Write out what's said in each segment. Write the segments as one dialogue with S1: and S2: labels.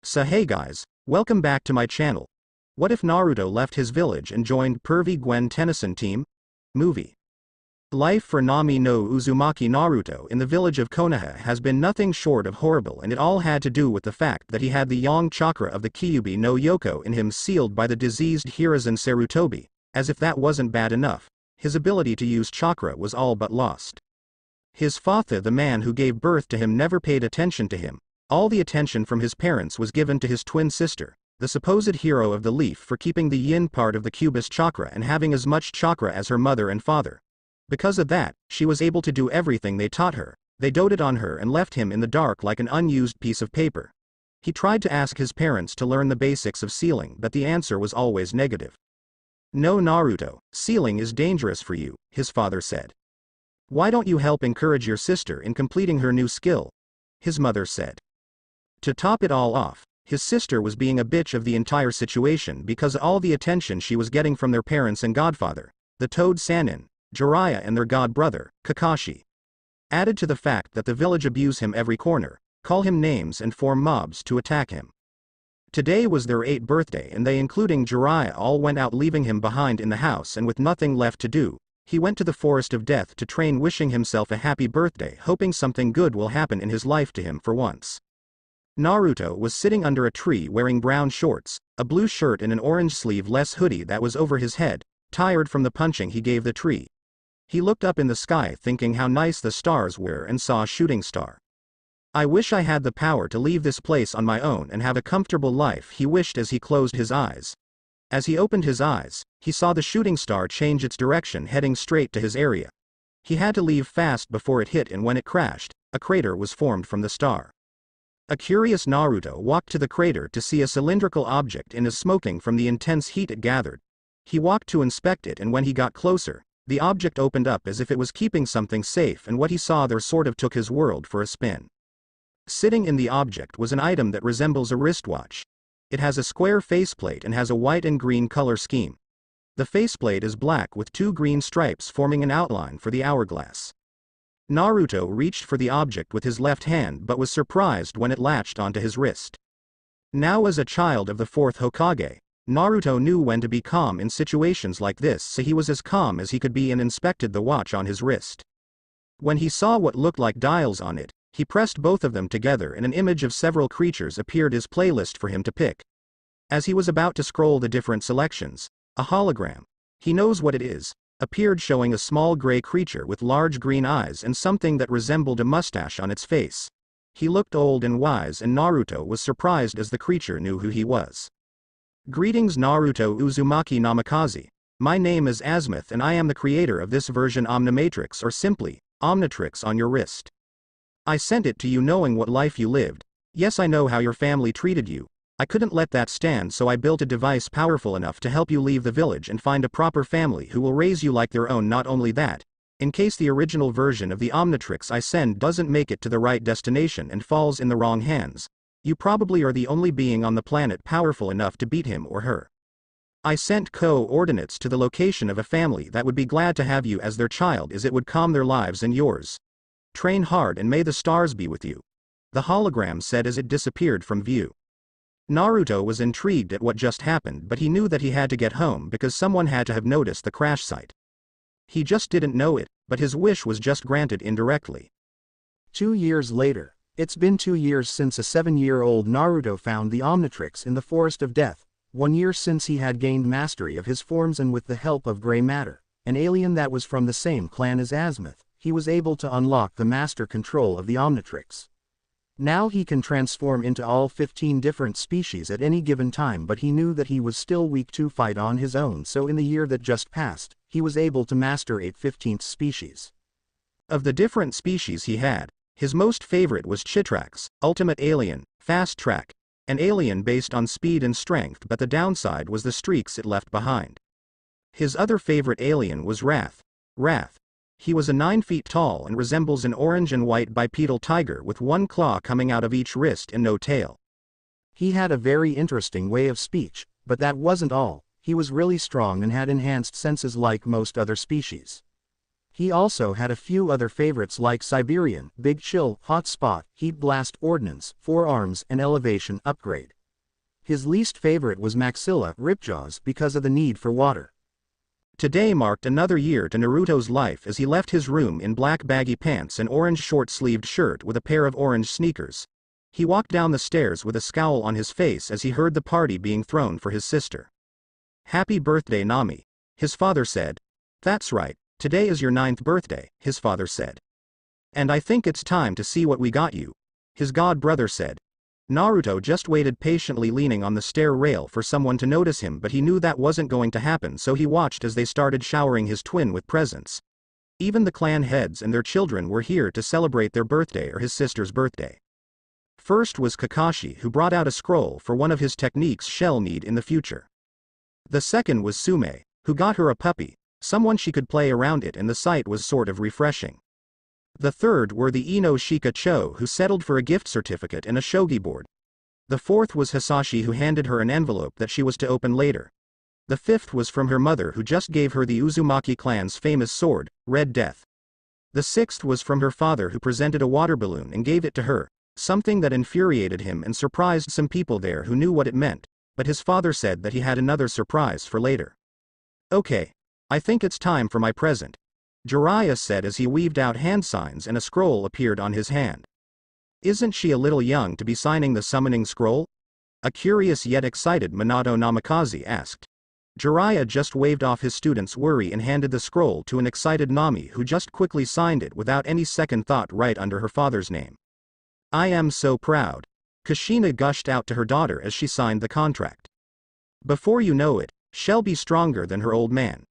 S1: So hey guys, welcome back to my channel. What if Naruto left his village and joined Pervy Gwen Tennyson team? Movie. Life for Nami no Uzumaki Naruto in the village of Konoha has been nothing short of horrible, and it all had to do with the fact that he had the yang chakra of the Kyuubi no Yoko in him, sealed by the diseased Hiruzen Sarutobi. As if that wasn't bad enough, his ability to use chakra was all but lost. His father, the man who gave birth to him, never paid attention to him. All the attention from his parents was given to his twin sister, the supposed hero of the leaf, for keeping the yin part of the Cubist chakra and having as much chakra as her mother and father. Because of that, she was able to do everything they taught her. They doted on her and left him in the dark like an unused piece of paper. He tried to ask his parents to learn the basics of sealing, but the answer was always negative. "No, Naruto, sealing is dangerous for you," his father said. "Why don't you help encourage your sister in completing her new skill?" his mother said. To top it all off, his sister was being a bitch of the entire situation because all the attention she was getting from their parents and godfather, the Toad Sannin, Jiraiya, and their god brother, Kakashi. Added to the fact that the village abuse him every corner, call him names, and form mobs to attack him. Today was their 8th birthday, and they, including Jiraiya, all went out, leaving him behind in the house, and with nothing left to do, he went to the Forest of Death to train, wishing himself a happy birthday, hoping something good will happen in his life to him for once. Naruto was sitting under a tree wearing brown shorts, a blue shirt, and an orange sleeve-less hoodie that was over his head. Tired from the punching he gave the tree, he looked up in the sky, thinking how nice the stars were, and saw a shooting star. "I wish I had the power to leave this place on my own and have a comfortable life," he wished as he closed his eyes. As he opened his eyes, he saw the shooting star change its direction, heading straight to his area. He had to leave fast before it hit, and when it crashed, a crater was formed from the star. A curious Naruto walked to the crater to see a cylindrical object in, smoking from the intense heat it gathered. He walked to inspect it, and when he got closer, the object opened up as if it was keeping something safe, and what he saw there sort of took his world for a spin. Sitting in the object was an item that resembles a wristwatch. It has a square faceplate and has a white and green color scheme. The faceplate is black with 2 green stripes forming an outline for the hourglass. Naruto reached for the object with his left hand, but was surprised when it latched onto his wrist. Now, as a child of the 4th Hokage, Naruto knew when to be calm in situations like this, so he was as calm as he could be and inspected the watch on his wrist. When he saw what looked like dials on it, he pressed both of them together, and an image of several creatures appeared as playlist for him to pick. As he was about to scroll the different selections, a hologram, he knows what it is, appeared, showing a small gray creature with large green eyes and something that resembled a mustache on its face. He looked old and wise, and Naruto was surprised as the creature knew who he was. "Greetings, Naruto Uzumaki Namikaze. My name is Azimuth, and I am the creator of this version Omnitrix, or simply, Omnitrix, on your wrist. I sent it to you knowing what life you lived. Yes, I know how your family treated you. I couldn't let that stand, so I built a device powerful enough to help you leave the village and find a proper family who will raise you like their own. Not only that, in case the original version of the Omnitrix I send doesn't make it to the right destination and falls in the wrong hands, you probably are the only being on the planet powerful enough to beat him or her. I sent coordinates to the location of a family that would be glad to have you as their child, as it would calm their lives and yours. Train hard and may the stars be with you," the hologram said as it disappeared from view. Naruto was intrigued at what just happened, but he knew that he had to get home because someone had to have noticed the crash site. He just didn't know it, but his wish was just granted indirectly.
S2: 2 years later. It's been 2 years since a 7-year-old Naruto found the Omnitrix in the Forest of Death, 1 year since he had gained mastery of his forms, and with the help of Gray Matter, an alien that was from the same clan as Azimuth, he was able to unlock the master control of the Omnitrix. Now he can transform into all 15 different species at any given time, but he knew that he was still weak to fight on his own, so in the year that just passed, he was able to master 8 15th species.
S1: Of the different species he had, his most favorite was Chitrax, ultimate alien, fast track, an alien based on speed and strength, but the downside was the streaks it left behind. His other favorite alien was Wrath. He was a 9 feet tall and resembles an orange and white bipedal tiger with 1 claw coming out of each wrist and no tail.
S2: He had a very interesting way of speech, but that wasn't all. He was really strong and had enhanced senses like most other species. He also had a few other favorites like Siberian, Big Chill, Hot Spot, Heat Blast, Ordnance, Forearms, and Elevation Upgrade. His least favorite was Maxilla, Ripjaws, because of the need for water.
S1: Today marked another year to Naruto's life as he left his room in black baggy pants and orange short-sleeved shirt with a pair of orange sneakers. He walked down the stairs with a scowl on his face as he heard the party being thrown for his sister. "Happy birthday, Nami," his father said. "That's right, today is your 9th birthday," his father said. "And I think it's time to see what we got you," his god brother said. Naruto just waited patiently leaning on the stair rail for someone to notice him, but he knew that wasn't going to happen, so he watched as they started showering his twin with presents. Even the clan heads and their children were here to celebrate their birthday or his sister's birthday. First was Kakashi, who brought out a scroll for one of his techniques she'll need in the future. The second was Sume, who got her a puppy, someone she could play around it, and the sight was sort of refreshing. The third were the Ino Shika Cho, who settled for a gift certificate and a shogi board. The fourth was Hisashi, who handed her an envelope that she was to open later. The fifth was from her mother, who just gave her the Uzumaki clan's famous sword, Red Death. The sixth was from her father, who presented a water balloon and gave it to her, something that infuriated him and surprised some people there who knew what it meant, but his father said that he had another surprise for later. "Okay, I think it's time for my present," Jiraiya said as he weaved out hand signs and a scroll appeared on his hand. "Isn't she a little young to be signing the summoning scroll?" a curious yet excited Minato Namikaze asked. Jiraiya just waved off his student's worry and handed the scroll to an excited Nami, who just quickly signed it without any second thought right under her father's name. "I am so proud," Kushina gushed out to her daughter as she signed the contract. "Before you know it, she'll be stronger than her old man."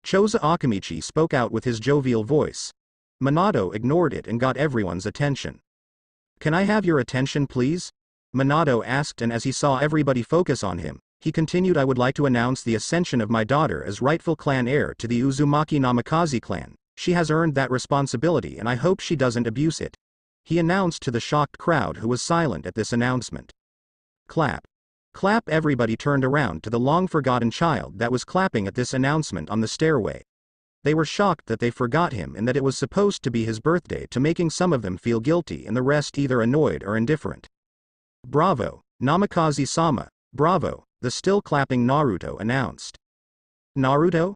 S1: Choza Akamichi spoke out with his jovial voice. Minato ignored it and got everyone's attention. "Can I have your attention, please?" Minato asked, and as he saw everybody focus on him, he continued, "I would like to announce the ascension of my daughter as rightful clan heir to the Uzumaki Namikaze clan. She has earned that responsibility and I hope she doesn't abuse it," he announced to the shocked crowd, who was silent at this announcement. Clap. Clap. Everybody turned around to the long-forgotten child that was clapping at this announcement on the stairway. They were shocked that they forgot him and that it was supposed to be his birthday, to making some of them feel guilty and the rest either annoyed or indifferent. "Bravo, Namikaze-sama, bravo," the still clapping Naruto announced. "Naruto?"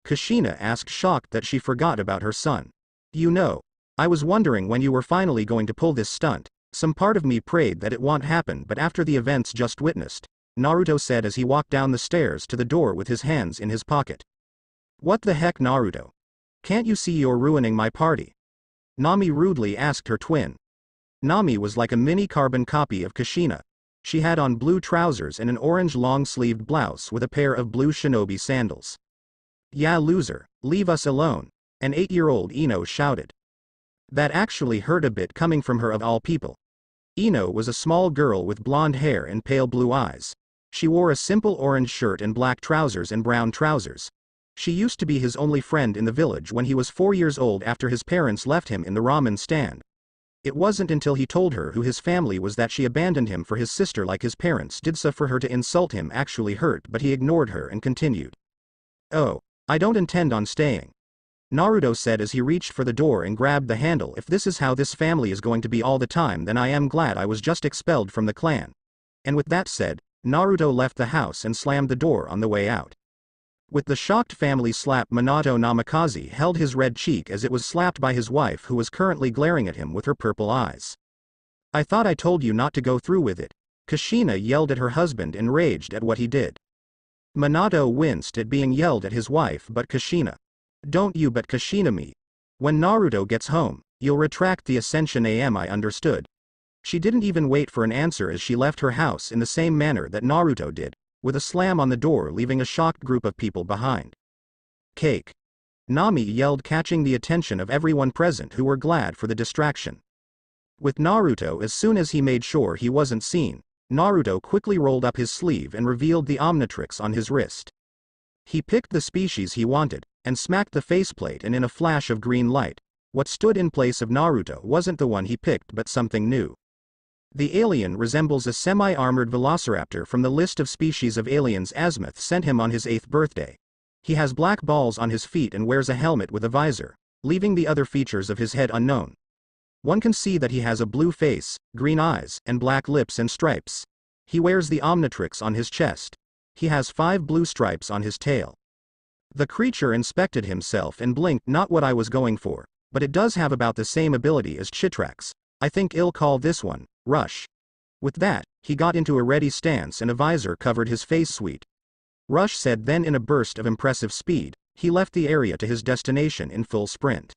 S1: Kushina asked, shocked that she forgot about her son. "You know, I was wondering when you were finally going to pull this stunt. Some part of me prayed that it won't happen, but after the events just witnessed," Naruto said as he walked down the stairs to the door with his hands in his pocket. "What the heck, Naruto? Can't you see you're ruining my party?" Nami rudely asked her twin. Nami was like a mini carbon copy of Kushina. She had on blue trousers and an orange long-sleeved blouse with a pair of blue shinobi sandals. "Yeah, loser, leave us alone," an 8-year-old Ino shouted. That actually hurt a bit, coming from her of all people. Ino was a small girl with blonde hair and pale blue eyes. She wore a simple orange shirt and black trousers and brown trousers. She used to be his only friend in the village when he was 4 years old after his parents left him in the ramen stand. It wasn't until he told her who his family was that she abandoned him for his sister like his parents did, so for her to insult him actually hurt, but he ignored her and continued. "Oh, I don't intend on staying," Naruto said as he reached for the door and grabbed the handle. "If this is how this family is going to be all the time, then I am glad I was just expelled from the clan." And with that said, Naruto left the house and slammed the door on the way out. With the shocked family slap, Minato Namikaze held his red cheek as it was slapped by his wife, who was currently glaring at him with her purple eyes. "I thought I told you not to go through with it," Kushina yelled at her husband, enraged at what he did. Minato winced at being yelled at his wife, but Kushina. "Don't you but Kushina me. When Naruto gets home, you'll retract the ascension I understood." She didn't even wait for an answer as she left her house in the same manner that Naruto did, with a slam on the door, leaving a shocked group of people behind. "Cake!" Nami yelled, catching the attention of everyone present, who were glad for the distraction. With Naruto, as soon as he made sure he wasn't seen, Naruto quickly rolled up his sleeve and revealed the Omnitrix on his wrist. He picked the species he wanted, and smacked the faceplate, and in a flash of green light, what stood in place of Naruto wasn't the one he picked but something new. The alien resembles a semi-armored velociraptor from the list of species of aliens Azimuth sent him on his 8th birthday. He has black balls on his feet and wears a helmet with a visor, leaving the other features of his head unknown. One can see that he has a blue face, green eyes, and black lips and stripes. He wears the Omnitrix on his chest. He has 5 blue stripes on his tail. The creature inspected himself and blinked. Not what I was going for, but it does have about the same ability as Chitrax. I think I'll call this one Rush. With that, he got into a ready stance and a visor covered his face. Sweet. Rush said. Then in a burst of impressive speed, he left the area to his destination in full sprint.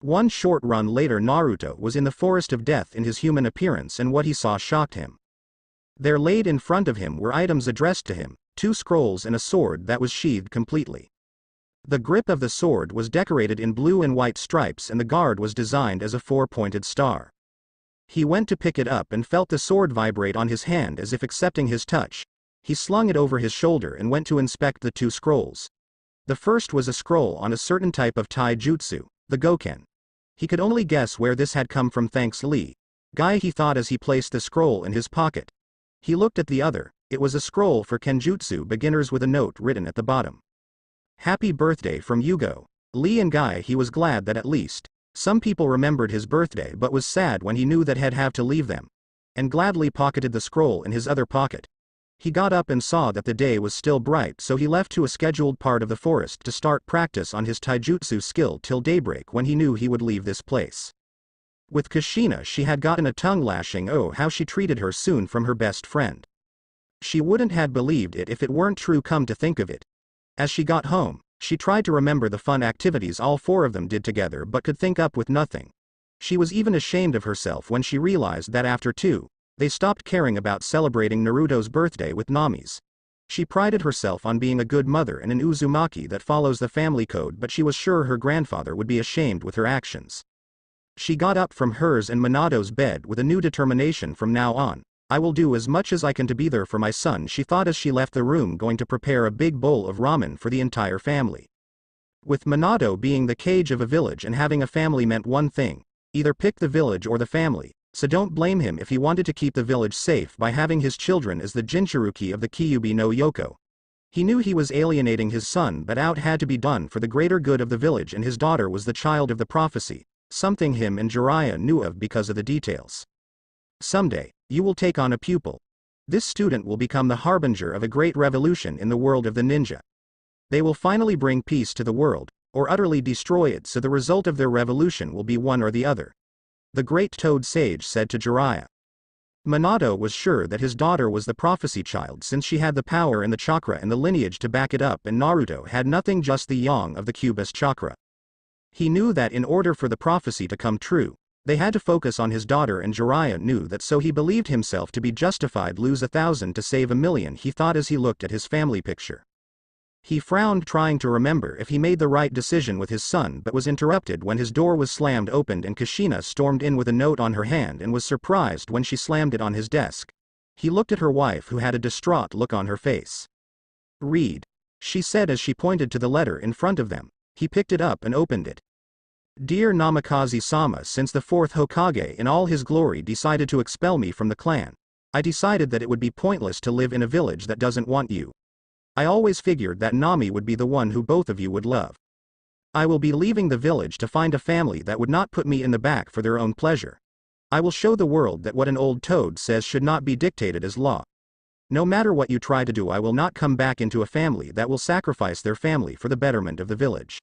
S1: One short run later, Naruto was in the forest of death in his human appearance, and what he saw shocked him. There laid in front of him were items addressed to him, 2 scrolls and a sword that was sheathed completely. The grip of the sword was decorated in blue and white stripes, and the guard was designed as a 4-pointed star. He went to pick it up and felt the sword vibrate on his hand as if accepting his touch. He slung it over his shoulder and went to inspect the 2 scrolls. The first was a scroll on a certain type of taijutsu, the Goken. He could only guess where this had come from. Thanks Lee Guy, he thought as he placed the scroll in his pocket. He looked at the other. It was a scroll for Kenjutsu beginners with a note written at the bottom. Happy birthday from Yugo. Lee and Guy. He was glad that at least some people remembered his birthday, but was sad when he knew that he'd have to leave them, and gladly pocketed the scroll in his other pocket. He got up and saw that the day was still bright, so he left to a scheduled part of the forest to start practice on his taijutsu skill till daybreak, when he knew he would leave this place. With Kushina, she had gotten a tongue lashing. Oh, how she treated her soon from her best friend. She wouldn't have believed it if it weren't true. Come to think of it. As she got home, she tried to remember the fun activities all 4 of them did together, but could think up with nothing. She was even ashamed of herself when she realized that after 2, they stopped caring about celebrating Naruto's birthday with Nami's. She prided herself on being a good mother and an Uzumaki that follows the family code, but she was sure her grandfather would be ashamed with her actions. She got up from hers and Minato's bed with a new determination. From now on, I will do as much as I can to be there for my son, she thought as she left the room, going to prepare a big bowl of ramen for the entire family. With Minato being the cage of a village and having a family meant one thing: either pick the village or the family, so don't blame him if he wanted to keep the village safe by having his children as the Jinchuruki of the Kyuubi no Yoko. He knew he was alienating his son, but it had to be done for the greater good of the village, and his daughter was the child of the prophecy, something him and Jiraiya knew of because of the details. Someday, you will take on a pupil. This student will become the harbinger of a great revolution in the world of the ninja. They will finally bring peace to the world, or utterly destroy it, so the result of their revolution will be one or the other. The great Toad Sage said to Jiraiya. Minato was sure that his daughter was the prophecy child, since she had the power and the chakra and the lineage to back it up, and Naruto had nothing, just the yang of the Cubist chakra. He knew that in order for the prophecy to come true, they had to focus on his daughter, and Jiraiya knew that, so he believed himself to be justified. Lose 1,000 to save 1,000,000, he thought as he looked at his family picture. He frowned, trying to remember if he made the right decision with his son, but was interrupted when his door was slammed open and Kushina stormed in with a note on her hand, and was surprised when she slammed it on his desk. He looked at her wife, who had a distraught look on her face. Read, she said as she pointed to the letter in front of them. He picked it up and opened it. Dear Namikaze-sama, since the 4th Hokage in all his glory decided to expel me from the clan, I decided that it would be pointless to live in a village that doesn't want you. I always figured that Nami would be the one who both of you would love. I will be leaving the village to find a family that would not put me in the back for their own pleasure. I will show the world that what an old toad says should not be dictated as law. No matter what you try to do, I will not come back into a family that will sacrifice their family for the betterment of the village.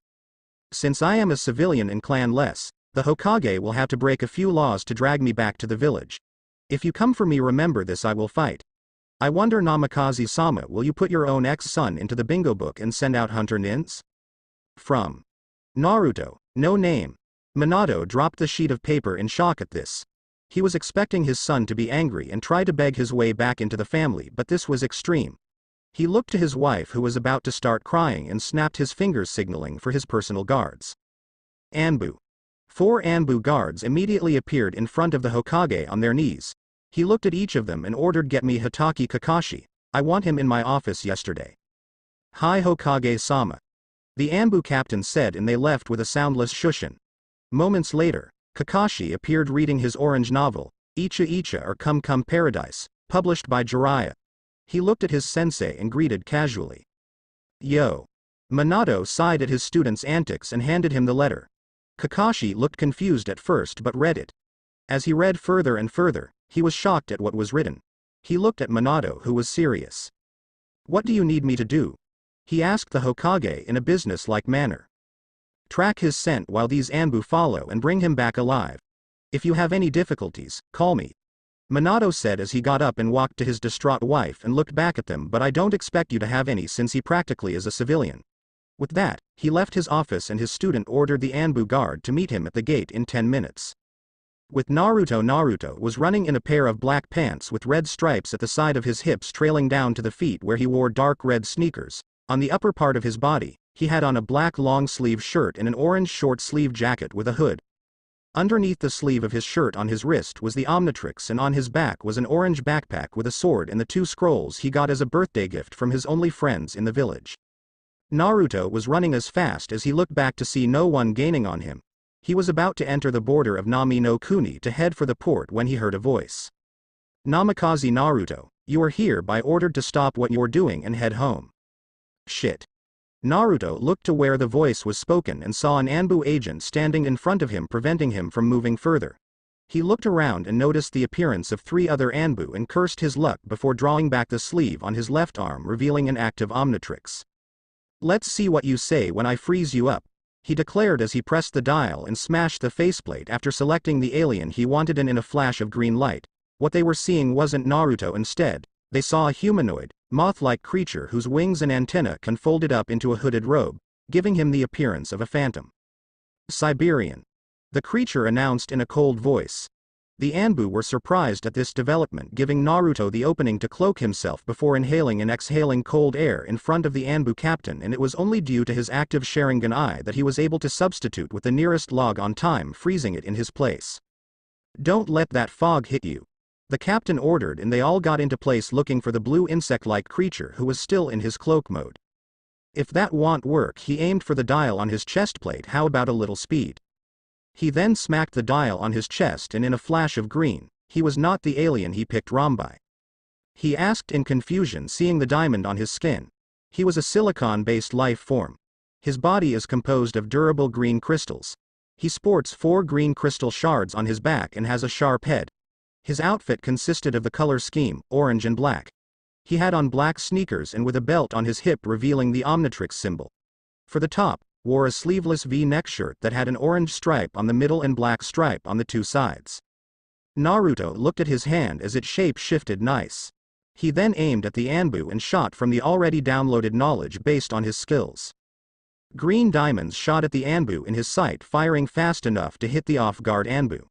S1: Since I am a civilian and clanless, the Hokage will have to break a few laws to drag me back to the village. If you come for me, remember this: I will fight. I wonder, Namikaze-sama, will you put your own ex-son into the bingo book and send out hunter nins? From Naruto, no name. Minato dropped the sheet of paper in shock at this. He was expecting his son to be angry and try to beg his way back into the family, but this was extreme. He looked to his wife, who was about to start crying, and snapped his fingers, signaling for his personal guards. Anbu. 4 Anbu guards immediately appeared in front of the Hokage on their knees. He looked at each of them and ordered, "Get me Hitaki Kakashi. I want him in my office yesterday." "Hi Hokage-sama," the Anbu captain said, and they left with a soundless shushin. Moments later, Kakashi appeared reading his orange novel, Icha Icha or Come Come Paradise, published by Jiraiya. He looked at his sensei and greeted casually. "Yo." Minato sighed at his student's antics and handed him the letter. Kakashi looked confused at first but read it. As he read further and further, he was shocked at what was written. He looked at Minato, who was serious. "What do you need me to do?" he asked the Hokage in a business-like manner. "Track his scent while these Anbu follow and bring him back alive. If you have any difficulties, call me," Minato said as he got up and walked to his distraught wife and looked back at them. "But I don't expect you to have any, since he practically is a civilian." With that, he left his office and his student ordered the Anbu guard to meet him at the gate in 10 minutes. With Naruto was running in a pair of black pants with red stripes at the side of his hips trailing down to the feet where he wore dark red sneakers. On the upper part of his body, he had on a black long-sleeve shirt and an orange short-sleeve jacket with a hood. Underneath the sleeve of his shirt on his wrist was the Omnitrix, and on his back was an orange backpack with a sword and the 2 scrolls he got as a birthday gift from his only friends in the village. Naruto was running as fast as he looked back to see no one gaining on him. He was about to enter the border of Nami no Kuni to head for the port when he heard a voice. "Namikaze Naruto, you are hereby ordered to stop what you're doing and head home." Shit. Naruto looked to where the voice was spoken and saw an Anbu agent standing in front of him, preventing him from moving further. He looked around and noticed the appearance of 3 other Anbu and cursed his luck before drawing back the sleeve on his left arm, revealing an active Omnitrix. "Let's see what you say when I freeze you up," he declared as he pressed the dial and smashed the faceplate after selecting the alien he wanted, and in a flash of green light, what they were seeing wasn't Naruto. Instead, they saw a humanoid, moth-like creature whose wings and antennae folded up into a hooded robe, giving him the appearance of a phantom. "Siberian," the creature announced in a cold voice. The Anbu were surprised at this development, giving Naruto the opening to cloak himself before inhaling and exhaling cold air in front of the Anbu captain, and it was only due to his active Sharingan eye that he was able to substitute with the nearest log on time, freezing it in his place. "Don't let that fog hit you," the captain ordered, and they all got into place looking for the blue insect-like creature who was still in his cloak mode. If that won't work, he aimed for the dial on his chest plate. "How about a little speed?" He then smacked the dial on his chest, and in a flash of green, he was not the alien he picked Rambai. He asked in confusion, seeing the diamond on his skin. He was a silicon-based life form. His body is composed of durable green crystals. He sports 4 green crystal shards on his back and has a sharp head. His outfit consisted of the color scheme, orange and black. He had on black sneakers and with a belt on his hip revealing the Omnitrix symbol. For the top, wore a sleeveless V-neck shirt that had an orange stripe on the middle and black stripe on the 2 sides. Naruto looked at his hand as it shape-shifted nice. He then aimed at the Anbu and shot from the already downloaded knowledge based on his skills. Green diamonds shot at the Anbu in his sight, firing fast enough to hit the off-guard Anbu.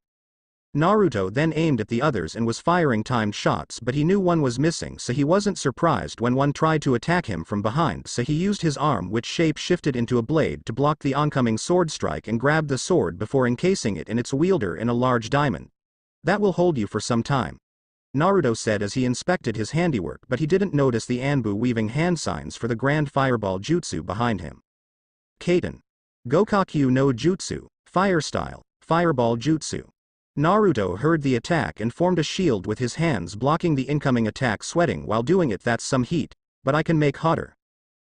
S1: Naruto then aimed at the others and was firing timed shots, but he knew one was missing, so he wasn't surprised when one tried to attack him from behind, so he used his arm, which shape-shifted into a blade, to block the oncoming sword strike and grabbed the sword before encasing it in its wielder in a large diamond. "That will hold you for some time," Naruto said as he inspected his handiwork, but he didn't notice the Anbu weaving hand signs for the Grand Fireball Jutsu behind him. Kaiten. Gokakyu no Jutsu, Fire Style, Fireball Jutsu. Naruto heard the attack and formed a shield with his hands, blocking the incoming attack, sweating while doing it. "That's some heat, but I can make hotter,"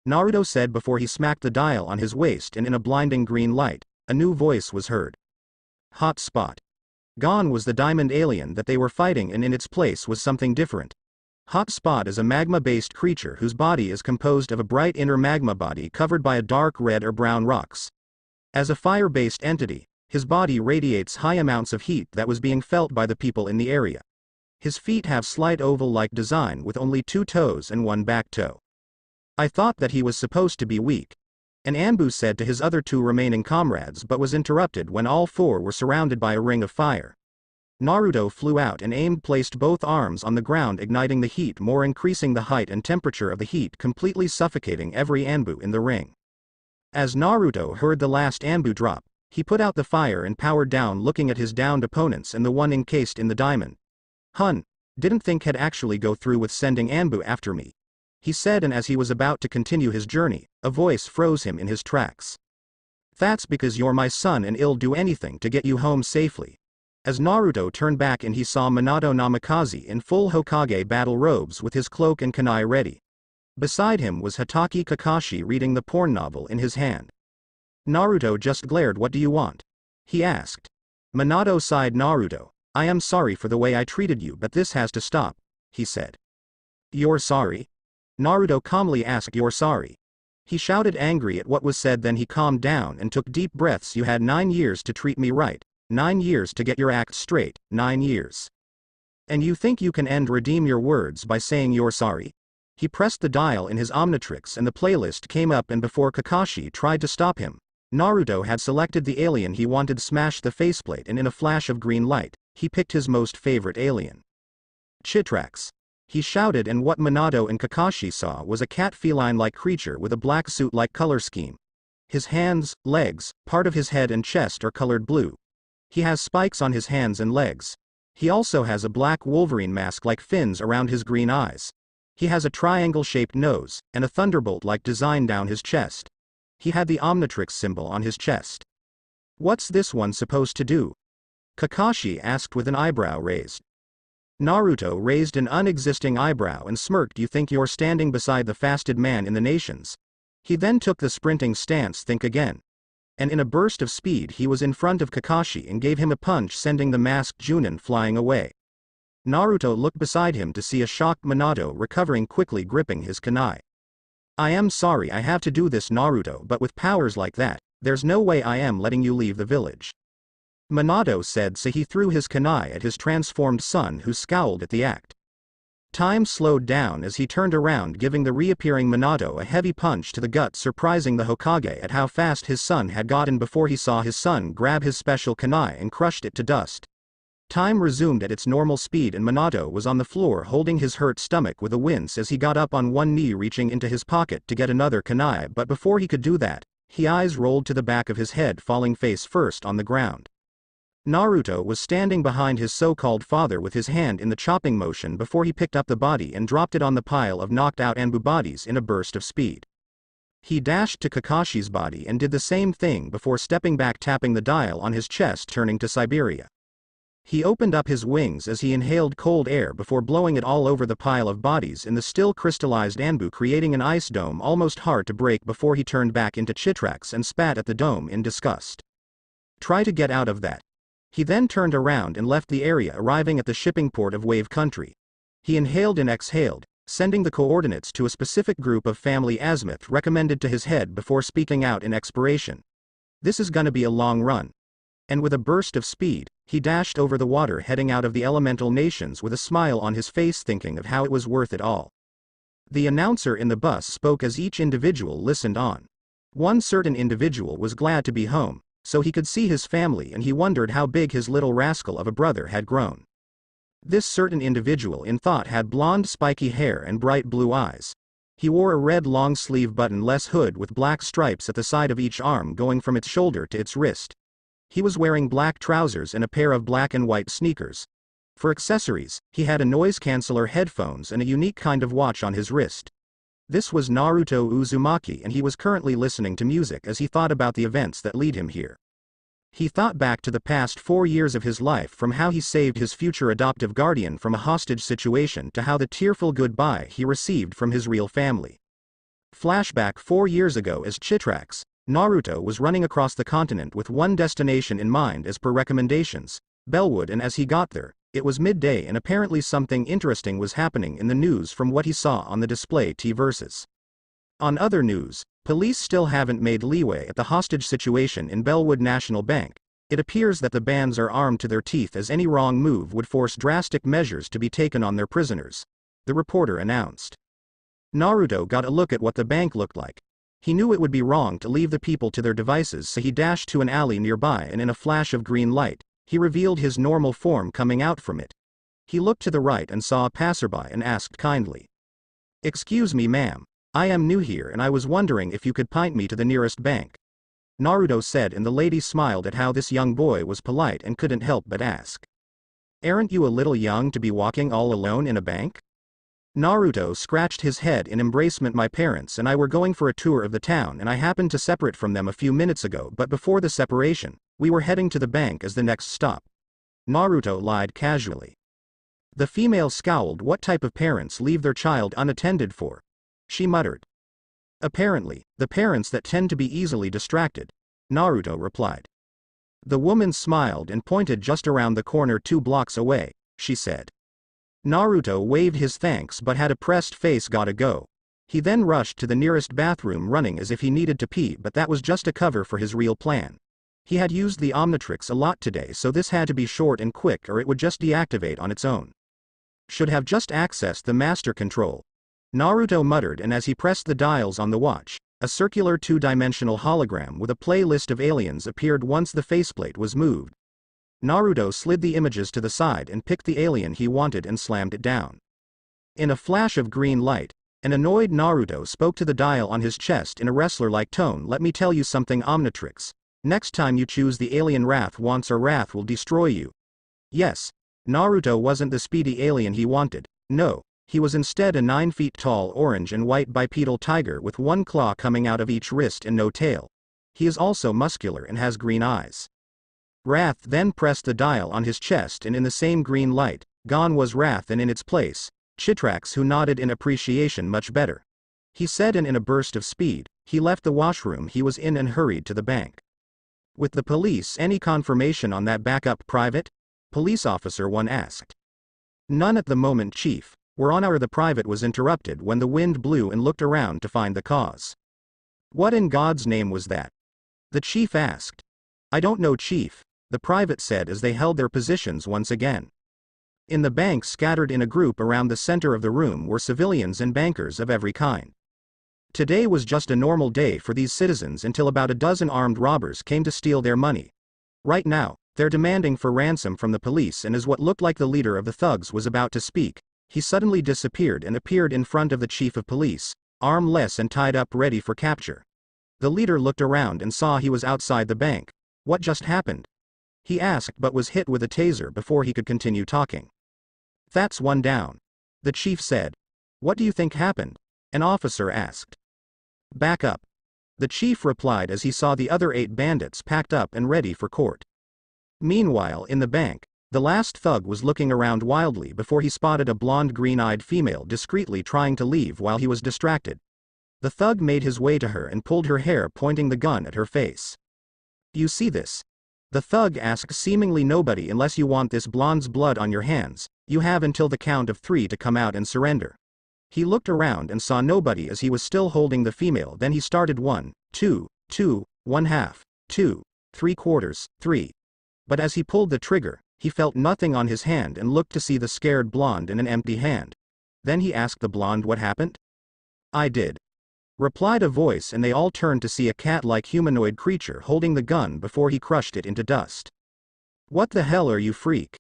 S1: Naruto said before he smacked the dial on his waist, and in a blinding green light, a new voice was heard. "Hot spot." Gone was the diamond alien that they were fighting, and in its place was something different. Hot Spot is a magma-based creature whose body is composed of a bright inner magma body covered by a dark red or brown rocks. As a fire-based entity, his body radiates high amounts of heat that was being felt by the people in the area. His feet have slight oval-like design with only 2 toes and 1 back toe. "I thought that he was supposed to be weak," an Anbu said to his other 2 remaining comrades, but was interrupted when all 4 were surrounded by a ring of fire. Naruto flew out and aimed, placed both arms on the ground, igniting the heat more, increasing the height and temperature of the heat, completely suffocating every Anbu in the ring. As Naruto heard the last Anbu drop, he put out the fire and powered down, looking at his downed opponents and the one encased in the diamond. "Hun, didn't think he'd actually go through with sending Anbu after me," he said, and as he was about to continue his journey, a voice froze him in his tracks. "That's because you're my son and I'll do anything to get you home safely." As Naruto turned back and he saw Minato Namikaze in full Hokage battle robes with his cloak and kunai ready. Beside him was Hatake Kakashi reading the porn novel in his hand. Naruto just glared. "What do you want?" he asked. Minato sighed. Naruto, I am sorry for the way I treated you, but this has to stop, he said. You're sorry? Naruto calmly asked. You're sorry? He shouted, angry at what was said. Then he calmed down and took deep breaths. You had 9 years to treat me right, 9 years to get your act straight, 9 years. And you think you can redeem your words by saying you're sorry? He pressed the dial in his Omnitrix and the playlist came up, and before Kakashi tried to stop him, Naruto had selected the alien he wanted. Smash the faceplate, and in a flash of green light, he picked his most favorite alien. Chitrax, he shouted, and what Minato and Kakashi saw was a cat feline-like creature with a black suit-like color scheme. His hands, legs, part of his head and chest are colored blue. He has spikes on his hands and legs. He also has a black Wolverine mask-like fins around his green eyes. He has a triangle-shaped nose, and a thunderbolt-like design down his chest. He had the Omnitrix symbol on his chest. What's this one supposed to do? Kakashi asked with an eyebrow raised. Naruto raised an unexisting eyebrow and smirked. You think you're standing beside the fastest man in the nations? He then took the sprinting stance. Think again. And in a burst of speed he was in front of Kakashi and gave him a punch, sending the masked Junin flying away. Naruto looked beside him to see a shocked Minato recovering quickly, gripping his kunai. I am sorry I have to do this, Naruto, but with powers like that, there's no way I am letting you leave the village. Minato said, so he threw his kunai at his transformed son, who scowled at the act. Time slowed down as he turned around, giving the reappearing Minato a heavy punch to the gut, surprising the Hokage at how fast his son had gotten before he saw his son grab his special kunai and crushed it to dust. Time resumed at its normal speed and Minato was on the floor holding his hurt stomach with a wince as he got up on one knee, reaching into his pocket to get another kunai, but before he could do that, his eyes rolled to the back of his head, falling face first on the ground. Naruto was standing behind his so-called father with his hand in the chopping motion before he picked up the body and dropped it on the pile of knocked-out Anbu bodies in a burst of speed. He dashed to Kakashi's body and did the same thing before stepping back, tapping the dial on his chest, turning to Siberia. He opened up his wings as he inhaled cold air before blowing it all over the pile of bodies in the still crystallized Anbu, creating an ice dome almost hard to break before he turned back into Chitrax and spat at the dome in disgust. Try to get out of that. He then turned around and left the area, arriving at the shipping port of Wave Country. He inhaled and exhaled, sending the coordinates to a specific group of family azimuth recommended to his head before speaking out in expiration. This is gonna be a long run. And with a burst of speed, he dashed over the water, heading out of the elemental nations with a smile on his face, thinking of how it was worth it all. The announcer in the bus spoke as each individual listened on. One certain individual was glad to be home, so he could see his family, and he wondered how big his little rascal of a brother had grown. This certain individual in thought had blonde spiky hair and bright blue eyes. He wore a red long-sleeve button-less hood with black stripes at the side of each arm going from its shoulder to its wrist. He was wearing black trousers and a pair of black and white sneakers. For accessories, he had a noise-canceller, headphones, and a unique kind of watch on his wrist. This was Naruto Uzumaki, and he was currently listening to music as he thought about the events that lead him here. He thought back to the past 4 years of his life, from how he saved his future adoptive guardian from a hostage situation to how the tearful goodbye he received from his real family. Flashback 4 years ago as Chitrax, Naruto was running across the continent with one destination in mind as per recommendations, Bellwood, and as he got there, it was midday and apparently something interesting was happening in the news from what he saw on the display versus. On other news, police still haven't made leeway at the hostage situation in Bellwood National Bank. It appears that the bands are armed to their teeth as any wrong move would force drastic measures to be taken on their prisoners, the reporter announced. Naruto got a look at what the bank looked like. He knew it would be wrong to leave the people to their devices, so he dashed to an alley nearby, and in a flash of green light, he revealed his normal form coming out from it. He looked to the right and saw a passerby and asked kindly. "Excuse me, ma'am. I am new here and I was wondering if you could point me to the nearest bank," Naruto said, and the lady smiled at how this young boy was polite and couldn't help but ask. "Aren't you a little young to be walking all alone in a bank?" Naruto scratched his head in embracement. "My parents and I were going for a tour of the town and I happened to separate from them a few minutes ago, but before the separation, we were heading to the bank as the next stop," Naruto lied casually. The female scowled. "What type of parents leave their child unattended for?" she muttered. "Apparently, the parents that tend to be easily distracted," Naruto replied. The woman smiled and pointed just around the corner 2 blocks away, she said. Naruto waved his thanks but had a pressed face. Gotta go. He then rushed to the nearest bathroom running as if he needed to pee, but that was just a cover for his real plan. He had used the Omnitrix a lot today, so this had to be short and quick or it would just deactivate on its own. Should have just accessed the master control. Naruto muttered, and as he pressed the dials on the watch, a circular 2-dimensional hologram with a playlist of aliens appeared once the faceplate was moved. Naruto slid the images to the side and picked the alien he wanted and slammed it down. In a flash of green light, an annoyed Naruto spoke to the dial on his chest in a wrestler-like tone. Let me tell you something, Omnitrix. Next time you choose the alien Wrath wants, or Wrath will destroy you. Yes. Naruto wasn't the speedy alien he wanted. No. He was instead a 9 feet tall orange and white bipedal tiger with 1 claw coming out of each wrist and no tail. He is also muscular and has green eyes. Wrath then pressed the dial on his chest, and in the same green light, gone was Wrath, and in its place, Chitrax, who nodded in appreciation. Much better, he said, and in a burst of speed, he left the washroom he was in and hurried to the bank. With the police, any confirmation on that backup, Private? Police Officer 1 asked. None at the moment, Chief. We're on our. The private was interrupted when the wind blew and looked around to find the cause. What in God's name was that? The chief asked. I don't know, Chief, the private said as they held their positions once again. In the bank, scattered in a group around the center of the room, were civilians and bankers of every kind. Today was just a normal day for these citizens until about a dozen armed robbers came to steal their money. Right now, they're demanding for ransom from the police, and as what looked like the leader of the thugs was about to speak, he suddenly disappeared and appeared in front of the chief of police, armless and tied up ready for capture. The leader looked around and saw he was outside the bank. What just happened? He asked, but was hit with a taser before he could continue talking. That's 1 down. The chief said. What do you think happened? An officer asked. Back up. The chief replied as he saw the other 8 bandits packed up and ready for court. Meanwhile, in the bank, the last thug was looking around wildly before he spotted a blonde, green-eyed female discreetly trying to leave while he was distracted. The thug made his way to her and pulled her hair, pointing the gun at her face. You see this? The thug asked. Seemingly nobody, unless you want this blonde's blood on your hands. You have until the count of 3 to come out and surrender. He looked around and saw nobody as he was still holding the female. Then he started 1, 2, 2, 1/2, 2, 3/4, 3. But as he pulled the trigger, he felt nothing on his hand and looked to see the scared blonde and an empty hand. Then he asked the blonde what happened. I did, replied a voice, and they all turned to see a cat-like humanoid creature holding the gun before he crushed it into dust. What the hell are you, freak?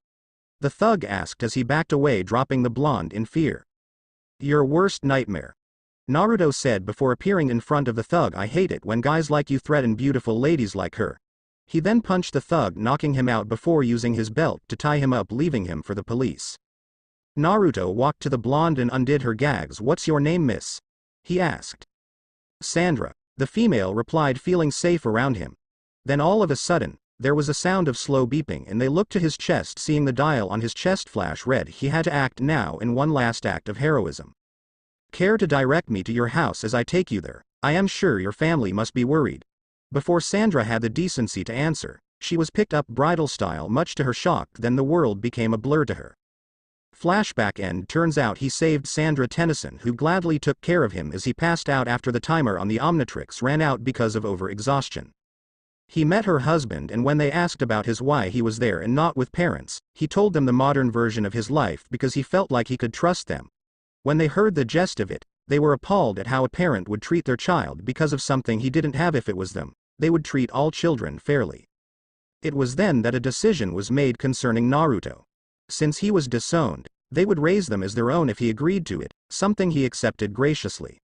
S1: The thug asked as he backed away, dropping the blonde in fear. Your worst nightmare, Naruto said before appearing in front of the thug. I hate it when guys like you threaten beautiful ladies like her. He then punched the thug, knocking him out before using his belt to tie him up, leaving him for the police. Naruto walked to the blonde and undid her gags. What's your name, miss? He asked. Sandra, the female replied, feeling safe around him. Then all of a sudden, there was a sound of slow beeping, and they looked to his chest, seeing the dial on his chest flash red. He had to act now in one last act of heroism. Care to direct me to your house as I take you there? I am sure your family must be worried. Before Sandra had the decency to answer, she was picked up bridal style, much to her shock. Then the world became a blur to her. Flashback end. Turns out he saved Sandra Tennyson, who gladly took care of him as he passed out after the timer on the Omnitrix ran out because of overexhaustion. He met her husband, and when they asked about his why he was there and not with parents, he told them the modern version of his life because he felt like he could trust them. When they heard the gist of it, they were appalled at how a parent would treat their child because of something he didn't have. If it was them, they would treat all children fairly. It was then that a decision was made concerning Naruto. Since he was disowned, they would raise them as their own if he agreed to it, something he accepted graciously.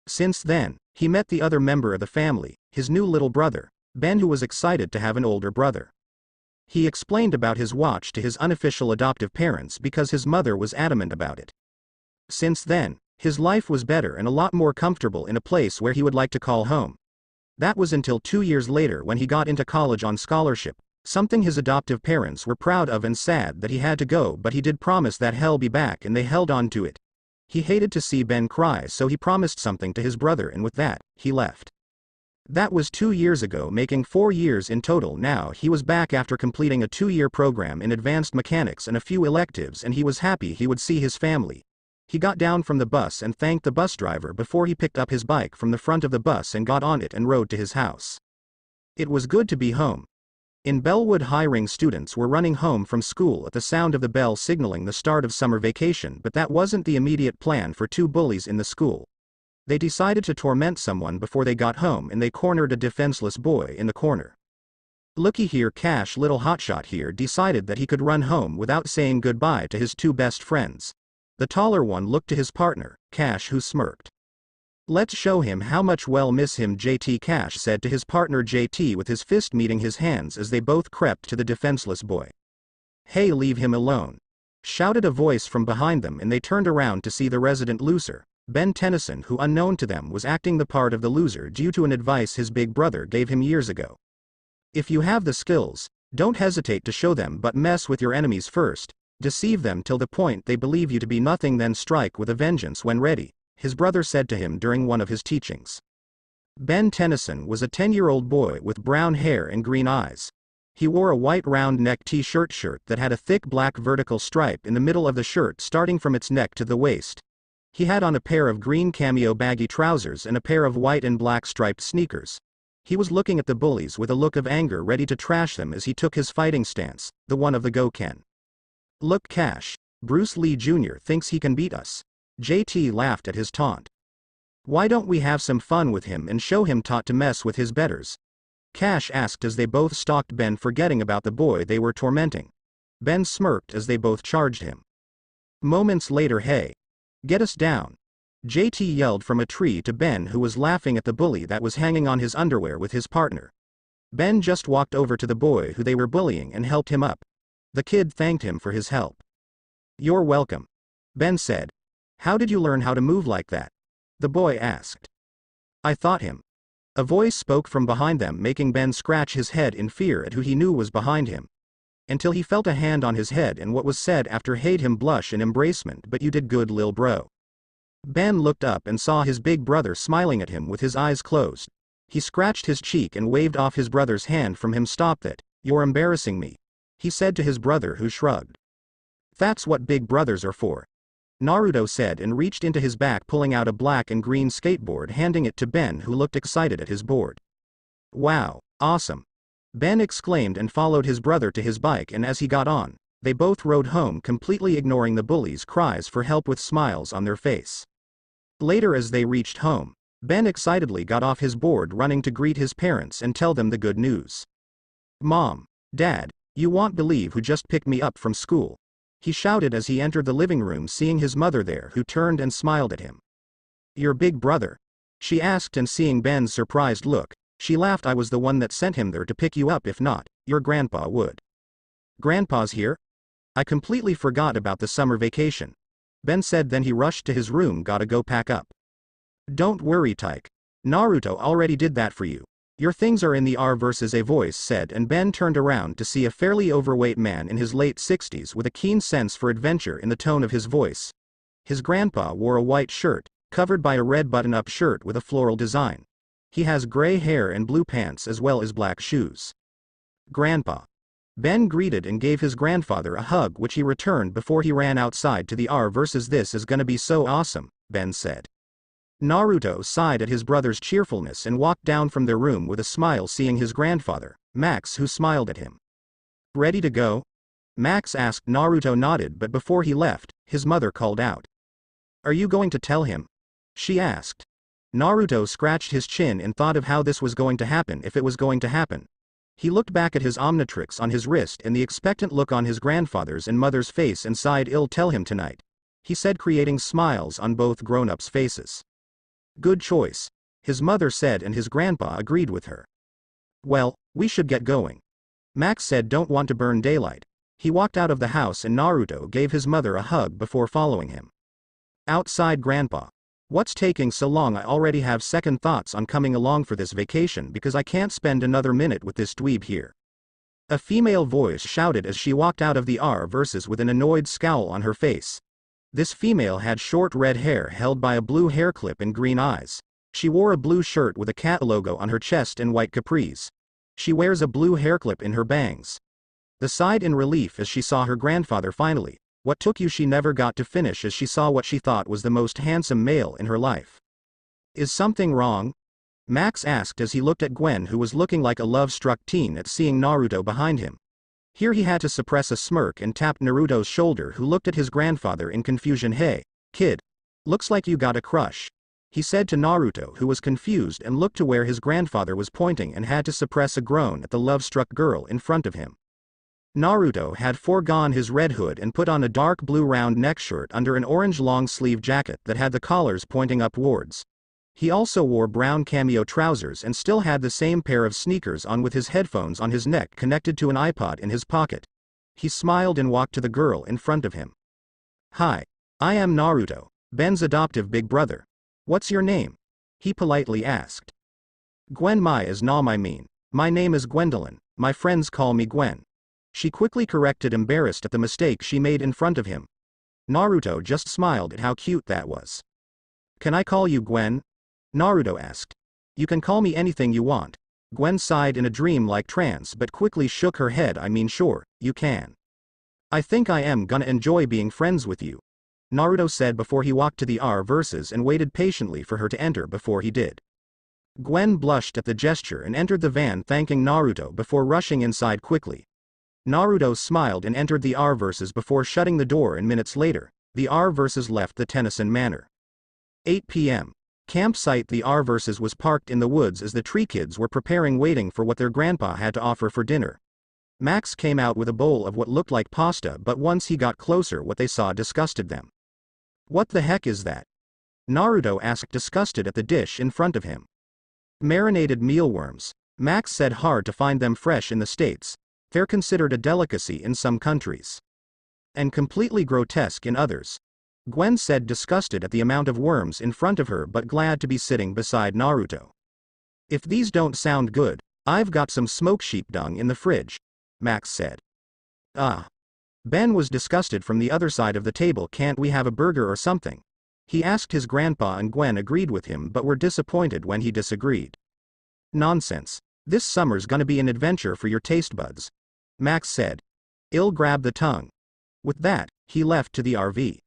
S1: Since then, he met the other member of the family, his new little brother, Ben, who was excited to have an older brother. He explained about his watch to his unofficial adoptive parents because his mother was adamant about it. Since then, his life was better and a lot more comfortable in a place where he would like to call home. That was until 2 years later when he got into college on scholarship, something his adoptive parents were proud of and sad that he had to go, but he did promise that he'll be back and they held on to it. He hated to see Ben cry, so he promised something to his brother, and with that, he left. That was 2 years ago, making 4 years in total. Now he was back after completing a 2-year program in advanced mechanics and a few electives, and he was happy he would see his family. He got down from the bus and thanked the bus driver before he picked up his bike from the front of the bus and got on it and rode to his house. It was good to be home. In Bellwood, hiring students were running home from school at the sound of the bell signaling the start of summer vacation, but that wasn't the immediate plan for two bullies in the school. They decided to torment someone before they got home, and they cornered a defenseless boy in the corner. Looky here, Cash, little hotshot here, decided that he could run home without saying goodbye to his two best friends. The taller one looked to his partner, Cash, who smirked. Let's show him how much we'll miss him, JT, Cash said to his partner JT, with his fist meeting his hands as they both crept to the defenseless boy. Hey, leave him alone, shouted a voice from behind them, and they turned around to see the resident loser, Ben Tennyson, who unknown to them was acting the part of the loser due to an advice his big brother gave him years ago. If you have the skills, don't hesitate to show them, but mess with your enemies first, deceive them till the point they believe you to be nothing, then strike with a vengeance when ready, his brother said to him during one of his teachings. Ben Tennyson was a 10-year-old boy with brown hair and green eyes. He wore a white round neck t-shirt that had a thick black vertical stripe in the middle of the shirt starting from its neck to the waist. He had on a pair of green cameo baggy trousers and a pair of white and black striped sneakers. He was looking at the bullies with a look of anger, ready to trash them as he took his fighting stance, the one of the go Ken. Look, Cash, Bruce Lee Jr. thinks he can beat us. JT laughed at his taunt. Why don't we have some fun with him and show him taught to mess with his betters? Cash asked as they both stalked Ben, forgetting about the boy they were tormenting. Ben smirked as they both charged him. Moments later, hey, get us down, JT yelled from a tree to Ben, who was laughing at the bully that was hanging on his underwear with his partner. Ben just walked over to the boy who they were bullying and helped him up. The kid thanked him for his help. You're welcome, Ben said. How did you learn how to move like that? The boy asked. I taught him. A voice spoke from behind them, making Ben scratch his head in fear at who he knew was behind him. Until he felt a hand on his head, and what was said after made him blush in embracement. But you did good, lil bro. Ben looked up and saw his big brother smiling at him with his eyes closed. He scratched his cheek and waved off his brother's hand from him. Stop that, you're embarrassing me, he said to his brother, who shrugged. That's what big brothers are for, Naruto said, and reached into his back, pulling out a black and green skateboard, handing it to Ben, who looked excited at his board. Wow, awesome, Ben exclaimed and followed his brother to his bike, and as he got on, they both rode home, completely ignoring the bullies' cries for help with smiles on their face. Later, as they reached home, Ben excitedly got off his board, running to greet his parents and tell them the good news. Mom, Dad, you won't believe who just picked me up from school, he shouted as he entered the living room, seeing his mother there, who turned and smiled at him. Your big brother? She asked, and seeing Ben's surprised look, she laughed. I was the one that sent him there to pick you up. If not, your grandpa would. Grandpa's here? I completely forgot about the summer vacation, Ben said. Then he rushed to his room. Gotta go pack up. Don't worry, Tyke. Naruto already did that for you. Your things are in the R versus a voice said, and Ben turned around to see a fairly overweight man in his late 60s with a keen sense for adventure in the tone of his voice. His grandpa wore a white shirt, covered by a red button-up shirt with a floral design. He has gray hair and blue pants as well as black shoes. Grandpa. Ben greeted and gave his grandfather a hug, which he returned before he ran outside to the R versus. This is gonna be so awesome, Ben said. Naruto sighed at his brother's cheerfulness and walked down from their room with a smile, seeing his grandfather, Max, who smiled at him. Ready to go? Max asked. Naruto nodded, but before he left, his mother called out. Are you going to tell him? She asked. Naruto scratched his chin and thought of how this was going to happen, if it was going to happen. He looked back at his Omnitrix on his wrist and the expectant look on his grandfather's and mother's face and sighed. I'll tell him tonight, he said, creating smiles on both grown-ups' faces. Good choice, his mother said, and his grandpa agreed with her. Well, we should get going, Max said. Don't want to burn daylight. He walked out of the house and Naruto gave his mother a hug before following him. Outside, Grandpa. What's taking so long? I already have second thoughts on coming along for this vacation because I can't spend another minute with this dweeb here, a female voice shouted as she walked out of the R versus with an annoyed scowl on her face. This female had short red hair held by a blue hair clip and green eyes. She wore a blue shirt with a cat logo on her chest and white capris. She wears a blue hair clip in her bangs. The sighed in relief as she saw her grandfather finally. What took you? She never got to finish as she saw what she thought was the most handsome male in her life. Is something wrong? Max asked as he looked at Gwen, who was looking like a love-struck teen at seeing Naruto behind him. Here he had to suppress a smirk and tapped Naruto's shoulder, who looked at his grandfather in confusion. Hey, kid. Looks like you got a crush, he said to Naruto, who was confused and looked to where his grandfather was pointing and had to suppress a groan at the love-struck girl in front of him. Naruto had foregone his red hood and put on a dark blue round neck shirt under an orange long-sleeve jacket that had the collars pointing upwards. He also wore brown cameo trousers and still had the same pair of sneakers on, with his headphones on his neck connected to an iPod in his pocket. He smiled and walked to the girl in front of him. Hi. I am Naruto, Ben's adoptive big brother. What's your name? He politely asked. Gwen. My name is Gwendolyn, my friends call me Gwen. She quickly corrected, embarrassed at the mistake she made in front of him. Naruto just smiled at how cute that was. Can I call you Gwen? Naruto asked. You can call me anything you want. Gwen sighed in a dream-like trance but quickly shook her head. Sure, you can. I think I am gonna enjoy being friends with you, Naruto said before he walked to the R-verses and waited patiently for her to enter before he did. Gwen blushed at the gesture and entered the van, thanking Naruto before rushing inside quickly. Naruto smiled and entered the R-verses before shutting the door, and minutes later, the R-verses left the Tennyson Manor. 8 p.m. Campsite. The R-verses was parked in the woods as the Tree Kids were preparing, waiting for what their grandpa had to offer for dinner. Max came out with a bowl of what looked like pasta, but once he got closer, what they saw disgusted them. What the heck is that? Naruto asked, disgusted at the dish in front of him. Marinated mealworms. Max said, hard to find them fresh in the States. They're considered a delicacy in some countries, and completely grotesque in others. Gwen said, disgusted at the amount of worms in front of her but glad to be sitting beside Naruto. If these don't sound good, I've got some smoked sheep dung in the fridge, Max said. Ah. Ben was disgusted from the other side of the table. Can't we have a burger or something? He asked his grandpa, and Gwen agreed with him but were disappointed when he disagreed. Nonsense. This summer's gonna be an adventure for your taste buds, Max said. I'll grab the tongue. With that, he left to the RV.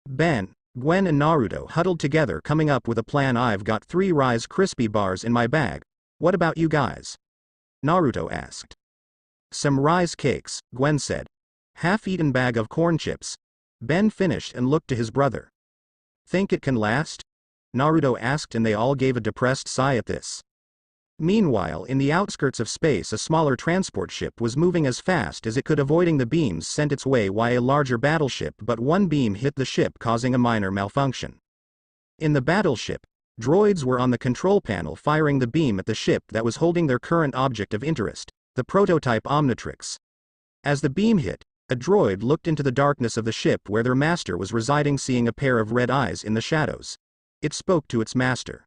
S1: Ben, Gwen and Naruto huddled together, coming up with a plan. I've got 3 Rice Krispie bars in my bag. What about you guys? Naruto asked. Some rice cakes, Gwen said. Half-eaten bag of corn chips. Ben finished and looked to his brother. Think it can last? Naruto asked, and they all gave a depressed sigh at this. Meanwhile, in the outskirts of space, a smaller transport ship was moving as fast as it could, avoiding the beams sent its way by a larger battleship, but one beam hit the ship, causing a minor malfunction. In the battleship, droids were on the control panel firing the beam at the ship that was holding their current object of interest, the prototype Omnitrix. As the beam hit, a droid looked into the darkness of the ship where their master was residing, seeing a pair of red eyes in the shadows. It spoke to its master.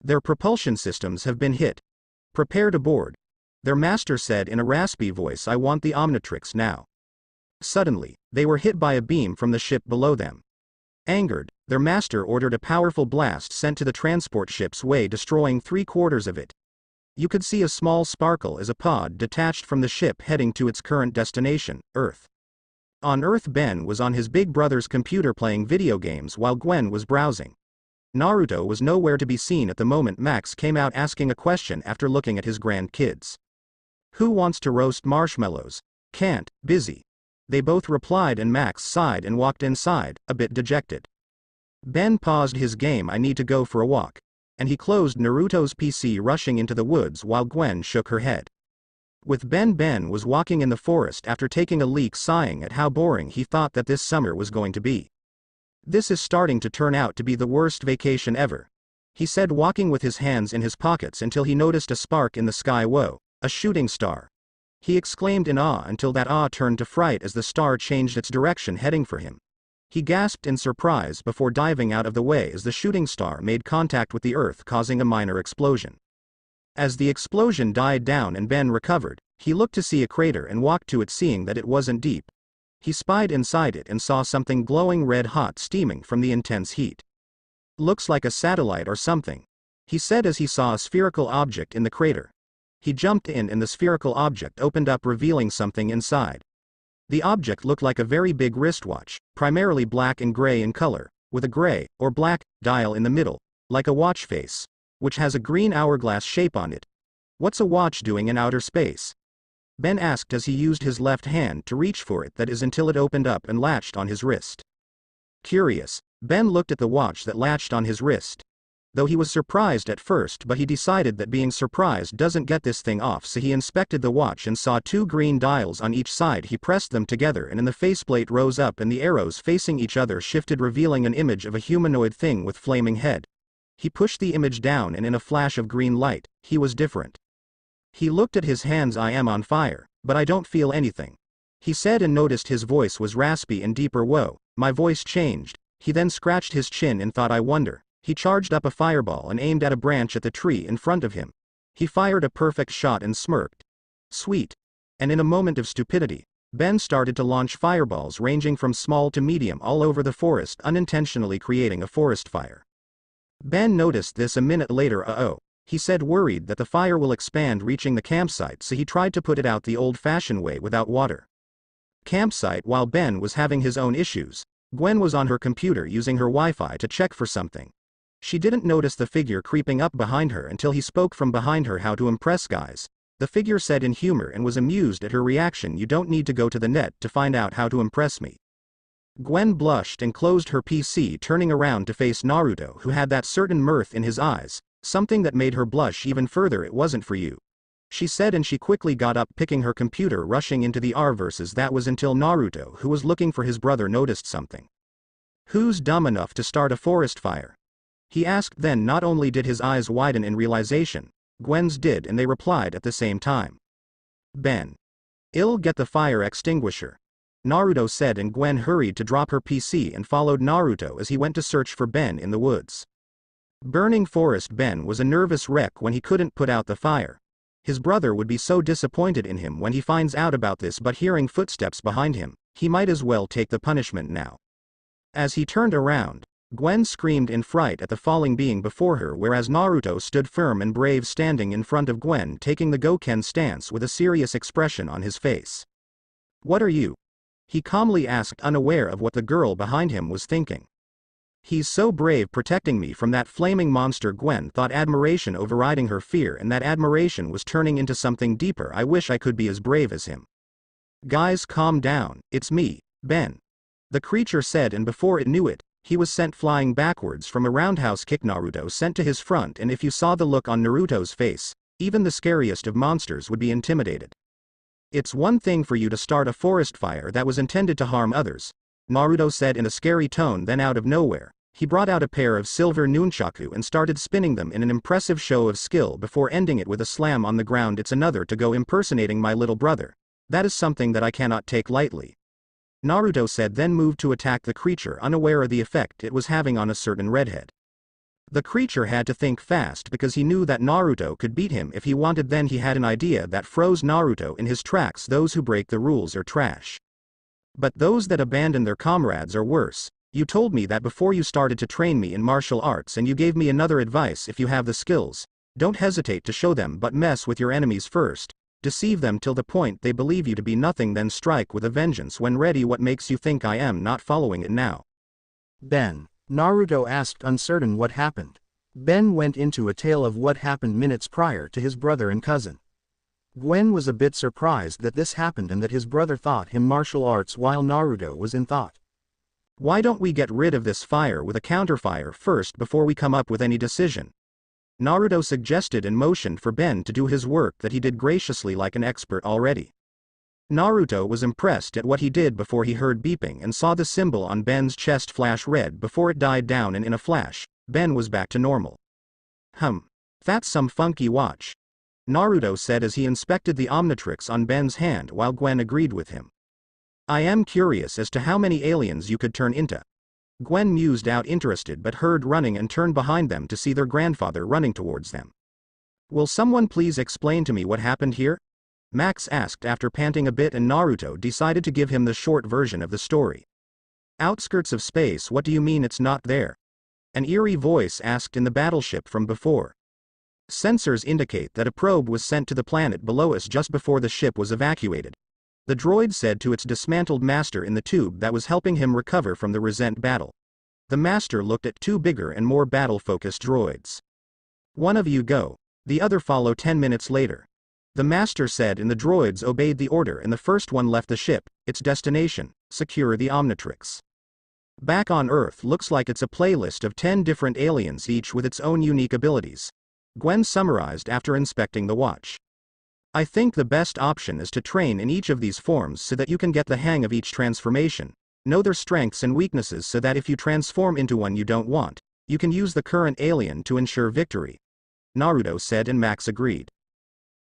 S1: Their propulsion systems have been hit. Prepare to board, their master said in a raspy voice. I want the Omnitrix now. Suddenly, they were hit by a beam from the ship below them. Angered, their master ordered a powerful blast sent to the transport ship's way, destroying 3/4 of it. You could see a small sparkle as a pod detached from the ship, heading to its current destination, Earth. On Earth, Ben was on his big brother's computer playing video games while Gwen was browsing. Naruto was nowhere to be seen at the moment. Max came out asking a question after looking at his grandkids. Who wants to roast marshmallows? Can't, busy. They both replied, and Max sighed and walked inside, a bit dejected. Ben paused his game. I need to go for a walk. And he closed Naruto's PC, rushing into the woods while Gwen shook her head. With Ben was walking in the forest after taking a leak, sighing at how boring he thought that this summer was going to be. This is starting to turn out to be the worst vacation ever, he said, walking with his hands in his pockets until he noticed a spark in the sky. Whoa, a shooting star. He exclaimed in awe until that awe turned to fright as the star changed its direction, heading for him. He gasped in surprise before diving out of the way as the shooting star made contact with the earth, causing a minor explosion. As the explosion died down and Ben recovered, he looked to see a crater and walked to it, seeing that it wasn't deep. He spied inside it and saw something glowing red hot, steaming from the intense heat. Looks like a satellite or something, he said as he saw a spherical object in the crater. He jumped in and the spherical object opened up, revealing something inside. The object looked like a very big wristwatch, primarily black and gray in color, with a gray, or black, dial in the middle, like a watch face, which has a green hourglass shape on it. What's a watch doing in outer space? Ben asked as he used his left hand to reach for it, that is, until it opened up and latched on his wrist. Curious, Ben looked at the watch that latched on his wrist. Though he was surprised at first, but he decided that being surprised doesn't get this thing off, so he inspected the watch and saw two green dials on each side. He pressed them together and the faceplate rose up and the arrows facing each other shifted, revealing an image of a humanoid thing with flaming head. He pushed the image down and in a flash of green light, he was different. He looked at his hands. I am on fire, but I don't feel anything, he said, and noticed his voice was raspy and deeper. Whoa, my voice changed. He then scratched his chin and thought, I wonder. He charged up a fireball and aimed at a branch at the tree in front of him. He fired a perfect shot and smirked. Sweet. And in a moment of stupidity, Ben started to launch fireballs ranging from small to medium all over the forest, unintentionally creating a forest fire. Ben noticed this a minute later. Uh-oh, he said, worried that the fire will expand, reaching the campsite, so he tried to put it out the old-fashioned way without water. Campsite. While Ben was having his own issues, Gwen was on her computer using her Wi-Fi to check for something. She didn't notice the figure creeping up behind her until he spoke from behind her. How to impress guys, the figure said in humor, and was amused at her reaction. You don't need to go to the net to find out how to impress me. Gwen blushed and closed her PC, turning around to face Naruto, who had that certain mirth in his eyes, something that made her blush even further. It wasn't for you, she said, and she quickly got up, picking her computer, rushing into the R-verses. That was until Naruto, who was looking for his brother, noticed something. Who's dumb enough to start a forest fire? He asked. Then not only did his eyes widen in realization, Gwen's did, and they replied at the same time. Ben. I'll get the fire extinguisher, Naruto said, and Gwen hurried to drop her PC and followed Naruto as he went to search for Ben in the woods. Burning forest. Ben was a nervous wreck when he couldn't put out the fire. His brother would be so disappointed in him when he finds out about this, but hearing footsteps behind him, he might as well take the punishment now. As he turned around, Gwen screamed in fright at the falling being before her, whereas Naruto stood firm and brave, standing in front of Gwen, taking the Goken stance with a serious expression on his face. What are you? He calmly asked, unaware of what the girl behind him was thinking. He's so brave, protecting me from that flaming monster. Gwen thought, admiration overriding her fear, and that admiration was turning into something deeper. I wish I could be as brave as him. Guys, calm down, it's me, Ben, the creature said, and before it knew it, he was sent flying backwards from a roundhouse kick. Naruto sent to his front, and if you saw the look on Naruto's face, even the scariest of monsters would be intimidated. It's one thing for you to start a forest fire that was intended to harm others, Naruto said in a scary tone. Then out of nowhere, he brought out a pair of silver nunchaku and started spinning them in an impressive show of skill before ending it with a slam on the ground. It's another to go impersonating my little brother. That is something that I cannot take lightly, Naruto said, then moved to attack the creature, unaware of the effect it was having on a certain redhead. The creature had to think fast because he knew that Naruto could beat him if he wanted. Then he had an idea that froze Naruto in his tracks. Those who break the rules are trash, but those that abandon their comrades are worse. You told me that before you started to train me in martial arts, and you gave me another advice: if you have the skills, don't hesitate to show them, but mess with your enemies first. Deceive them till the point they believe you to be nothing, then strike with a vengeance when ready. What makes you think I am not following it now,
S2: Ben? Naruto asked, uncertain what happened. Ben went into a tale of what happened minutes prior to his brother and cousin. Gwen was a bit surprised that this happened and that his brother taught him martial arts while Naruto was in thought.
S1: Why don't we get rid of this fire with a counterfire first before we come up with any decision, Naruto suggested, and motioned for Ben to do his work that he did graciously like an expert already. Naruto was impressed at what he did before he heard beeping and saw the symbol on Ben's chest flash red before it died down, and in a flash, Ben was back to normal. That's some funky watch, Naruto said as he inspected the Omnitrix on Ben's hand, while Gwen agreed with him. I am curious as to how many aliens you could turn into, Gwen mused out, interested, but heard running and turned behind them to see their grandfather running towards them. Will someone please explain to me what happened here? Max asked after panting a bit, and Naruto decided to give him the short version of the story. Outskirts of space? What do you mean it's not there? An eerie voice asked in the battleship from before. Sensors indicate that a probe was sent to the planet below us just before the ship was evacuated. The droid said to its dismantled master in the tube that was helping him recover from the Resent battle. The master looked at two bigger and more battle-focused droids. One of you go. The other follow 10 minutes later. The master said, and the droids obeyed the order, and the first one left the ship, its destination, secure the Omnitrix. Back on Earth looks like it's a playlist of 10 different aliens, each with its own unique abilities. Gwen summarized after inspecting the watch. I think the best option is to train in each of these forms so that you can get the hang of each transformation, know their strengths and weaknesses so that if you transform into one you don't want, you can use the current alien to ensure victory. Naruto said, and Max agreed.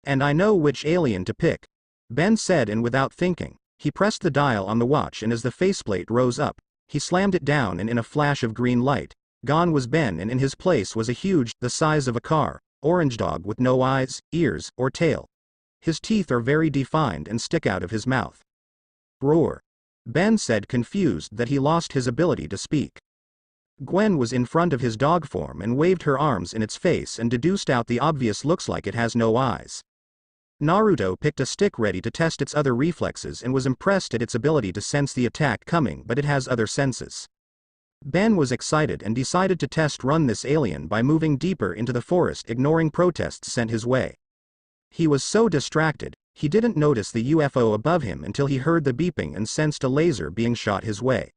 S1: And I know which alien to pick. Ben said, and without thinking, he pressed the dial on the watch, and as the faceplate rose up, he slammed it down, and in a flash of green light, gone was Ben, and in his place was a huge, the size of a car, orange dog with no eyes, ears, or tail. His teeth are very defined and stick out of his mouth. Roar. Ben said, confused that he lost his ability to speak. Gwen was in front of his dog form and waved her arms in its face and deduced out the obvious, looks like it has no eyes. Naruto picked a stick ready to test its other reflexes and was impressed at its ability to sense the attack coming, but it has other senses. Ben was excited and decided to test run this alien by moving deeper into the forest, ignoring protests sent his way. He was so distracted, he didn't notice the UFO above him until he heard the beeping and sensed a laser being shot his way.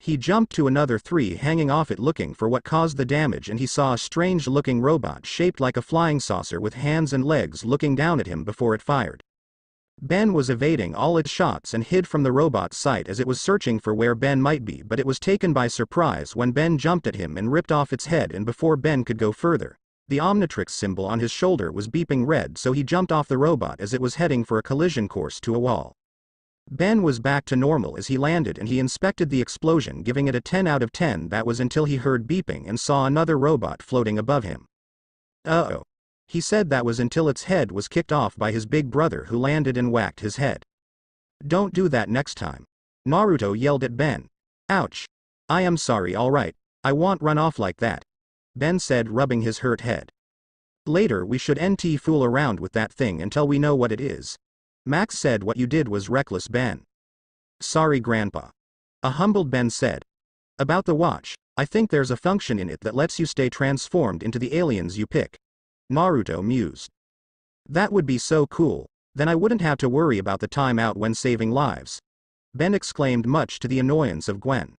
S1: He jumped to another 3 hanging off it looking for what caused the damage, and he saw a strange-looking robot shaped like a flying saucer with hands and legs looking down at him before it fired. Ben was evading all its shots and hid from the robot's sight as it was searching for where Ben might be, but it was taken by surprise when Ben jumped at him and ripped off its head, and before Ben could go further, the Omnitrix symbol on his shoulder was beeping red, so he jumped off the robot as it was heading for a collision course to a wall. Ben was back to normal as he landed, and he inspected the explosion, giving it a 10 out of 10. That was until he heard beeping and saw another robot floating above him. Uh-oh. He said that was until its head was kicked off by his big brother, who landed and whacked his head. Don't do that next time. Naruto yelled at Ben. Ouch. I am sorry, alright. I won't run off like that. Ben said, rubbing his hurt head. Later we should fool around with that thing until we know what it is. Max said, what you did was reckless, Ben. Sorry, Grandpa. A humbled Ben said. About the watch, I think there's a function in it that lets you stay transformed into the aliens you pick. Naruto mused. That would be so cool, then I wouldn't have to worry about the time out when saving lives. Ben exclaimed, much to the annoyance of Gwen.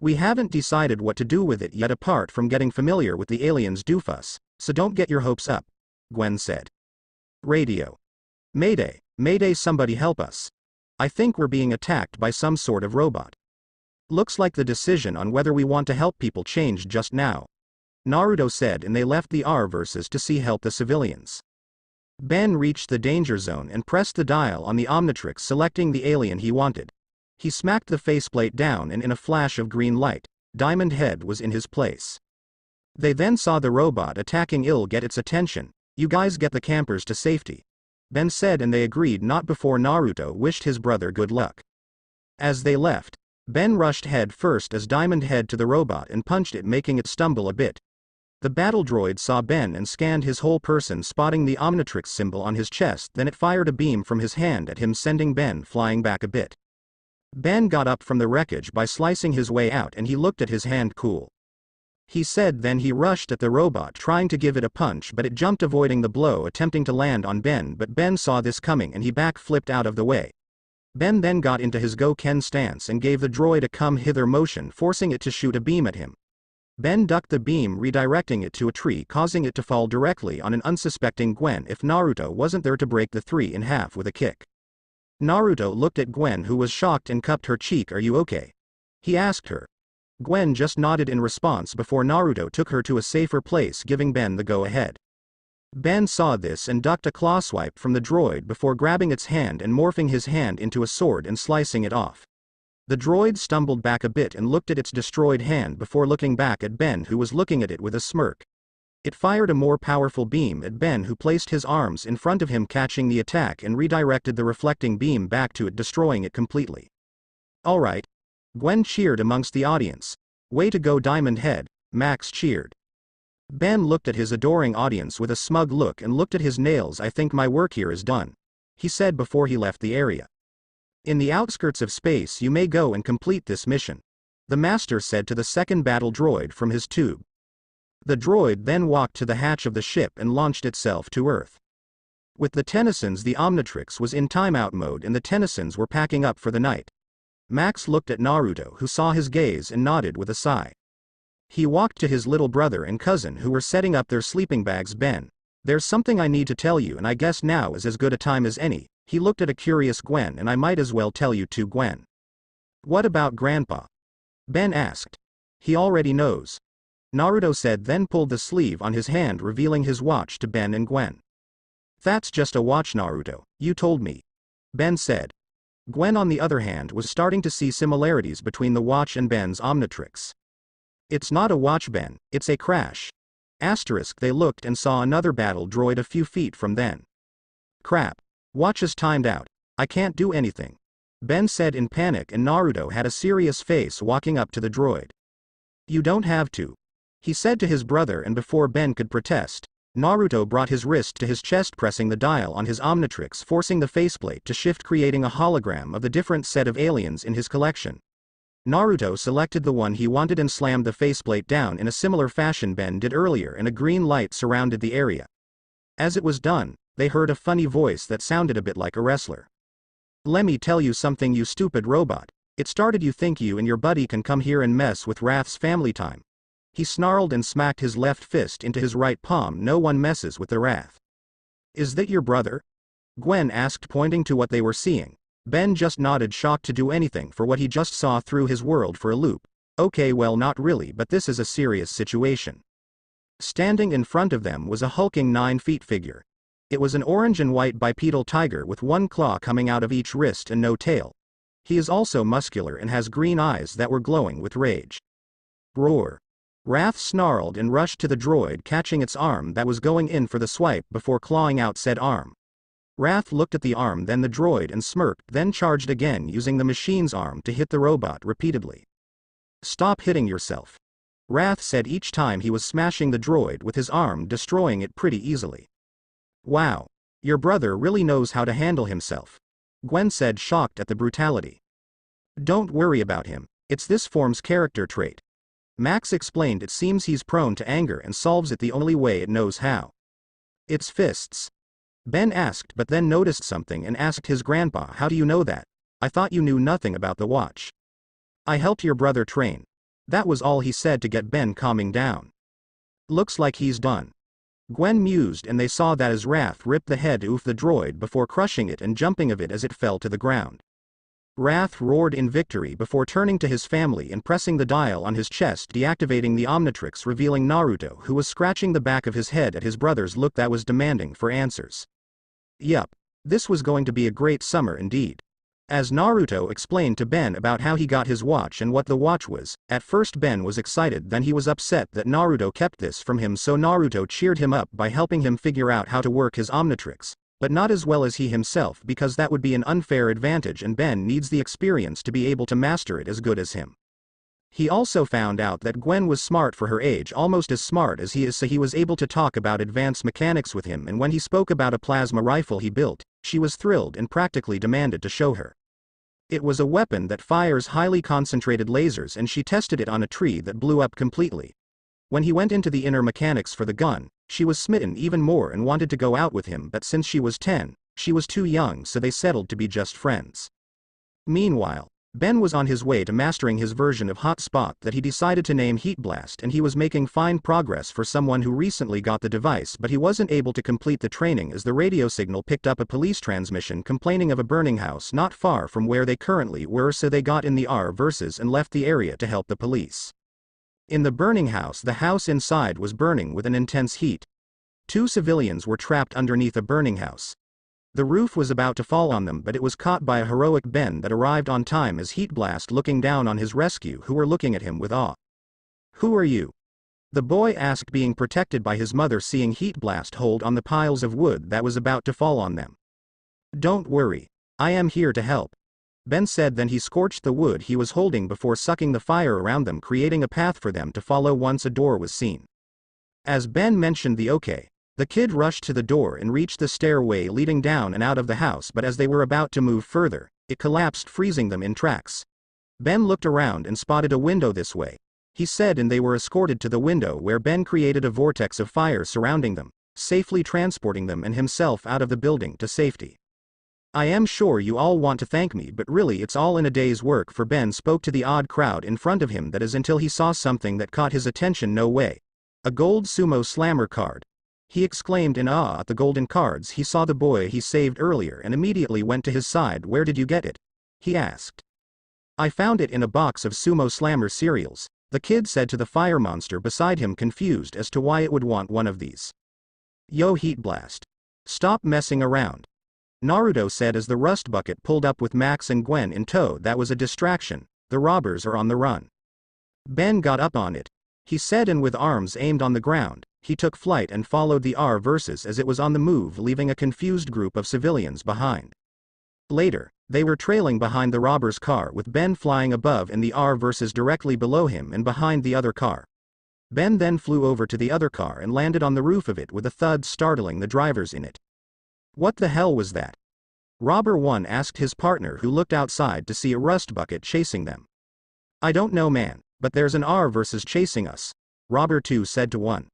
S1: We haven't decided what to do with it yet apart from getting familiar with the aliens doofus, so don't get your hopes up, Gwen said. Radio. Mayday, Mayday, somebody help us. I think we're being attacked by some sort of robot. Looks like the decision on whether we want to help people changed just now. Naruto said, and they left the R-verses to see help the civilians. Ben reached the danger zone and pressed the dial on the Omnitrix, selecting the alien he wanted. He smacked the faceplate down, and in a flash of green light, Diamond Head was in his place. They then saw the robot attacking get its attention. You guys get the campers to safety, Ben said, and they agreed, not before Naruto wished his brother good luck. As they left, Ben rushed head first as Diamond Head to the robot and punched it, making it stumble a bit. The battle droid saw Ben and scanned his whole person, spotting the Omnitrix symbol on his chest. Then it fired a beam from his hand at him, sending Ben flying back a bit. Ben got up from the wreckage by slicing his way out, and he looked at his hand. Cool, he said. Then he rushed at the robot, trying to give it a punch, but it jumped, avoiding the blow, attempting to land on Ben, but Ben saw this coming and he back-flipped out of the way. Ben then got into his Go-Ken stance and gave the droid a come-hither motion, forcing it to shoot a beam at him. Ben ducked the beam, redirecting it to a tree, causing it to fall directly on an unsuspecting Gwen if Naruto wasn't there to break the 3 in half with a kick. Naruto looked at Gwen, who was shocked, and cupped her cheek. Are you okay? He asked her. Gwen just nodded in response before Naruto took her to a safer place, giving Ben the go-ahead. Ben saw this and ducked a claw swipe from the droid before grabbing its hand and morphing his hand into a sword and slicing it off. The droid stumbled back a bit and looked at its destroyed hand before looking back at Ben, who was looking at it with a smirk. It fired a more powerful beam at Ben, who placed his arms in front of him, catching the attack, and redirected the reflecting beam back to it, destroying it completely. Alright. Gwen cheered amongst the audience. Way to go, Diamond Head, Max cheered. Ben looked at his adoring audience with a smug look and looked at his nails. I think my work here is done, he said before he left the area. In the outskirts of space you may go and complete this mission, the master said to the second battle droid from his tube. The droid then walked to the hatch of the ship and launched itself to Earth. With the Tennysons, the Omnitrix was in timeout mode and the Tennysons were packing up for the night. Max looked at Naruto, who saw his gaze and nodded with a sigh. He walked to his little brother and cousin who were setting up their sleeping bags. Ben, there's something I need to tell you, and I guess now is as good a time as any. He looked at a curious Gwen. And I might as well tell you too, Gwen. What about Grandpa? Ben asked. He already knows, Naruto said, then pulled the sleeve on his hand revealing his watch to Ben and Gwen. That's just a watch, Naruto, you told me, Ben said. Gwen on the other hand was starting to see similarities between the watch and Ben's Omnitrix. It's not a watch, Ben, it's a crash. Asterisk. They looked and saw another battle droid a few feet from them. Crap. Watch is timed out. I can't do anything, Ben said in panic, and Naruto had a serious face walking up to the droid. You don't have to, he said to his brother, and before Ben could protest, Naruto brought his wrist to his chest, pressing the dial on his Omnitrix, forcing the faceplate to shift, creating a hologram of the different set of aliens in his collection. Naruto selected the one he wanted and slammed the faceplate down in a similar fashion Ben did earlier, and a green light surrounded the area. As it was done, they heard a funny voice that sounded a bit like a wrestler. Lemme tell you something, you stupid robot. It started. You think you and your buddy can come here and mess with Wrath's family time? He snarled and smacked his left fist into his right palm. No one messes with the Wrath. Is that your brother? Gwen asked, pointing to what they were seeing. Ben just nodded, shocked to do anything for what he just saw, threw his world for a loop. Okay, well, not really, but this is a serious situation. Standing in front of them was a hulking 9-feet figure. It was an orange and white bipedal tiger with one claw coming out of each wrist and no tail. He is also muscular and has green eyes that were glowing with rage. Roar. Wrath snarled and rushed to the droid, catching its arm that was going in for the swipe before clawing out said arm. Wrath looked at the arm, then the droid, and smirked, then charged again, using the machine's arm to hit the robot repeatedly. Stop hitting yourself, Wrath said each time he was smashing the droid with his arm, destroying it pretty easily. Wow. Your brother really knows how to handle himself, Gwen said, shocked at the brutality. Don't worry about him, it's this form's character trait, Max explained. It seems he's prone to anger and solves it the only way it knows how. It's fists, Ben asked, but then noticed something and asked his grandpa, how do you know that? I thought you knew nothing about the watch. I helped your brother train. That was all he said to get Ben calming down. Looks like he's done, Gwen mused, and they saw that as Wrath ripped the head off the droid before crushing it and jumping of it as it fell to the ground. Wrath roared in victory before turning to his family and pressing the dial on his chest, deactivating the Omnitrix, revealing Naruto, who was scratching the back of his head at his brother's look that was demanding for answers. Yup. This was going to be a great summer indeed. As Naruto explained to Ben about how he got his watch and what the watch was, at first Ben was excited, then he was upset that Naruto kept this from him, so Naruto cheered him up by helping him figure out how to work his Omnitrix, but not as well as he himself, because that would be an unfair advantage and Ben needs the experience to be able to master it as good as him. He also found out that Gwen was smart for her age, almost as smart as he is, so he was able to talk about advanced mechanics with him, and when he spoke about a plasma rifle he built, she was thrilled and practically demanded to show her. It was a weapon that fires highly concentrated lasers, and she tested it on a tree that blew up completely. When he went into the inner mechanics for the gun, she was smitten even more and wanted to go out with him, but since she was 10, she was too young, so they settled to be just friends. Meanwhile, Ben was on his way to mastering his version of Hot Spot that he decided to name Heat Blast, and he was making fine progress for someone who recently got the device, but he wasn't able to complete the training as the radio signal picked up a police transmission complaining of a burning house not far from where they currently were, so they got in the R-verses and left the area to help the police. In the burning house, the house inside was burning with an intense heat. 2 civilians were trapped underneath a burning house. The roof was about to fall on them, but it was caught by a heroic Ben that arrived on time as Heat Blast looking down on his rescue, who were looking at him with awe. Who are you? The boy asked, being protected by his mother, seeing Heat Blast hold on the piles of wood that was about to fall on them. Don't worry. I am here to help, Ben said, then he scorched the wood he was holding before sucking the fire around them, creating a path for them to follow once a door was seen. As Ben mentioned the okay, the kid rushed to the door and reached the stairway leading down and out of the house, but as they were about to move further, it collapsed, freezing them in tracks. Ben looked around and spotted a window this way, he said, and they were escorted to the window, where Ben created a vortex of fire surrounding them, safely transporting them and himself out of the building to safety. I am sure you all want to thank me, but really it's all in a day's work, for Ben spoke to the odd crowd in front of him, that is, until he saw something that caught his attention. No way. A gold sumo slammer card. He exclaimed in awe at the golden cards. He saw the boy he saved earlier and immediately went to his side. Where did you get it? He asked. I found it in a box of sumo slammer cereals, the kid said to the fire monster beside him, confused as to why it would want one of these. Yo, Heat Blast. Stop messing around, Naruto said as the rust bucket pulled up with Max and Gwen in tow. That was a distraction, the robbers are on the run. Ben got up on it, he said, and with arms aimed on the ground, he took flight and followed the R versus as it was on the move, leaving a confused group of civilians behind. Later, they were trailing behind the robber's car, with Ben flying above and the R versus directly below him and behind the other car. Ben then flew over to the other car and landed on the roof of it with a thud, startling the drivers in it. What the hell was that? Robber 1 asked his partner, who looked outside to see a rust bucket chasing them. I don't know, man, but there's an R versus chasing us, Robber 2 said to 1.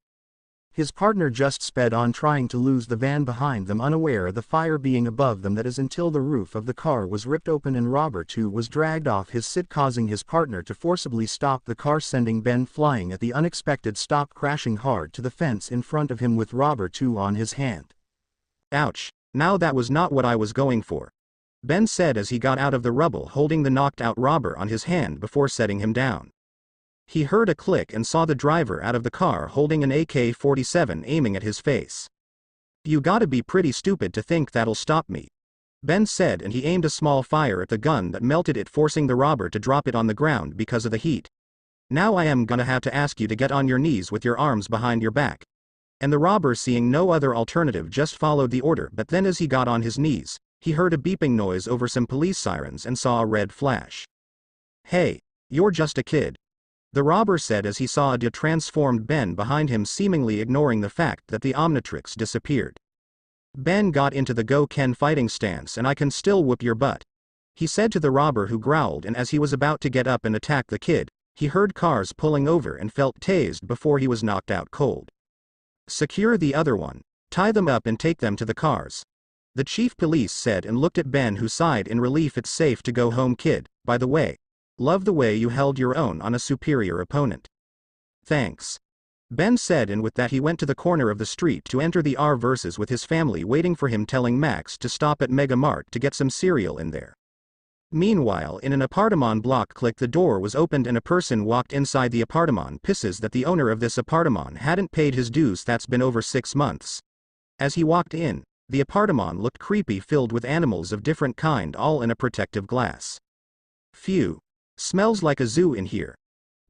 S2: His partner just sped on, trying to lose the van behind them, unaware of the fire being above them, that is, until the roof of the car was ripped open and Robber 2 was dragged off his seat, causing his partner to forcibly stop the car, sending Ben flying at the unexpected stop, crashing hard to the fence in front of him with Robber 2 on his hand.
S1: Ouch, now that was not what I was going for, Ben said as he got out of the rubble, holding the knocked out robber on his hand before setting him down. He heard a click and saw the driver out of the car holding an AK-47 aiming at his face. You gotta be pretty stupid to think that'll stop me, Ben said, and he aimed a small fire at the gun that melted it, forcing the robber to drop it on the ground because of the heat. Now I am gonna have to ask you to get on your knees with your arms behind your back. And the robber, seeing no other alternative, just followed the order, but then as he got on his knees, he heard a beeping noise over some police sirens and saw a red flash. Hey, you're just a kid, the robber said as he saw a transformed Ben behind him, seemingly ignoring the fact that the Omnitrix disappeared. Ben got into the go Ken fighting stance, and I can still whoop your butt, he said to the robber, who growled, and as he was about to get up and attack the kid, he heard cars pulling over and felt tased before he was knocked out cold. Secure the other one, tie them up and take them to the cars, the chief police said, and looked at Ben, who sighed in relief. It's safe to go home, kid, by the way. Love the way you held your own on a superior opponent. Thanks, Ben said, and with that he went to the corner of the street to enter the R versus with his family waiting for him, telling Max to stop at Mega Mart to get some cereal in there. Meanwhile, in an apartment block, the door was opened and a person walked inside the apartment, pisses that the owner of this apartment hadn't paid his dues. That's been over 6 months. As he walked in, the apartment looked creepy, filled with animals of different kind, all in a protective glass. Phew. Smells like a zoo in here,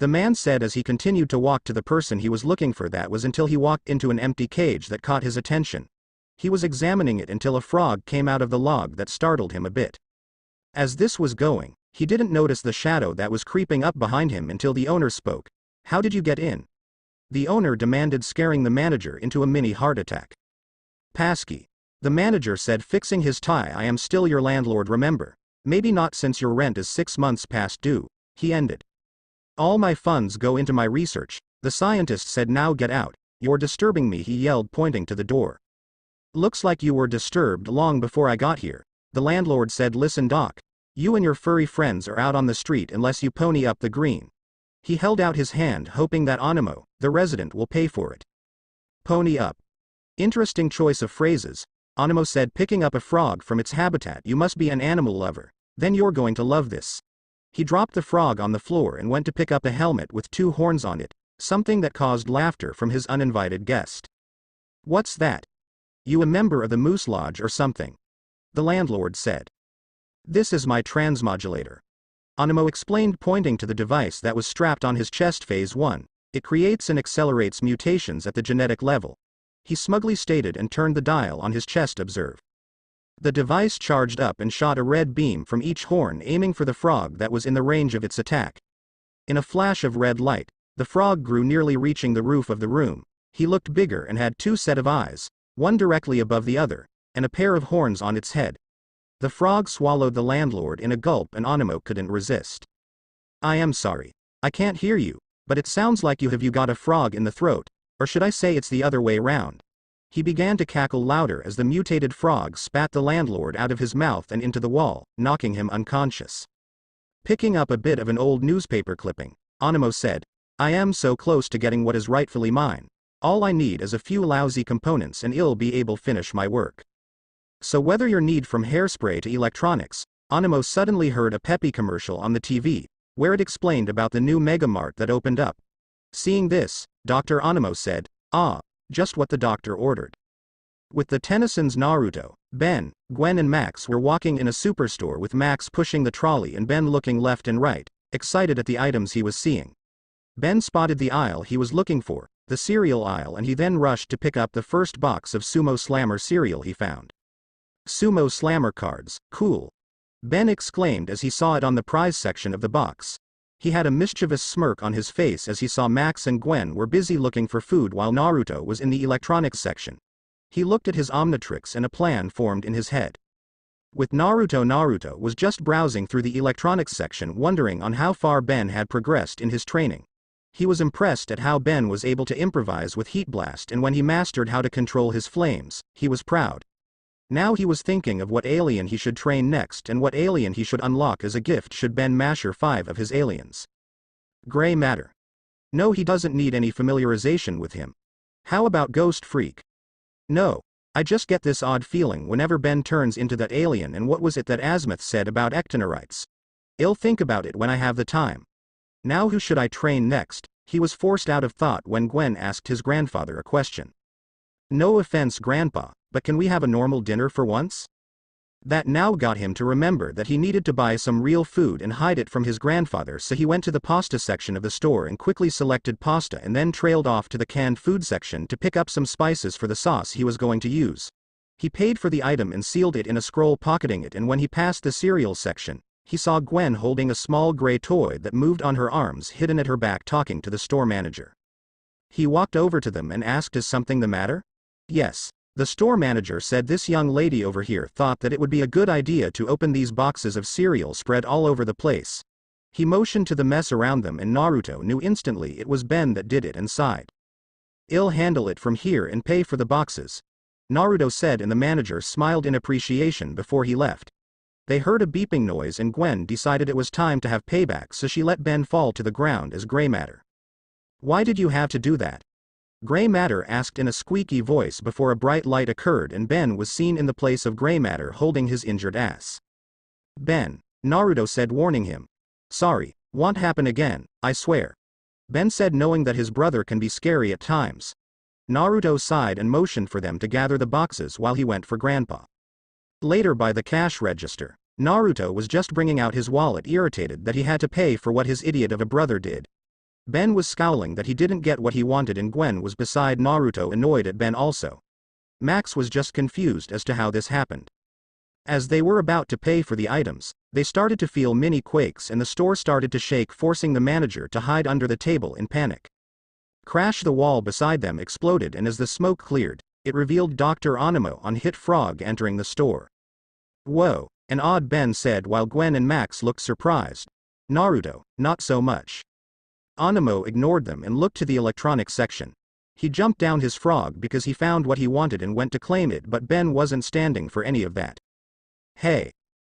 S1: the man said as he continued to walk to the person he was looking for. That was until he walked into an empty cage that caught his attention. He was examining it until a frog came out of the log that startled him a bit. As this was going, he didn't notice the shadow that was creeping up behind him until the owner spoke. How did you get in? The owner demanded, scaring the manager into a mini heart attack. Pasky, the manager said, fixing his tie. I am still your landlord, remember? Maybe not, since your rent is 6 months past due, he ended. All my funds go into my research, the scientist said. Now get out, you're disturbing me, he yelled, pointing to the door. Looks like you were disturbed long before I got here, the landlord said. Listen, Doc, you and your furry friends are out on the street unless you pony up the green. He held out his hand, hoping that Animo, the resident, will pay for it. Pony up. Interesting choice of phrases, Animo said, picking up a frog from its habitat. You must be an animal lover, then you're going to love this. He dropped the frog on the floor and went to pick up a helmet with 2 horns on it, something that caused laughter from his uninvited guest. What's that? You a member of the Moose Lodge or something? The landlord said. This is my transmodulator, Animo explained, pointing to the device that was strapped on his chest. Phase 1, it creates and accelerates mutations at the genetic level, he smugly stated, and turned the dial on his chest. Observe. The device charged up and shot a red beam from each horn, aiming for the frog that was in the range of its attack. In a flash of red light, the frog grew, nearly reaching the roof of the room. He looked bigger and had two sets of eyes, one directly above the other, and a pair of horns on its head. The frog swallowed the landlord in a gulp and Animo couldn't resist. I am sorry. I can't hear you, but it sounds like you got a frog in the throat, or should I say it's the other way round. He began to cackle louder as the mutated frog spat the landlord out of his mouth and into the wall, knocking him unconscious. Picking up a bit of an old newspaper clipping, Animo said, I am so close to getting what is rightfully mine. All I need is a few lousy components and I'll be able to finish my work. So whether your need from hairspray to electronics, Animo suddenly heard a peppy commercial on the TV, where it explained about the new megamart that opened up. Seeing this, Dr. Animo said, just what the doctor ordered. With the Tennysons, Naruto, Ben, Gwen and Max were walking in a superstore with Max pushing the trolley and Ben looking left and right, excited at the items he was seeing. Ben spotted the aisle he was looking for, the cereal aisle, and he then rushed to pick up the first box of Sumo Slammer cereal he found. Sumo Slammer cards, cool. Ben exclaimed as he saw it on the prize section of the box. He had a mischievous smirk on his face as he saw Max and Gwen were busy looking for food while Naruto was in the electronics section. He looked at his Omnitrix and a plan formed in his head. With Naruto was just browsing through the electronics section wondering on how far Ben had progressed in his training. He was impressed at how Ben was able to improvise with Heat Blast, and when he mastered how to control his flames, he was proud. Now he was thinking of what alien he should train next and what alien he should unlock as a gift should Ben master 5 of his aliens. Gray Matter. No, he doesn't need any familiarization with him. How about Ghost Freak? No, I just get this odd feeling whenever Ben turns into that alien. And what was it that Azimuth said about ectonorites? I'll think about it when I have the time. Now who should I train next? He was forced out of thought when Gwen asked his grandfather a question. No offense, Grandpa, but can we have a normal dinner for once? That now got him to remember that he needed to buy some real food and hide it from his grandfather, so he went to the pasta section of the store and quickly selected pasta and then trailed off to the canned food section to pick up some spices for the sauce he was going to use. He paid for the item and sealed it in a scroll, pocketing it, and when he passed the cereal section, he saw Gwen holding a small gray toy that moved on her arms hidden at her back, talking to the store manager. He walked over to them and asked, is something the matter? Yes. The store manager said this young lady over here thought that it would be a good idea to open these boxes of cereal spread all over the place. He motioned to the mess around them and Naruto knew instantly it was Ben that did it and sighed. I'll handle it from here and pay for the boxes, Naruto said, and the manager smiled in appreciation before he left. They heard a beeping noise and Gwen decided it was time to have payback, so she let Ben fall to the ground as Gray Matter. Why did you have to do that? Gray Matter asked in a squeaky voice before a bright light occurred and Ben was seen in the place of Gray Matter holding his injured ass. Ben, Naruto said, warning him. Sorry, won't happen again, I swear. Ben said, knowing that his brother can be scary at times. Naruto sighed and motioned for them to gather the boxes while he went for Grandpa. Later, by the cash register, Naruto was just bringing out his wallet, irritated that he had to pay for what his idiot of a brother did. Ben was scowling that he didn't get what he wanted and Gwen was beside Naruto, annoyed at Ben also. Max was just confused as to how this happened. As they were about to pay for the items, they started to feel mini quakes and the store started to shake, forcing the manager to hide under the table in panic. Crash! The wall beside them exploded, and as the smoke cleared, it revealed Dr. Animo on Hit Frog entering the store. Whoa, an odd, Ben said while Gwen and Max looked surprised. Naruto, not so much. Animo ignored them and looked to the electronics section. He jumped down his frog because he found what he wanted and went to claim it, but Ben wasn't standing for any of that. Hey!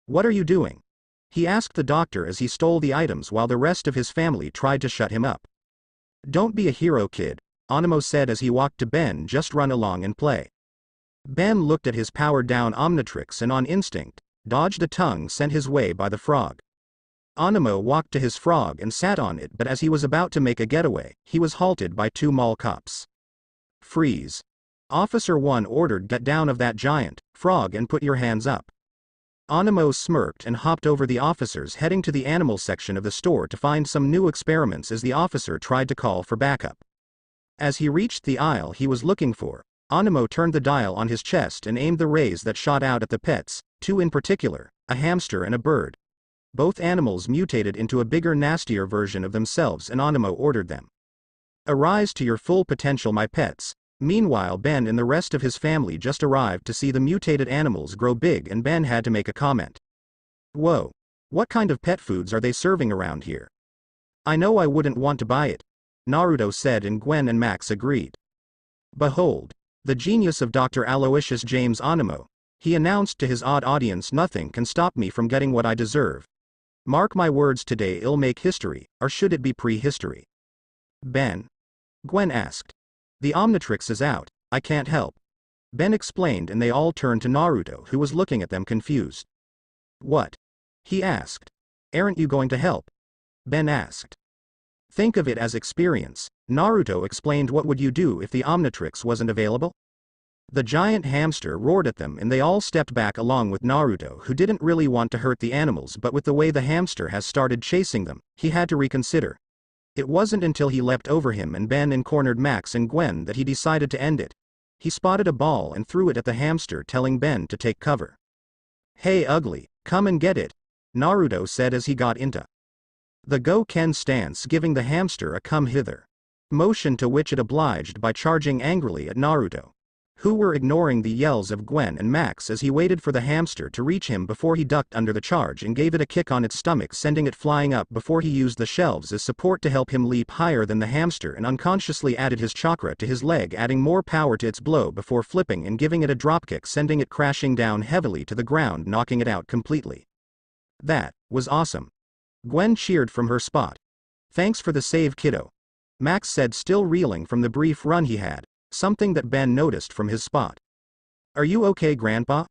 S1: What are you doing? He asked the doctor as he stole the items while the rest of his family tried to shut him up. Don't be a hero, kid, Animo said as he walked to Ben. Just run along and play. Ben looked at his powered-down Omnitrix and on instinct, dodged a tongue sent his way by the frog. Animo walked to his frog and sat on it, but as he was about to make a getaway, he was halted by 2 mall cops. Freeze. Officer 1 ordered, get down of that giant frog and put your hands up. Animo smirked and hopped over the officers, heading to the animal section of the store to find some new experiments as the officer tried to call for backup. As he reached the aisle he was looking for, Animo turned the dial on his chest and aimed the rays that shot out at the pets, 2 in particular, a hamster and a bird. Both animals mutated into a bigger, nastier version of themselves and Animo ordered them. Arise to your full potential, my pets. Meanwhile, Ben and the rest of his family just arrived to see the mutated animals grow big, and Ben had to make a comment. Whoa. What kind of pet foods are they serving around here? I know I wouldn't want to buy it, Naruto said, and Gwen and Max agreed. Behold, the genius of Dr. Aloysius James Animo, he announced to his odd audience. Nothing can stop me from getting what I deserve. Mark my words, today it'll make history, or should it be prehistory? Ben? Gwen asked. The Omnitrix is out, I can't help. Ben explained, and they all turned to Naruto, who was looking at them confused. What? He asked. Aren't you going to help? Ben asked. Think of it as experience, Naruto explained. What would you do if the Omnitrix wasn't available? The giant hamster roared at them, and they all stepped back along with Naruto, who didn't really want to hurt the animals, but with the way the hamster has started chasing them, he had to reconsider. It wasn't until he leapt over him and Ben and cornered Max and Gwen that he decided to end it. He spotted a ball and threw it at the hamster, telling Ben to take cover. Hey ugly, come and get it, Naruto said as he got into the Go-Ken stance, giving the hamster a come hither motion, to which it obliged by charging angrily at Naruto, who were ignoring the yells of Gwen and Max as he waited for the hamster to reach him before he ducked under the charge and gave it a kick on its stomach, sending it flying up before he used the shelves as support to help him leap higher than the hamster, and unconsciously added his chakra to his leg, adding more power to its blow before flipping and giving it a dropkick, sending it crashing down heavily to the ground, knocking it out completely. That was awesome. Gwen cheered from her spot. Thanks for the save, kiddo, Max said, still reeling from the brief run he had, something that Ben noticed from his spot. Are you okay, Grandpa?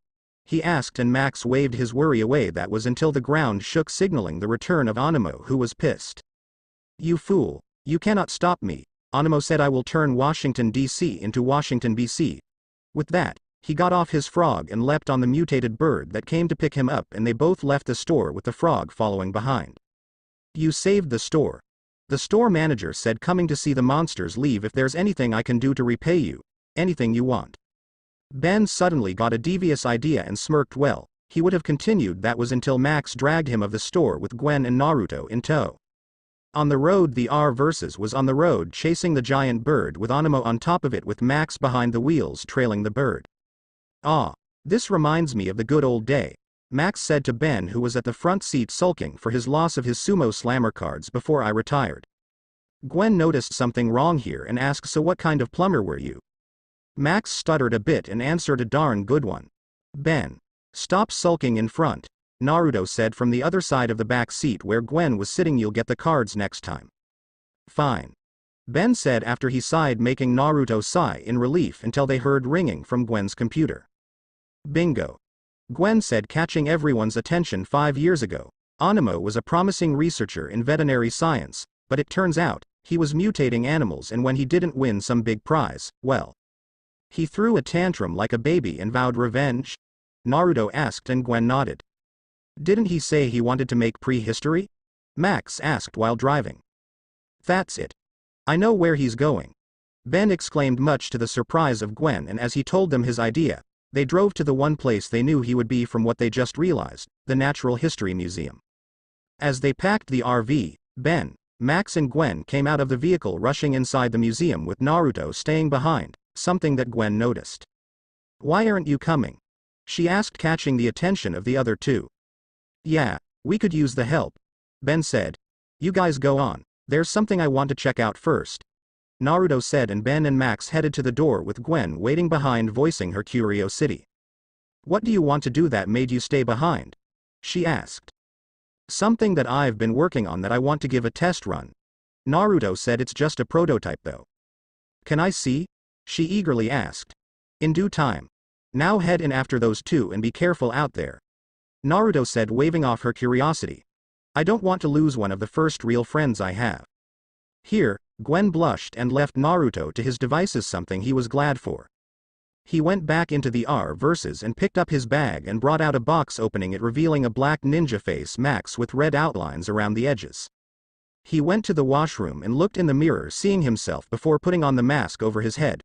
S1: He asked, and Max waved his worry away. That was until the ground shook, signaling the return of Animo, who was pissed. You fool, you cannot stop me, Animo said. I will turn Washington, D.C. into Washington, B.C. With that, he got off his frog and leapt on the mutated bird that came to pick him up, and they both left the store with the frog following behind. You saved the store, the store manager said, coming to see the monsters leave. If there's anything I can do to repay you, anything you want. Ben suddenly got a devious idea and smirked. Well, he would have continued. That was until Max dragged him of the store with Gwen and Naruto in tow. On the road, the R-Versus was on the road chasing the giant bird with Animo on top of it, with Max behind the wheels trailing the bird. Ah, this reminds me of the good old day, Max said to Ben, who was at the front seat sulking for his loss of his sumo slammer cards. Before I retired. Gwen noticed something wrong here and asked, so what kind of plumber were you? Max stuttered a bit and answered, a darn good one. Ben, stop sulking in front, Naruto said from the other side of the back seat where Gwen was sitting. You'll get the cards next time. Fine, Ben said after he sighed, making Naruto sigh in relief until they heard ringing from Gwen's computer. Bingo, Gwen said, catching everyone's attention. 5 years ago, Animo was a promising researcher in veterinary science, but it turns out, he was mutating animals, and when he didn't win some big prize, well, he threw a tantrum like a baby and vowed revenge? Naruto asked, and Gwen nodded. Didn't he say he wanted to make prehistory? Max asked while driving. That's it. I know where he's going, Ben exclaimed, much to the surprise of Gwen, and as he told them his idea, they drove to the one place they knew he would be from what they just realized, the Natural History Museum. As they packed the RV, Ben, Max and Gwen came out of the vehicle, rushing inside the museum with Naruto staying behind, something that Gwen noticed. Why aren't you coming? She asked, catching the attention of the other two. Yeah, we could use the help, Ben said. You guys go on, there's something I want to check out first, Naruto said, and Ben and Max headed to the door with Gwen waiting behind, voicing her curiosity. What do you want to do that made you stay behind? She asked. Something that I've been working on that I want to give a test run, Naruto said. It's just a prototype though. Can I see? She eagerly asked. In due time. Now head in after those two and be careful out there, Naruto said, waving off her curiosity. I don't want to lose one of the first real friends I have. Here, Gwen blushed and left Naruto to his devices, something he was glad for. He went back into the R-Versus and picked up his bag and brought out a box, opening it, revealing a black ninja face Max with red outlines around the edges. He went to the washroom and looked in the mirror, seeing himself before putting on the mask over his head.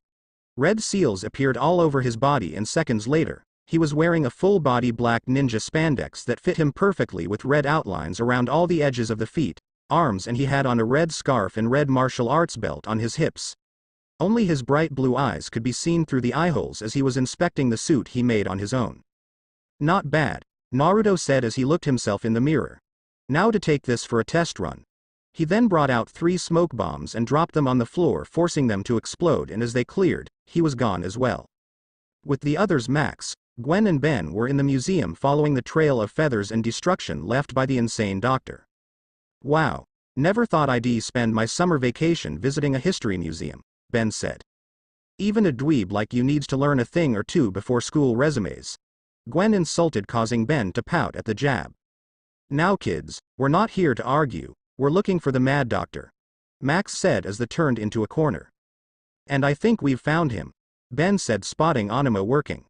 S1: Red seals appeared all over his body, and seconds later, he was wearing a full-body black ninja spandex that fit him perfectly with red outlines around all the edges of the feet, arms, and he had on a red scarf and red martial arts belt on his hips. Only his bright blue eyes could be seen through the eyeholes as he was inspecting the suit he made on his own. Not bad, Naruto said as he looked himself in the mirror. Now to take this for a test run. He then brought out 3 smoke bombs and dropped them on the floor, forcing them to explode, and as they cleared, he was gone as well. With the others, Max, Gwen and Ben were in the museum following the trail of feathers and destruction left by the insane doctor. Wow, never thought I'd spend my summer vacation visiting a history museum, Ben said. Even a dweeb like you needs to learn a thing or two before school resumes. Gwen insulted, causing Ben to pout at the jab. Now kids, we're not here to argue, we're looking for the mad doctor, Max said as they turned into a corner. And I think we've found him, Ben said, spotting Animo working.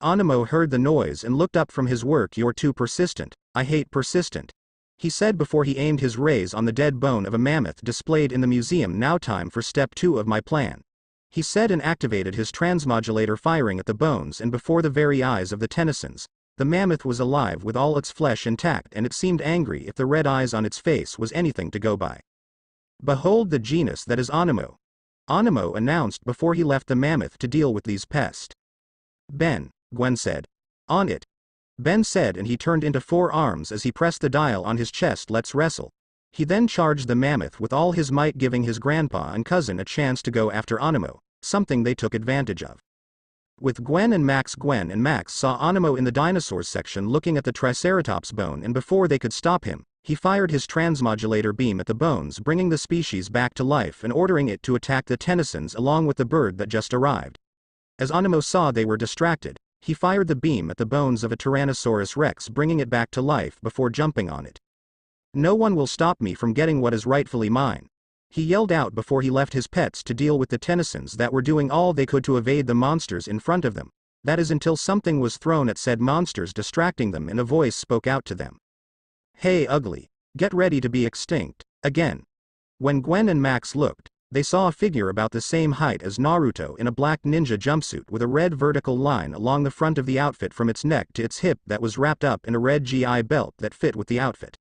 S1: Animo heard the noise and looked up from his work. You're too persistent, I hate persistent, he said before he aimed his rays on the dead bone of a mammoth displayed in the museum. Now time for step 2 of my plan, he said, and activated his transmodulator, firing at the bones, and before the very eyes of the Tennysons, the mammoth was alive with all its flesh intact, and it seemed angry if the red eyes on its face was anything to go by. Behold the genus that is Animo, Animo announced before he left the mammoth to deal with these pests. Ben, Gwen said. On it, Ben said, and he turned into 4 arms as he pressed the dial on his chest. Let's wrestle. He then charged the mammoth with all his might, giving his grandpa and cousin a chance to go after Animo, something they took advantage of. With Gwen and Max saw Animo in the dinosaurs section looking at the Triceratops bone, and before they could stop him, he fired his transmodulator beam at the bones, bringing the species back to life and ordering it to attack the Tennysons along with the bird that just arrived. As Animo saw they were distracted, he fired the beam at the bones of a Tyrannosaurus Rex, bringing it back to life before jumping on it. No one will stop me from getting what is rightfully mine, he yelled out before he left his pets to deal with the Tennysons that were doing all they could to evade the monsters in front of them. That is until something was thrown at said monsters, distracting them, and a voice spoke out to them. Hey ugly, get ready to be extinct, again. When Gwen and Max looked, they saw a figure about the same height as Naruto in a black ninja jumpsuit with a red vertical line along the front of the outfit from its neck to its hip that was wrapped up in a red GI belt that fit with the outfit.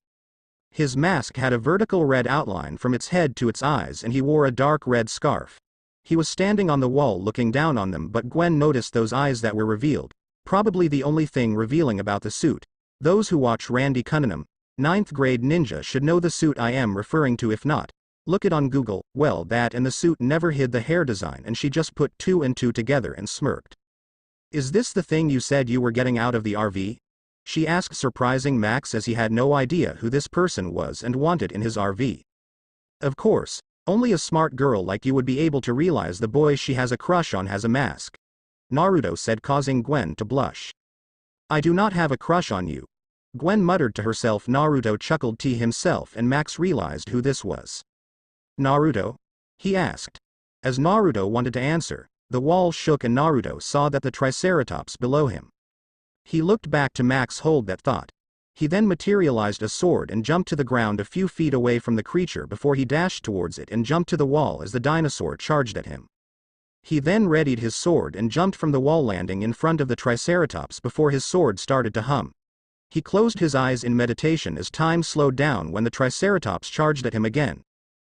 S1: His mask had a vertical red outline from its head to its eyes, and he wore a dark red scarf. He was standing on the wall looking down on them, but Gwen noticed those eyes that were revealed, probably the only thing revealing about the suit. Those who watch Randy Cunningham, 9th grade ninja, should know the suit I am referring to. If not, look it on Google. Well, that and the suit never hid the hair design, and she just put 2 and 2 together and smirked. Is this the thing you said you were getting out of the RV? She asked, surprising Max as he had no idea who this person was and wanted in his RV. Of course, only a smart girl like you would be able to realize the boy she has a crush on has a mask, Naruto said, causing Gwen to blush. I do not have a crush on you, Gwen muttered to herself. Naruto chuckled to himself, and Max realized who this was. Naruto? He asked. As Naruto wanted to answer, the wall shook and Naruto saw that the Triceratops below him. He looked back to Max hold that thought. He then materialized a sword and jumped to the ground a few feet away from the creature before he dashed towards it and jumped to the wall as the dinosaur charged at him. He then readied his sword and jumped from the wall, landing in front of the Triceratops before his sword started to hum. He closed his eyes in meditation as time slowed down when the Triceratops charged at him again.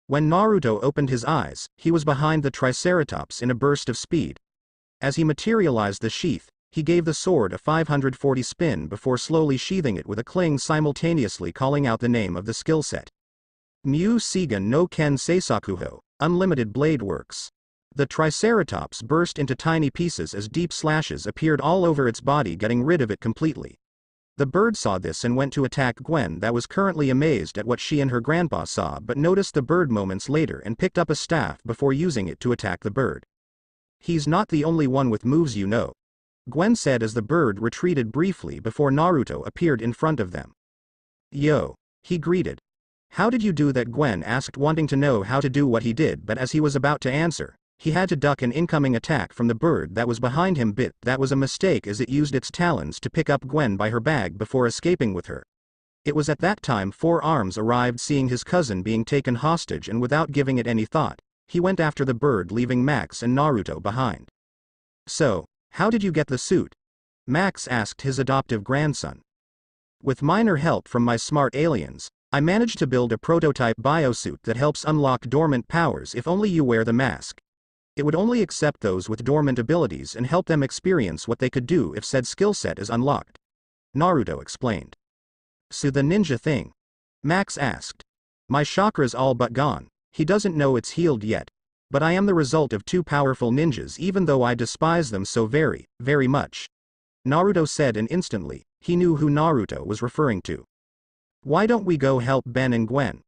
S1: When Naruto opened his eyes, he was behind the Triceratops in a burst of speed. As he materialized the sheath, he gave the sword a 540 spin before slowly sheathing it with a cling, simultaneously calling out the name of the skill set. Mu Seigan no Ken Seisakuho, Unlimited Blade Works. The Triceratops burst into tiny pieces as deep slashes appeared all over its body, getting rid of it completely. The bird saw this and went to attack Gwen, that was currently amazed at what she and her grandpa saw, but noticed the bird moments later and picked up a staff before using it to attack the bird. He's not the only one with moves, you know, Gwen said as the bird retreated briefly before Naruto appeared in front of them. Yo, he greeted. How did you do that? Gwen asked, wanting to know how to do what he did, but as he was about to answer, he had to duck an incoming attack from the bird that was behind him. That was a mistake, as it used its talons to pick up Gwen by her bag before escaping with her. It was at that time 4 Arms arrived, seeing his cousin being taken hostage, and without giving it any thought, he went after the bird, leaving Max and Naruto behind. So, how did you get the suit? Max asked his adoptive grandson. With minor help from my smart aliens, I managed to build a prototype biosuit that helps unlock dormant powers if only you wear the mask. It would only accept those with dormant abilities and help them experience what they could do if said skill set is unlocked. Naruto explained. So the ninja thing? Max asked. My chakra's all but gone. He doesn't know it's healed yet. But I am the result of two powerful ninjas even though I despise them so very, very much. Naruto said, and instantly, he knew who Naruto was referring to. Why don't we go help Ben and Gwen?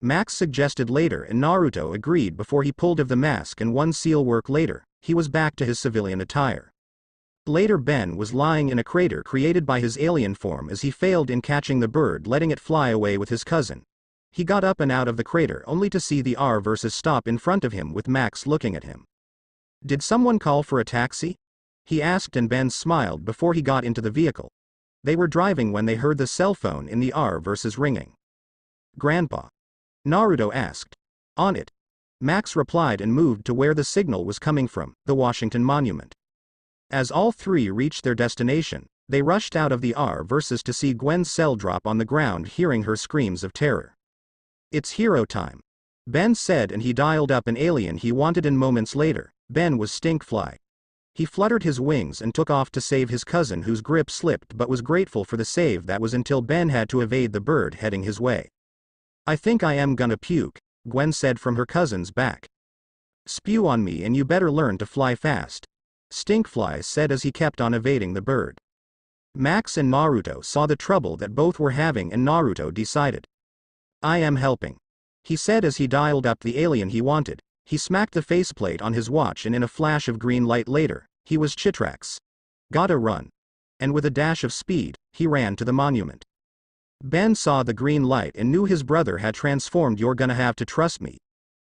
S1: Max suggested later, and Naruto agreed before he pulled off the mask, and one seal work later, he was back to his civilian attire. Later Ben was lying in a crater created by his alien form as he failed in catching the bird, letting it fly away with his cousin. He got up and out of the crater only to see the R versus stop in front of him with Max looking at him. Did someone call for a taxi? He asked, and Ben smiled before he got into the vehicle. They were driving when they heard the cell phone in the R versus ringing. Grandpa? Naruto asked. On it. Max replied and moved to where the signal was coming from, the Washington Monument. As all three reached their destination, they rushed out of the R versus to see Gwen's cell drop on the ground, hearing her screams of terror. It's hero time, Ben said, and he dialed up an alien he wanted, and moments later, Ben was Stinkfly. He fluttered his wings and took off to save his cousin, whose grip slipped, but was grateful for the save that was until Ben had to evade the bird heading his way. I think I am gonna puke, Gwen said from her cousin's back. Spew on me and you better learn to fly fast, Stinkfly said as he kept on evading the bird. Max and Naruto saw the trouble that both were having, and Naruto decided. I am helping, he said as he dialed up the alien he wanted. He smacked the faceplate on his watch, and in a flash of green light later, he was Chitrax. Gotta run. And with a dash of speed, he ran to the monument. Ben saw the green light and knew his brother had transformed. You're gonna have to trust me,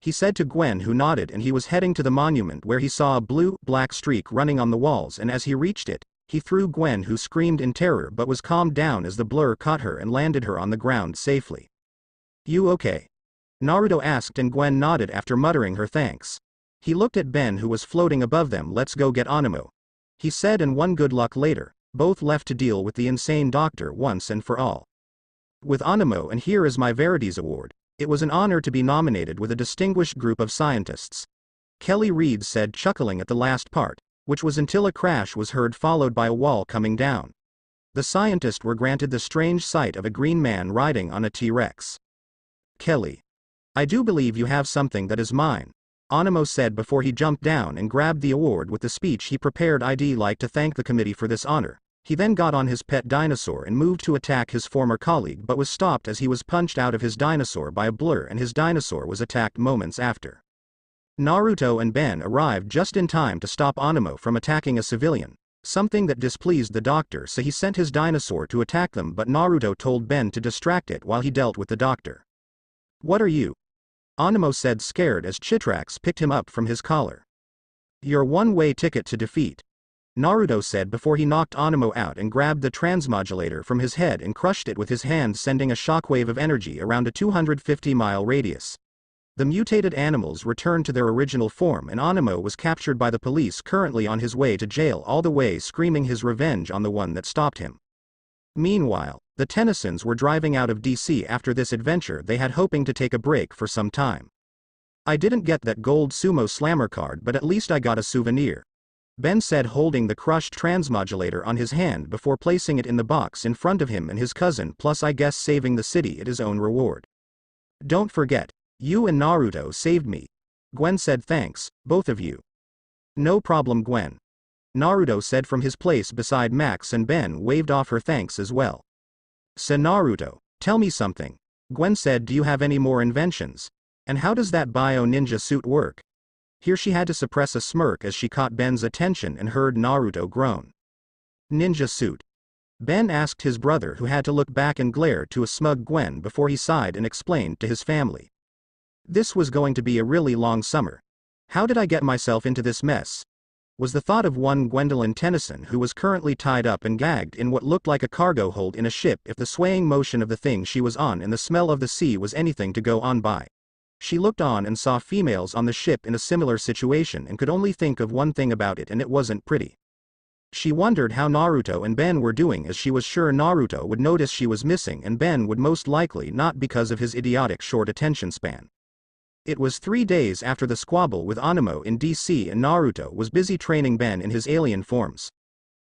S1: he said to Gwen, who nodded, and he was heading to the monument where he saw a blue-black streak running on the walls, and as he reached it, he threw Gwen, who screamed in terror but was calmed down as the blur caught her and landed her on the ground safely. You okay? Naruto asked, and Gwen nodded after muttering her thanks. He looked at Ben, who was floating above them. Let's go get Animo, he said, and one good luck later, both left to deal with the insane doctor once and for all. With Animo, and here is my Verities Award. It was an honor to be nominated with a distinguished group of scientists, Kelly Reed said, chuckling at the last part, which was until a crash was heard followed by a wall coming down. The scientists were granted the strange sight of a green man riding on a T-Rex. Kelly. I do believe you have something that is mine, Animo said before he jumped down and grabbed the award with the speech he prepared. I'd like to thank the committee for this honor. He then got on his pet dinosaur and moved to attack his former colleague, but was stopped as he was punched out of his dinosaur by a blur, and his dinosaur was attacked moments after. Naruto and Ben arrived just in time to stop Animo from attacking a civilian, something that displeased the doctor, so he sent his dinosaur to attack them, but Naruto told Ben to distract it while he dealt with the doctor. What are you? Animo said, scared, as Chitrax picked him up from his collar. Your one-way ticket to defeat, Naruto said before he knocked Animo out and grabbed the transmodulator from his head and crushed it with his hand, sending a shockwave of energy around a 250-mile radius. The mutated animals returned to their original form, and Animo was captured by the police, currently on his way to jail, all the way screaming his revenge on the one that stopped him. Meanwhile, the Tennysons were driving out of DC after this adventure they had, hoping to take a break for some time. I didn't get that gold sumo slammer card, but at least I got a souvenir, Ben said, holding the crushed transmodulator on his hand before placing it in the box in front of him and his cousin. Plus, I guess saving the city is his own reward. Don't forget, you and Naruto saved me, Gwen said. Thanks, both of you. No problem, Gwen, Naruto said from his place beside Max, and Ben waved off her thanks as well. So Naruto, tell me something, Gwen said. Do you have any more inventions? And how does that bio ninja suit work? Here she had to suppress a smirk as she caught Ben's attention and heard Naruto groan. Ninja suit? Ben asked his brother, who had to look back and glare to a smug Gwen before he sighed and explained to his family. This was going to be a really long summer. How did I get myself into this mess? Was the thought of one Gwendolyn Tennyson, who was currently tied up and gagged in what looked like a cargo hold in a ship, if the swaying motion of the thing she was on and the smell of the sea was anything to go on by. She looked on and saw females on the ship in a similar situation and could only think of one thing about it, and it wasn't pretty. She wondered how Naruto and Ben were doing, as she was sure Naruto would notice she was missing and Ben would most likely not, because of his idiotic short attention span. It was 3 days after the squabble with Animo in DC and Naruto was busy training Ben in his alien forms.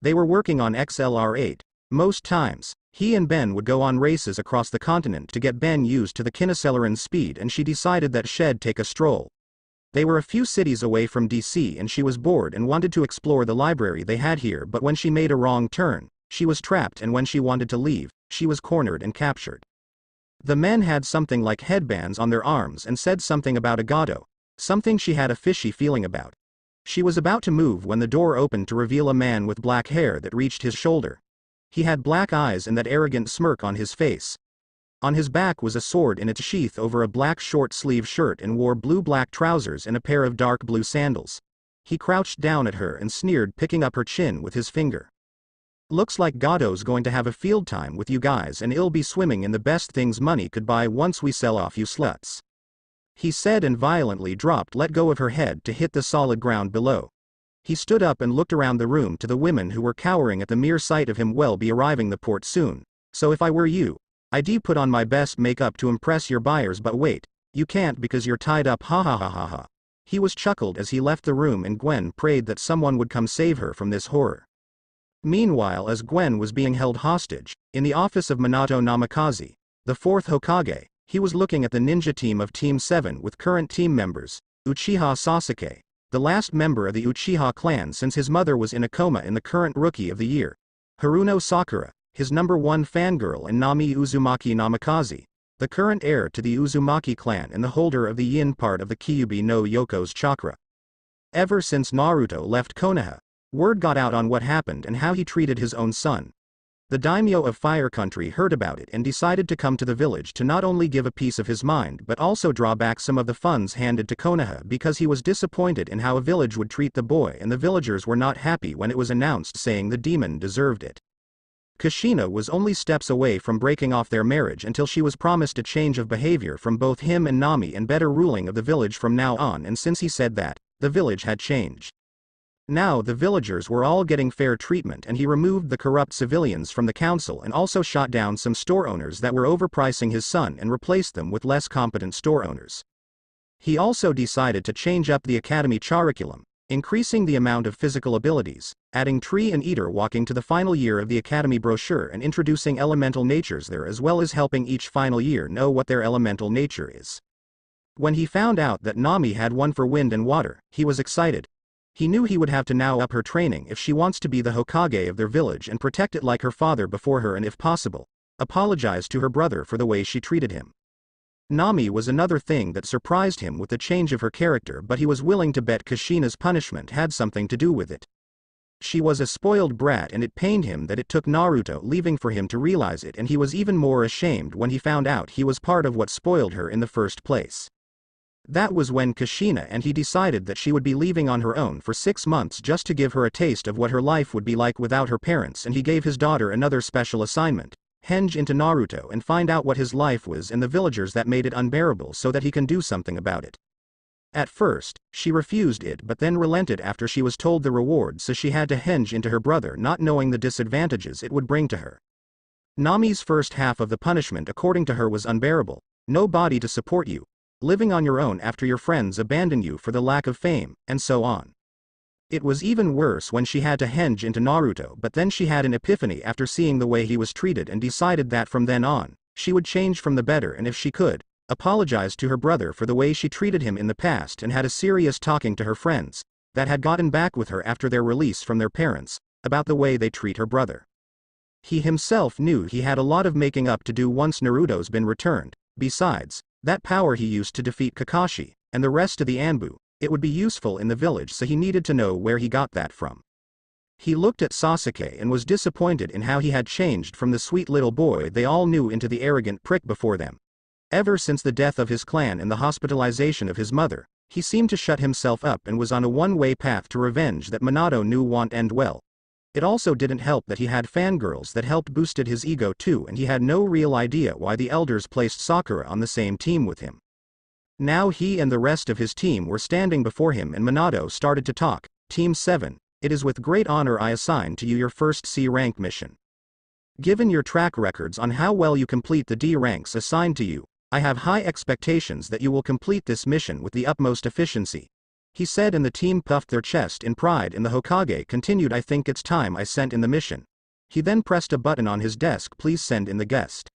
S1: They were working on XLR8. Most times, he and Ben would go on races across the continent to get Ben used to the Kinoceleran's speed, and she decided that she'd take a stroll. They were a few cities away from DC and she was bored and wanted to explore the library they had here, but when she made a wrong turn, she was trapped, and when she wanted to leave, she was cornered and captured. The men had something like headbands on their arms and said something about a Gado, something she had a fishy feeling about. She was about to move when the door opened to reveal a man with black hair that reached his shoulder. He had black eyes and that arrogant smirk on his face. On his back was a sword in its sheath over a black short-sleeve shirt, and wore blue-black trousers and a pair of dark blue sandals. He crouched down at her and sneered, picking up her chin with his finger. "Looks like Gado's going to have a field time with you guys, and it'll be swimming in the best things money could buy once we sell off you sluts," he said, and violently let go of her head to hit the solid ground below. He stood up and looked around the room to the women who were cowering at the mere sight of him. "Well, be arriving the port soon, so if I were you, I'd put on my best makeup to impress your buyers, but wait, you can't because you're tied up, ha ha ha ha ha." He was chuckled as he left the room, and Gwen prayed that someone would come save her from this horror. Meanwhile, as Gwen was being held hostage, in the office of Minato Namikaze, the 4th Hokage, he was looking at the ninja team of Team 7 with current team members, Uchiha Sasuke, the last member of the Uchiha clan since his mother was in a coma, in the current Rookie of the Year, Haruno Sakura, his #1 fangirl, and Nami Uzumaki Namikaze, the current heir to the Uzumaki clan and the holder of the yin part of the Kyuubi no Yoko's chakra. Ever since Naruto left Konoha, word got out on what happened and how he treated his own son. The daimyo of Fire Country heard about it and decided to come to the village to not only give a piece of his mind but also draw back some of the funds handed to Konoha, because he was disappointed in how a village would treat the boy, and the villagers were not happy when it was announced, saying the demon deserved it. Kushina was only steps away from breaking off their marriage until she was promised a change of behavior from both him and Nami and better ruling of the village from now on, and since he said that, the village had changed. Now the villagers were all getting fair treatment, and he removed the corrupt civilians from the council and also shot down some store owners that were overpricing his son and replaced them with less competent store owners. He also decided to change up the academy curriculum, increasing the amount of physical abilities, adding tree and eater walking to the final year of the academy brochure, and introducing elemental natures there, as well as helping each final year know what their elemental nature is. When he found out that Nami had one for wind and water, he was excited. He knew he would have to now up her training if she wants to be the Hokage of their village and protect it like her father before her, and if possible, apologize to her brother for the way she treated him. Nami was another thing that surprised him with the change of her character, but he was willing to bet Kushina's punishment had something to do with it. She was a spoiled brat, and it pained him that it took Naruto leaving for him to realize it, and he was even more ashamed when he found out he was part of what spoiled her in the first place. That was when Kushina and he decided that she would be leaving on her own for 6 months just to give her a taste of what her life would be like without her parents, and he gave his daughter another special assignment: henge into Naruto and find out what his life was and the villagers that made it unbearable so that he can do something about it. At first, she refused it, but then relented after she was told the reward, so she had to henge into her brother, not knowing the disadvantages it would bring to her. Nami's first half of the punishment, according to her, was unbearable: no body to support you, living on your own after your friends abandon you for the lack of fame, and so on. It was even worse when she had to henge into Naruto, but then she had an epiphany after seeing the way he was treated and decided that from then on, she would change from the better, and if she could, apologize to her brother for the way she treated him in the past, and had a serious talking to her friends, that had gotten back with her after their release from their parents, about the way they treat her brother. He himself knew he had a lot of making up to do once Naruto's been returned. Besides, that power he used to defeat Kakashi, and the rest of the Anbu, it would be useful in the village, so he needed to know where he got that from. He looked at Sasuke and was disappointed in how he had changed from the sweet little boy they all knew into the arrogant prick before them. Ever since the death of his clan and the hospitalization of his mother, he seemed to shut himself up and was on a one-way path to revenge that Minato knew won't end well. It also didn't help that he had fangirls that helped boosted his ego too, and he had no real idea why the elders placed Sakura on the same team with him. Now he and the rest of his team were standing before him and Minato started to talk. Team 7, It is with great honor I assign to you your first C rank mission. Given your track records on how well you complete the D ranks assigned to you, I have high expectations that you will complete this mission with the utmost efficiency," he said, and the team puffed their chest in pride, and the Hokage continued, "I think it's time I sent in the mission." He then pressed a button on his desk. "Please send in the guest."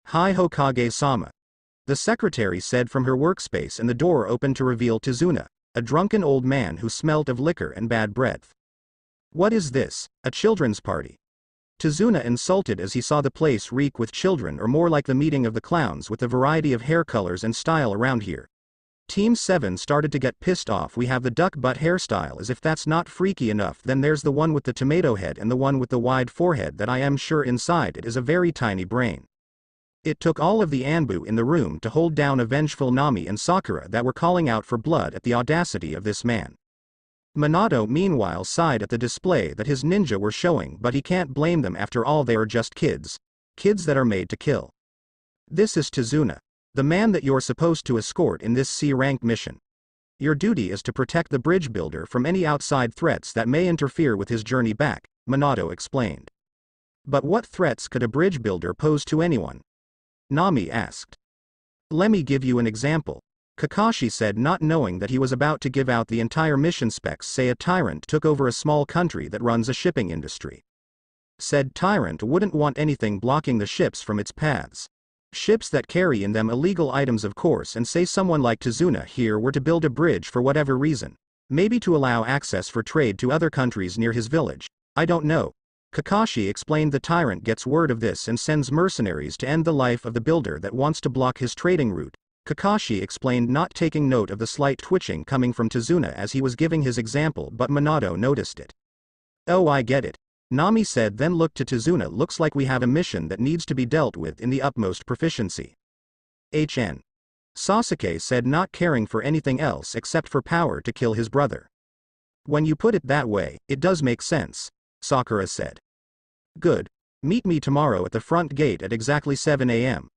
S1: "Hi Hokage-sama," the secretary said from her workspace, and the door opened to reveal Tizuna, a drunken old man who smelt of liquor and bad breath. "What is this, a children's party?" Tizuna insulted as he saw the place reek with children, or more like the meeting of the clowns with the variety of hair colors and style around here. Team 7 started to get pissed off. "We have the duck butt hairstyle. As if that's not freaky enough, then there's the one with the tomato head and the one with the wide forehead that I am sure inside it is a very tiny brain." It took all of the Anbu in the room to hold down a vengeful Nami and Sakura that were calling out for blood at the audacity of this man. Minato meanwhile sighed at the display that his ninja were showing, but he can't blame them. After all, they are just kids. Kids that are made to kill. "This is Tizuna, the man that you're supposed to escort in this C-rank mission. Your duty is to protect the bridge builder from any outside threats that may interfere with his journey back," Minato explained. "But what threats could a bridge builder pose to anyone?" Nami asked. "Let me give you an example," Kakashi said, not knowing that he was about to give out the entire mission specs. "Say a tyrant took over a small country that runs a shipping industry. Said tyrant wouldn't want anything blocking the ships from its paths. Ships that carry in them illegal items, of course, and say someone like Tizuna here were to build a bridge for whatever reason. Maybe to allow access for trade to other countries near his village. I don't know." Kakashi explained. "The tyrant gets word of this and sends mercenaries to end the life of the builder that wants to block his trading route," Kakashi explained, not taking note of the slight twitching coming from Tizuna as he was giving his example, but Minato noticed it. "Oh, I get it," Nami said, then looked to Tizuna. "Looks like we have a mission that needs to be dealt with in the utmost proficiency." "HN. Sasuke said, not caring for anything else except for power to kill his brother." "When you put it that way, it does make sense," Sakura said. "Good. Meet me tomorrow at the front gate at exactly 7 a.m.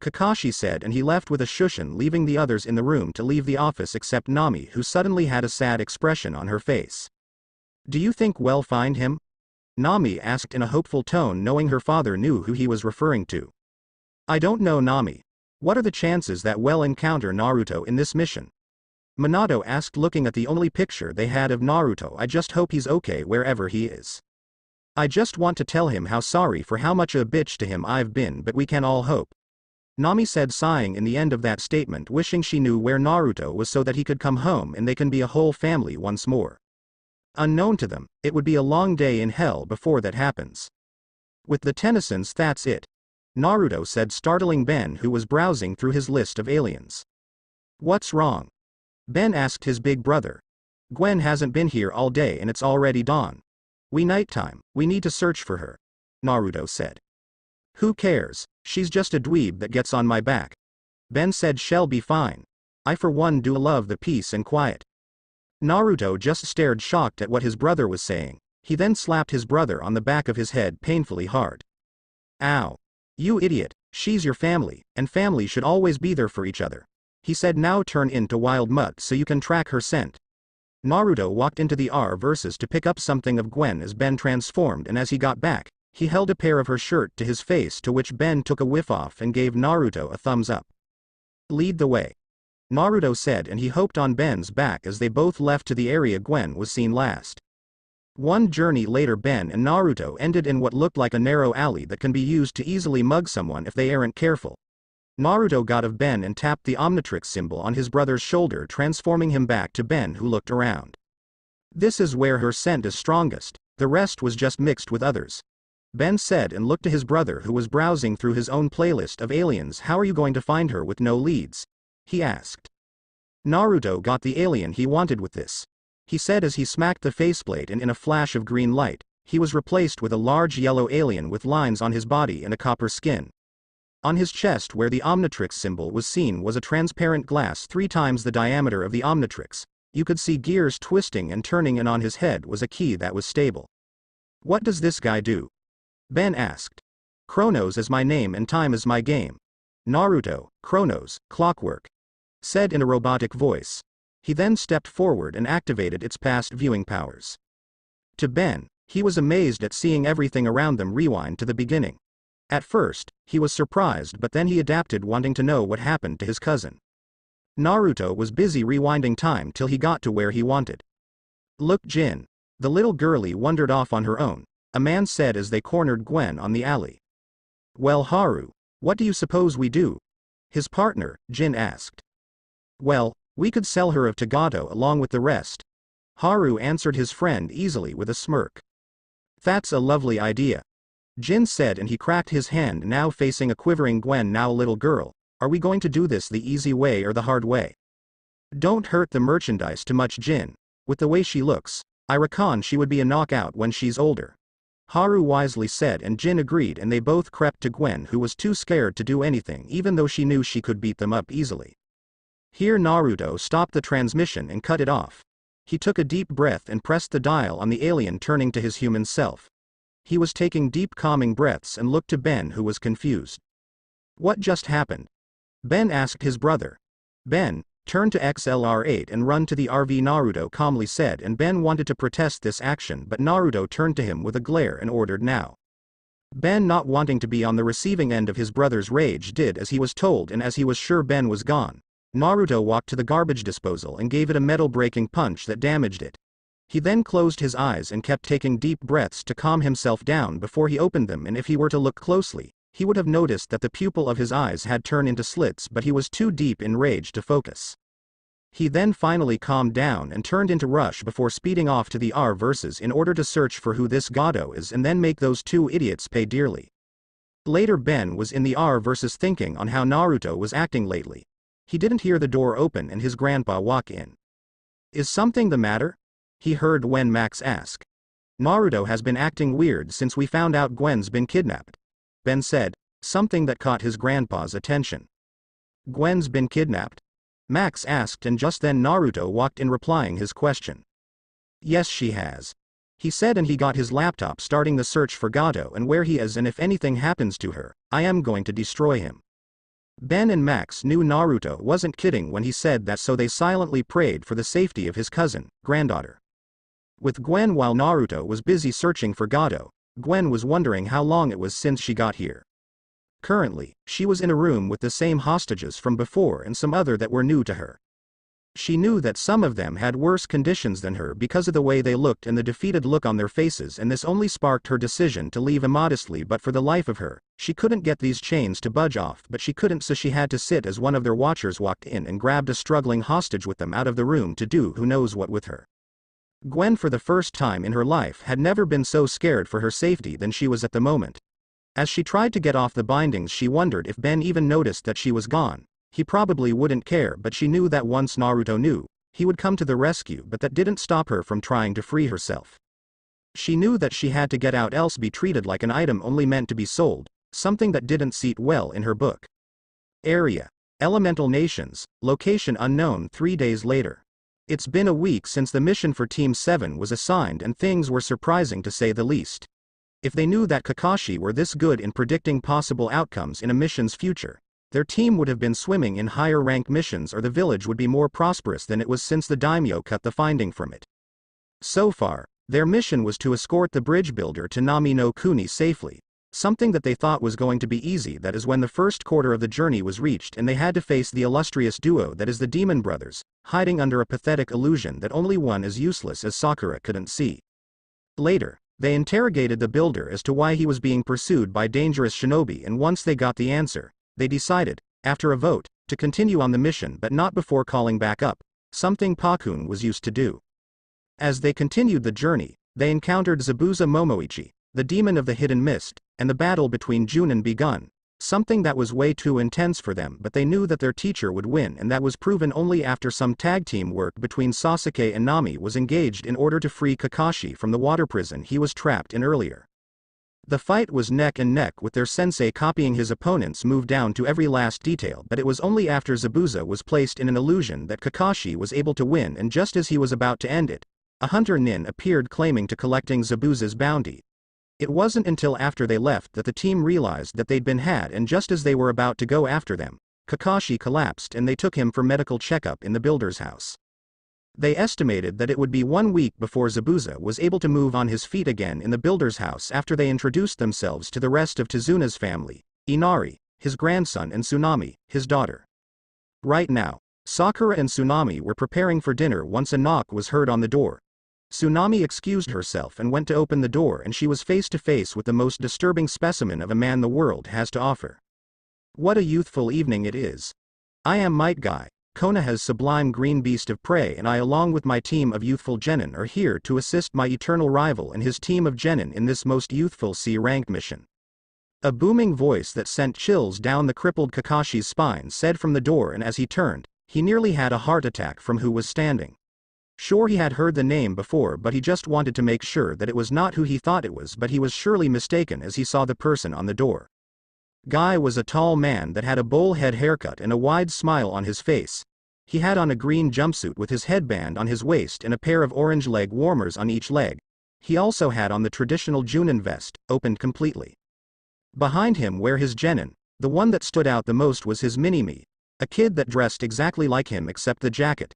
S1: Kakashi said, and he left with a shushin, leaving the others in the room to leave the office except Nami, who suddenly had a sad expression on her face. "Do you think we'll find him?" Nami asked in a hopeful tone, knowing her father knew who he was referring to. "I don't know, Nami. What are the chances that we'll encounter Naruto in this mission?" Minato asked, looking at the only picture they had of Naruto. "I just hope he's okay wherever he is. I just want to tell him how sorry for how much a bitch to him I've been, but we can all hope," Nami said, sighing in the end of that statement, wishing she knew where Naruto was so that he could come home and they can be a whole family once more. Unknown to them, it would be a long day in hell before that happens. "With the Tennysons, that's it," Naruto said, startling Ben, who was browsing through his list of aliens. "What's wrong?" Ben asked his big brother. "Gwen hasn't been here all day and it's already dawn. Nighttime, we need to search for her," Naruto said. "Who cares, she's just a dweeb that gets on my back," Ben said. "She'll be fine. I for one do love the peace and quiet." Naruto just stared shocked at what his brother was saying. He then slapped his brother on the back of his head painfully hard. "Ow. You idiot, she's your family, and family should always be there for each other," he said. "Now turn into wild mutt so you can track her scent." Naruto walked into the R-verses to pick up something of Gwen as Ben transformed, and as he got back, he held a pair of her shirt to his face, to which Ben took a whiff off and gave Naruto a thumbs up. "Lead the way," Naruto said, and he hopped on Ben's back as they both left to the area Gwen was seen last. One journey later, Ben and Naruto ended in what looked like a narrow alley that can be used to easily mug someone if they aren't careful. Naruto got of Ben and tapped the Omnitrix symbol on his brother's shoulder, transforming him back to Ben, who looked around. "This is where her scent is strongest, the rest was just mixed with others," Ben said, and looked to his brother, who was browsing through his own playlist of aliens. "How are you going to find her with no leads?" he asked. "Naruto got the alien he wanted with this," he said as he smacked the faceplate, and in a flash of green light, he was replaced with a large yellow alien with lines on his body and a copper skin. On his chest, where the Omnitrix symbol was seen, was a transparent glass 3 times the diameter of the Omnitrix. You could see gears twisting and turning, and on his head was a key that was stable. "What does this guy do?" Ben asked. "Chronos is my name and time is my game." Naruto, Chronos, clockwork, said in a robotic voice. He then stepped forward and activated its past viewing powers. To Ben, he was amazed at seeing everything around them rewind to the beginning. At first, he was surprised, but then he adapted, wanting to know what happened to his cousin. Naruto was busy rewinding time till he got to where he wanted. "Look, Jin." The little girlie wandered off on her own, a man said as they cornered Gwen on the alley. "Well, Haru, what do you suppose we do?" his partner, Jin, asked. "Well, we could sell her of Tagato along with the rest," Haru answered his friend easily with a smirk. "That's a lovely idea," Jin said, and he cracked his hand, now facing a quivering Gwen. "Now, little girl, are we going to do this the easy way or the hard way? Don't hurt the merchandise too much, Jin. With the way she looks, I reckon she would be a knockout when she's older," Haru wisely said, and Jin agreed, and they both crept to Gwen, who was too scared to do anything even though she knew she could beat them up easily. Here Naruto stopped the transmission and cut it off. He took a deep breath and pressed the dial on the alien, turning to his human self. He was taking deep calming breaths and looked to Ben, who was confused. "What just happened?" Ben asked his brother. "Ben, turn to XLR8 and run to the RV," Naruto calmly said, and Ben wanted to protest this action, but Naruto turned to him with a glare and ordered now. Ben, not wanting to be on the receiving end of his brother's rage, did as he was told, and as he was sure Ben was gone, Naruto walked to the garbage disposal and gave it a metal-breaking punch that damaged it. He then closed his eyes and kept taking deep breaths to calm himself down before he opened them, and if he were to look closely, he would have noticed that the pupil of his eyes had turned into slits, but he was too deep in rage to focus. He then finally calmed down and turned into rush before speeding off to the R-verses in order to search for who this Gado is and then make those two idiots pay dearly. Later, Ben was in the R-verses thinking on how Naruto was acting lately. He didn't hear the door open and his grandpa walk in. "Is something the matter?" he heard when Max ask. "Naruto has been acting weird since we found out Gwen's been kidnapped," Ben said, something that caught his grandpa's attention. "Gwen's been kidnapped?" Max asked, and just then Naruto walked in, replying his question. "Yes, she has," he said, and he got his laptop, starting the search for Gado and where he is, and if anything happens to her, I am going to destroy him. Ben and Max knew Naruto wasn't kidding when he said that, so they silently prayed for the safety of his cousin, granddaughter. With Gwen, while Naruto was busy searching for Gado, Gwen was wondering how long it was since she got here. Currently, she was in a room with the same hostages from before and some other that were new to her. She knew that some of them had worse conditions than her because of the way they looked and the defeated look on their faces, and this only sparked her decision to leave immodestly, but for the life of her, she couldn't get these chains to budge off, but she couldn't, so she had to sit as one of their watchers walked in and grabbed a struggling hostage with them out of the room to do who knows what with her. Gwen, for the first time in her life, had never been so scared for her safety than she was at the moment. As she tried to get off the bindings, she wondered if Ben even noticed that she was gone. He probably wouldn't care, but she knew that once Naruto knew, he would come to the rescue, but that didn't stop her from trying to free herself. She knew that she had to get out, else be treated like an item only meant to be sold, something that didn't sit well in her book. Area: Elemental Nations, location unknown. 3 days later. It's been a week since the mission for Team 7 was assigned, and things were surprising to say the least. If they knew that Kakashi were this good in predicting possible outcomes in a mission's future, their team would have been swimming in higher rank missions, or the village would be more prosperous than it was since the daimyo cut the finding from it. So far, their mission was to escort the bridge builder to Nami no Kuni safely, something that they thought was going to be easy. That is when the first quarter of the journey was reached and they had to face the illustrious duo that is the Demon Brothers, hiding under a pathetic illusion that only one as useless as Sakura couldn't see. Later, they interrogated the builder as to why he was being pursued by dangerous shinobi, and once they got the answer, they decided, after a vote, to continue on the mission, but not before calling back up, something Pakun was used to do. As they continued the journey, they encountered Zabuza Momoichi, the demon of the hidden mist, and the battle between Junin begun, something that was way too intense for them, but they knew that their teacher would win, and that was proven only after some tag team work between Sasuke and Nami was engaged in order to free Kakashi from the water prison he was trapped in earlier. The fight was neck and neck, with their sensei copying his opponent's move down to every last detail, but it was only after Zabuza was placed in an illusion that Kakashi was able to win, and just as he was about to end it, a hunter nin appeared claiming to collecting Zabuza's bounty. It wasn't until after they left that the team realized that they'd been had, and just as they were about to go after them, Kakashi collapsed and they took him for medical checkup in the builder's house. They estimated that it would be 1 week before Zabuza was able to move on his feet again in the builder's house after they introduced themselves to the rest of Tezuna's family, Inari, his grandson, and Tsunami, his daughter. Right now, Sakura and Tsunami were preparing for dinner once a knock was heard on the door. Tsunami excused herself and went to open the door, and she was face to face with the most disturbing specimen of a man the world has to offer. What a youthful evening it is. I am Might Guy, Konoha's sublime green beast of prey, and I along with my team of youthful genin are here to assist my eternal rival and his team of genin in this most youthful C-ranked mission. A booming voice that sent chills down the crippled Kakashi's spine said from the door, and as he turned, he nearly had a heart attack from who was standing. Sure, he had heard the name before, but he just wanted to make sure that it was not who he thought it was, but he was surely mistaken as he saw the person on the door. Guy was a tall man that had a bowl head haircut and a wide smile on his face. He had on a green jumpsuit with his headband on his waist and a pair of orange leg warmers on each leg. He also had on the traditional Junin vest, opened completely. Behind him were his genin. The one that stood out the most was his mini-me, a kid that dressed exactly like him except the jacket.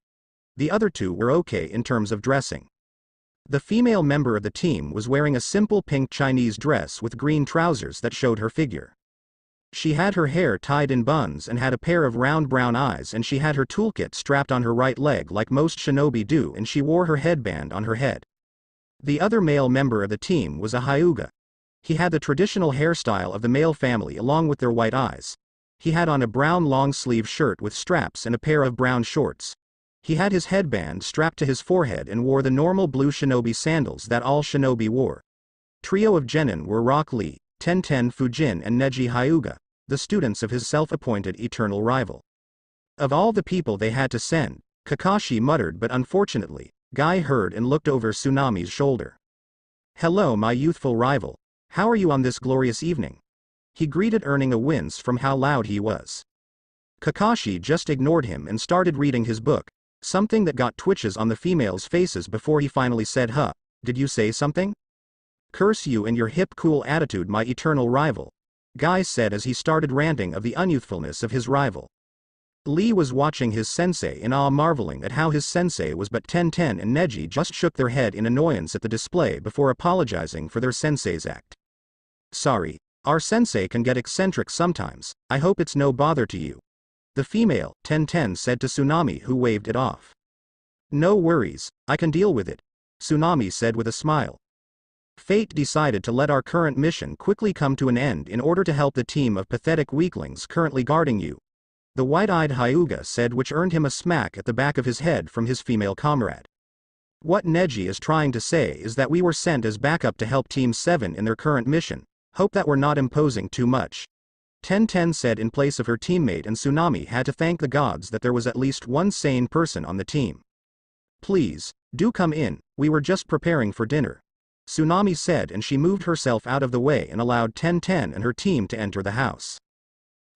S1: The other two were okay in terms of dressing. The female member of the team was wearing a simple pink Chinese dress with green trousers that showed her figure. She had her hair tied in buns and had a pair of round brown eyes, and she had her toolkit strapped on her right leg like most shinobi do, and she wore her headband on her head. The other male member of the team was a Hyuga. He had the traditional hairstyle of the male family along with their white eyes. He had on a brown long-sleeve shirt with straps and a pair of brown shorts. He had his headband strapped to his forehead and wore the normal blue shinobi sandals that all shinobi wore. Trio of genin were Rock Lee, Tenten Fujin, and Neji Hyuga, the students of his self-appointed eternal rival. Of all the people they had to send, Kakashi muttered, but unfortunately, Guy heard and looked over Tsunami's shoulder. "Hello, my youthful rival. How are you on this glorious evening?" he greeted, earning a wince from how loud he was. Kakashi just ignored him and started reading his book, something that got twitches on the females' faces before he finally said, "Huh, did you say something? Curse you and your hip cool attitude, my eternal rival," Guy said as he started ranting of the unyouthfulness of his rival. Lee was watching his sensei in awe, marveling at how his sensei was, but Tenten and Neji just shook their head in annoyance at the display before apologizing for their sensei's act. "Sorry, our sensei can get eccentric sometimes, I hope it's no bother to you," the female, Tenten, said to Tsunami, who waved it off. "No worries, I can deal with it," Tsunami said with a smile. "Fate decided to let our current mission quickly come to an end in order to help the team of pathetic weaklings currently guarding you," the white-eyed Hyuga said, which earned him a smack at the back of his head from his female comrade. "What Neji is trying to say is that we were sent as backup to help Team 7 in their current mission. Hope that we're not imposing too much," Tenten said in place of her teammate, and Tsunami had to thank the gods that there was at least one sane person on the team. "Please, do come in, we were just preparing for dinner," Tsunami said, and she moved herself out of the way and allowed Tenten and her team to enter the house.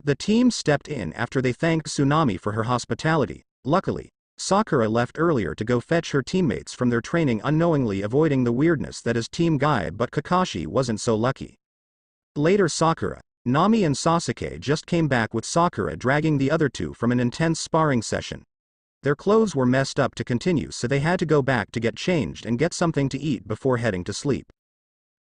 S1: The team stepped in after they thanked Tsunami for her hospitality. Luckily, Sakura left earlier to go fetch her teammates from their training, unknowingly avoiding the weirdness that is Team Guy, but Kakashi wasn't so lucky. Later, Sakura, Nami and Sasuke just came back with Sakura dragging the other two from an intense sparring session. Their clothes were messed up to continue, so they had to go back to get changed and get something to eat before heading to sleep.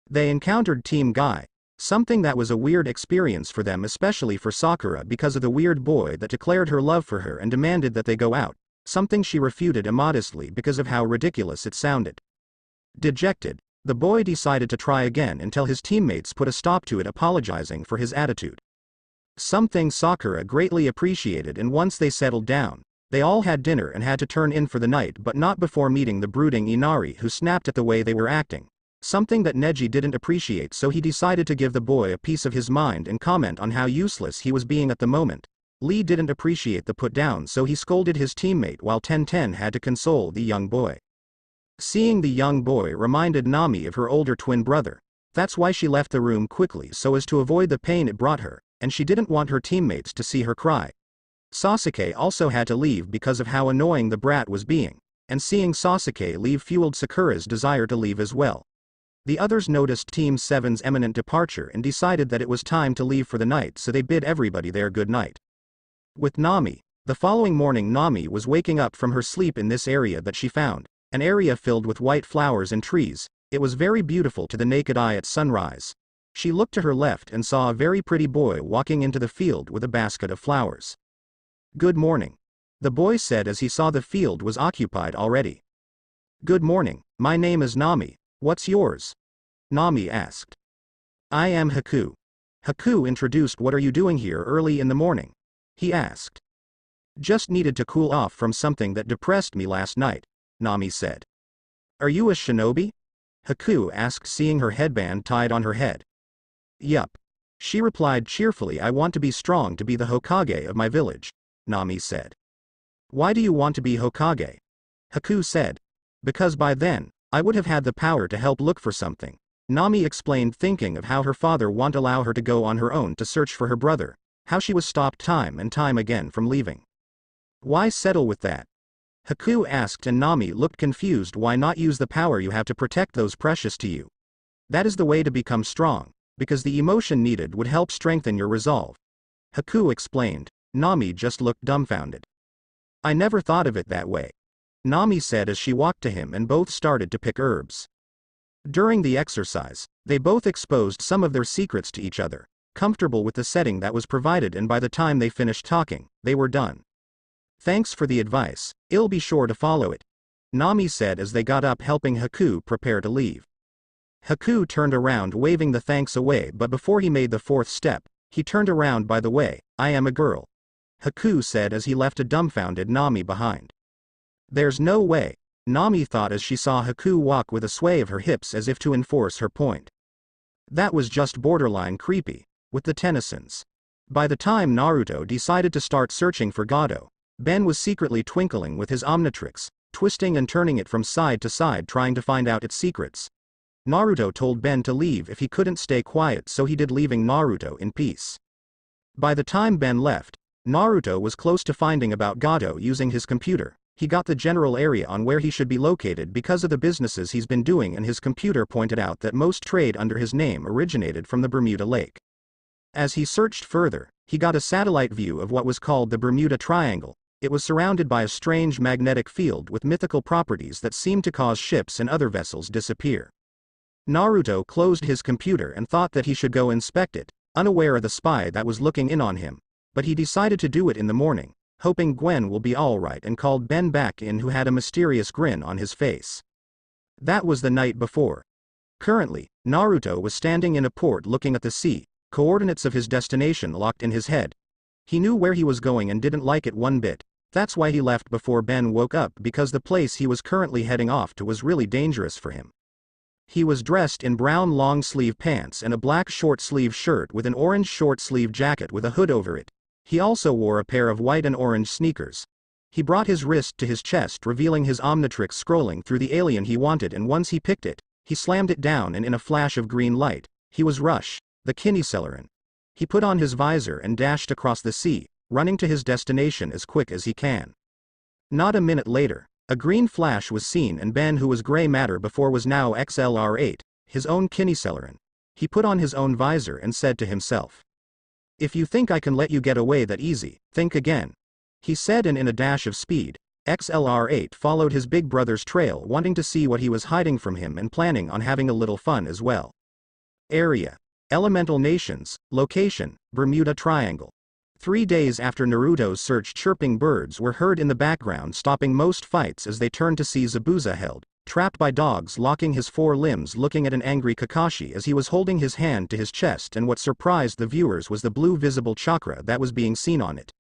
S1: They encountered Team Guy, something that was a weird experience for them, especially for Sakura because of the weird boy that declared her love for her and demanded that they go out, something she refuted immodestly because of how ridiculous it sounded. Dejected, the boy decided to try again until his teammates put a stop to it, apologizing for his attitude. Something Sakura greatly appreciated, and once they settled down, they all had dinner and had to turn in for the night, but not before meeting the brooding Inari, who snapped at the way they were acting. Something that Neji didn't appreciate, so he decided to give the boy a piece of his mind and comment on how useless he was being at the moment. Lee didn't appreciate the put down, so he scolded his teammate while Tenten had to console the young boy. Seeing the young boy reminded Nami of her older twin brother. That's why she left the room quickly, so as to avoid the pain it brought her, and she didn't want her teammates to see her cry. Sasuke also had to leave because of how annoying the brat was being, and seeing Sasuke leave fueled Sakura's desire to leave as well. The others noticed Team 7's imminent departure and decided that it was time to leave for the night, so they bid everybody there good night. With Nami, The following morning Nami was waking up from her sleep in this area that she found, an area filled with white flowers and trees. It was very beautiful to the naked eye at sunrise. She looked to her left and saw a very pretty boy walking into the field with a basket of flowers. "Good morning," the boy said as he saw the field was occupied already. "Good morning, my name is Nami, what's yours?" Nami asked. "I am Haku." Haku introduced. "What are you doing here early in the morning?" he asked. "Just needed to cool off from something that depressed me last night," Nami said. "Are you a shinobi?" Haku asked, seeing her headband tied on her head. "Yup," she replied cheerfully. "I want to be strong to be the Hokage of my village," Nami said. "Why do you want to be Hokage?" Haku said. "Because by then, I would have had the power to help look for something," Nami explained, thinking of how her father won't allow her to go on her own to search for her brother, how she was stopped time and time again from leaving. "Why settle with that?" Haku asked, and Nami looked confused. "Why not use the power you have to protect those precious to you? That is the way to become strong, because the emotion needed would help strengthen your resolve," Haku explained. Nami just looked dumbfounded. "I never thought of it that way," Nami said as she walked to him and both started to pick herbs. During the exercise, they both exposed some of their secrets to each other, comfortable with the setting that was provided, and by the time they finished talking, they were done. "Thanks for the advice, I'll be sure to follow it," Nami said as they got up, helping Haku prepare to leave. Haku turned around, waving the thanks away, but before he made the fourth step, he turned around. "By the way, I am a girl," Haku said as he left a dumbfounded Nami behind. "There's no way," Nami thought as she saw Haku walk with a sway of her hips as if to enforce her point. That was just borderline creepy, with the Tennysons. By the time Naruto decided to start searching for Gado, Ben was secretly twinkling with his Omnitrix, twisting and turning it from side to side trying to find out its secrets. Naruto told Ben to leave if he couldn't stay quiet, so he did, leaving Naruto in peace. By the time Ben left, Naruto was close to finding about Gado using his computer. He got the general area on where he should be located because of the businesses he's been doing, and his computer pointed out that most trade under his name originated from the Bermuda Lake. As he searched further, he got a satellite view of what was called the Bermuda Triangle. It was surrounded by a strange magnetic field with mythical properties that seemed to cause ships and other vessels disappear. Naruto closed his computer and thought that he should go inspect it, unaware of the spy that was looking in on him, but he decided to do it in the morning, hoping Gwen will be alright, and called Ben back in, who had a mysterious grin on his face. That was the night before. Currently, Naruto was standing in a port looking at the sea, coordinates of his destination locked in his head. He knew where he was going and didn't like it one bit. That's why he left before Ben woke up, because the place he was currently heading off to was really dangerous for him. He was dressed in brown long-sleeve pants and a black short-sleeve shirt with an orange short-sleeve jacket with a hood over it. He also wore a pair of white and orange sneakers. He brought his wrist to his chest, revealing his Omnitrix scrolling through the alien he wanted, and once he picked it, he slammed it down, and in a flash of green light, he was Rush, the Kinnysellerian. He put on his visor and dashed across the sea, running to his destination as quick as he can. Not a minute later, a green flash was seen, and Ben, who was gray matter before, was now XLR8, his own Kinnysellerian. He put on his own visor and said to himself, "If you think I can let you get away that easy, think again," he said, and in a dash of speed, XLR8 followed his big brother's trail, wanting to see what he was hiding from him and planning on having a little fun as well. Area: Elemental Nations. Location: Bermuda Triangle. 3 days after Naruto's search, chirping birds were heard in the background, stopping most fights as they turned to see Zabuza held, trapped by dogs, locking his 4 limbs, looking at an angry Kakashi as he was holding his hand to his chest, and what surprised the viewers was the blue visible chakra that was being seen on it.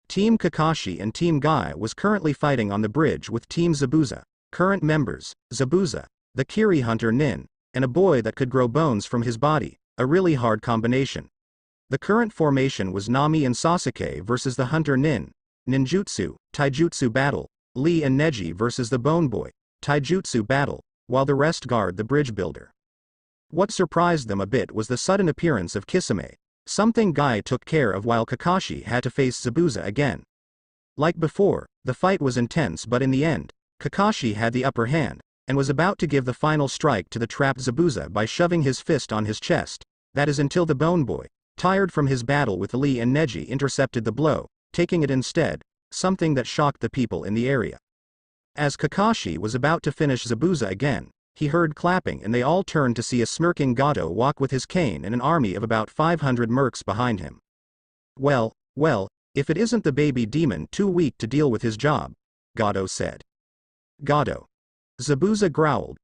S1: Team Kakashi and Team Guy was currently fighting on the bridge with Team Zabuza. Current members: Zabuza, the Kiri Hunter Nin, and a boy that could grow bones from his body, a really hard combination. The current formation was Nami and Sasuke versus the Hunter Nin, Ninjutsu, Taijutsu battle, Lee and Neji versus the Bone Boy, Taijutsu battle, while the rest guard the bridge builder. What surprised them a bit was the sudden appearance of Kisame, something Guy took care of while Kakashi had to face Zabuza again. Like before, the fight was intense, but in the end, Kakashi had the upper hand, and was about to give the final strike to the trapped Zabuza by shoving his fist on his chest. That is until the Bone Boy, tired from his battle with Lee and Neji, intercepted the blow, taking it instead. something that shocked the people in the area. As Kakashi was about to finish Zabuza again, he heard clapping and they all turned to see a smirking Gato walk with his cane and an army of about 500 mercs behind him. Well, if it isn't the baby demon too weak to deal with his job, Gato said. Gato. Zabuza growled.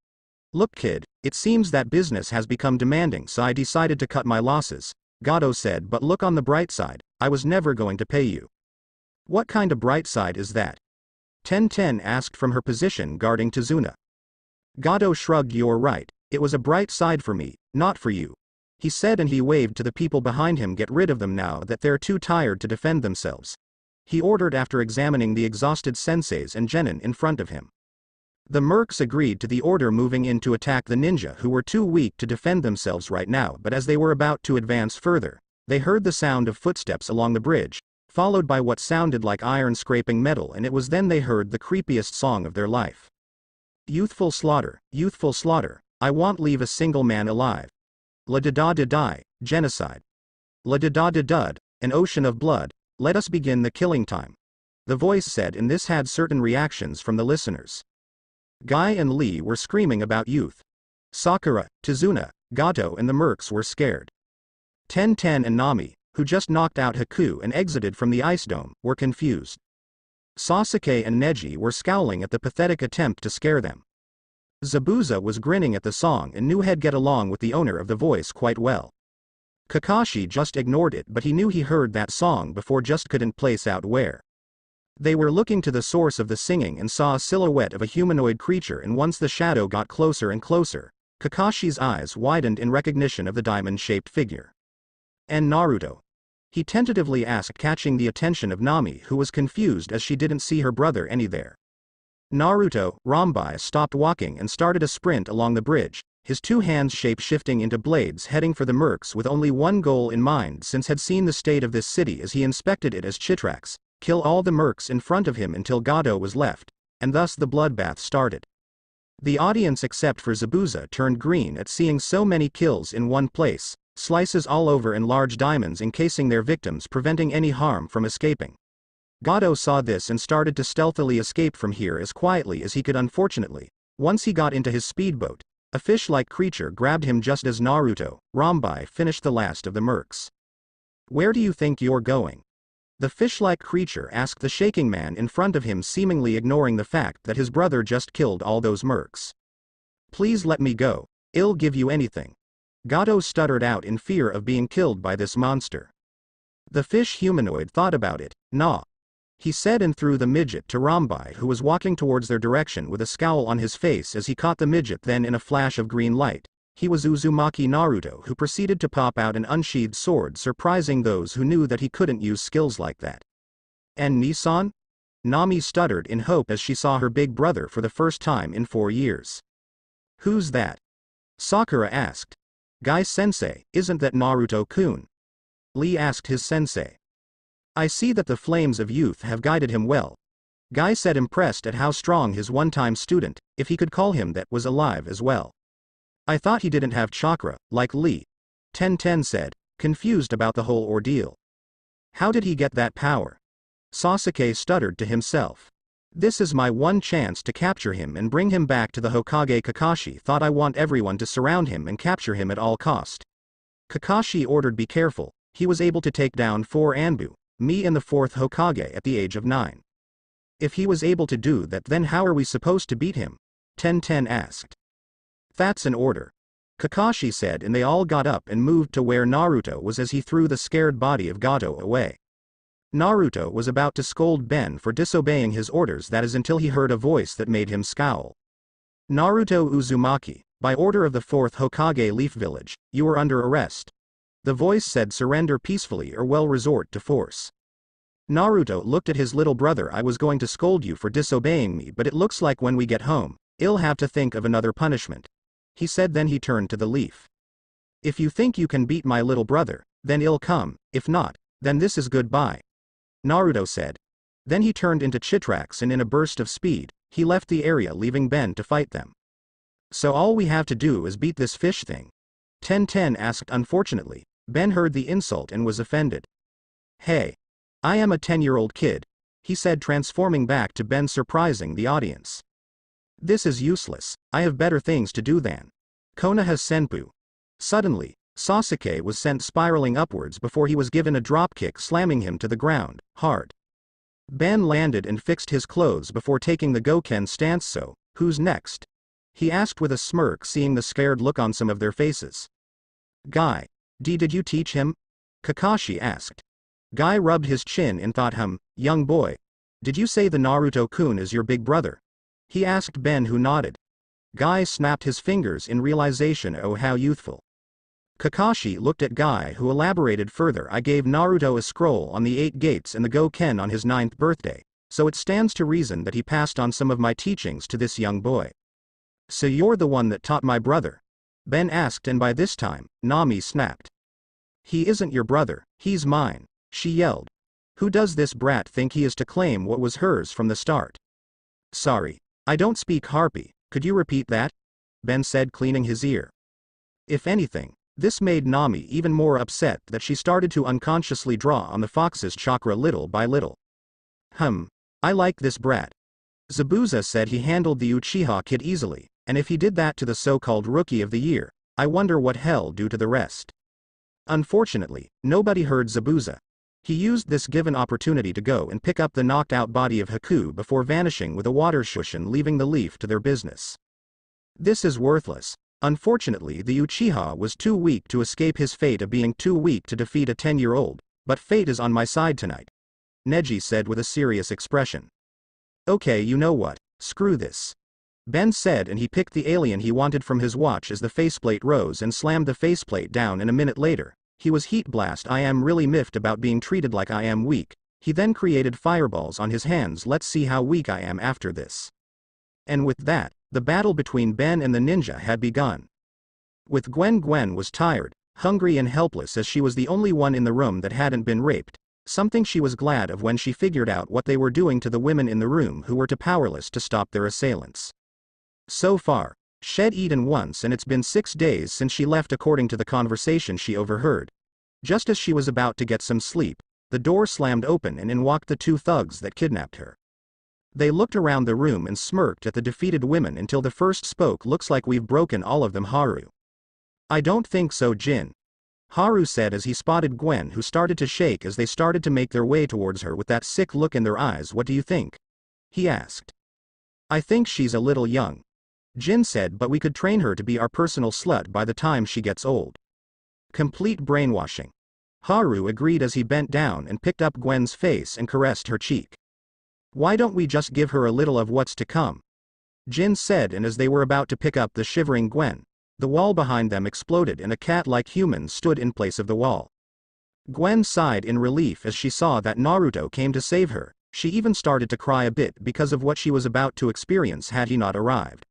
S1: Look kid, it seems that business has become demanding so I decided to cut my losses, Gato said, but look on the bright side, I was never going to pay you. What kind of bright side is that? Ten asked from her position guarding Tazuna. Gato shrugged. You're right, it was a bright side for me, not for you, he said, and he waved to the people behind him. Get rid of them now that they're too tired to defend themselves, he ordered after examining the exhausted senseis and genin in front of him. The mercs agreed to the order, moving in to attack the ninja who were too weak to defend themselves right now, but as they were about to advance further, they heard the sound of footsteps along the bridge, followed by what sounded like iron scraping metal, and it was then they heard the creepiest song of their life. Youthful slaughter, I won't leave a single man alive. La da da da die, genocide. La da da da dud, an ocean of blood, let us begin the killing time, the voice said, and this had certain reactions from the listeners. Guy and Lee were screaming about youth. Sakura, Tazuna, Gato and the mercs were scared. Ten and Nami, who just knocked out Haku and exited from the ice dome, were confused. Sasuke and Neji were scowling at the pathetic attempt to scare them. Zabuza was grinning at the song and knew he'd get along with the owner of the voice quite well. Kakashi just ignored it, but he knew he heard that song before, just couldn't place out where. They were looking to the source of the singing and saw a silhouette of a humanoid creature, and once the shadow got closer and closer, Kakashi's eyes widened in recognition of the diamond-shaped figure. And Naruto? He tentatively asked, catching the attention of Nami, who was confused as she didn't see her brother any there. Naruto, Rambai, stopped walking and started a sprint along the bridge, his two hands shape-shifting into blades, heading for the mercs with only one goal in mind, since had seen the state of this city as he inspected it as Chitrax, kill all the mercs in front of him until Gato was left, and thus the bloodbath started. The audience except for Zabuza turned green at seeing so many kills in one place, slices all over and large diamonds encasing their victims, preventing any harm from escaping. Gato saw this and started to stealthily escape from here as quietly as he could. Unfortunately, once he got into his speedboat, a fish-like creature grabbed him just as Naruto, Rambai, finished the last of the mercs. Where do you think you're going? The fish-like creature asked the shaking man in front of him, seemingly ignoring the fact that his brother just killed all those mercs. Please let me go, I'll give you anything. Gato stuttered out in fear of being killed by this monster. The fish humanoid thought about it. Nah, he said, and threw the midget to Rambai, who was walking towards their direction with a scowl on his face as he caught the midget. Then in a flash of green light, he was Uzumaki Naruto, who proceeded to pop out an unsheathed sword, surprising those who knew that he couldn't use skills like that. And Nissan? Nami stuttered in hope as she saw her big brother for the first time in 4 years. Who's that? Sakura asked. Guy-sensei, isn't that Naruto-kun? Lee asked his sensei. I see that the flames of youth have guided him well, Guy said, impressed at how strong his one-time student, if he could call him that, was alive as well. I thought he didn't have chakra, like Lee. Ten said, confused about the whole ordeal. How did he get that power? Sasuke stuttered to himself. This is my one chance to capture him and bring him back to the Hokage. Kakashi thought, I want everyone to surround him and capture him at all cost. Kakashi ordered, be careful. He was able to take down 4 Anbu, me and the 4th Hokage at the age of 9. If he was able to do that, then how are we supposed to beat him? Ten asked. That's an order, Kakashi said, and they all got up and moved to where Naruto was as he threw the scared body of Gato away. Naruto was about to scold Ben for disobeying his orders, that is, until he heard a voice that made him scowl. Naruto Uzumaki, by order of the 4th Hokage Leaf Village, you are under arrest. The voice said, surrender peacefully or we'll resort to force. Naruto looked at his little brother. I was going to scold you for disobeying me, but it looks like when we get home, I'll have to think of another punishment, he said. Then he turned to the Leaf. If you think you can beat my little brother, then I'll come, if not, then this is goodbye, Naruto said. Then he turned into Chitrax and in a burst of speed, he left the area, leaving Ben to fight them. So all we have to do is beat this fish thing? Ten asked. Unfortunately, Ben heard the insult and was offended. Hey, I am a 10-year-old kid. he said, transforming back to Ben, surprising the audience. This is useless, I have better things to do than. Konoha senpu. Suddenly, Sasuke was sent spiraling upwards before he was given a dropkick, slamming him to the ground, hard. Ben landed and fixed his clothes before taking the Goken stance. So, who's next? He asked with a smirk, seeing the scared look on some of their faces. Guy. Did you teach him? Kakashi asked. Guy rubbed his chin in thought. Young boy. Did you say the Naruto-kun is your big brother? He asked Ben, who nodded. Guy snapped his fingers in realization. Oh, how youthful. Kakashi looked at Guy, who elaborated further. I gave Naruto a scroll on the 8 gates and the Goken on his 9th birthday, so it stands to reason that he passed on some of my teachings to this young boy. So you're the one that taught my brother? Ben asked, and by this time, Nami snapped. He isn't your brother, he's mine, she yelled. Who does this brat think he is to claim what was hers from the start? Sorry, I don't speak Harpy, could you repeat that? Ben said, cleaning his ear. If anything, this made Nami even more upset that she started to unconsciously draw on the fox's chakra little by little. I like this brat. Zabuza said he handled the Uchiha kid easily, and if he did that to the so-called Rookie of the Year, I wonder what hell do to the rest. Unfortunately, nobody heard Zabuza. He used this given opportunity to go and pick up the knocked-out body of Haku before vanishing with a water shushin, leaving the leaf to their business. This is worthless. Unfortunately, the Uchiha was too weak to escape his fate of being too weak to defeat a 10-year-old, but fate is on my side tonight, Neji said with a serious expression. Okay, you know what, screw this. Ben said, and he picked the alien he wanted from his watch as the faceplate rose and slammed the faceplate down, and a minute later, he was heat blast. I am really miffed about being treated like I am weak. He then created fireballs on his hands. Let's see how weak I am after this. And with that, the battle between Ben and the ninja had begun. With Gwen was tired, hungry and helpless, as she was the only one in the room that hadn't been raped, something she was glad of when she figured out what they were doing to the women in the room who were too powerless to stop their assailants. So far, she'd eaten once, and it's been 6 days since she left, according to the conversation she overheard. Just as she was about to get some sleep, the door slammed open and in walked the 2 thugs that kidnapped her. They looked around the room and smirked at the defeated women until the first spoke. Looks like we've broken all of them, Haru. I don't think so, Jin. Haru said as he spotted Gwen, who started to shake as they started to make their way towards her with that sick look in their eyes. What do you think? He asked. I think she's a little young, Jin said, but we could train her to be our personal slut by the time she gets old. Complete brainwashing. Haru agreed as he bent down and picked up Gwen's face and caressed her cheek. Why don't we just give her a little of what's to come? Jin said, and as they were about to pick up the shivering Gwen, the wall behind them exploded and a cat-like human stood in place of the wall. Gwen sighed in relief as she saw that Naruto came to save her. She even started to cry a bit because of what she was about to experience had he not arrived.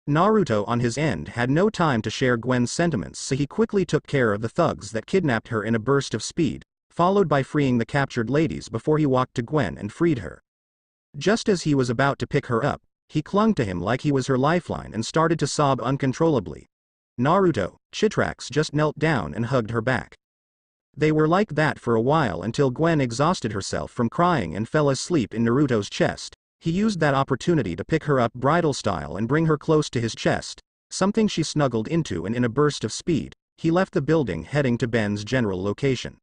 S1: Naruto on his end had no time to share Gwen's sentiments, so he quickly took care of the thugs that kidnapped her in a burst of speed, followed by freeing the captured ladies before he walked to Gwen and freed her. Just as he was about to pick her up, he clung to him like he was her lifeline and started to sob uncontrollably. Naruto, Chitrax just knelt down and hugged her back. They were like that for a while until Gwen exhausted herself from crying and fell asleep in Naruto's chest. He used that opportunity to pick her up bridal style and bring her close to his chest, something she snuggled into, and in a burst of speed, he left the building heading to Ben's general location.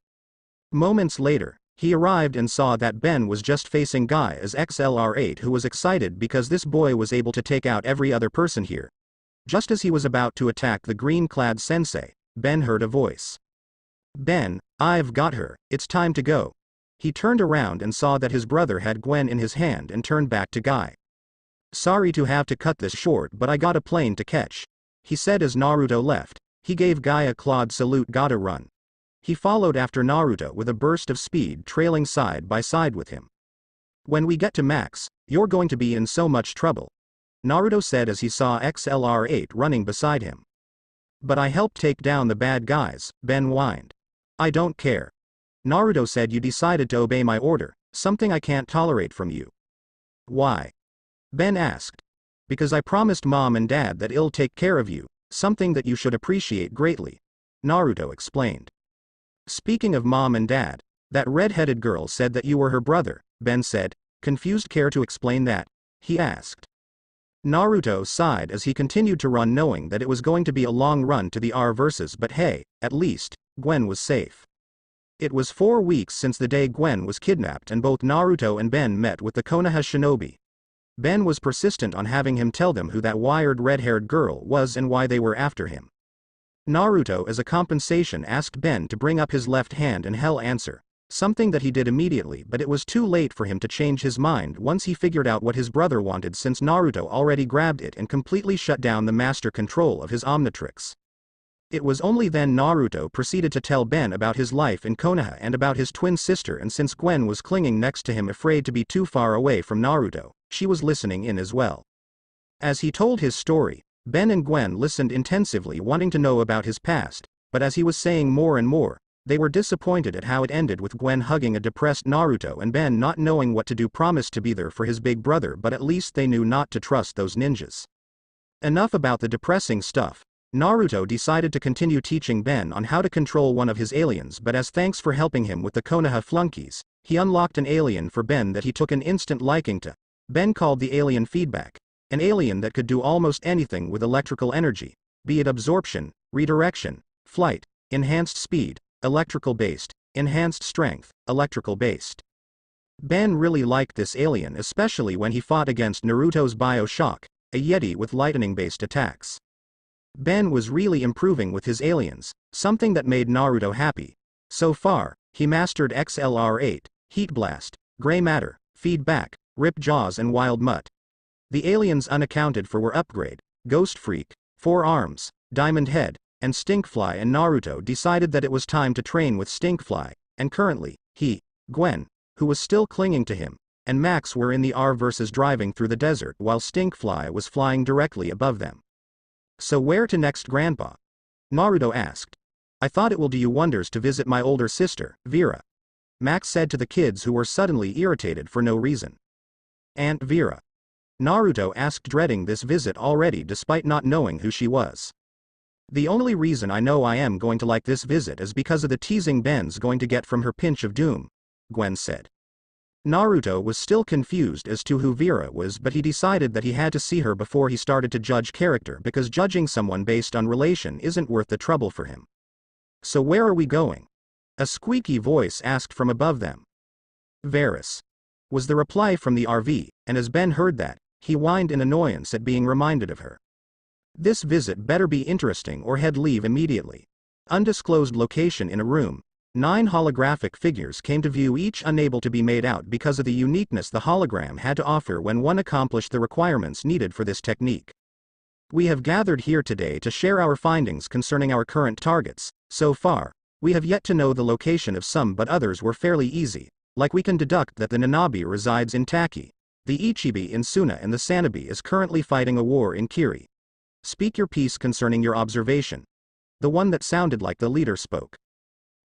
S1: Moments later, he arrived and saw that Ben was just facing Guy as XLR8, who was excited because this boy was able to take out every other person here. Just as he was about to attack the green-clad sensei, Ben heard a voice. Ben, I've got her, it's time to go. He turned around and saw that his brother had Gwen in his hand and turned back to Guy. Sorry to have to cut this short, but I got a plane to catch, he said as Naruto left. He gave Guy a clawed salute. Gotta run. He followed after Naruto with a burst of speed, trailing side by side with him. When we get to Max, you're going to be in so much trouble, Naruto said as he saw XLR8 running beside him. But I helped take down the bad guys, Ben whined. I don't care. Naruto said, you decided to obey my order, something I can't tolerate from you. Why? Ben asked. Because I promised Mom and Dad that I'll take care of you, something that you should appreciate greatly, Naruto explained. Speaking of Mom and Dad, that red-headed girl said that you were her brother, Ben said, confused. Care to explain that? He asked. Naruto sighed as he continued to run, knowing that it was going to be a long run to the R verses, but hey, at least, Gwen was safe. It was 4 weeks since the day Gwen was kidnapped, and both Naruto and Ben met with the Konoha shinobi. Ben was persistent on having him tell them who that wired red-haired girl was and why they were after him. Naruto, as a compensation, asked Ben to bring up his left hand and Hell answer, something that he did immediately, but it was too late for him to change his mind once he figured out what his brother wanted, since Naruto already grabbed it and completely shut down the master control of his Omnitrix. It was only then Naruto proceeded to tell Ben about his life in Konoha and about his twin sister, and since Gwen was clinging next to him, afraid to be too far away from Naruto, she was listening in as well. As he told his story, Ben and Gwen listened intensively, wanting to know about his past, but as he was saying more and more, they were disappointed at how it ended, with Gwen hugging a depressed Naruto and Ben not knowing what to do, promised to be there for his big brother, but at least they knew not to trust those ninjas. Enough about the depressing stuff. Naruto decided to continue teaching Ben on how to control one of his aliens, but as thanks for helping him with the Konoha flunkies, he unlocked an alien for Ben that he took an instant liking to. Ben called the alien Feedback, an alien that could do almost anything with electrical energy, be it absorption, redirection, flight, enhanced speed, electrical-based, enhanced strength, electrical-based. Ben really liked this alien, especially when he fought against Naruto's Bioshock, a Yeti with lightning-based attacks. Ben was really improving with his aliens, something that made Naruto happy. So far, he mastered XLR8, Heat Blast, Gray Matter, Feedback, Rip Jaws and Wild Mutt. The aliens unaccounted for were Upgrade, Ghost Freak, Four Arms, Diamond Head, and Stinkfly, and Naruto decided that it was time to train with Stinkfly, and currently, he, Gwen, who was still clinging to him, and Max were in the R versus driving through the desert while Stinkfly was flying directly above them. So where to next, Grandpa? Naruto asked. I thought it will do you wonders to visit my older sister, Vera, Max said to the kids, who were suddenly irritated for no reason. Aunt Vera? Naruto asked, dreading this visit already despite not knowing who she was. The only reason I know I am going to like this visit is because of the teasing Ben's going to get from her pinch of doom, Gwen said. Naruto was still confused as to who Vera was, but he decided that he had to see her before he started to judge character, because judging someone based on relation isn't worth the trouble for him. So where are we going? A squeaky voice asked from above them. Varus, was the reply from the RV, and as Ben heard that, he whined in annoyance at being reminded of her. This visit better be interesting or he'd leave immediately. Undisclosed location in a room. 9 holographic figures came to view, each unable to be made out because of the uniqueness the hologram had to offer when one accomplished the requirements needed for this technique. We have gathered here today to share our findings concerning our current targets. So far, we have yet to know the location of some, but others were fairly easy, like we can deduct that the Nanabi resides in Taki, the Ichibi in Suna, and the Sanabi is currently fighting a war in Kiri. Speak your piece concerning your observation. The one that sounded like the leader spoke.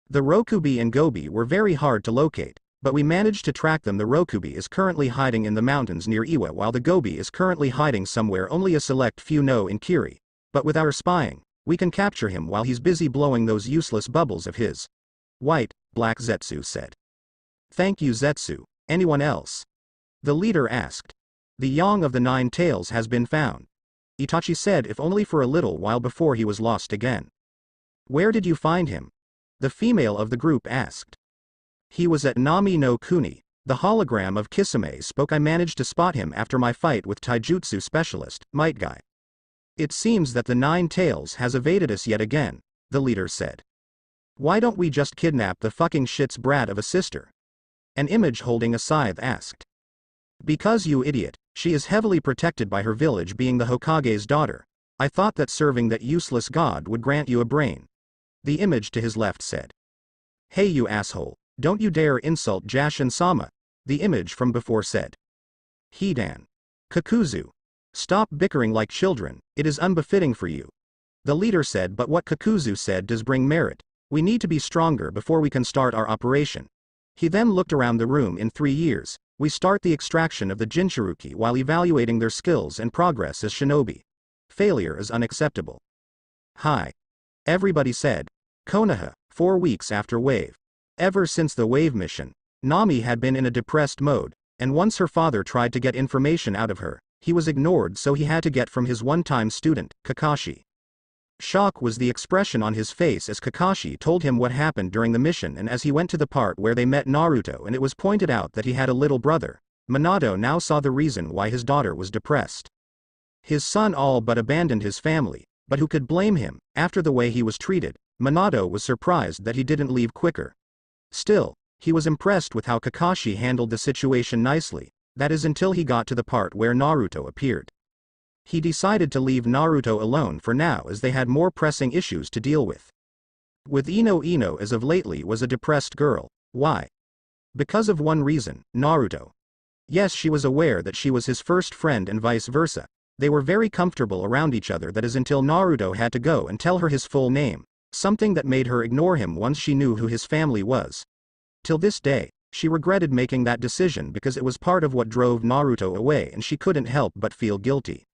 S1: The Rokubi and Gobi were very hard to locate, but we managed to track them. The Rokubi is currently hiding in the mountains near Iwa, while the Gobi is currently hiding somewhere only a select few know in Kiri, but with our spying, we can capture him while he's busy blowing those useless bubbles of his. White, Black Zetsu said. Thank you, Zetsu. Anyone else? The leader asked. The Yang of the 9 Tails has been found, Itachi said, if only for a little while before he was lost again. Where did you find him? The female of the group asked. He was at Nami no Kuni, the hologram of Kisame spoke. I managed to spot him after my fight with Taijutsu specialist, Might Guy. It seems that the 9 Tails has evaded us yet again, the leader said. Why don't we just kidnap the fucking shit's brat of a sister? An image holding a scythe asked. Because, you idiot, she is heavily protected by her village, being the Hokage's daughter. I thought that serving that useless god would grant you a brain, the image to his left said. Hey you asshole, don't you dare insult Jashin-sama, the image from before said. Hidan. Kakuzu. Stop bickering like children, it is unbefitting for you, the leader said. But what Kakuzu said does bring merit. We need to be stronger before we can start our operation. He then looked around the room. In 3 years, we start the extraction of the Jinchuruki while evaluating their skills and progress as shinobi. Failure is unacceptable. Hi. Everybody said. Konoha, 4 weeks after Wave. Ever since the Wave mission, Nami had been in a depressed mode, and once her father tried to get information out of her, he was ignored, so he had to get from his one-time student, Kakashi. Shock was the expression on his face as Kakashi told him what happened during the mission, and as he went to the part where they met Naruto and it was pointed out that he had a little brother, Minato now saw the reason why his daughter was depressed. His son all but abandoned his family, but who could blame him? After the way he was treated, Minato was surprised that he didn't leave quicker. Still, he was impressed with how Kakashi handled the situation nicely, that is until he got to the part where Naruto appeared. He decided to leave Naruto alone for now as they had more pressing issues to deal with. With Ino as of lately was a depressed girl. Why? Because of one reason, Naruto. Yes, she was aware that she was his first friend and vice versa. They were very comfortable around each other, that is until Naruto had to go and tell her his full name, something that made her ignore him once she knew who his family was. Till this day, she regretted making that decision because it was part of what drove Naruto away and she couldn't help but feel guilty.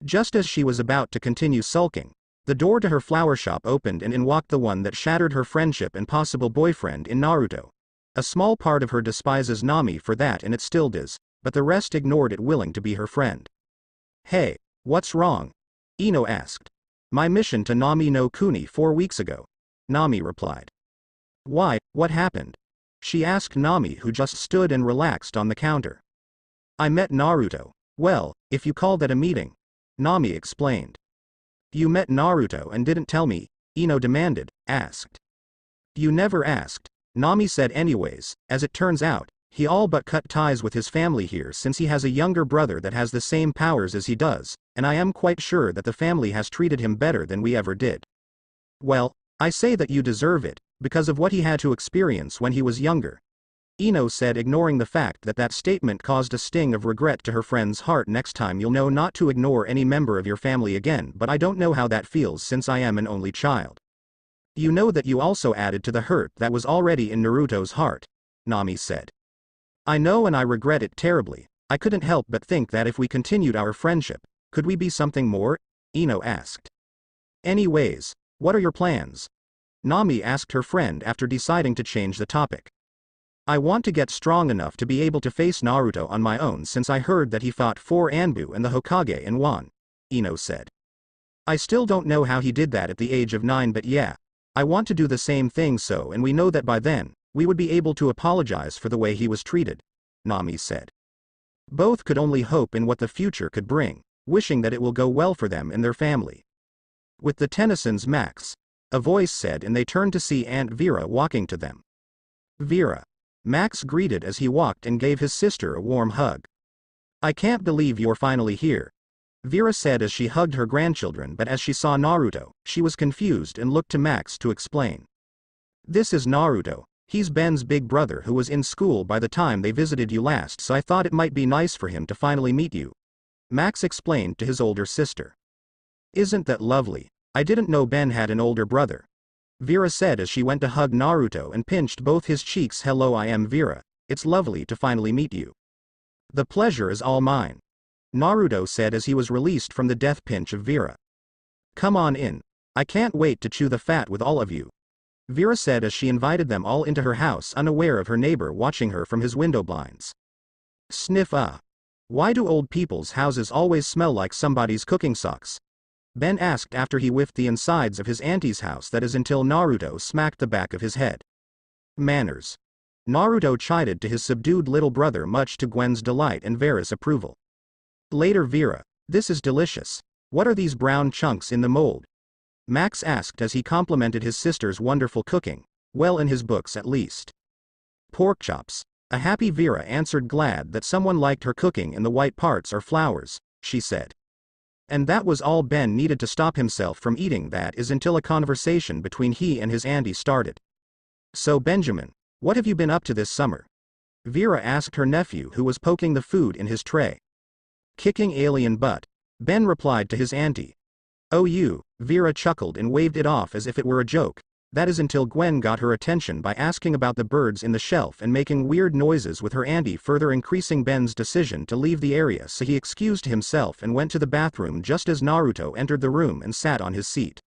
S1: Just as she was about to continue sulking, the door to her flower shop opened and in walked the one that shattered her friendship and possible boyfriend in Naruto. A small part of her despises Nami for that and it still does, but the rest ignored it, willing to be her friend. Hey, what's wrong? Ino asked. My mission to Nami no Kuni 4 weeks ago. Nami replied. Why, what happened? She asked Nami, who just stood and relaxed on the counter. I met Naruto. Well, if you call that a meeting. Nami explained. You met Naruto and didn't tell me? Ino demanded, asked. You never asked. Nami said. Anyways, as it turns out, he all but cut ties with his family here since he has a younger brother that has the same powers as he does, and I am quite sure that the family has treated him better than we ever did. Well, I say that you deserve it, because of what he had to experience when he was younger. Ino said, ignoring the fact that that statement caused a sting of regret to her friend's heart. Next time you'll know not to ignore any member of your family again, but I don't know how that feels since I am an only child. You know that you also added to the hurt that was already in Naruto's heart, Nami said. I know and I regret it terribly. I couldn't help but think that if we continued our friendship, could we be something more? Ino asked. Anyways, what are your plans? Nami asked her friend after deciding to change the topic. I want to get strong enough to be able to face Naruto on my own since I heard that he fought for Anbu and the Hokage in Won, Ino said. I still don't know how he did that at the age of 9, but yeah, I want to do the same thing, so and we know that by then, we would be able to apologize for the way he was treated, Nami said. Both could only hope in what the future could bring, wishing that it will go well for them and their family. With the Tennysons, Max, a voice said, and they turned to see Aunt Vera walking to them. Vera. Max greeted as he walked and gave his sister a warm hug. I can't believe you're finally here, Vera said as she hugged her grandchildren, but as she saw Naruto, she was confused and looked to Max to explain. This is Naruto. He's Ben's big brother who was in school by the time they visited you last, so I thought it might be nice for him to finally meet you, Max explained to his older sister. Isn't that lovely? I didn't know Ben had an older brother, Vera said as she went to hug Naruto and pinched both his cheeks. Hello, I am Vera. It's lovely to finally meet you. The pleasure is all mine, Naruto said as he was released from the death pinch of Vera. Come on in. I can't wait to chew the fat with all of you, Vera said as she invited them all into her house, unaware of her neighbor watching her from his window blinds. Sniff. Why do old people's houses always smell like somebody's cooking socks? Ben asked after he whiffed the insides of his auntie's house, that is until Naruto smacked the back of his head. Manners, Naruto chided to his subdued little brother, much to Gwen's delight and Vera's approval. Later, Vera, this is delicious. What are these brown chunks in the mold? Max asked as he complimented his sister's wonderful cooking, well in his books at least. Pork chops, a happy Vera answered, glad that someone liked her cooking, and the white parts are flowers, she said. And that was all Ben needed to stop himself from eating, that is until a conversation between he and his auntie started. So Benjamin, what have you been up to this summer? Vera asked her nephew, who was poking the food in his tray. Kicking alien butt, Ben replied to his auntie. Oh, you, Vera chuckled and waved it off as if it were a joke. That is until Gwen got her attention by asking about the birds in the shelf and making weird noises with her auntie, further increasing Ben's decision to leave the area, so he excused himself and went to the bathroom just as Naruto entered the room and sat on his seat.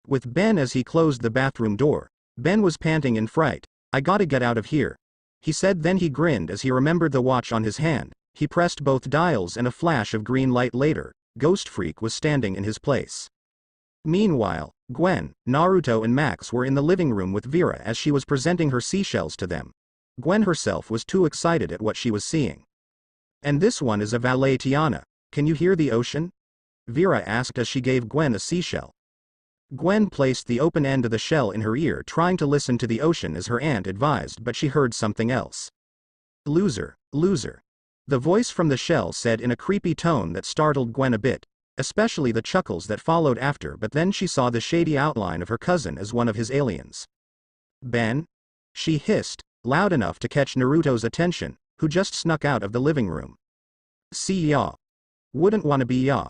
S1: With Ben as he closed the bathroom door, Ben was panting in fright. I gotta get out of here. he said. Then he grinned as he remembered the watch on his hand. He pressed both dials and a flash of green light later, Ghost Freak was standing in his place. Meanwhile, Gwen, Naruto and Max were in the living room with Vera as she was presenting her seashells to them. Gwen herself was too excited at what she was seeing. "And this one is a valet Tiana. Can you hear the ocean?" Vera asked as she gave Gwen a seashell. Gwen placed the open end of the shell in her ear, trying to listen to the ocean as her aunt advised, but she heard something else. "Loser, loser." The voice from the shell said in a creepy tone that startled Gwen a bit, especially the chuckles that followed after, but then she saw the shady outline of her cousin as one of his aliens. "Ben?" she hissed, loud enough to catch Naruto's attention, who just snuck out of the living room. "See ya. Wouldn't wanna be ya,"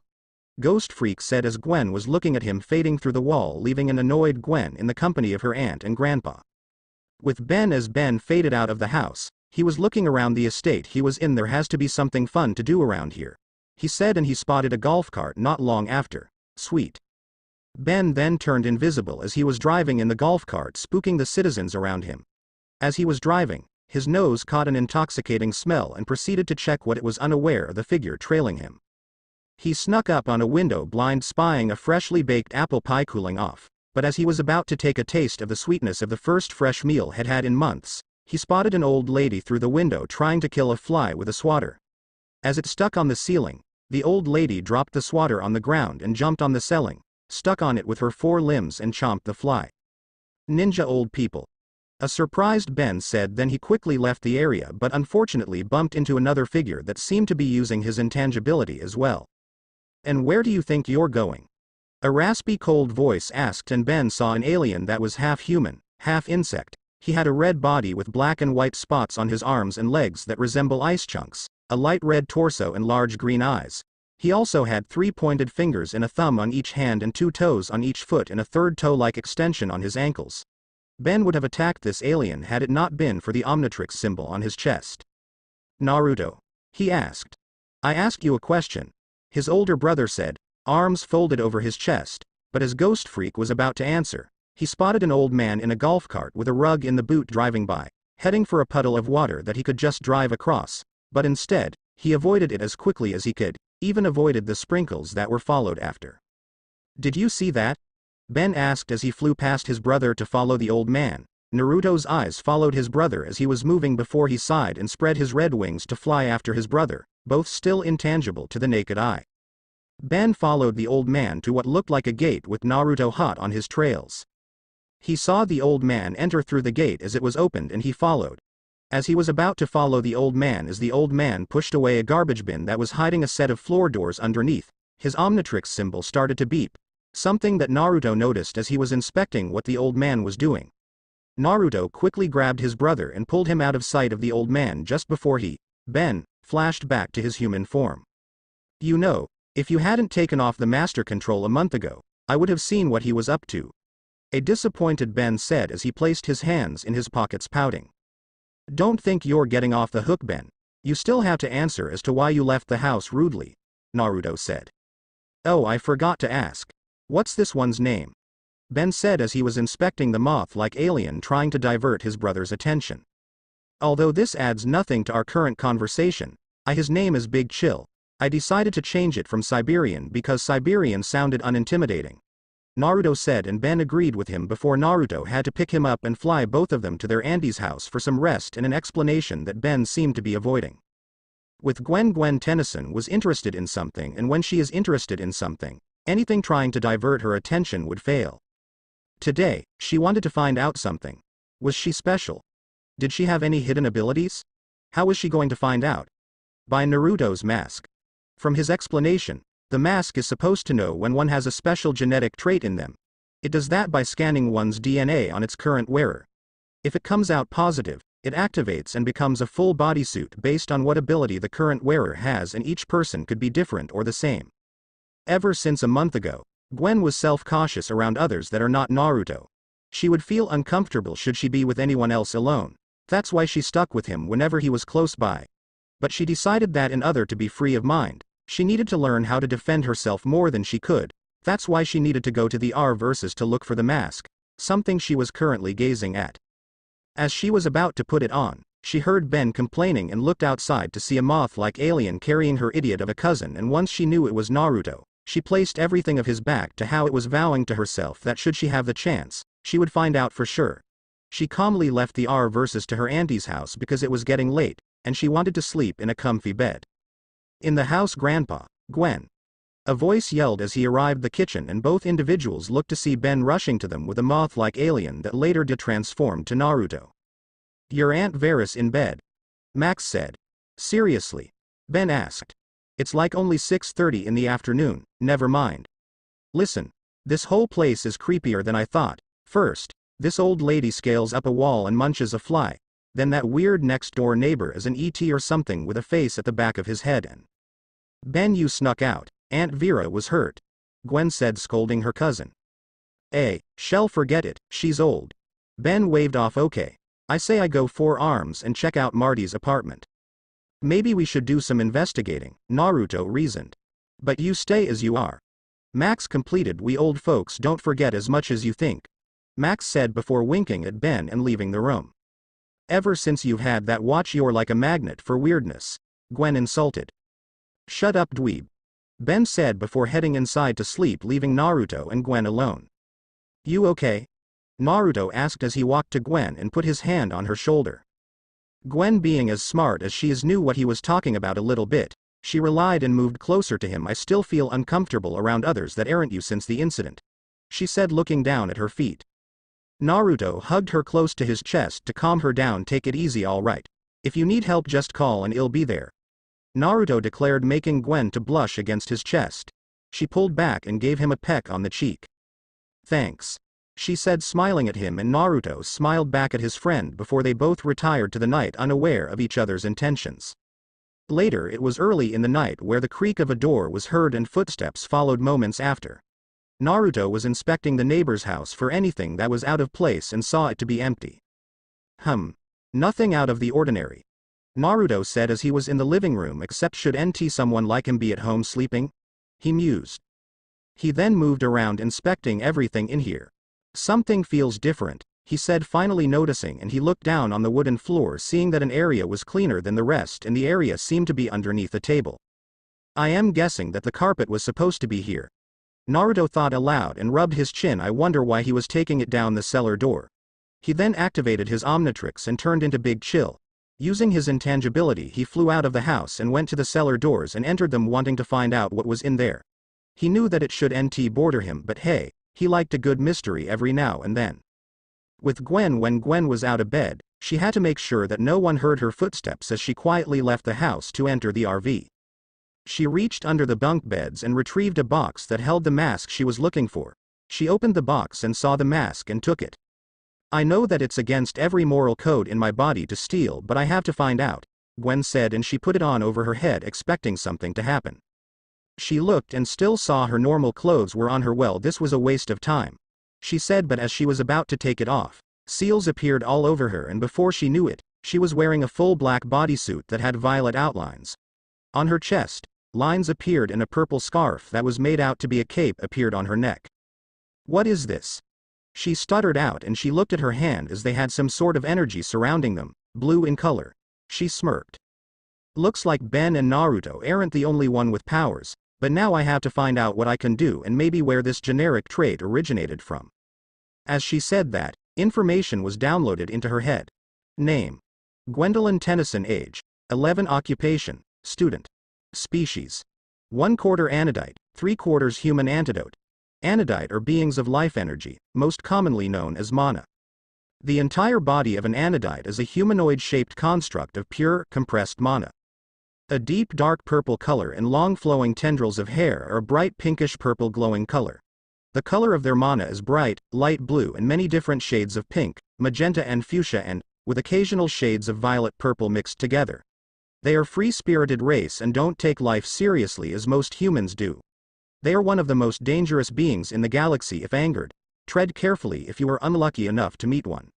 S1: Ghost Freak said as Gwen was looking at him fading through the wall, leaving an annoyed Gwen in the company of her aunt and grandpa. With Ben as Ben faded out of the house, he was looking around the estate he was in. "There has to be something fun to do around here," he said, and he spotted a golf cart not long after. "Sweet." Ben then turned invisible as he was driving in the golf cart, spooking the citizens around him. As he was driving, his nose caught an intoxicating smell and proceeded to check what it was, unaware of the figure trailing him. He snuck up on a window blind, spying a freshly baked apple pie cooling off, but as he was about to take a taste of the sweetness of the first fresh meal had in months, he spotted an old lady through the window trying to kill a fly with a swatter. As it stuck on the ceiling, the old lady dropped the swatter on the ground and jumped on the ceiling, stuck on it with her 4 limbs and chomped the fly. "Ninja old people," a surprised Ben said. Then he quickly left the area, but unfortunately bumped into another figure that seemed to be using his intangibility as well. "And where do you think you're going?" a raspy cold voice asked, and Ben saw an alien that was half human, half insect. He had a red body with black and white spots on his arms and legs that resemble ice chunks, a light red torso and large green eyes. He also had 3 pointed fingers and a thumb on each hand and 2 toes on each foot and a third toe-like extension on his ankles. Ben would have attacked this alien had it not been for the Omnitrix symbol on his chest. "Naruto?" he asked. "I asked you a question," his older brother said, arms folded over his chest, but as Ghost Freak was about to answer, he spotted an old man in a golf cart with a rug in the boot driving by, heading for a puddle of water that he could just drive across, but instead, he avoided it as quickly as he could, even avoided the sprinkles that were followed after. "Did you see that?" Ben asked as he flew past his brother to follow the old man. Naruto's eyes followed his brother as he was moving before he sighed and spread his red wings to fly after his brother, both still intangible to the naked eye. Ben followed the old man to what looked like a gate with Naruto hot on his trails. He saw the old man enter through the gate as it was opened, and he followed. As he was about to follow the old man, as the old man pushed away a garbage bin that was hiding a set of floor doors underneath, his Omnitrix symbol started to beep, something that Naruto noticed as he was inspecting what the old man was doing. Naruto quickly grabbed his brother and pulled him out of sight of the old man just before Ben, flashed back to his human form. "You know, if you hadn't taken off the master control a month ago, I would have seen what he was up to," a disappointed Ben said as he placed his hands in his pockets, pouting. "Don't think you're getting off the hook, Ben. You still have to answer as to why you left the house rudely," Naruto said. "Oh, I forgot to ask. What's this one's name?" Ben said as he was inspecting the moth-like alien trying to divert his brother's attention. "Although this adds nothing to our current conversation, his name is Big Chill. I decided to change it from Siberian because Siberian sounded unintimidating," Naruto said, and Ben agreed with him before Naruto had to pick him up and fly both of them to their auntie's house for some rest and an explanation that Ben seemed to be avoiding. With Gwen Tennyson was interested in something, and when she is interested in something, anything trying to divert her attention would fail. Today, she wanted to find out something. Was she special? Did she have any hidden abilities? How was she going to find out? By Naruto's mask. From his explanation, the mask is supposed to know when one has a special genetic trait in them. It does that by scanning one's DNA on its current wearer. If it comes out positive, it activates and becomes a full bodysuit based on what ability the current wearer has, and each person could be different or the same. Ever since a month ago, Gwen was self-cautious around others that are not Naruto. She would feel uncomfortable should she be with anyone else alone. That's why she stuck with him whenever he was close by. But she decided that in order to be free of mind, she needed to learn how to defend herself more than she could. That's why she needed to go to the R-verses to look for the mask, something she was currently gazing at. As she was about to put it on, She heard Ben complaining and looked outside to see a moth-like alien carrying her idiot of a cousin, and once she knew it was Naruto, she placed everything of his back to how it was, vowing to herself that should she have the chance, she would find out for sure. She calmly left the R-versus to her auntie's house because it was getting late, and she wanted to sleep in a comfy bed. In the house, Grandpa, Gwen. A voice yelled as he arrived the kitchen, and both individuals looked to see Ben rushing to them with a moth-like alien that later transformed to Naruto. Your Aunt Vera's in bed, Max said. Seriously? Ben asked. It's like only 6:30 in the afternoon, never mind. Listen, this whole place is creepier than I thought. First, this old lady scales up a wall and munches a fly, then that weird next-door neighbor is an ET or something with a face at the back of his head, and Ben, you snuck out. Aunt Vera was hurt, Gwen said, scolding her cousin. Shell, forget it, she's old. Ben waved off. Okay. I say I go 4 arms and check out Marty's apartment. Maybe we should do some investigating, Naruto reasoned. But you stay as you are. Max completed. We old folks don't forget as much as you think, Max said before winking at Ben and leaving the room. Ever since you've had that watch, you're like a magnet for weirdness, Gwen insulted. Shut up, dweeb, Ben said before heading inside to sleep, leaving Naruto and Gwen alone. You okay? Naruto asked as he walked to Gwen and put his hand on her shoulder. Gwen, being as smart as she is, knew what he was talking about a little bit. She relied and moved closer to him. I still feel uncomfortable around others that aren't you since the incident, she said, looking down at her feet. Naruto hugged her close to his chest to calm her down. Take it easy, all right. If you need help, just call and I'll be there, Naruto declared, making Gwen to blush against his chest. She pulled back and gave him a peck on the cheek. Thanks, she said, smiling at him, and Naruto smiled back at his friend before they both retired to the night, unaware of each other's intentions. Later, it was early in the night where the creak of a door was heard and footsteps followed moments after. Naruto was inspecting the neighbor's house for anything that was out of place and saw it to be empty. Nothing out of the ordinary, Naruto said as he was in the living room, except should someone like him be at home sleeping? He mused. He then moved around inspecting everything in here. Something feels different, he said, finally noticing, and he looked down on the wooden floor, seeing that an area was cleaner than the rest and the area seemed to be underneath a table. I am guessing that the carpet was supposed to be here, Naruto thought aloud and rubbed his chin. I wonder why he was taking it down the cellar door. He then activated his Omnitrix and turned into Big Chill. Using his intangibility, he flew out of the house and went to the cellar doors and entered them, wanting to find out what was in there. He knew that it should bother him, but hey, he liked a good mystery every now and then. With Gwen, when Gwen was out of bed, she had to make sure that no one heard her footsteps as she quietly left the house to enter the RV. She reached under the bunk beds and retrieved a box that held the mask she was looking for. She opened the box and saw the mask and took it. I know that it's against every moral code in my body to steal, but I have to find out, Gwen said, and she put it on over her head, expecting something to happen. She looked and still saw her normal clothes were on her. Well, this was a waste of time, she said, but as she was about to take it off, seals appeared all over her, and before she knew it, she was wearing a full black bodysuit that had violet outlines. On her chest, lines appeared, and a purple scarf that was made out to be a cape appeared on her neck. What is this? She stuttered out, and she looked at her hand as they had some sort of energy surrounding them, blue in color. She smirked. Looks like Ben and Naruto aren't the only one with powers, but now I have to find out what I can do and maybe where this generic trait originated from. As she said that, information was downloaded into her head. Name: Gwen Tennyson. Age: 11. Occupation: student. Species: 1/4 anodite, 3/4 human. Antidote: anodite are beings of life energy, most commonly known as mana. The entire body of an anodite is a humanoid-shaped construct of pure, compressed mana. A deep dark purple color and long flowing tendrils of hair are a bright pinkish purple glowing color. The color of their mana is bright, light blue and many different shades of pink, magenta and fuchsia, and, with occasional shades of violet purple mixed together. They are free-spirited race and don't take life seriously as most humans do. They are one of the most dangerous beings in the galaxy. If angered, tread carefully if you are unlucky enough to meet one.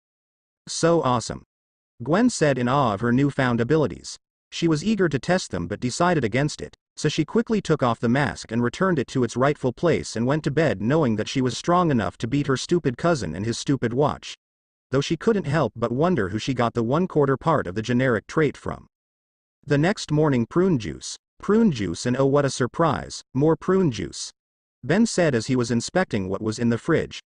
S1: So awesome, Gwen said in awe of her newfound abilities. She was eager to test them but decided against it, so she quickly took off the mask and returned it to its rightful place and went to bed, knowing that she was strong enough to beat her stupid cousin and his stupid watch. though she couldn't help but wonder who she got the 1/4 part of the generic trait from. The next morning, prune juice, and oh what a surprise, more prune juice. Ben said as he was inspecting what was in the fridge.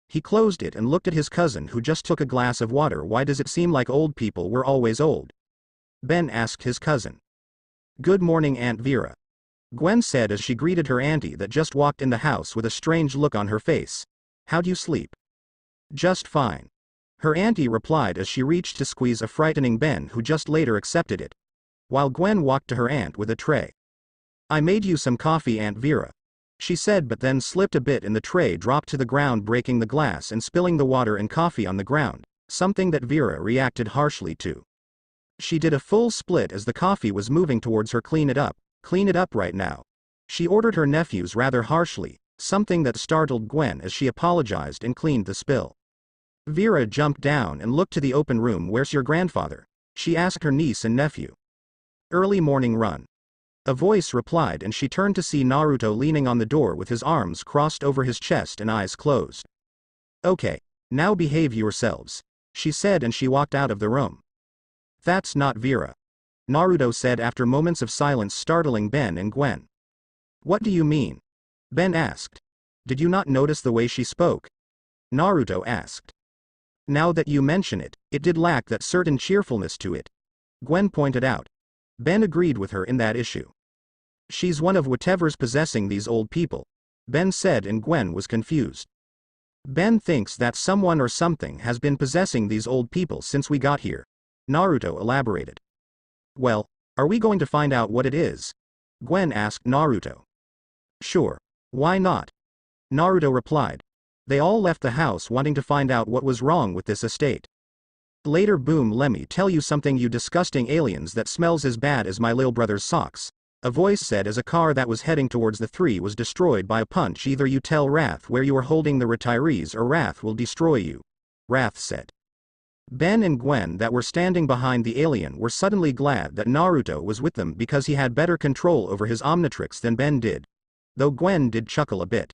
S1: He closed it and looked at his cousin who just took a glass of water. Why does it seem like old people were always old? Ben asked his cousin. Good morning, Aunt Vera. Gwen said as she greeted her auntie that just walked in the house with a strange look on her face. How'd you sleep? Just fine. Her auntie replied as she reached to squeeze a frightening Ben who just later accepted it, while Gwen walked to her aunt with a tray. I made you some coffee, Aunt Vera, she said, but then slipped a bit and the tray dropped to the ground, breaking the glass and spilling the water and coffee on the ground, something that Vera reacted harshly to. She did a full split as the coffee was moving towards her. Clean it up right now, she ordered her nephews rather harshly, something that startled Gwen as she apologized and cleaned the spill. Vera jumped down and looked to the open room. Where's your grandfather? She asked her niece and nephew. Early morning run, a voice replied, and she turned to see Naruto leaning on the door with his arms crossed over his chest and eyes closed. Okay, now behave yourselves, she said, and she walked out of the room. That's not Vera, Naruto said after moments of silence, startling Ben and Gwen. What do you mean? Ben asked. Did you not notice the way she spoke? Naruto asked. Now that you mention it, it did lack that certain cheerfulness to it, Gwen pointed out. Ben agreed with her in that issue. She's one of whatever's possessing these old people, Ben said, and Gwen was confused. Ben thinks that someone or something has been possessing these old people since we got here, Naruto elaborated. Well, are we going to find out what it is? Gwen asked Naruto. Sure, why not? Naruto replied. They all left the house wanting to find out what was wrong with this estate. Later, boom, lemme tell you something, you disgusting aliens that smells as bad as my lil brother's socks, a voice said as a car that was heading towards the three was destroyed by a punch. Either you tell Wrath where you are holding the retirees or Wrath will destroy you, Wrath said. Ben and Gwen that were standing behind the alien were suddenly glad that Naruto was with them because he had better control over his Omnitrix than Ben did, though Gwen did chuckle a bit.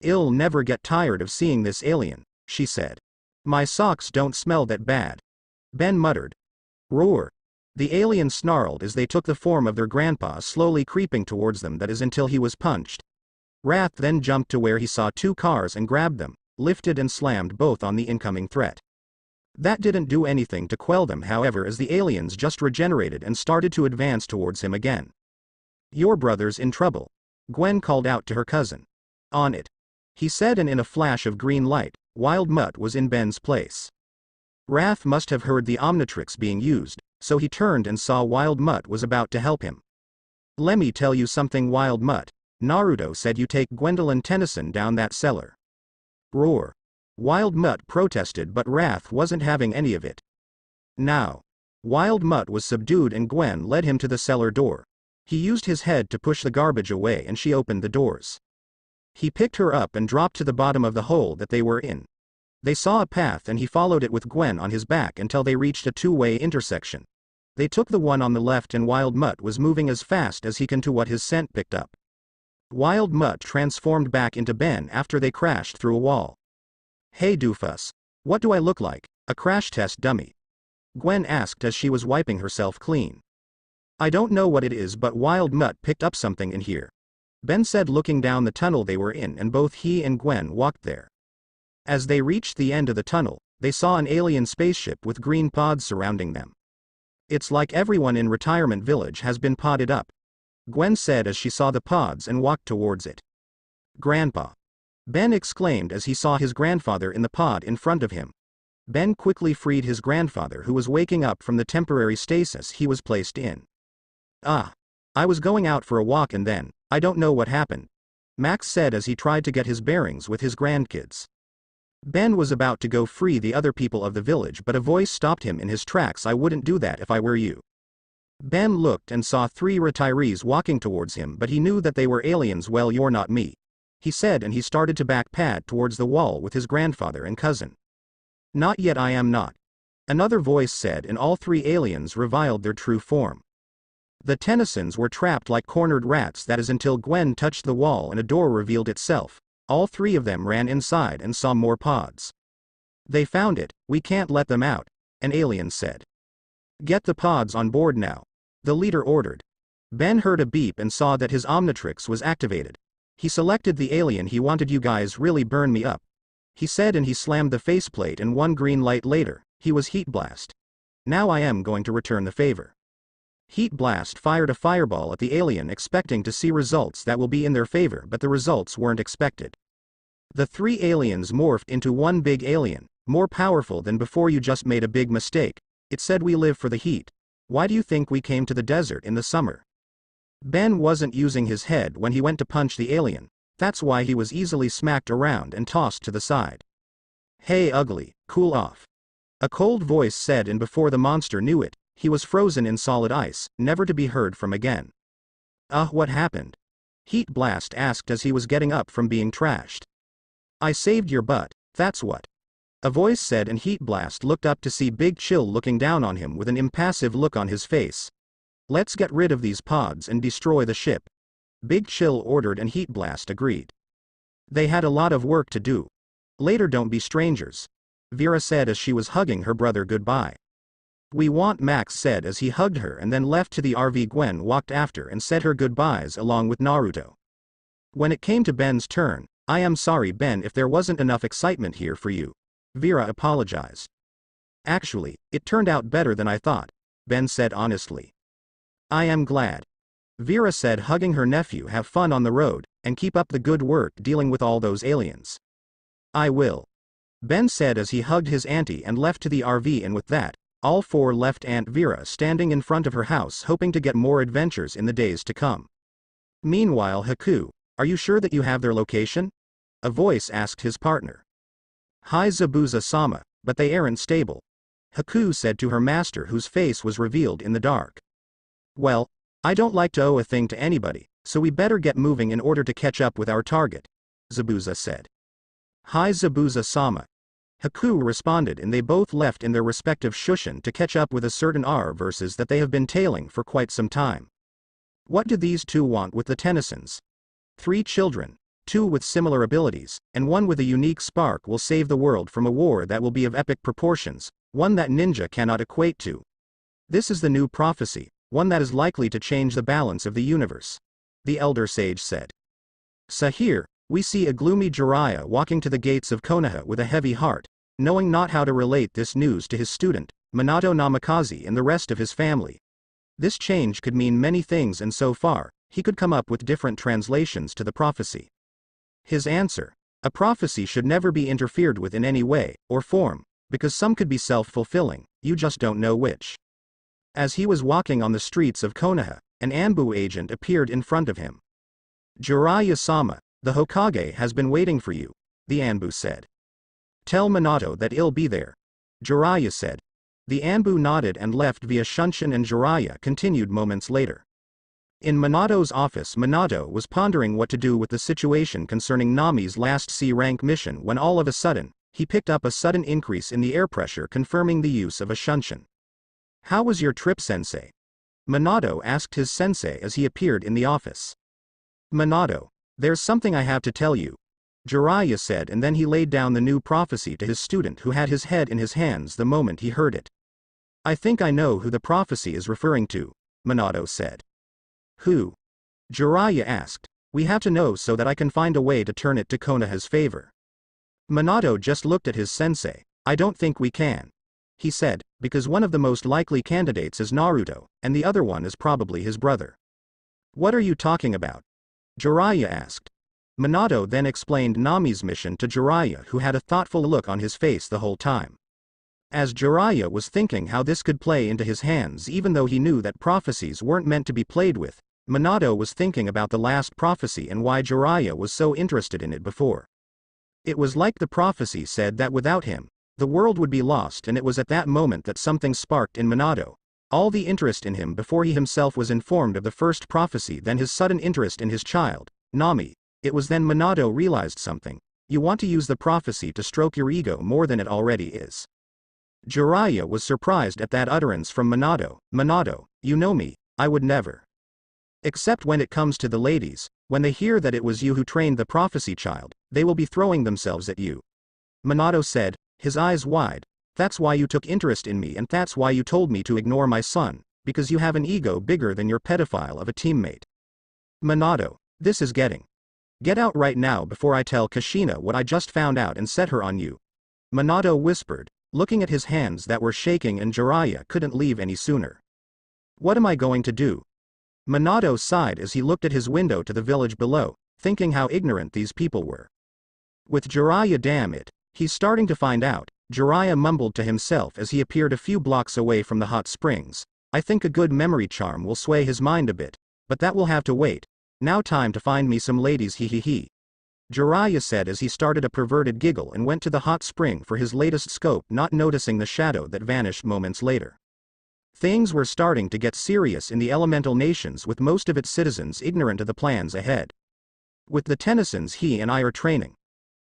S1: I'll never get tired of seeing this alien, she said. My socks don't smell that bad, Ben muttered. Roar. The alien snarled as they took the form of their grandpa, slowly creeping towards them, that is until he was punched. Wrath then jumped to where he saw two cars and grabbed them, lifted and slammed both on the incoming threat. That didn't do anything to quell them, however, as the aliens just regenerated and started to advance towards him again. Your brother's in trouble, Gwen called out to her cousin. On it, he said, and in a flash of green light, Wild Mutt was in Ben's place. Wrath must have heard the Omnitrix being used, so he turned and saw Wild Mutt was about to help him. Lemme tell you something, Wild Mutt, Naruto said, you take Gwen Tennyson down that cellar. Roar. Wild Mutt protested, but Wrath wasn't having any of it. Now, Wild Mutt was subdued and Gwen led him to the cellar door. He used his head to push the garbage away and she opened the doors. He picked her up and dropped to the bottom of the hole that they were in. They saw a path and he followed it with Gwen on his back until they reached a two-way intersection. They took the one on the left and Wild Mutt was moving as fast as he can to what his scent picked up. Wild Mutt transformed back into Ben after they crashed through a wall. Hey doofus, what do I look like, a crash test dummy? Gwen asked as she was wiping herself clean. I don't know what it is, but Wild Mutt picked up something in here, Ben said, looking down the tunnel they were in, and both he and Gwen walked there. As they reached the end of the tunnel, they saw an alien spaceship with green pods surrounding them. It's like everyone in Retirement Village has been podded up, Gwen said as she saw the pods and walked towards it. Grandpa, Ben exclaimed as he saw his grandfather in the pod in front of him. Ben quickly freed his grandfather, who was waking up from the temporary stasis he was placed in. I was going out for a walk and then, I don't know what happened, Max said as he tried to get his bearings with his grandkids. Ben was about to go free the other people of the village, but a voice stopped him in his tracks. I wouldn't do that if I were you. Ben looked and saw three retirees walking towards him, but he knew that they were aliens. Well, you're not me, he said, and he started to backpad towards the wall with his grandfather and cousin. Not yet, I am not, another voice said, and all three aliens revealed their true form. The Tennysons were trapped like cornered rats, that is until Gwen touched the wall and a door revealed itself. All three of them ran inside and saw more pods. They found it, we can't let them out, an alien said. Get the pods on board now, the leader ordered. Ben heard a beep and saw that his Omnitrix was activated. He selected the alien he wanted. You guys really burn me up, he said, and he slammed the faceplate, and one green light later, he was Heat Blast. Now I am going to return the favor. Heat Blast fired a fireball at the alien, expecting to see results that will be in their favor, but the results weren't expected. The three aliens morphed into one big alien, more powerful than before. You just made a big mistake, it said. We live for the heat. Why do you think we came to the desert in the summer? Ben wasn't using his head when he went to punch the alien, that's why he was easily smacked around and tossed to the side. Hey ugly, cool off, a cold voice said, and before the monster knew it, he was frozen in solid ice, never to be heard from again. What happened? Heat Blast asked as he was getting up from being trashed. I saved your butt, that's what, a voice said, and Heat Blast looked up to see Big Chill looking down on him with an impassive look on his face. Let's get rid of these pods and destroy the ship, Big Chill ordered, and Heat Blast agreed. They had a lot of work to do. Later, don't be strangers, Vera said as she was hugging her brother goodbye. We want Max said as he hugged her and then left to the RV. Gwen walked after and said her goodbyes along with Naruto. When it came to Ben's turn, I am sorry Ben if there wasn't enough excitement here for you, Vera apologized. Actually, it turned out better than I thought, Ben said honestly. I am glad, Vera said, hugging her nephew. Have fun on the road, and keep up the good work dealing with all those aliens. I will, Ben said as he hugged his auntie and left to the RV, and with that, all four left Aunt Vera standing in front of her house, hoping to get more adventures in the days to come. Meanwhile, Haku, are you sure that you have their location? A voice asked his partner. Hi Zabuza-sama, but they aren't stable, Haku said to her master, whose face was revealed in the dark. Well, I don't like to owe a thing to anybody, so we better get moving in order to catch up with our target, Zabuza said. Hi Zabuza-sama, Haku responded, and they both left in their respective shushin to catch up with a certain verses that they have been tailing for quite some time. What do these two want with the Tennysons? 3 children, 2 with similar abilities, and 1 with a unique spark will save the world from a war that will be of epic proportions, one that ninja cannot equate to. This is the new prophecy, one that is likely to change the balance of the universe, the elder sage said. So here, we see a gloomy Jiraiya walking to the gates of Konoha with a heavy heart, knowing not how to relate this news to his student, Minato Namikaze, and the rest of his family. This change could mean many things, and so far, he could come up with different translations to the prophecy. His answer: a prophecy should never be interfered with in any way or form, because some could be self-fulfilling, you just don't know which. As he was walking on the streets of Konoha, an Anbu agent appeared in front of him. Jiraiya-sama, the Hokage has been waiting for you, the Anbu said. Tell Minato that he'll be there, Jiraiya said. The Anbu nodded and left via Shunshin, and Jiraiya continued moments later. In Minato's office, Minato was pondering what to do with the situation concerning Nami's last C-rank mission when all of a sudden, he picked up a sudden increase in the air pressure, confirming the use of a Shunshin. How was your trip, sensei? Minato asked his sensei as he appeared in the office. Minato, there's something I have to tell you, Jiraiya said, and then he laid down the new prophecy to his student, who had his head in his hands the moment he heard it. I think I know who the prophecy is referring to, Minato said. Who? Jiraiya asked. We have to know so that I can find a way to turn it to Konoha's favor. Minato just looked at his sensei. I don't think we can, he said, because one of the most likely candidates is Naruto, and the other one is probably his brother. What are you talking about? Jiraiya asked. Minato then explained Nami's mission to Jiraiya, who had a thoughtful look on his face the whole time. As Jiraiya was thinking how this could play into his hands, even though he knew that prophecies weren't meant to be played with, Minato was thinking about the last prophecy and why Jiraiya was so interested in it before. It was like the prophecy said that without him, the world would be lost, and it was at that moment that something sparked in Minato. All the interest in him before he himself was informed of the first prophecy, then his sudden interest in his child, Nami. It was then Minato realized something. You want to use the prophecy to stroke your ego more than it already is. Jiraiya was surprised at that utterance from Minato. Minato, you know me, I would never. Except when it comes to the ladies, when they hear that it was you who trained the prophecy child, they will be throwing themselves at you, Minato said, his eyes wide. That's why you took interest in me and that's why you told me to ignore my son, because you have an ego bigger than your pedophile of a teammate. Minato, this is getting. Get out right now before I tell Kushina what I just found out and set her on you. Minato whispered, looking at his hands that were shaking, and Jiraiya couldn't leave any sooner. What am I going to do? Minato sighed as he looked at his window to the village below, thinking how ignorant these people were. With Jiraiya, damn it, he's starting to find out, Jiraiya mumbled to himself as he appeared a few blocks away from the hot springs. I think a good memory charm will sway his mind a bit, but that will have to wait. Now time to find me some ladies, hee hee hee. Jiraiya said as he started a perverted giggle and went to the hot spring for his latest scope, not noticing the shadow that vanished moments later. Things were starting to get serious in the elemental nations, with most of its citizens ignorant of the plans ahead. With the Tennysons he and I are training.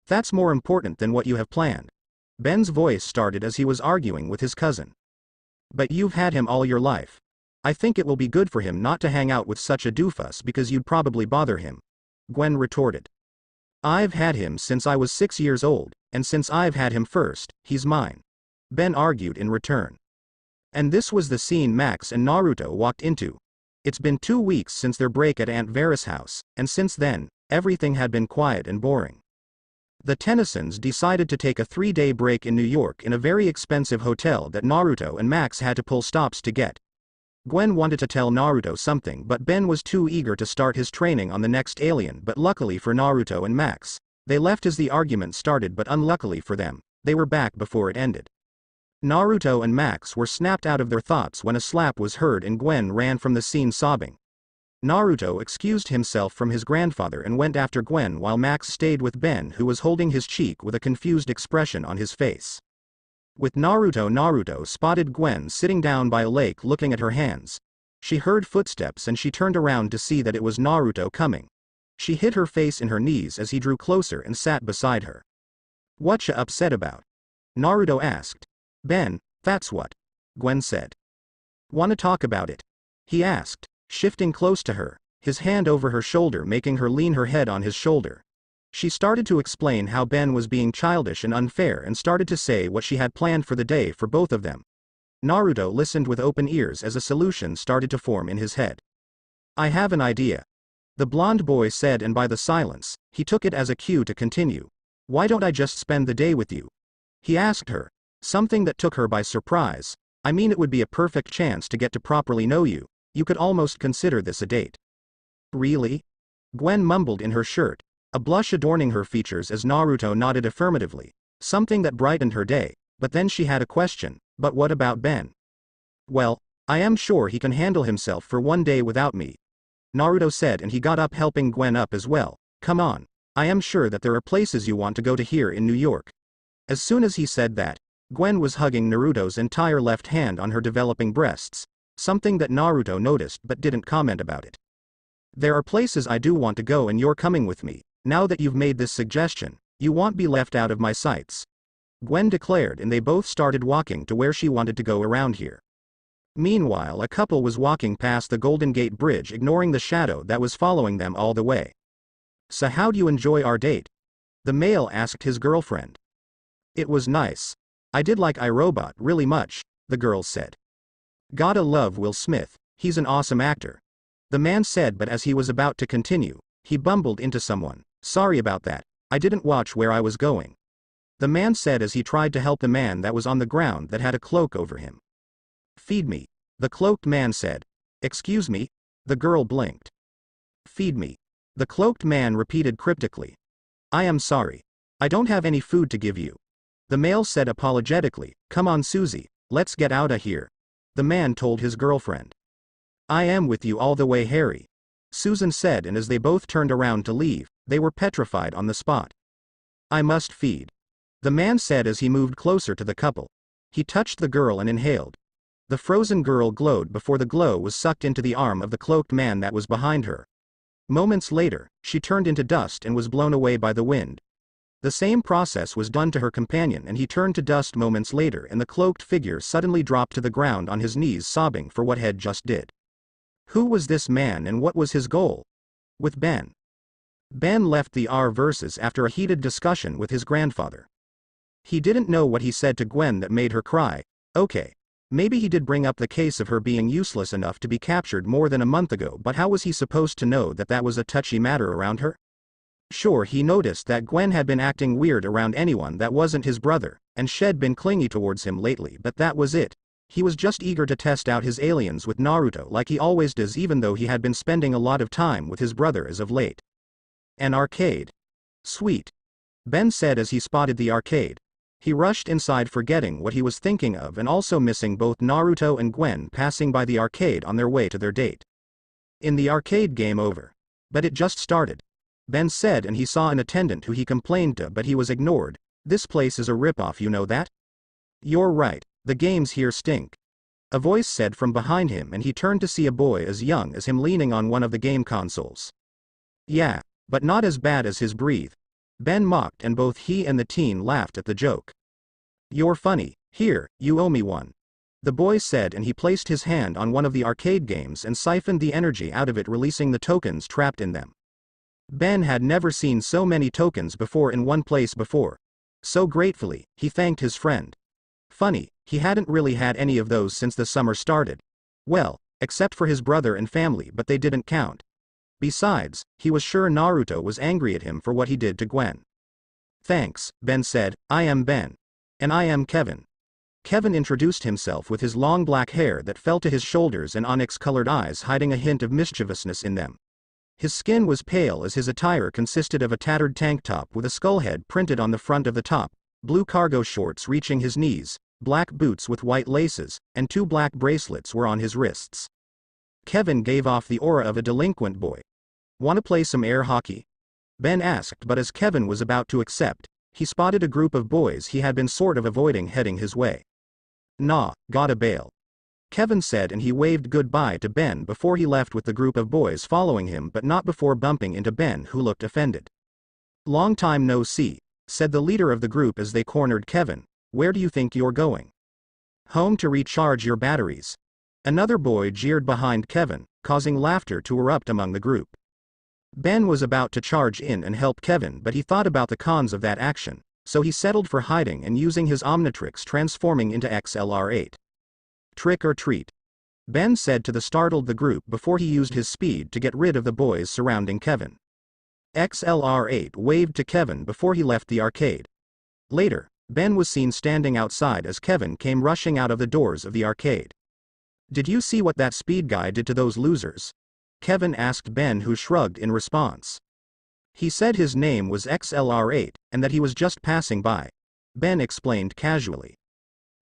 S1: That's more important than what you have planned. Ben's voice started as he was arguing with his cousin. But you've had him all your life. I think it will be good for him not to hang out with such a doofus because you'd probably bother him. Gwen retorted. I've had him since I was 6 years old, and since I've had him first, he's mine. Ben argued in return. And this was the scene Max and Naruto walked into. It's been 2 weeks since their break at Aunt Vera's house, and since then, everything had been quiet and boring. The Tennysons decided to take a 3-day break in New York in a very expensive hotel that Naruto and Max had to pull stops to get. Gwen wanted to tell Naruto something, but Ben was too eager to start his training on the next alien. But luckily for Naruto and Max, they left as the argument started, but unluckily for them, they were back before it ended. Naruto and Max were snapped out of their thoughts when a slap was heard and Gwen ran from the scene sobbing. Naruto excused himself from his grandfather and went after Gwen while Max stayed with Ben, who was holding his cheek with a confused expression on his face. With Naruto spotted Gwen sitting down by a lake looking at her hands. She heard footsteps and she turned around to see that it was Naruto coming. She hid her face in her knees as he drew closer and sat beside her. Whatcha upset about? Naruto asked. Ben, that's what. Gwen said. Wanna talk about it? He asked, shifting close to her, his hand over her shoulder making her lean her head on his shoulder. She started to explain how Ben was being childish and unfair and started to say what she had planned for the day for both of them. Naruto listened with open ears as a solution started to form in his head. I have an idea. The blonde boy said, and by the silence, he took it as a cue to continue. Why don't I just spend the day with you? He asked her, something that took her by surprise. I mean, it would be a perfect chance to get to properly know you. You could almost consider this a date. Really? Gwen mumbled in her shirt, a blush adorning her features as Naruto nodded affirmatively, something that brightened her day. But then she had a question. But what about Ben? Well, I am sure he can handle himself for 1 day without me, Naruto said, and he got up, helping Gwen up as well. Come on. I am sure that there are places you want to go to here in New York. As soon as he said that, Gwen was hugging Naruto's entire left hand on her developing breasts, something that Naruto noticed but didn't comment about it. There are places I do want to go and you're coming with me. Now that you've made this suggestion, you won't be left out of my sights, Gwen declared, and they both started walking to where she wanted to go around here. Meanwhile, a couple was walking past the Golden Gate Bridge, ignoring the shadow that was following them all the way. So how'd you enjoy our date? The male asked his girlfriend. It was nice. I did like iRobot really much, the girl said. Gotta love Will Smith, he's an awesome actor, the man said, but as he was about to continue, he bumbled into someone. Sorry about that, I didn't watch where I was going, the man said as he tried to help the man that was on the ground that had a cloak over him. Feed me, the cloaked man said. Excuse me? The girl blinked. Feed me, the cloaked man repeated cryptically. I am sorry. I don't have any food to give you, the male said apologetically. Come on Susie, let's get outta here, the man told his girlfriend. I am with you all the way Harry, Susan said, and as they both turned around to leave, they were petrified on the spot. I must feed, the man said as he moved closer to the couple. He touched the girl and inhaled. The frozen girl glowed before the glow was sucked into the arm of the cloaked man that was behind her. Moments later, she turned into dust and was blown away by the wind. The same process was done to her companion, and he turned to dust moments later, and the cloaked figure suddenly dropped to the ground on his knees, sobbing for what had just did. Who was this man and what was his goal? With Ben. Ben left the R verses after a heated discussion with his grandfather. He didn't know what he said to Gwen that made her cry. Okay. Maybe he did bring up the case of her being useless enough to be captured more than a month ago, but how was he supposed to know that that was a touchy matter around her? Sure, he noticed that Gwen had been acting weird around anyone that wasn't his brother, and she'd been clingy towards him lately, but that was it. He was just eager to test out his aliens with Naruto like he always does, even though he had been spending a lot of time with his brother as of late. An arcade. Sweet. Ben said as he spotted the arcade. He rushed inside, forgetting what he was thinking of and also missing both Naruto and Gwen passing by the arcade on their way to their date. In the arcade, game over. But it just started. Ben said, and he saw an attendant who he complained to, but he was ignored. This place is a ripoff, you know that? You're right, the games here stink. A voice said from behind him, and he turned to see a boy as young as him leaning on one of the game consoles. Yeah, but not as bad as his breathe. Ben mocked, and both he and the teen laughed at the joke. You're funny, here, you owe me one. The boy said, and he placed his hand on one of the arcade games and siphoned the energy out of it, releasing the tokens trapped in them. Ben had never seen so many tokens before in one place before. So gratefully, he thanked his friend. Funny, he hadn't really had any of those since the summer started. Well, except for his brother and family, but they didn't count. Besides, he was sure Naruto was angry at him for what he did to Gwen. Thanks, Ben said. I am Ben. And I am Kevin. Kevin introduced himself with his long black hair that fell to his shoulders and onyx-colored eyes hiding a hint of mischievousness in them. His skin was pale as his attire consisted of a tattered tank top with a skull head printed on the front of the top, blue cargo shorts reaching his knees, black boots with white laces, and 2 black bracelets were on his wrists. Kevin gave off the aura of a delinquent boy. "Wanna play some air hockey?" Ben asked, but as Kevin was about to accept, he spotted a group of boys he had been sort of avoiding heading his way. "Nah, gotta bail," Kevin said, and he waved goodbye to Ben before he left with the group of boys following him, but not before bumping into Ben, who looked offended. "Long time no see," said the leader of the group as they cornered Kevin. "Where do you think you're going?" "Home to recharge your batteries." Another boy jeered behind Kevin, causing laughter to erupt among the group. Ben was about to charge in and help Kevin, but he thought about the cons of that action, so he settled for hiding and using his Omnitrix, transforming into XLR8. "Trick or treat," Ben said to the startled the group before he used his speed to get rid of the boys surrounding Kevin. XLR8 waved to Kevin before he left the arcade. Later, Ben was seen standing outside as Kevin came rushing out of the doors of the arcade. "Did you see what that speed guy did to those losers?" Kevin asked Ben, who shrugged in response. "He said his name was XLR8, and that he was just passing by," Ben explained casually.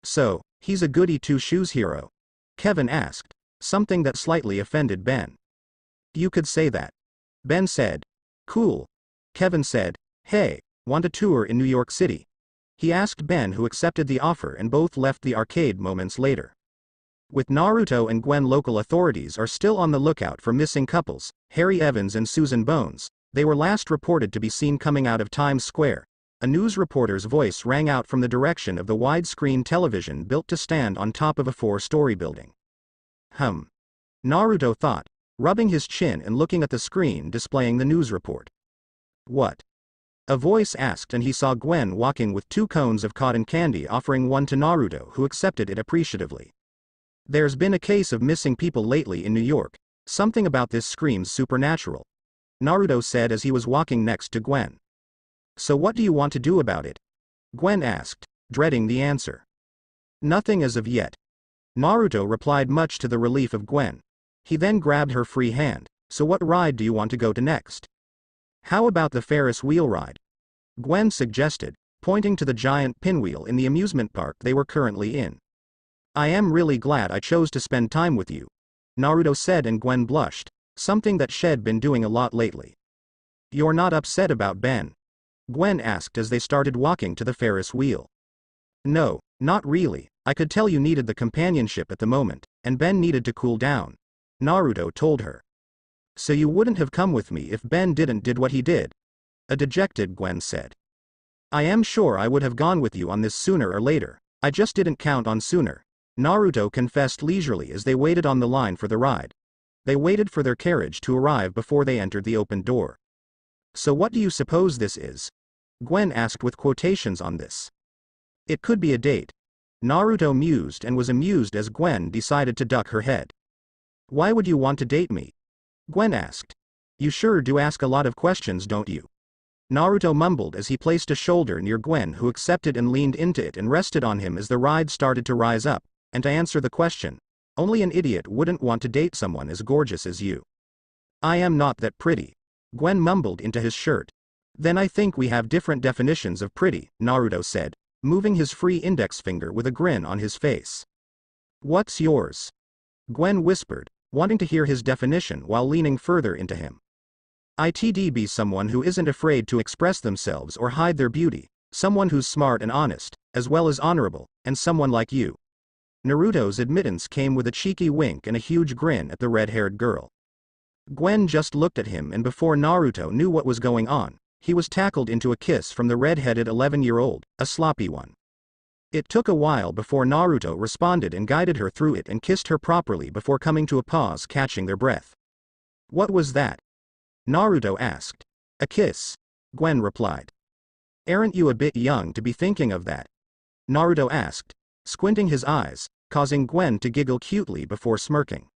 S1: "So, he's a goody two-shoes hero?" Kevin asked, something that slightly offended Ben. "You could say that," Ben said. "Cool." Kevin said, "Hey, want a tour in New York City?" He asked Ben, who accepted the offer, and both left the arcade moments later. With Naruto and Gwen, local authorities are still on the lookout for missing couples, Harry Evans and Susan Bones. They were last reported to be seen coming out of Times Square. A news reporter's voice rang out from the direction of the widescreen television built to stand on top of a 4-story building. Naruto thought, rubbing his chin and looking at the screen displaying the news report. "What?" a voice asked, and he saw Gwen walking with 2 cones of cotton candy, offering one to Naruto, who accepted it appreciatively. "There's been a case of missing people lately in New York. Something about this screams supernatural," Naruto said as he was walking next to Gwen. "So what do you want to do about it?" Gwen asked, dreading the answer. "Nothing as of yet," Naruto replied, much to the relief of Gwen. He then grabbed her free hand. "So what ride do you want to go to next?" "How about the Ferris wheel ride?" Gwen suggested, pointing to the giant pinwheel in the amusement park they were currently in. "I am really glad I chose to spend time with you," Naruto said, and Gwen blushed, something that she'd been doing a lot lately. "You're not upset about Ben?" Gwen asked as they started walking to the Ferris wheel. "No, not really. I could tell you needed the companionship at the moment, and Ben needed to cool down," Naruto told her. "So you wouldn't have come with me if Ben did what he did?" a dejected Gwen said. "I am sure I would have gone with you on this sooner or later. I just didn't count on sooner," Naruto confessed leisurely as they waited on the line for the ride. They waited for their carriage to arrive before they entered the open door. "So what do you suppose this is?" Gwen asked with quotations on this. It could be a date. Naruto mused and was amused as Gwen decided to duck her head. Why would you want to date me? Gwen asked. You sure do ask a lot of questions, don't you? Naruto mumbled as he placed a shoulder near Gwen, who accepted and leaned into it and rested on him as the ride started to rise up. And to answer the question, only an idiot wouldn't want to date someone as gorgeous as you. I am not that pretty. Gwen mumbled into his shirt. Then I think we have different definitions of pretty, Naruto said, moving his free index finger with a grin on his face. What's yours? Gwen whispered, wanting to hear his definition while leaning further into him. It'd be someone who isn't afraid to express themselves or hide their beauty, someone who's smart and honest, as well as honorable, and someone like you. Naruto's admittance came with a cheeky wink and a huge grin at the red-haired girl. Gwen just looked at him, and before Naruto knew what was going on, he was tackled into a kiss from the red-headed 11-year-old, a sloppy one. It took a while before Naruto responded and guided her through it and kissed her properly before coming to a pause, catching their breath. What was that? Naruto asked. A kiss, Gwen replied. Aren't you a bit young to be thinking of that? Naruto asked, squinting his eyes, causing Gwen to giggle cutely before smirking.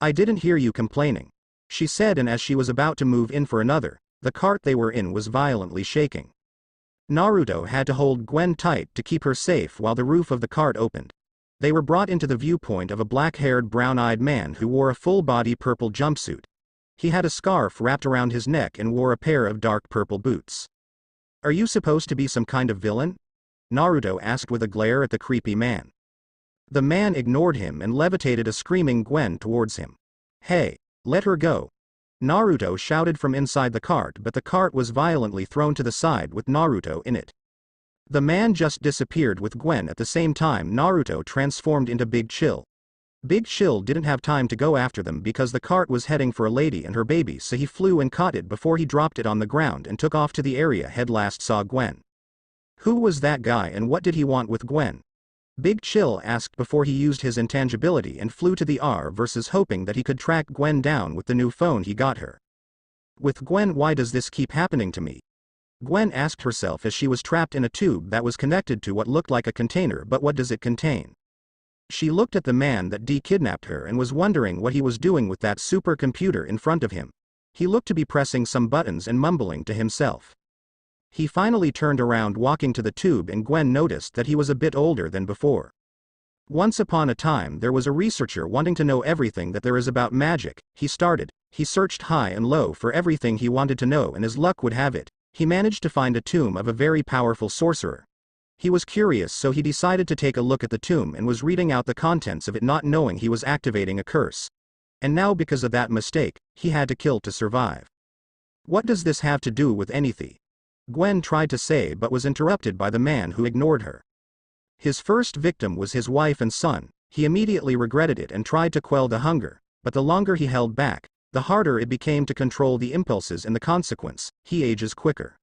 S1: I didn't hear you complaining, she said, and as she was about to move in for another, the cart they were in was violently shaking. Naruto had to hold Gwen tight to keep her safe while the roof of the cart opened. They were brought into the viewpoint of a black-haired, brown-eyed man who wore a full-body purple jumpsuit. He had a scarf wrapped around his neck and wore a pair of dark purple boots. Are you supposed to be some kind of villain? Naruto asked with a glare at the creepy man. The man ignored him and levitated a screaming Gwen towards him. Hey, let her go! Naruto shouted from inside the cart, but the cart was violently thrown to the side with Naruto in it. The man just disappeared with Gwen at the same time Naruto transformed into Big Chill. Big Chill didn't have time to go after them because the cart was heading for a lady and her baby, so he flew and caught it before he dropped it on the ground and took off to the area he'd last saw Gwen. Who was that guy and what did he want with Gwen? Big Chill asked before he used his intangibility and flew to the R-versus, hoping that he could track Gwen down with the new phone he got her. With Gwen, why does this keep happening to me? Gwen asked herself as she was trapped in a tube that was connected to what looked like a container, but what does it contain? She looked at the man that kidnapped her and was wondering what he was doing with that supercomputer in front of him. He looked to be pressing some buttons and mumbling to himself. He finally turned around, walking to the tube, and Gwen noticed that he was a bit older than before. Once upon a time there was a researcher wanting to know everything that there is about magic. He searched high and low for everything he wanted to know, and as luck would have it, he managed to find a tomb of a very powerful sorcerer. He was curious, so he decided to take a look at the tomb and was reading out the contents of it, not knowing he was activating a curse. And now, because of that mistake, he had to kill to survive. What does this have to do with anything? Gwen tried to say, but was interrupted by the man who ignored her. His first victim was his wife and son. He immediately regretted it and tried to quell the hunger, but the longer he held back, the harder it became to control the impulses, and the consequence, he ages quicker.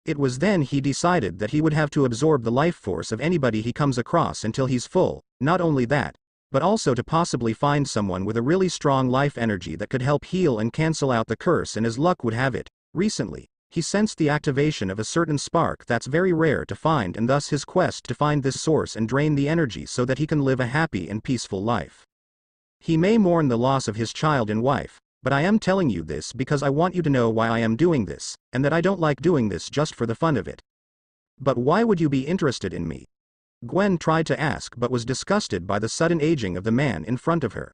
S1: It was then he decided that he would have to absorb the life force of anybody he comes across until he's full. Not only that, but also to possibly find someone with a really strong life energy that could help heal and cancel out the curse, and as luck would have it, recently, he sensed the activation of a certain spark that's very rare to find, and thus his quest to find this source and drain the energy so that he can live a happy and peaceful life. He may mourn the loss of his child and wife, but I am telling you this because I want you to know why I am doing this, and that I don't like doing this just for the fun of it. But why would you be interested in me? Gwen tried to ask, but was disgusted by the sudden aging of the man in front of her.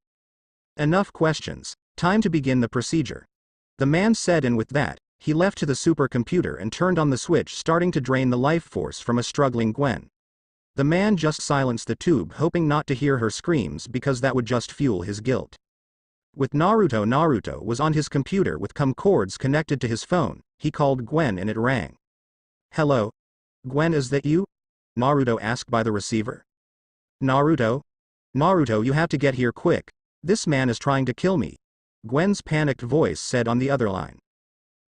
S1: Enough questions, time to begin the procedure, the man said, and with that, he left to the supercomputer and turned on the switch, starting to drain the life force from a struggling Gwen. The man just silenced the tube, hoping not to hear her screams because that would just fuel his guilt. With Naruto was on his computer with cords connected to his phone. He called Gwen and it rang. Hello? Gwen, is that you? Naruto asked by the receiver. Naruto, you have to get here quick. This man is trying to kill me, Gwen's panicked voice said on the other line.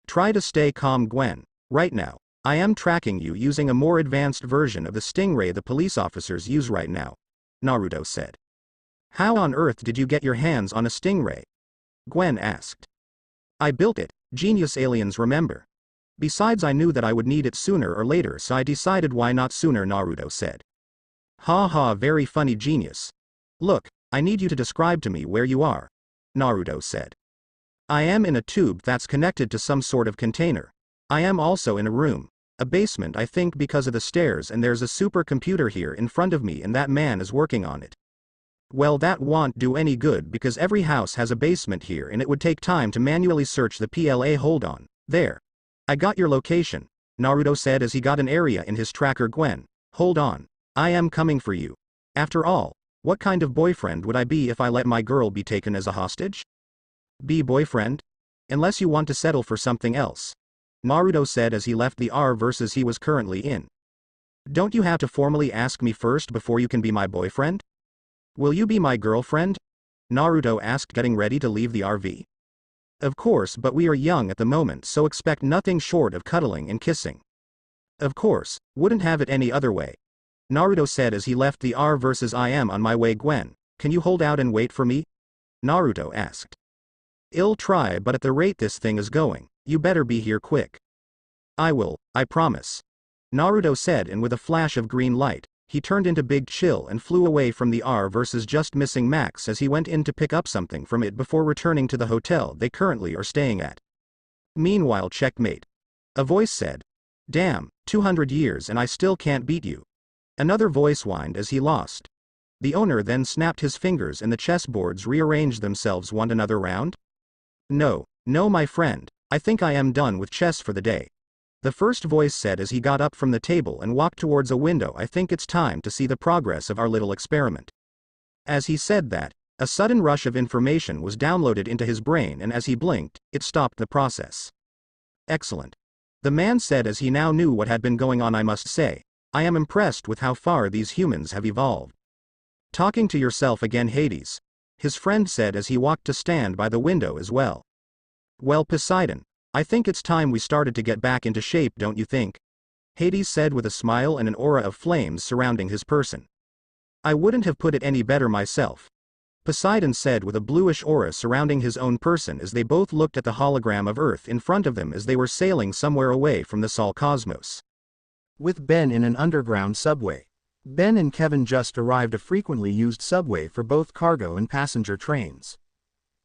S1: Try to stay calm, Gwen. Right now, I am tracking you using a more advanced version of the stingray the police officers use right now, Naruto said. How on earth did you get your hands on a stingray? Gwen asked. I built it, genius aliens, remember? Besides, I knew that I would need it sooner or later, so I decided why not sooner, Naruto said. Ha ha, very funny, genius. Look, I need you to describe to me where you are, Naruto said. I am in a tube that's connected to some sort of container. I am also in a room. A basement, I think, because of the stairs, and there's a supercomputer here in front of me and that man is working on it. Well, that won't do any good because every house has a basement here and it would take time to manually search the PLA. Hold on. There. I got your location, Naruto said as he got an area in his tracker. Gwen, hold on. I am coming for you. After all, what kind of boyfriend would I be if I let my girl be taken as a hostage? Be boyfriend? Unless you want to settle for something else, Naruto said as he left the R versus he was currently in. Don't you have to formally ask me first before you can be my boyfriend? Will you be my girlfriend? Naruto asked, getting ready to leave the RV. Of course, but we are young at the moment, so expect nothing short of cuddling and kissing. Of course, wouldn't have it any other way, Naruto said as he left the R versus. I am on my way. Gwen, can you hold out and wait for me? Naruto asked. I'll try, but at the rate this thing is going, you better be here quick. I will, I promise, Naruto said, and with a flash of green light, he turned into Big Chill and flew away from the R versus, just missing Max as he went in to pick up something from it before returning to the hotel they currently are staying at. Meanwhile, checkmate. A voice said. Damn, 200 years and I still can't beat you. Another voice whined as he lost. The owner then snapped his fingers and the chessboards rearranged themselves. Want another round? No, my friend, I think I am done with chess for the day, the first voice said as he got up from the table and walked towards a window. I think it's time to see the progress of our little experiment. As he said that, a sudden rush of information was downloaded into his brain, and as he blinked, it stopped the process. Excellent, the man said as he now knew what had been going on. I must say, I am impressed with how far these humans have evolved. Talking to yourself again, Hades, his friend said as he walked to stand by the window as well. Well, Poseidon, I think it's time we started to get back into shape, don't you think? Hades said with a smile and an aura of flames surrounding his person. I wouldn't have put it any better myself, Poseidon said with a bluish aura surrounding his own person as they both looked at the hologram of Earth in front of them as they were sailing somewhere away from the Sol cosmos.
S2: With Ben in an underground subway. Ben and Kevin just arrived, a frequently used subway for both cargo and passenger trains.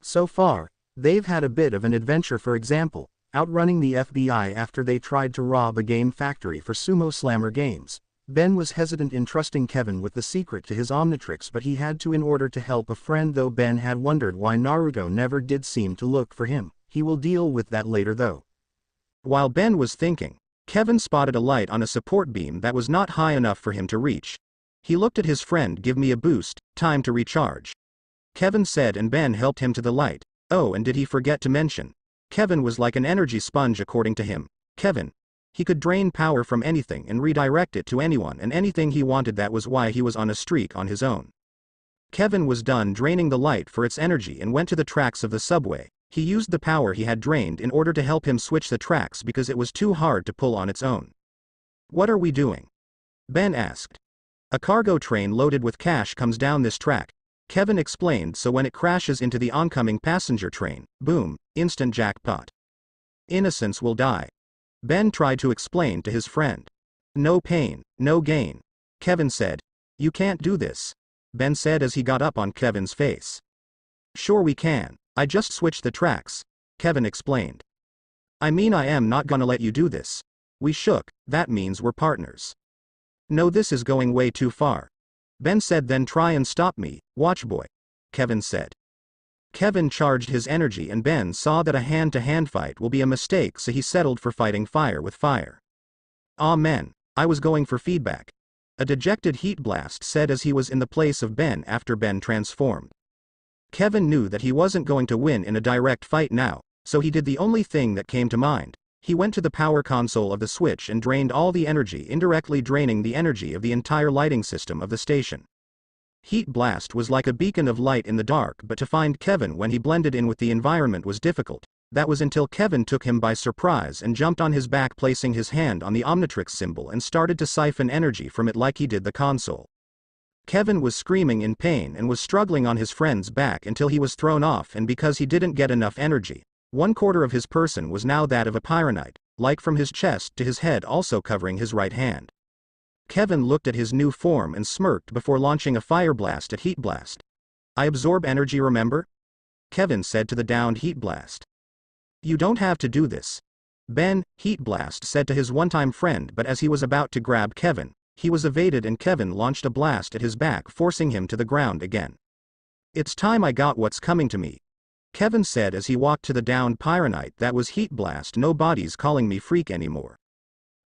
S2: So far, they've had a bit of an adventure, for example, outrunning the FBI after they tried to rob a game factory for Sumo Slammer games. Ben was hesitant in trusting Kevin with the secret to his Omnitrix, but he had to in order to help a friend, though Ben had wondered why Naruto never did seem to look for him. He will deal with that later though. While Ben was thinking, Kevin spotted a light on a support beam that was not high enough for him to reach. He looked at his friend. Give me a boost, time to recharge, Kevin said, and Ben helped him to the light. Oh, and did he forget to mention? Kevin was like an energy sponge according to him. Kevin. He could drain power from anything and redirect it to anyone and anything he wanted. That was why he was on a streak on his own. Kevin was done draining the light for its energy and went to the tracks of the subway. He used the power he had drained in order to help him switch the tracks because it was too hard to pull on its own. What are we doing? Ben asked. A cargo train loaded with cash comes down this track, Kevin explained, so when it crashes into the oncoming passenger train, boom, instant jackpot. Innocents will die. Ben tried to explain to his friend. No pain, no gain, Kevin said. You can't do this, Ben said as he got up on Kevin's face. Sure we can, I just switched the tracks, Kevin explained. I mean, I am not gonna let you do this. We shook, that means we're partners. No, this is going way too far, Ben said. Then try and stop me, watchboy, Kevin said. Kevin charged his energy and Ben saw that a hand-to-hand fight will be a mistake, so he settled for fighting fire with fire. Aw man, I was going for feedback, a dejected Heat Blast said as he was in the place of Ben after Ben transformed. Kevin knew that he wasn't going to win in a direct fight now, so he did the only thing that came to mind. He went to the power console of the switch and drained all the energy, indirectly draining the energy of the entire lighting system of the station. Heat Blast was like a beacon of light in the dark, but to find Kevin when he blended in with the environment was difficult. That was until Kevin took him by surprise and jumped on his back, placing his hand on the Omnitrix symbol and started to siphon energy from it like he did the console. Kevin was screaming in pain and was struggling on his friend's back until he was thrown off, and because he didn't get enough energy, 1/4 of his person was now that of a pyronite,
S1: like from his chest to his head, also covering his right hand. Kevin looked at his new form and smirked before launching a fire blast at Heat Blast. I absorb energy, remember? Kevin said to the downed Heat Blast. You don't have to do this. Ben, Heat Blast said to his one-time friend, but as he was about to grab Kevin, he was evaded and Kevin launched a blast at his back, forcing him to the ground again. It's time I got what's coming to me, Kevin said as he walked to the downed Pyronite. That was Heat Blast. Nobody's calling me freak anymore.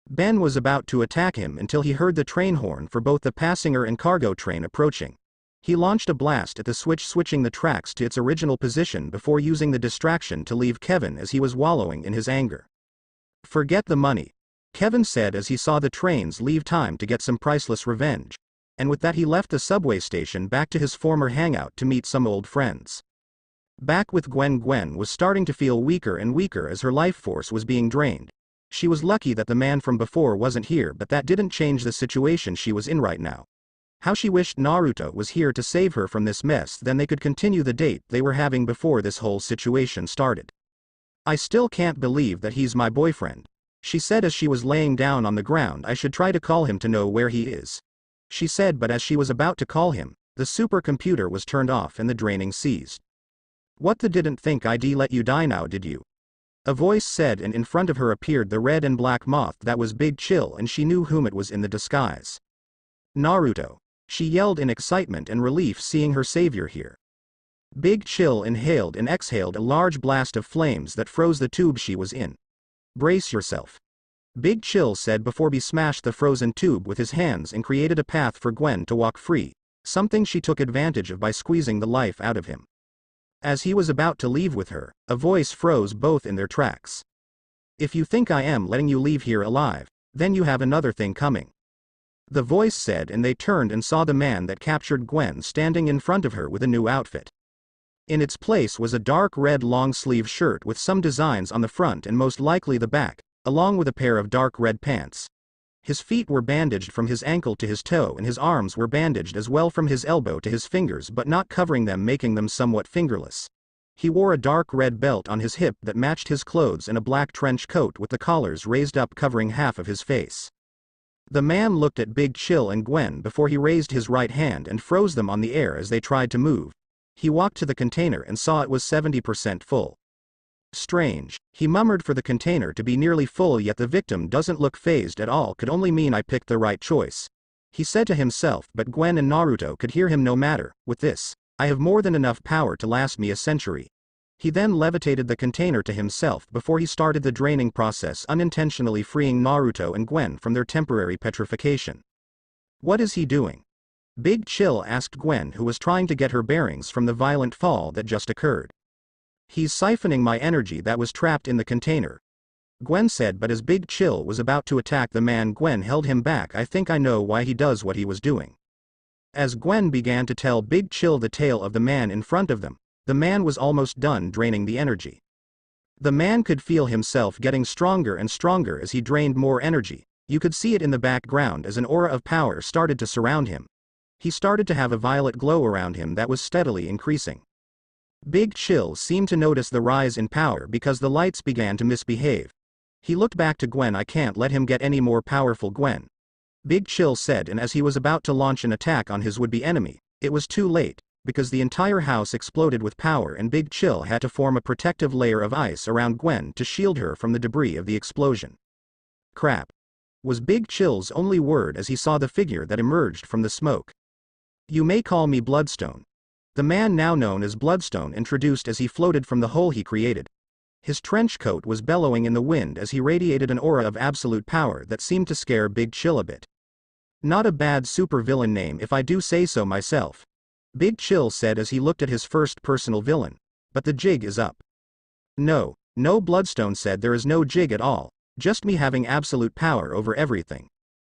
S1: Ben was about to attack him until he heard the train horn for both the passenger and cargo train approaching. He launched a blast at the switch, switching the tracks to its original position before using the distraction to leave Kevin as he was wallowing in his anger. Forget the money, Kevin said as he saw the trains leave. Time to get some priceless revenge. And with that he left the subway station back to his former hangout to meet some old friends. Back with Gwen. Gwen was starting to feel weaker and weaker as her life force was being drained. She was lucky that the man from before wasn't here, but that didn't change the situation she was in right now. How she wished Naruto was here to save her from this mess, then they could continue the date they were having before this whole situation started. I still can't believe that he's my boyfriend, she said as she was laying down on the ground. I should try to call him to know where he is, she said, but as she was about to call him, the supercomputer was turned off and the draining ceased. What the didn't think I'd let you die now, did you? A voice said, and in front of her appeared the red and black moth. That was Big Chill, and she knew whom it was in the disguise. Naruto, she yelled in excitement and relief seeing her savior here. Big Chill inhaled and exhaled a large blast of flames that froze the tube she was in. Brace yourself, Big Chill said before he smashed the frozen tube with his hands and created a path for Gwen to walk free, something she took advantage of by squeezing the life out of him. As he was about to leave with her, a voice froze both in their tracks. If you think I am letting you leave here alive, then you have another thing coming, the voice said, and they turned and saw the man that captured Gwen standing in front of her with a new outfit. In its place was a dark red long-sleeve shirt with some designs on the front and most likely the back, along with a pair of dark red pants. His feet were bandaged from his ankle to his toe, and his arms were bandaged as well from his elbow to his fingers, but not covering them, making them somewhat fingerless. He wore a dark red belt on his hip that matched his clothes and a black trench coat with the collars raised up covering half of his face. The man looked at Big Chill and Gwen before he raised his right hand and froze them on the air as they tried to move. He walked to the container and saw it was 70% full. Strange, he murmured, for the container to be nearly full, yet the victim doesn't look phased at all, could only mean I picked the right choice, he said to himself, but Gwen and Naruto could hear him no matter. With this, I have more than enough power to last me a century. He then levitated the container to himself before he started the draining process, unintentionally freeing Naruto and Gwen from their temporary petrification. What is he doing? Big Chill asked Gwen, who was trying to get her bearings from the violent fall that just occurred. He's siphoning my energy that was trapped in the container, Gwen said, but as Big Chill was about to attack the man, Gwen held him back. I think I know why he does what he was doing. As Gwen began to tell Big Chill the tale of the man in front of them, the man was almost done draining the energy. The man could feel himself getting stronger and stronger as he drained more energy. You could see it in the background as an aura of power started to surround him. He started to have a violet glow around him that was steadily increasing. Big Chill seemed to notice the rise in power because the lights began to misbehave. He looked back to Gwen. I can't let him get any more powerful, Gwen, Big Chill said, and as he was about to launch an attack on his would-be enemy, it was too late, because the entire house exploded with power and Big Chill had to form a protective layer of ice around Gwen to shield her from the debris of the explosion. Crap, was Big Chill's only word as he saw the figure that emerged from the smoke. You may call me Bloodstone, the man now known as Bloodstone introduced as he floated from the hole he created. His trench coat was bellowing in the wind as he radiated an aura of absolute power that seemed to scare Big Chill a bit. Not a bad supervillain name if I do say so myself, Big Chill said as he looked at his first personal villain, but the jig is up. No, Bloodstone said, there is no jig at all, just me having absolute power over everything.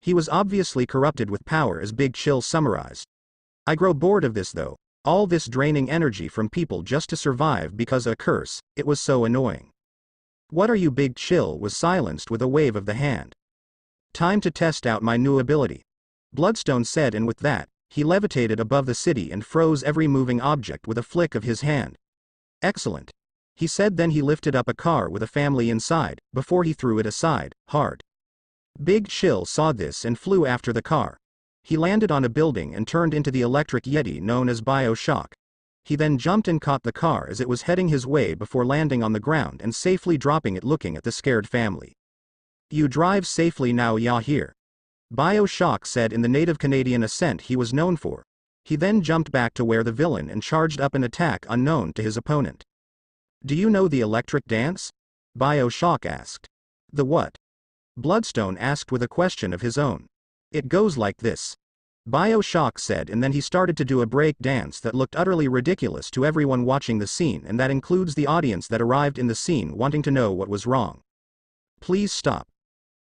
S1: He was obviously corrupted with power, as Big Chill summarized. I grow bored of this though, all this draining energy from people just to survive because of a curse, it was so annoying. What are you? Big Chill was silenced with a wave of the hand. Time to test out my new ability, Bloodstone said, and with that, he levitated above the city and froze every moving object with a flick of his hand. Excellent. he said. Then he lifted up a car with a family inside, before he threw it aside, hard. Big Chill saw this and flew after the car. He landed on a building and turned into the electric yeti known as Bioshock. He then jumped and caught the car as it was heading his way before landing on the ground and safely dropping it, looking at the scared family. "You drive safely now, ya here," Bioshock said in the native Canadian accent he was known for. He then jumped back to where the villain and charged up an attack unknown to his opponent. "Do you know the electric dance?" Bioshock asked. "The what?" Bloodstone asked with a question of his own. "It goes like this," Bioshock said, and then he started to do a break dance that looked utterly ridiculous to everyone watching the scene, and that includes the audience that arrived in the scene wanting to know what was wrong. "Please stop,"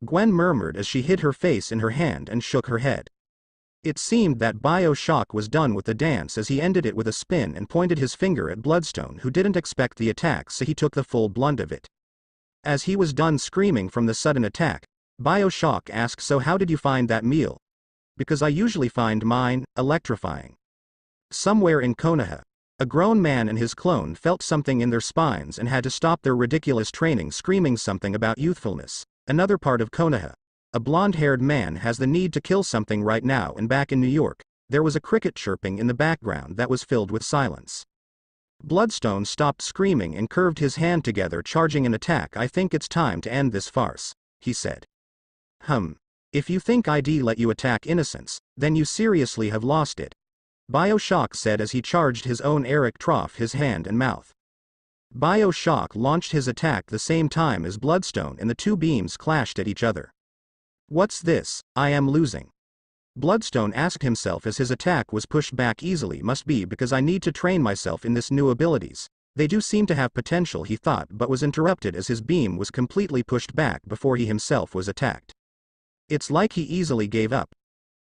S1: Gwen murmured as she hid her face in her hand and shook her head. It seemed that Bioshock was done with the dance as he ended it with a spin and pointed his finger at Bloodstone, who didn't expect the attack, so he took the full blunt of it. As he was done screaming from the sudden attack, Bioshock asked, "So how did you find that meal?" "Because I usually find mine electrifying." Somewhere in Konoha, a grown man and his clone felt something in their spines and had to stop their ridiculous training, screaming something about youthfulness. Another part of Konoha, a blonde-haired man has the need to kill something right now, and back in New York, there was a cricket chirping in the background that was filled with silence. Bloodstone stopped screaming and curved his hand together, charging an attack. "I think it's time to end this farce," he said. If you think I'd let you attack innocents, then you seriously have lost it," Bioshock said as he charged his own Eric Trough, his hand and mouth. Bioshock launched his attack the same time as Bloodstone, and the two beams clashed at each other. "What's this? I am losing," Bloodstone asked himself as his attack was pushed back easily. "Must be because I need to train myself in this new abilities. They do seem to have potential," he thought, but was interrupted as his beam was completely pushed back before he himself was attacked. "It's like he easily gave up,"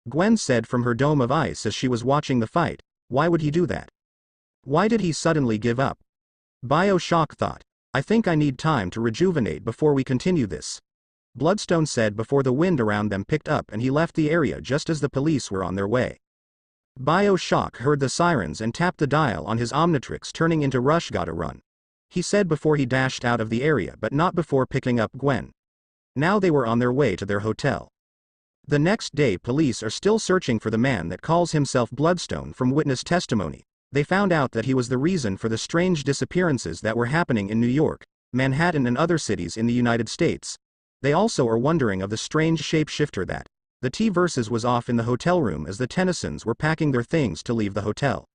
S1: Gwen said from her dome of ice as she was watching the fight. "Why would he do that? Why did he suddenly give up?" Bioshock thought. "I think I need time to rejuvenate before we continue this," Bloodstone said before the wind around them picked up and he left the area just as the police were on their way. Bioshock heard the sirens and tapped the dial on his Omnitrix, turning into "Rush, gotta run," he said before he dashed out of the area, but not before picking up Gwen. Now they were on their way to their hotel. The next day, police are still searching for the man that calls himself Bloodstone. From witness testimony, they found out that he was the reason for the strange disappearances that were happening in New York, Manhattan and other cities in the United States. They also are wondering of the strange shapeshifter that the T-Versus was off in the hotel room as the Tennysons were packing their things to leave the hotel.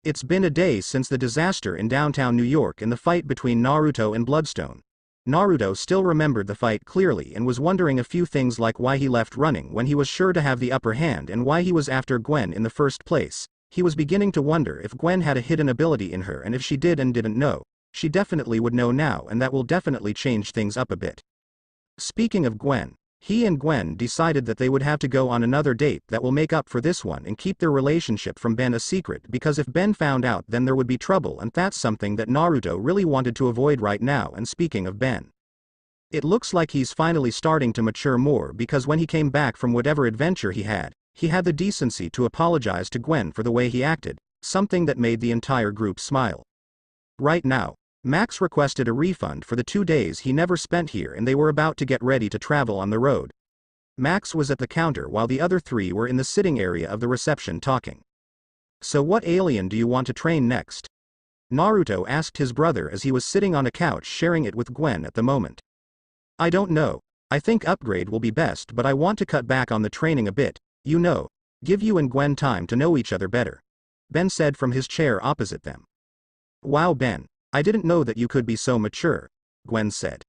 S1: It's been a day since the disaster in downtown New York and the fight between Naruto and Bloodstone. Naruto still remembered the fight clearly and was wondering a few things, like why he left running when he was sure to have the upper hand and why he was after Gwen in the first place. He was beginning to wonder if Gwen had a hidden ability in her, and if she did and didn't know, she definitely would know now, and that will definitely change things up a bit. Speaking of Gwen, he and Gwen decided that they would have to go on another date that will make up for this one and keep their relationship from Ben a secret, because if Ben found out then there would be trouble, and that's something that Naruto really wanted to avoid right now. And speaking of Ben, it looks like he's finally starting to mature more, because when he came back from whatever adventure he had the decency to apologize to Gwen for the way he acted, something that made the entire group smile. Right now, Max requested a refund for the 2 days he never spent here, and they were about to get ready to travel on the road. Max was at the counter while the other three were in the sitting area of the reception talking. "So what alien do you want to train next?" Naruto asked his brother as he was sitting on a couch sharing it with Gwen at the moment. "I don't know. I think upgrade will be best, but I want to cut back on the training a bit, give you and Gwen time to know each other better," Ben said from his chair opposite them. "Wow, Ben. I didn't know that you could be so mature," Gwen said.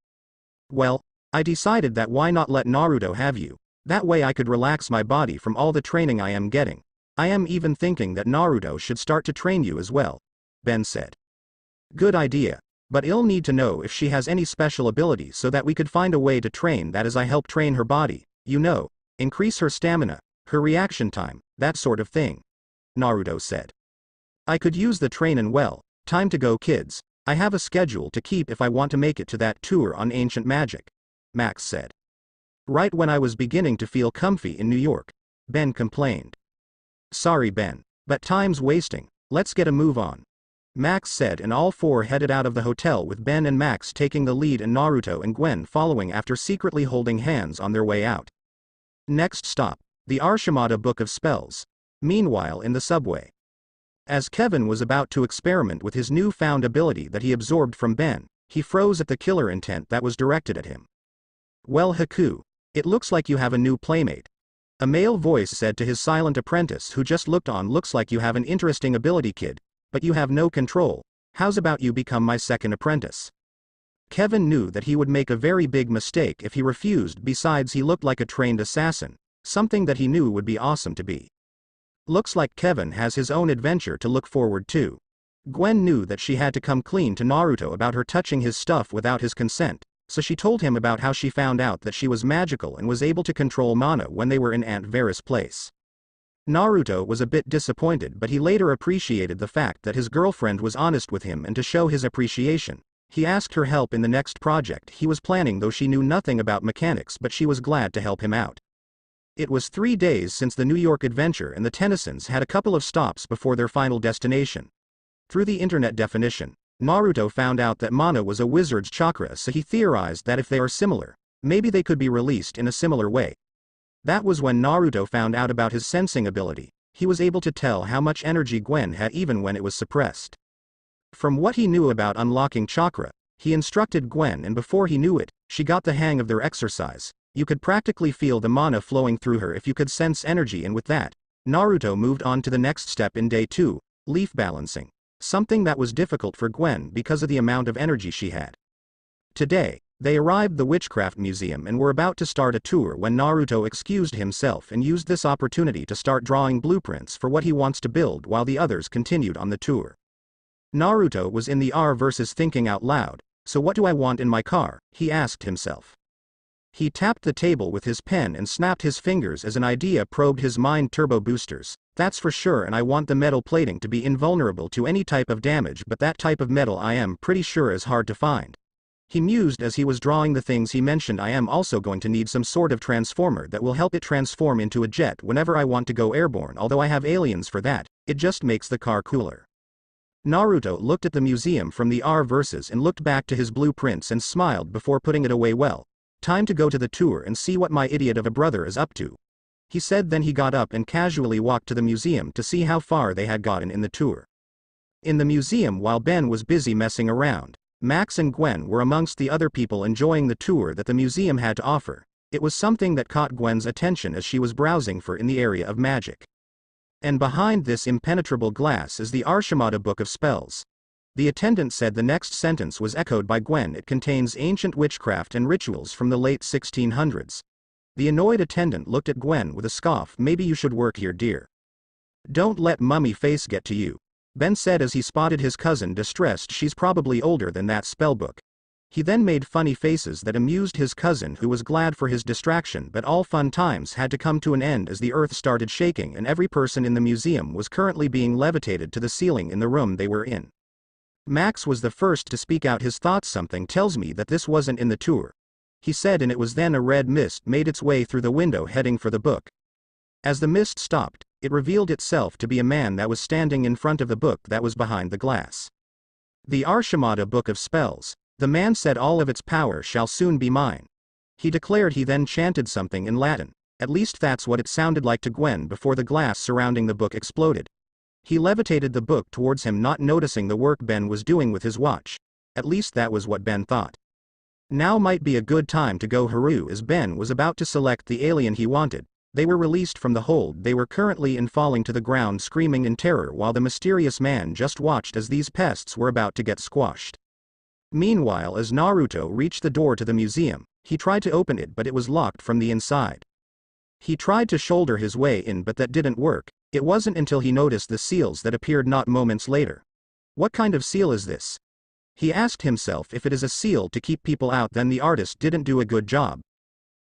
S1: "Well, I decided that why not let Naruto have you? That way I could relax my body from all the training I am getting. I am even thinking that Naruto should start to train you as well," Ben said. "Good idea, but I'll need to know if she has any special abilities so that we could find a way to train that as I help train her body, increase her stamina, her reaction time, that sort of thing," Naruto said. "I could use the trainin'. Well, time to go, kids. I have a schedule to keep if I want to make it to that tour on ancient magic," Max said. "Right when I was beginning to feel comfy in New York," Ben complained. "Sorry, Ben, but time's wasting. Let's get a move on." Max said, and all four headed out of the hotel with Ben and Max taking the lead and Naruto and Gwen following after secretly holding hands on their way out. Next stop, the Arshimada Book of Spells. Meanwhile in the subway. As Kevin was about to experiment with his new-found ability that he absorbed from Ben, he froze at the killer intent that was directed at him. "Well, Haku, it looks like you have a new playmate," a male voice said to his silent apprentice who just looked on. "Looks like you have an interesting ability, kid, but you have no control. How's about you become my second apprentice?" Kevin knew that he would make a very big mistake if he refused. Besides, he looked like a trained assassin, something that he knew would be awesome to be. Looks like Kevin has his own adventure to look forward to. Gwen knew that she had to come clean to Naruto about her touching his stuff without his consent, so she told him about how she found out that she was magical and was able to control mana when they were in Aunt Vera's place. Naruto was a bit disappointed, but he later appreciated the fact that his girlfriend was honest with him, and to show his appreciation, he asked her help in the next project he was planning, though she knew nothing about mechanics, but she was glad to help him out. It was 3 days since the New York adventure, and the Tennysons had a couple of stops before their final destination. Through the internet definition, Naruto found out that mana was a wizard's chakra, so he theorized that if they are similar, maybe they could be released in a similar way. That was when Naruto found out about his sensing ability. He was able to tell how much energy Gwen had even when it was suppressed. From what he knew about unlocking chakra, he instructed Gwen, and before he knew it, she got the hang of their exercise. You could practically feel the mana flowing through her if you could sense energy, and with that, Naruto moved on to the next step in day 2, leaf balancing, something that was difficult for Gwen because of the amount of energy she had. Today, they arrived the Witchcraft Museum and were about to start a tour when Naruto excused himself and used this opportunity to start drawing blueprints for what he wants to build while the others continued on the tour. Naruto was in the R versus thinking out loud. So what do I want in my car? He asked himself. He tapped the table with his pen and snapped his fingers as an idea probed his mind. Turbo boosters, that's for sure, and I want the metal plating to be invulnerable to any type of damage, but that type of metal I am pretty sure is hard to find. He mused as he was drawing the things he mentioned. I am also going to need some sort of transformer that will help it transform into a jet whenever I want to go airborne, although I have aliens for that, it just makes the car cooler. Naruto looked at the museum from the R verses and looked back to his blueprints and smiled before putting it away. Well, time to go to the tour and see what my idiot of a brother is up to, he said. Then he got up and casually walked to the museum to see how far they had gotten in the tour. In the museum, while Ben was busy messing around, Max and Gwen were amongst the other people enjoying the tour that the museum had to offer. It was something that caught Gwen's attention as she was browsing for in the area of magic. And behind this impenetrable glass is the Arshimada Book of Spells. The attendant said the next sentence was echoed by Gwen. It contains ancient witchcraft and rituals from the late 1600s. The annoyed attendant looked at Gwen with a scoff. Maybe you should work here, dear. Don't let mummy face get to you, Ben said as he spotted his cousin distressed. She's probably older than that spellbook. He then made funny faces that amused his cousin, who was glad for his distraction, but all fun times had to come to an end as the earth started shaking and every person in the museum was currently being levitated to the ceiling in the room they were in. Max was the first to speak out his thoughts. Something tells me that this wasn't in the tour, he said, and it was then a red mist made its way through the window heading for the book. As the mist stopped, it revealed itself to be a man that was standing in front of the book that was behind the glass. The Arshimada Book of Spells, the man said. All of its power shall soon be mine, he declared. He then chanted something in Latin. At least that's what it sounded like to Gwen before the glass surrounding the book exploded. He levitated the book towards him, not noticing the work Ben was doing with his watch. At least that was what Ben thought. Now might be a good time to go Haru, as Ben was about to select the alien he wanted. They were released from the hold they were currently in, falling to the ground screaming in terror, while the mysterious man just watched as these pests were about to get squashed. Meanwhile, as Naruto reached the door to the museum, he tried to open it, but it was locked from the inside. He tried to shoulder his way in, but that didn't work. It wasn't until he noticed the seals that appeared not moments later. What kind of seal is this? He asked himself. If it is a seal to keep people out, then the artist didn't do a good job.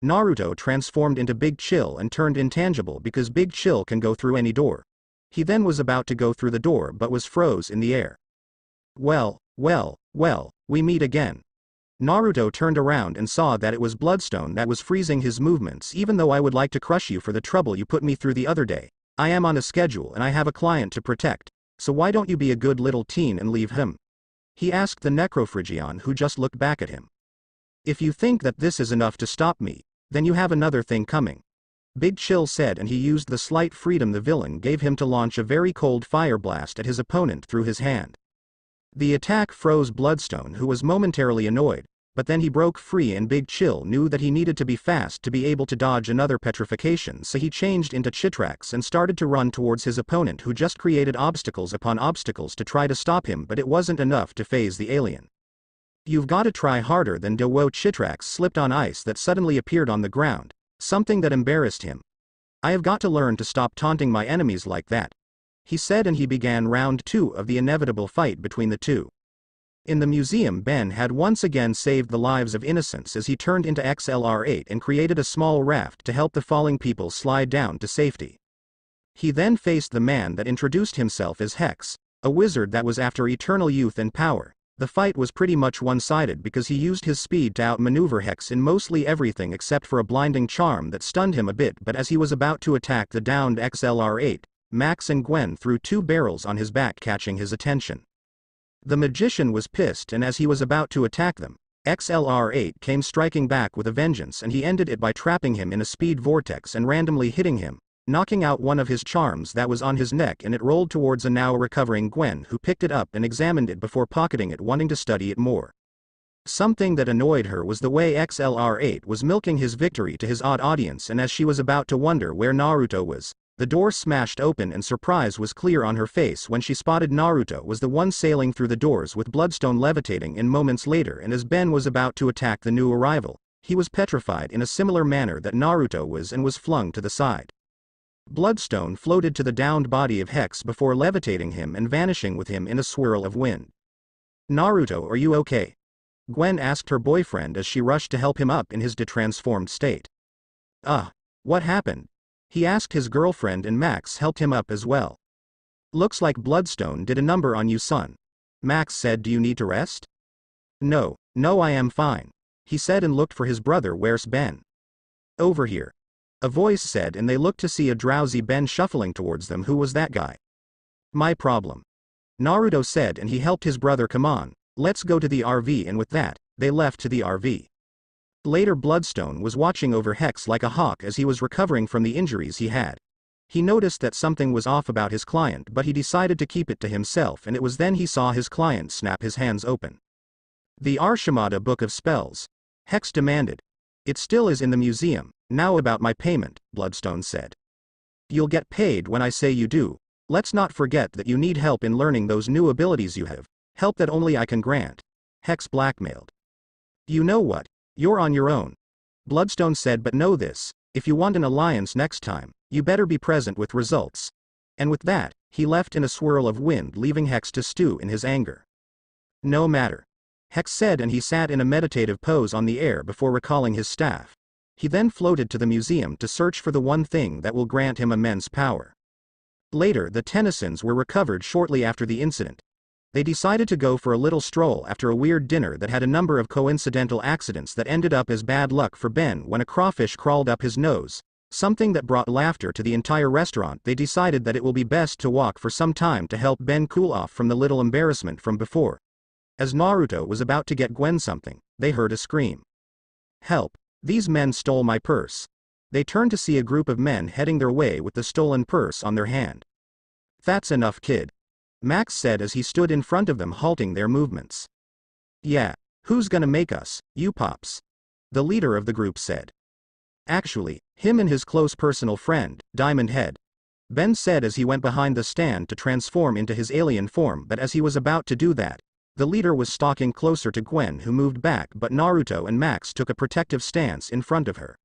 S1: Naruto transformed into Big Chill and turned intangible because Big Chill can go through any door. He then was about to go through the door but was froze in the air. Well, we meet again. Naruto turned around and saw that it was Bloodstone that was freezing his movements. Even though I would like to crush you for the trouble you put me through the other day, I am on a schedule and I have a client to protect. So why don't you be a good little teen and leave him? He asked the Necrophrygian, who just looked back at him. If you think that this is enough to stop me, then you have another thing coming. Big Chill said, and he used the slight freedom the villain gave him to launch a very cold fire blast at his opponent through his hand. The attack froze Bloodstone, who was momentarily annoyed, but then he broke free, and Big Chill knew that he needed to be fast to be able to dodge another petrification, so he changed into Chitrax and started to run towards his opponent, who just created obstacles upon obstacles to try to stop him, but it wasn't enough to phase the alien. You've got to try harder than Dewo. Chitrax slipped on ice that suddenly appeared on the ground, something that embarrassed him. I have got to learn to stop taunting my enemies like that, he said, and he began round 2 of the inevitable fight between the two. In the museum, Ben had once again saved the lives of innocents as he turned into XLR8 and created a small raft to help the falling people slide down to safety. He then faced the man that introduced himself as Hex, a wizard that was after eternal youth and power. The fight was pretty much one-sided because he used his speed to outmaneuver Hex in mostly everything except for a blinding charm that stunned him a bit, but as he was about to attack the downed XLR8, Max and Gwen threw 2 barrels on his back, catching his attention. The magician was pissed, and as he was about to attack them, XLR8 came striking back with a vengeance, and he ended it by trapping him in a speed vortex and randomly hitting him, knocking out one of his charms that was on his neck, and it rolled towards a now recovering Gwen, who picked it up and examined it before pocketing it, wanting to study it more. Something that annoyed her was the way XLR8 was milking his victory to his odd audience, and as she was about to wonder where Naruto was, the door smashed open and surprise was clear on her face when she spotted Naruto was the one sailing through the doors with Bloodstone levitating in moments later, and as Ben was about to attack the new arrival, he was petrified in a similar manner that Naruto was and was flung to the side. Bloodstone floated to the downed body of Hex before levitating him and vanishing with him in a swirl of wind. Naruto, are you okay? Gwen asked her boyfriend as she rushed to help him up in his detransformed state. What happened? He asked his girlfriend, and Max helped him up as well. Looks like Bloodstone did a number on you, son. Max said, do you need to rest? No, I am fine, he said, and looked for his brother. Where's Ben? Over here, a voice said, and they looked to see a drowsy Ben shuffling towards them. Who was that guy? My problem, Naruto said, and he helped his brother. Come on, let's go to the RV, and with that, they left to the RV. Later, Bloodstone was watching over Hex like a hawk as he was recovering from the injuries he had. He noticed that something was off about his client, but he decided to keep it to himself, and it was then he saw his client snap his hands open. The Arshimada Book of Spells, Hex demanded. It still is in the museum. Now about my payment, Bloodstone said. You'll get paid when I say you do. Let's not forget that you need help in learning those new abilities you have, help that only I can grant. Hex blackmailed. You know what? You're on your own, Bloodstone said, but know this, if you want an alliance next time, you better be present with results. And with that, he left in a swirl of wind, leaving Hex to stew in his anger. No matter, Hex said, and he sat in a meditative pose on the air before recalling his staff. He then floated to the museum to search for the one thing that will grant him immense power. Later, the Tennysons were recovered shortly after the incident. They decided to go for a little stroll after a weird dinner that had a number of coincidental accidents that ended up as bad luck for Ben when a crawfish crawled up his nose, something that brought laughter to the entire restaurant. They decided that it will be best to walk for some time to help Ben cool off from the little embarrassment from before. As Naruto was about to get Gwen something, they heard a scream. Help! These men stole my purse. They turned to see a group of men heading their way with the stolen purse on their hand. That's enough, kid, Max said as he stood in front of them, halting their movements. Yeah, who's gonna make us, you pops? The leader of the group said. Actually, him and his close personal friend, Diamond Head, Ben said as he went behind the stand to transform into his alien form, but as he was about to do that, the leader was stalking closer to Gwen, who moved back, but Naruto and Max took a protective stance in front of her.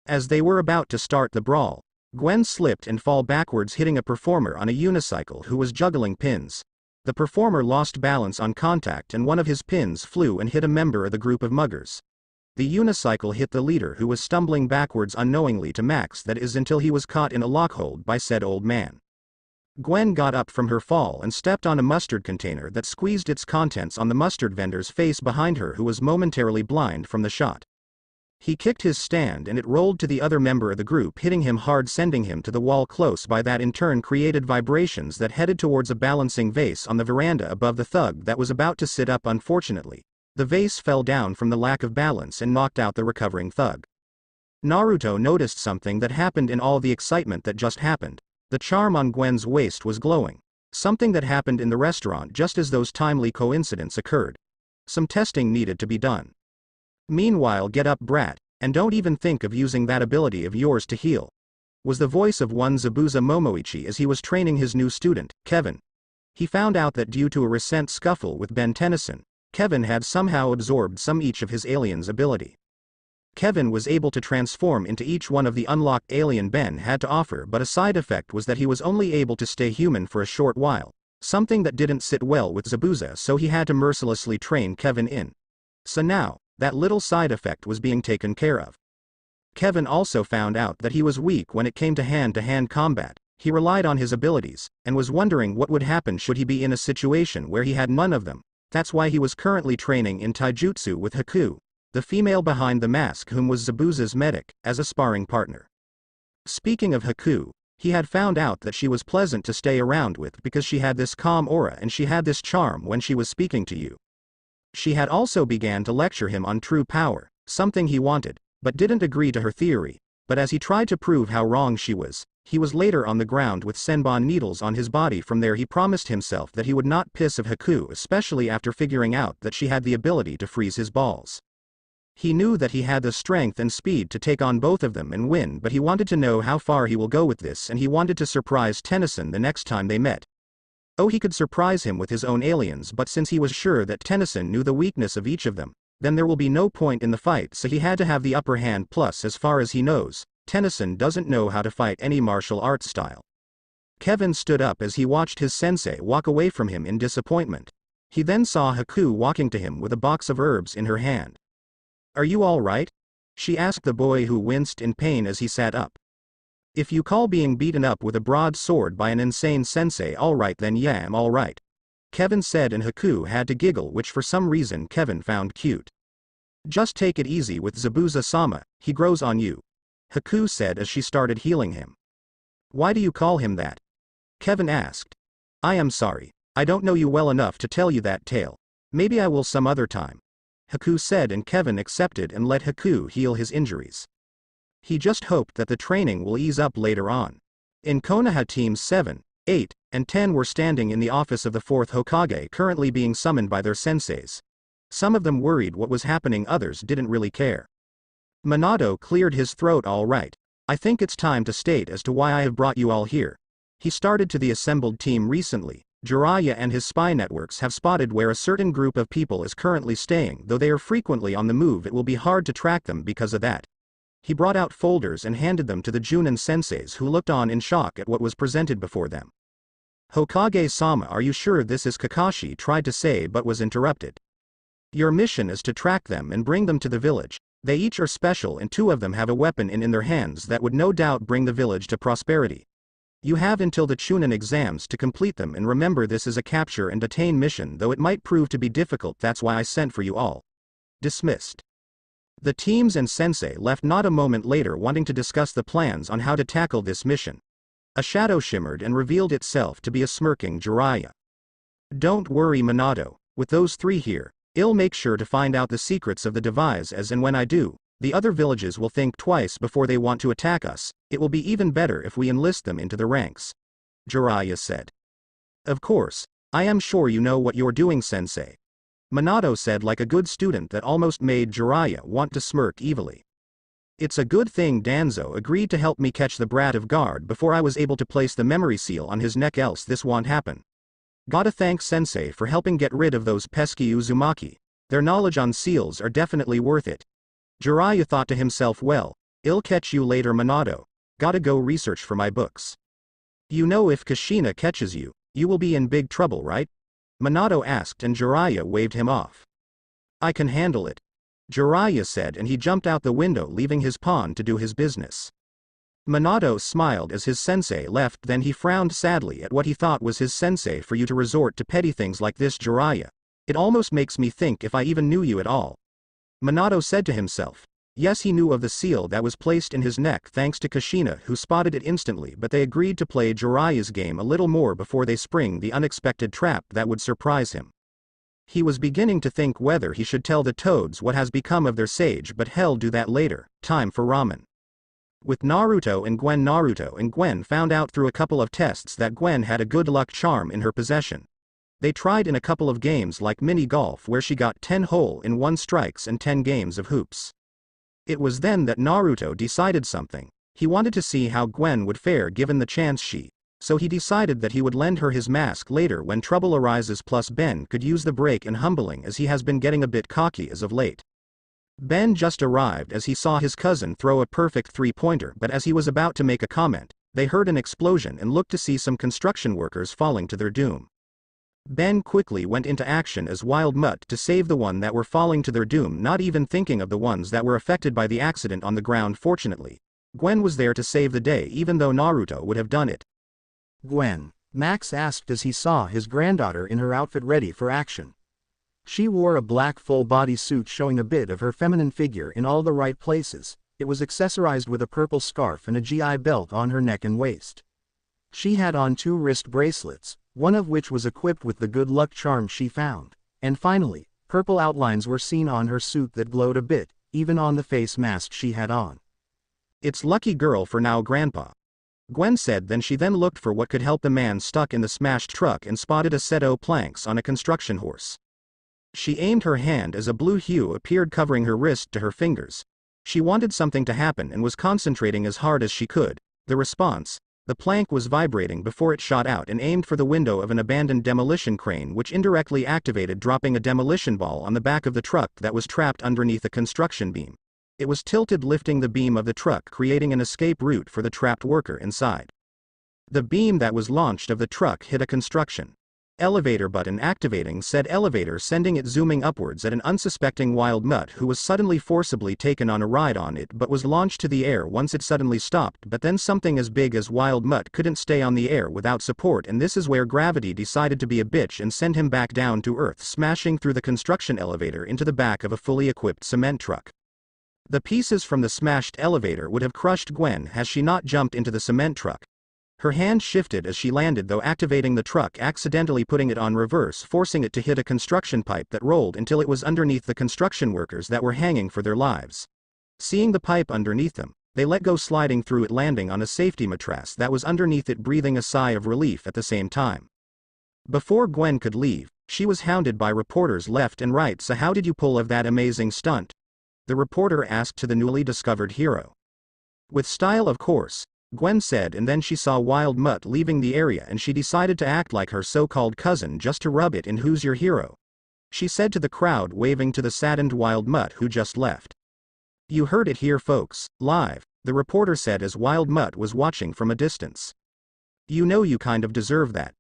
S1: As they were about to start the brawl, Gwen slipped and fell backwards, hitting a performer on a unicycle who was juggling pins. The performer lost balance on contact, and one of his pins flew and hit a member of the group of muggers. The unicycle hit the leader, who was stumbling backwards unknowingly to Max, that is, until he was caught in a lockhold by said old man. Gwen got up from her fall and stepped on a mustard container that squeezed its contents on the mustard vendor's face behind her, who was momentarily blind from the shot. He kicked his stand and it rolled to the other member of the group, hitting him hard, sending him to the wall close by. That in turn created vibrations that headed towards a balancing vase on the veranda above the thug that was about to sit up. Unfortunately, the vase fell down from the lack of balance and knocked out the recovering thug. Naruto noticed something that happened in all the excitement that just happened. The charm on Gwen's waist was glowing. Something that happened in the restaurant just as those timely coincidences occurred. Some testing needed to be done. Meanwhile, get up, brat, and don't even think of using that ability of yours to heal, was the voice of one Zabuza Momoichi as he was training his new student, Kevin. He found out that due to a recent scuffle with Ben Tennyson, Kevin had somehow absorbed some each of his alien's ability. Kevin was able to transform into each one of the unlocked alien Ben had to offer, but a side effect was that he was only able to stay human for a short while, something that didn't sit well with Zabuza, so he had to mercilessly train Kevin in. So now, that little side effect was being taken care of. Kevin also found out that he was weak when it came to hand-to-hand combat. He relied on his abilities, and was wondering what would happen should he be in a situation where he had none of them. That's why he was currently training in taijutsu with Haku, the female behind the mask whom was Zabuza's medic, as a sparring partner. Speaking of Haku, he had found out that she was pleasant to stay around with because she had this calm aura and she had this charm when she was speaking to you. She had also began to lecture him on true power, something he wanted, but didn't agree to her theory, but as he tried to prove how wrong she was, he was later on the ground with senbon needles on his body. From there he promised himself that he would not piss of Haku, especially after figuring out that she had the ability to freeze his balls. He knew that he had the strength and speed to take on both of them and win, but he wanted to know how far he will go with this, and he wanted to surprise Tennyson the next time they met. Oh, he could surprise him with his own aliens, but since he was sure that Tennyson knew the weakness of each of them, then there will be no point in the fight, so he had to have the upper hand. Plus, as far as he knows, Tennyson doesn't know how to fight any martial arts style. Kevin stood up as he watched his sensei walk away from him in disappointment. He then saw Haku walking to him with a box of herbs in her hand. "Are you all right?" she asked the boy, who winced in pain as he sat up. "If you call being beaten up with a broadsword by an insane sensei all right, then yeah, I'm all right," Kevin said, and Haku had to giggle, which for some reason Kevin found cute. "Just take it easy with Zabuza-sama, he grows on you," Haku said as she started healing him. "Why do you call him that?" Kevin asked. "I am sorry, I don't know you well enough to tell you that tale. Maybe I will some other time," Haku said, and Kevin accepted and let Haku heal his injuries. He just hoped that the training will ease up later on. In Konoha, teams 7, 8, and 10 were standing in the office of the 4th Hokage, currently being summoned by their senseis. Some of them worried what was happening, others didn't really care. Minato cleared his throat. "All right, I think it's time to state as to why I have brought you all here." He started to the assembled team. "Recently, Jiraiya and his spy networks have spotted where a certain group of people is currently staying. Though they are frequently on the move, it will be hard to track them because of that." He brought out folders and handed them to the Junin senseis, who looked on in shock at what was presented before them. "Hokage-sama, are you sure this is?" Kakashi tried to say but was interrupted. "Your mission is to track them and bring them to the village. They each are special and 2 of them have a weapon in their hands that would no doubt bring the village to prosperity. You have until the Chunin exams to complete them, and remember, this is a capture and detain mission, though it might prove to be difficult. That's why I sent for you all." Dismissed. The teams and sensei left not a moment later, wanting to discuss the plans on how to tackle this mission. A shadow shimmered and revealed itself to be a smirking Jiraiya. "Don't worry, Minato, with those 3 here, I'll make sure to find out the secrets of the device, and when I do, the other villages will think twice before they want to attack us. It will be even better if we enlist them into the ranks," Jiraiya said. "Of course, I am sure you know what you're doing, sensei," Minato said like a good student. That almost made Jiraiya want to smirk evilly. "It's a good thing Danzo agreed to help me catch the brat of guard before I was able to place the memory seal on his neck, else this won't happen. Gotta thank sensei for helping get rid of those pesky Uzumaki. Their knowledge on seals are definitely worth it." Jiraiya thought to himself, "Well, I'll catch you later, Minato. Gotta go research for my books." "You know, if Kushina catches you, you will be in big trouble, right?" Minato asked, and Jiraiya waved him off. "I can handle it," Jiraiya said, and he jumped out the window, leaving his pawn to do his business. Minato smiled as his sensei left, then he frowned sadly at what he thought was his sensei. "For you to resort to petty things like this, Jiraiya, it almost makes me think if I even knew you at all," Minato said to himself. Yes, he knew of the seal that was placed in his neck thanks to Kushina, who spotted it instantly, but they agreed to play Jiraiya's game a little more before they spring the unexpected trap that would surprise him. He was beginning to think whether he should tell the toads what has become of their sage, but hell, do that later. Time for ramen. With Naruto and Gwen found out through a couple of tests that Gwen had a good luck charm in her possession. They tried in a couple of games like mini golf where she got 10 hole-in-one strikes and 10 games of hoops. It was then that Naruto decided something. He wanted to see how Gwen would fare given the chance so he decided that he would lend her his mask later when trouble arises, plus Ben could use the break in humbling as he has been getting a bit cocky as of late. Ben just arrived as he saw his cousin throw a perfect three-pointer, but as he was about to make a comment, they heard an explosion and looked to see some construction workers falling to their doom. Ben quickly went into action as Wild Mutt to save the one that were falling to their doom, not even thinking of the ones that were affected by the accident on the ground. Fortunately, Gwen was there to save the day even though Naruto would have done it.
S2: Gwen, Max asked as he saw his granddaughter in her outfit ready for action. She wore a black full-body suit showing a bit of her feminine figure in all the right places. It was accessorized with a purple scarf and a GI belt on her neck and waist. She had on 2 wrist bracelets, one of which was equipped with the good luck charm she found. And finally, purple outlines were seen on her suit that glowed a bit, even on the face mask she had on.
S1: "It's lucky girl for now, Grandpa," Gwen said. She then looked for what could help the man stuck in the smashed truck and spotted a set of planks on a construction horse. She aimed her hand as a blue hue appeared covering her wrist to her fingers. She wanted something to happen and was concentrating as hard as she could. The response: the plank was vibrating before it shot out and aimed for the window of an abandoned demolition crane, which indirectly activated, dropping a demolition ball on the back of the truck that was trapped underneath a construction beam. It was tilted, lifting the beam of the truck, creating an escape route for the trapped worker inside. The beam that was launched of the truck hit a construction elevator button, activating said elevator, sending it zooming upwards at an unsuspecting Wild Mutt, who was suddenly forcibly taken on a ride on it but was launched to the air once it suddenly stopped. But then something as big as Wild Mutt couldn't stay on the air without support, and this is where gravity decided to be a bitch and send him back down to earth, smashing through the construction elevator into the back of a fully equipped cement truck. The pieces from the smashed elevator would have crushed Gwen had she not jumped into the cement truck. Her hand shifted as she landed, though, activating the truck, accidentally putting it on reverse, forcing it to hit a construction pipe that rolled until it was underneath the construction workers that were hanging for their lives. Seeing the pipe underneath them, they let go, sliding through it, landing on a safety mattress that was underneath it, breathing a sigh of relief at the same time. Before Gwen could leave, she was hounded by reporters left and right. "So how did you pull off that amazing stunt?" the reporter asked to the newly discovered hero. "With style, of course," Gwen said, and then she saw Wild Mutt leaving the area and she decided to act like her so-called cousin just to rub it in. "Who's your hero?" she said to the crowd, waving to the saddened Wild Mutt who just left. "You heard it here, folks, live," the reporter said as Wild Mutt was watching from a distance. "You know you kind of deserve that,"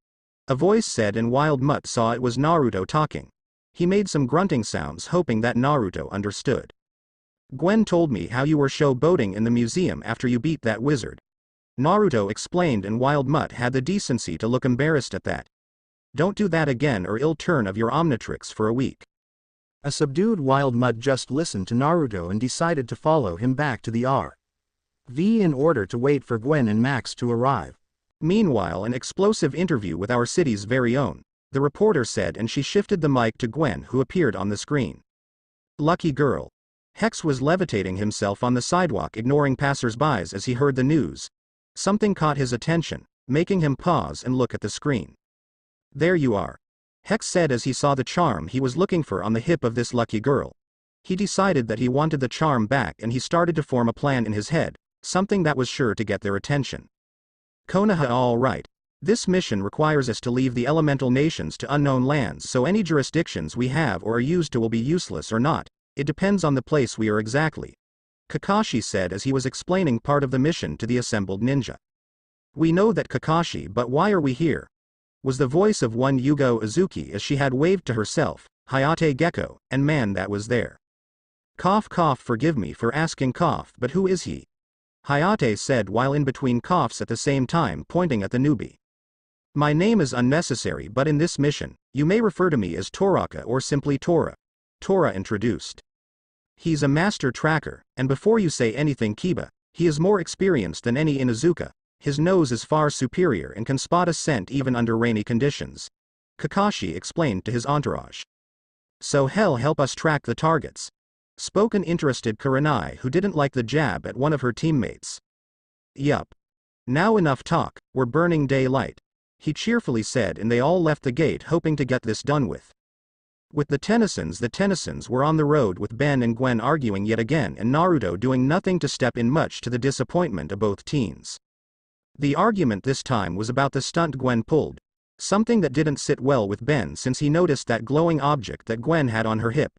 S1: a voice said, and Wild Mutt saw it was Naruto talking. He made some grunting sounds, hoping that Naruto understood. "Gwen told me how you were showboating in the museum after you beat that wizard," Naruto explained, and Wild Mutt had the decency to look embarrassed at that. "Don't do that again or it'll turn of your Omnitrix for a week."
S2: A subdued Wild Mutt just listened to Naruto and decided to follow him back to the RV in order to wait for Gwen and Max to arrive.
S1: Meanwhile, an explosive interview with our city's very own, the reporter said, and she shifted the mic to Gwen, who appeared on the screen. "Lucky girl." Hex was levitating himself on the sidewalk, ignoring passers-by as he heard the news. Something caught his attention, making him pause and look at the screen. "There you are," Hex said as he saw the charm he was looking for on the hip of this lucky girl. He decided that he wanted the charm back, and he started to form a plan in his head, something that was sure to get their attention. "Konoha, all right. This mission requires us to leave the elemental nations to unknown lands, so any jurisdictions we have or are used to will be useless or not. It depends on the place we are exactly," Kakashi said as he was explaining part of the mission to the assembled ninja. "We know that, Kakashi, but why are we here?" was the voice of one Yugo Uzuki as she had waved to herself, Hayate Gecko, and man that was there. "Cough cough, forgive me for asking, cough, but who is he?" Hayate said while in between coughs at the same time, pointing at the newbie. "My name is unnecessary, but in this mission, you may refer to me as Toraka or simply Tora," Tora introduced. He's a master tracker, and before you say anything Kiba, he is more experienced than any Inuzuka. His nose is far superior and can spot a scent even under rainy conditions. Kakashi explained to his entourage. So hell help us track the targets. Spoke an interested Kurenai who didn't like the jab at one of her teammates. Yup. Now enough talk, we're burning daylight, he cheerfully said, and they all left the gate hoping to get this done with. With the Tennysons were on the road with Ben and Gwen arguing yet again and Naruto doing nothing to step in, much to the disappointment of both teens. The argument this time was about the stunt Gwen pulled, something that didn't sit well with Ben since he noticed that glowing object that Gwen had on her hip.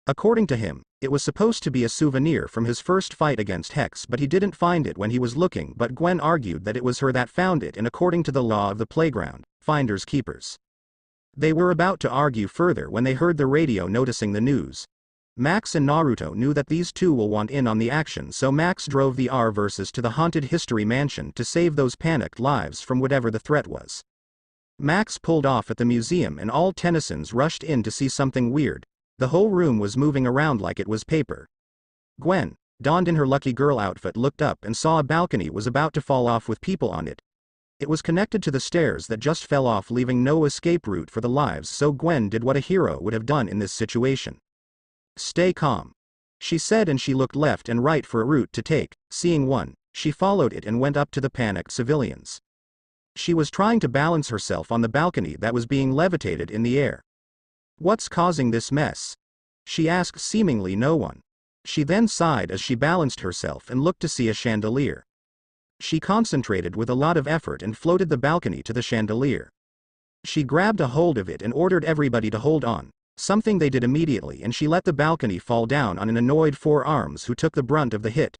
S1: According to him, it was supposed to be a souvenir from his first fight against Hex, but he didn't find it when he was looking, but Gwen argued that it was her that found it, and according to the law of the playground, finders keepers. They were about to argue further when they heard the radio noticing the news. Max and Naruto knew that these two will want in on the action, so Max drove the R-versus to the Haunted History Mansion to save those panicked lives from whatever the threat was. Max pulled off at the museum and all Tennysons rushed in to see something weird. The whole room was moving around like it was paper. Gwen, donned in her lucky girl outfit, looked up and saw a balcony was about to fall off with people on it. It was connected to the stairs that just fell off, leaving no escape route for the lives, so Gwen did what a hero would have done in this situation. Stay calm, she said, and she looked left and right for a route to take. Seeing one, she followed it and went up to the panicked civilians. She was trying to balance herself on the balcony that was being levitated in the air. What's causing this mess? She asked seemingly no one. She then sighed as she balanced herself and looked to see a chandelier. She concentrated with a lot of effort and floated the balcony to the chandelier. She grabbed a hold of it and ordered everybody to hold on, something they did immediately, and she let the balcony fall down on an annoyed Four Arms who took the brunt of the hit.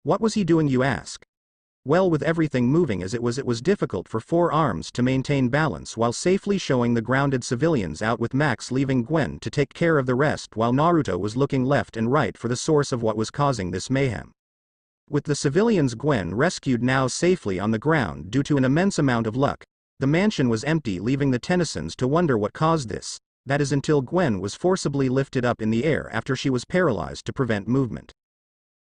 S1: What was he doing, you ask? Well, with everything moving as it was difficult for Four Arms to maintain balance while safely showing the grounded civilians out, with Max leaving Gwen to take care of the rest while Naruto was looking left and right for the source of what was causing this mayhem. With the civilians Gwen rescued now safely on the ground due to an immense amount of luck, the mansion was empty, leaving the Tennysons to wonder what caused this, that is until Gwen was forcibly lifted up in the air after she was paralyzed to prevent movement.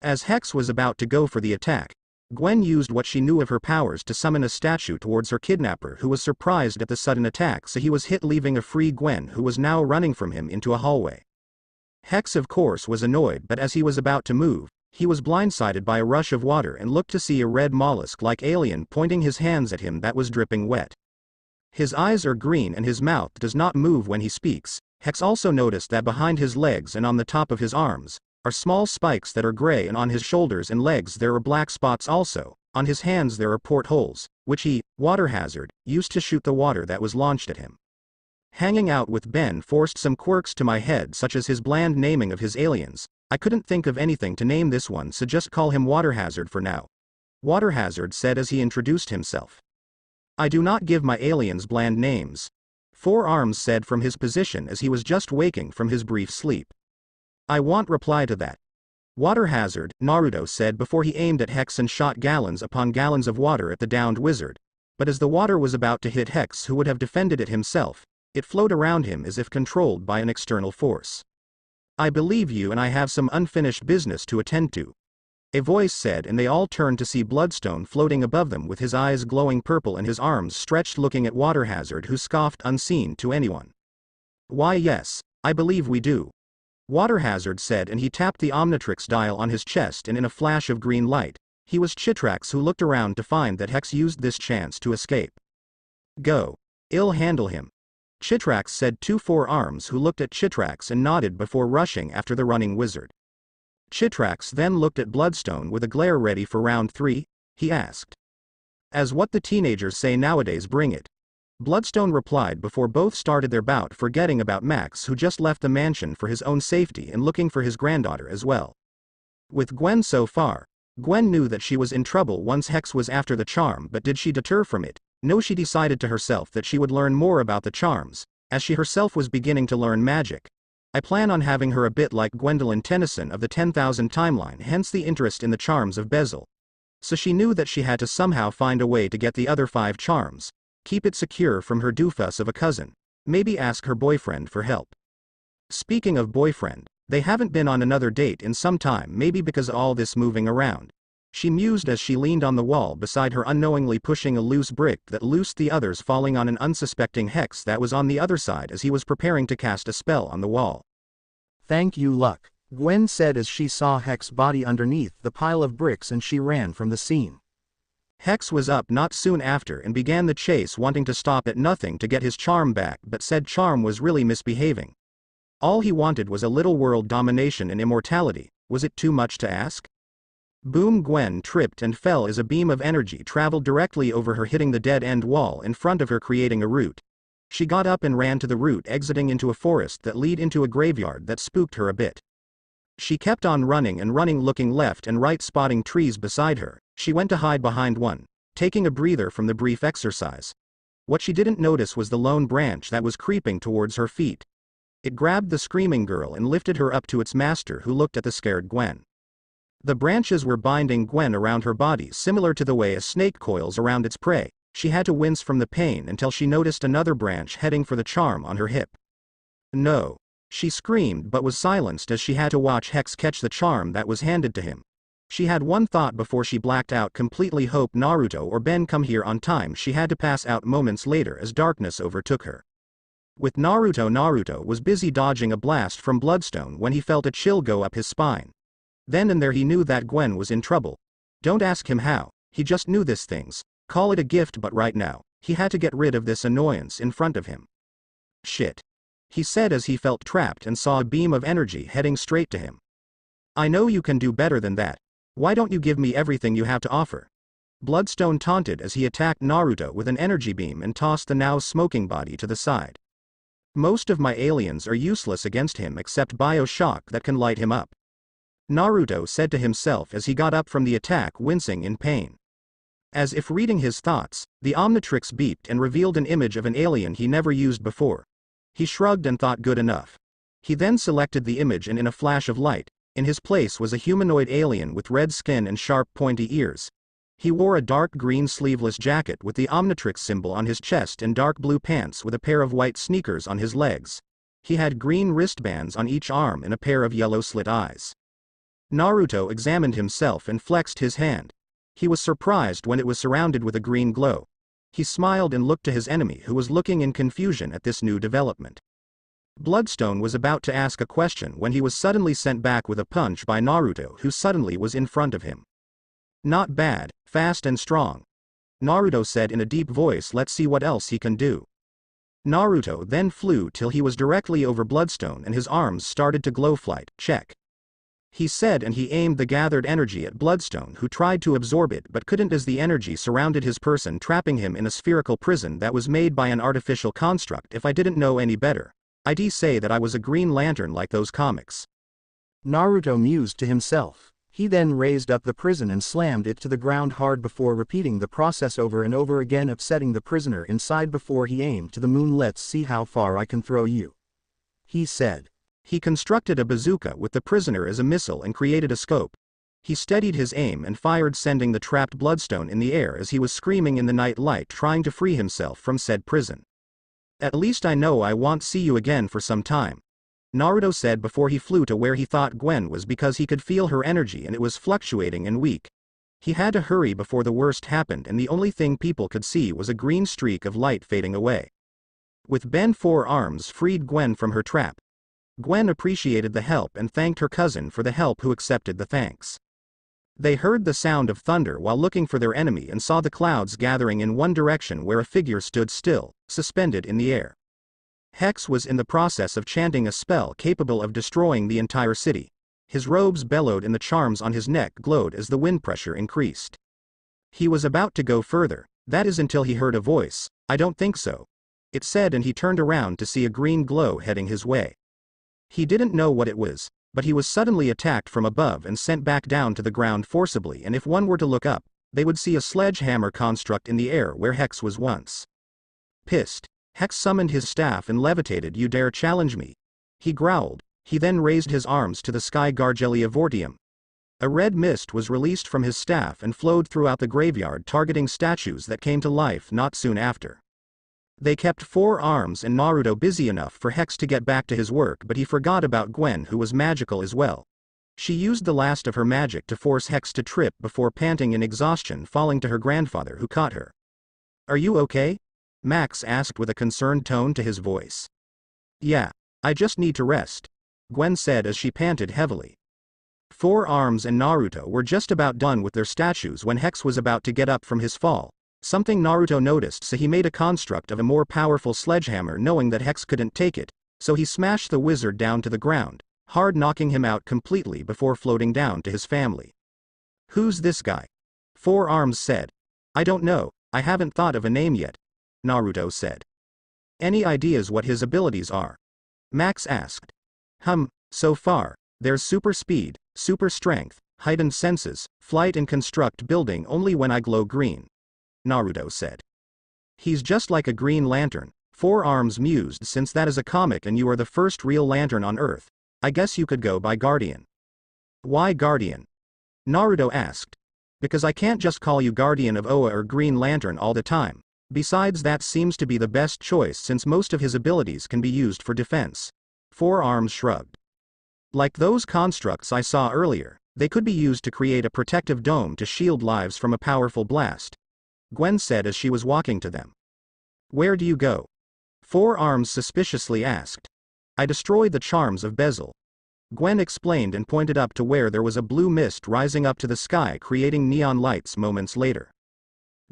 S1: As Hex was about to go for the attack, Gwen used what she knew of her powers to summon a statue towards her kidnapper, who was surprised at the sudden attack, so he was hit, leaving a free Gwen who was now running from him into a hallway. Hex of course was annoyed, but as he was about to move, he was blindsided by a rush of water and looked to see a red mollusk-like alien pointing his hands at him that was dripping wet. His eyes are green and his mouth does not move when he speaks. Hex also noticed that behind his legs and on the top of his arms are small spikes that are gray, and on his shoulders and legs there are black spots also. On his hands there are portholes, which he, water hazard, used to shoot the water that was launched at him. Hanging out with Ben forced some quirks to my head, such as his bland naming of his aliens. I couldn't think of anything to name this one, so just call him Water Hazard for now. Water Hazard said as he introduced himself. I do not give my aliens bland names, Four Arms said from his position as he was just waking from his brief sleep. I want reply to that. Water Hazard, Naruto said before he aimed at Hex and shot gallons upon gallons of water at the downed wizard, but as the water was about to hit Hex, who would have defended it himself, it flowed around him as if controlled by an external force. I believe you, and I have some unfinished business to attend to, a voice said, and they all turned to see Bloodstone floating above them with his eyes glowing purple and his arms stretched, looking at Water Hazard, who scoffed unseen to anyone. Why yes, I believe we do, Water Hazard said, and he tapped the Omnitrix dial on his chest, and in a flash of green light, he was Chitrax, who looked around to find that Hex used this chance to escape. Go. I'll handle him, Chitrax said to Four Arms, who looked at Chitrax and nodded before rushing after the running wizard. Chitrax then looked at Bloodstone with a glare. Ready for round 3? He asked. As what the teenagers say nowadays, bring it, Bloodstone replied before both started their bout, forgetting about Max, who just left the mansion for his own safety and looking for his granddaughter as well. With Gwen so far, Gwen knew that she was in trouble once Hex was after the charm, but did she deter from it? No, she decided to herself that she would learn more about the charms, as she herself was beginning to learn magic. I plan on having her a bit like Gwendolyn Tennyson of the 10,000 timeline, hence the interest in the charms of Bezel. So she knew that she had to somehow find a way to get the other 5 charms, keep it secure from her doofus of a cousin, maybe ask her boyfriend for help. Speaking of boyfriend, They haven't been on another date in some time, maybe because of all this moving around. She mused as she leaned on the wall beside her, unknowingly pushing a loose brick that loosed the others, falling on an unsuspecting Hex that was on the other side as he was preparing to cast a spell on the wall.
S2: "Thank you, Luck," Gwen said as she saw Hex's body underneath the pile of bricks, and she ran from the scene.
S1: Hex was up not soon after and began the chase, wanting to stop at nothing to get his charm back, but said charm was really misbehaving. All he wanted was a little world domination and immortality. Was it too much to ask? Boom! Gwen tripped and fell as a beam of energy traveled directly over her, hitting the dead-end wall in front of her, creating a route. She got up and ran to the route, exiting into a forest that led into a graveyard that spooked her a bit. She kept on running and running, looking left and right, spotting trees beside her. She went to hide behind one, taking a breather from the brief exercise. What she didn't notice was the lone branch that was creeping towards her feet. It grabbed the screaming girl and lifted her up to its master, who looked at the scared Gwen. The branches were binding Gwen around her body, similar to the way a snake coils around its prey. She had to wince from the pain until she noticed another branch heading for the charm on her hip. No! She screamed but was silenced as she had to watch Hex catch the charm that was handed to him. She had one thought before she blacked out completely: hope Naruto or Ben come here on time. She had to pass out moments later as darkness overtook her. With Naruto was busy dodging a blast from Bloodstone when he felt a chill go up his spine. Then and there he knew that Gwen was in trouble. Don't ask him how, he just knew these things. Call it a gift, but right now, he had to get rid of this annoyance in front of him. Shit, he said as he felt trapped and saw a beam of energy heading straight to him. I know you can do better than that. Why don't you give me everything you have to offer? Bloodstone taunted as he attacked Naruto with an energy beam and tossed the now smoking body to the side. Most of my aliens are useless against him except Bioshock that can light him up, Naruto said to himself as he got up from the attack, wincing in pain. As if reading his thoughts, the Omnitrix beeped and revealed an image of an alien he never used before. He shrugged and thought, good enough. He then selected the image, and in a flash of light, in his place was a humanoid alien with red skin and sharp pointy ears. He wore a dark green sleeveless jacket with the Omnitrix symbol on his chest and dark blue pants with a pair of white sneakers on his legs. He had green wristbands on each arm and a pair of yellow slit eyes. Naruto examined himself and flexed his hand. He was surprised when it was surrounded with a green glow. He smiled and looked to his enemy, who was looking in confusion at this new development. Bloodstone was about to ask a question when he was suddenly sent back with a punch by Naruto, who suddenly was in front of him. Not bad, fast and strong, Naruto said in a deep voice. Let's see what else he can do. Naruto then flew till he was directly over Bloodstone and his arms started to glow. Flight, check, he said, and he aimed the gathered energy at Bloodstone, who tried to absorb it but couldn't as the energy surrounded his person, trapping him in a spherical prison that was made by an artificial construct. If I didn't know any better, I'd say that I was a Green Lantern like those comics,
S2: Naruto mused to himself. He then raised up the prison and slammed it to the ground hard before repeating the process over and over again of setting the prisoner inside before he aimed to the moon. Let's see how far I can throw you, he said. He constructed a bazooka with the prisoner as a missile and created a scope. He steadied his aim and fired, sending the trapped Bloodstone in the air as he was screaming in the night light, trying to free himself from said prison. At least I know I won't see you again for some time, Naruto said before he flew to where he thought Gwen was, because he could feel her energy and it was fluctuating and weak. He had to hurry before the worst happened, and the only thing people could see was a green streak of light fading away. With Ben's 4 arms freed Gwen from her trap. Gwen appreciated the help and thanked her cousin for the help, who accepted the thanks. They heard the sound of thunder while looking for their enemy and saw the clouds gathering in one direction where a figure stood still, suspended in the air. Hex was in the process of chanting a spell capable of destroying the entire city. His robes bellowed and the charms on his neck glowed as the wind pressure increased. He was about to go further, that is, until he heard a voice. I don't think so, it said, and he turned around to see a green glow heading his way. He didn't know what it was, but he was suddenly attacked from above and sent back down to the ground forcibly, and if one were to look up, they would see a sledgehammer construct in the air where Hex was once. Pissed, Hex summoned his staff and levitated. You dare challenge me? He growled. He then raised his arms to the sky. Gargelia Vortium. A red mist was released from his staff and flowed throughout the graveyard, targeting statues that came to life not soon after.
S1: They kept 4 Arms and Naruto busy enough for Hex to get back to his work, but he forgot about Gwen, who was magical as well. She used the last of her magic to force Hex to trip before panting in exhaustion, falling to her grandfather, who caught her. "Are you okay?" Max asked with a concerned tone to his voice. "Yeah, I just need to rest," Gwen said as she panted heavily. 4 Arms and Naruto were just about done with their statues when Hex was about to get up from his fall. Something Naruto noticed, so he made a construct of a more powerful sledgehammer, knowing that Hex couldn't take it, so he smashed the wizard down to the ground, hard, knocking him out completely before floating down to his family. "Who's this guy?" 4 Arms said. "I don't know, I haven't thought of a name yet," Naruto said. "Any ideas what his abilities are?" Max asked. So far, there's super speed, super strength, heightened senses, flight, and construct building only when I glow green," Naruto said. "He's just like a Green Lantern," 4 Arms mused. "Since that is a comic and you are the first real lantern on Earth, I guess you could go by Guardian." "Why Guardian?" Naruto asked. "Because I can't just call you Guardian of Oa or Green Lantern all the time. Besides, that seems to be the best choice since most of his abilities can be used for defense." 4 Arms shrugged. "Like those constructs I saw earlier, they could be used to create a protective dome to shield lives from a powerful blast," Gwen said as she was walking to them. "Where do you go?" 4 Arms suspiciously asked. "I destroyed the charms of Bezel," Gwen explained and pointed up to where there was a blue mist rising up to the sky, creating neon lights moments later.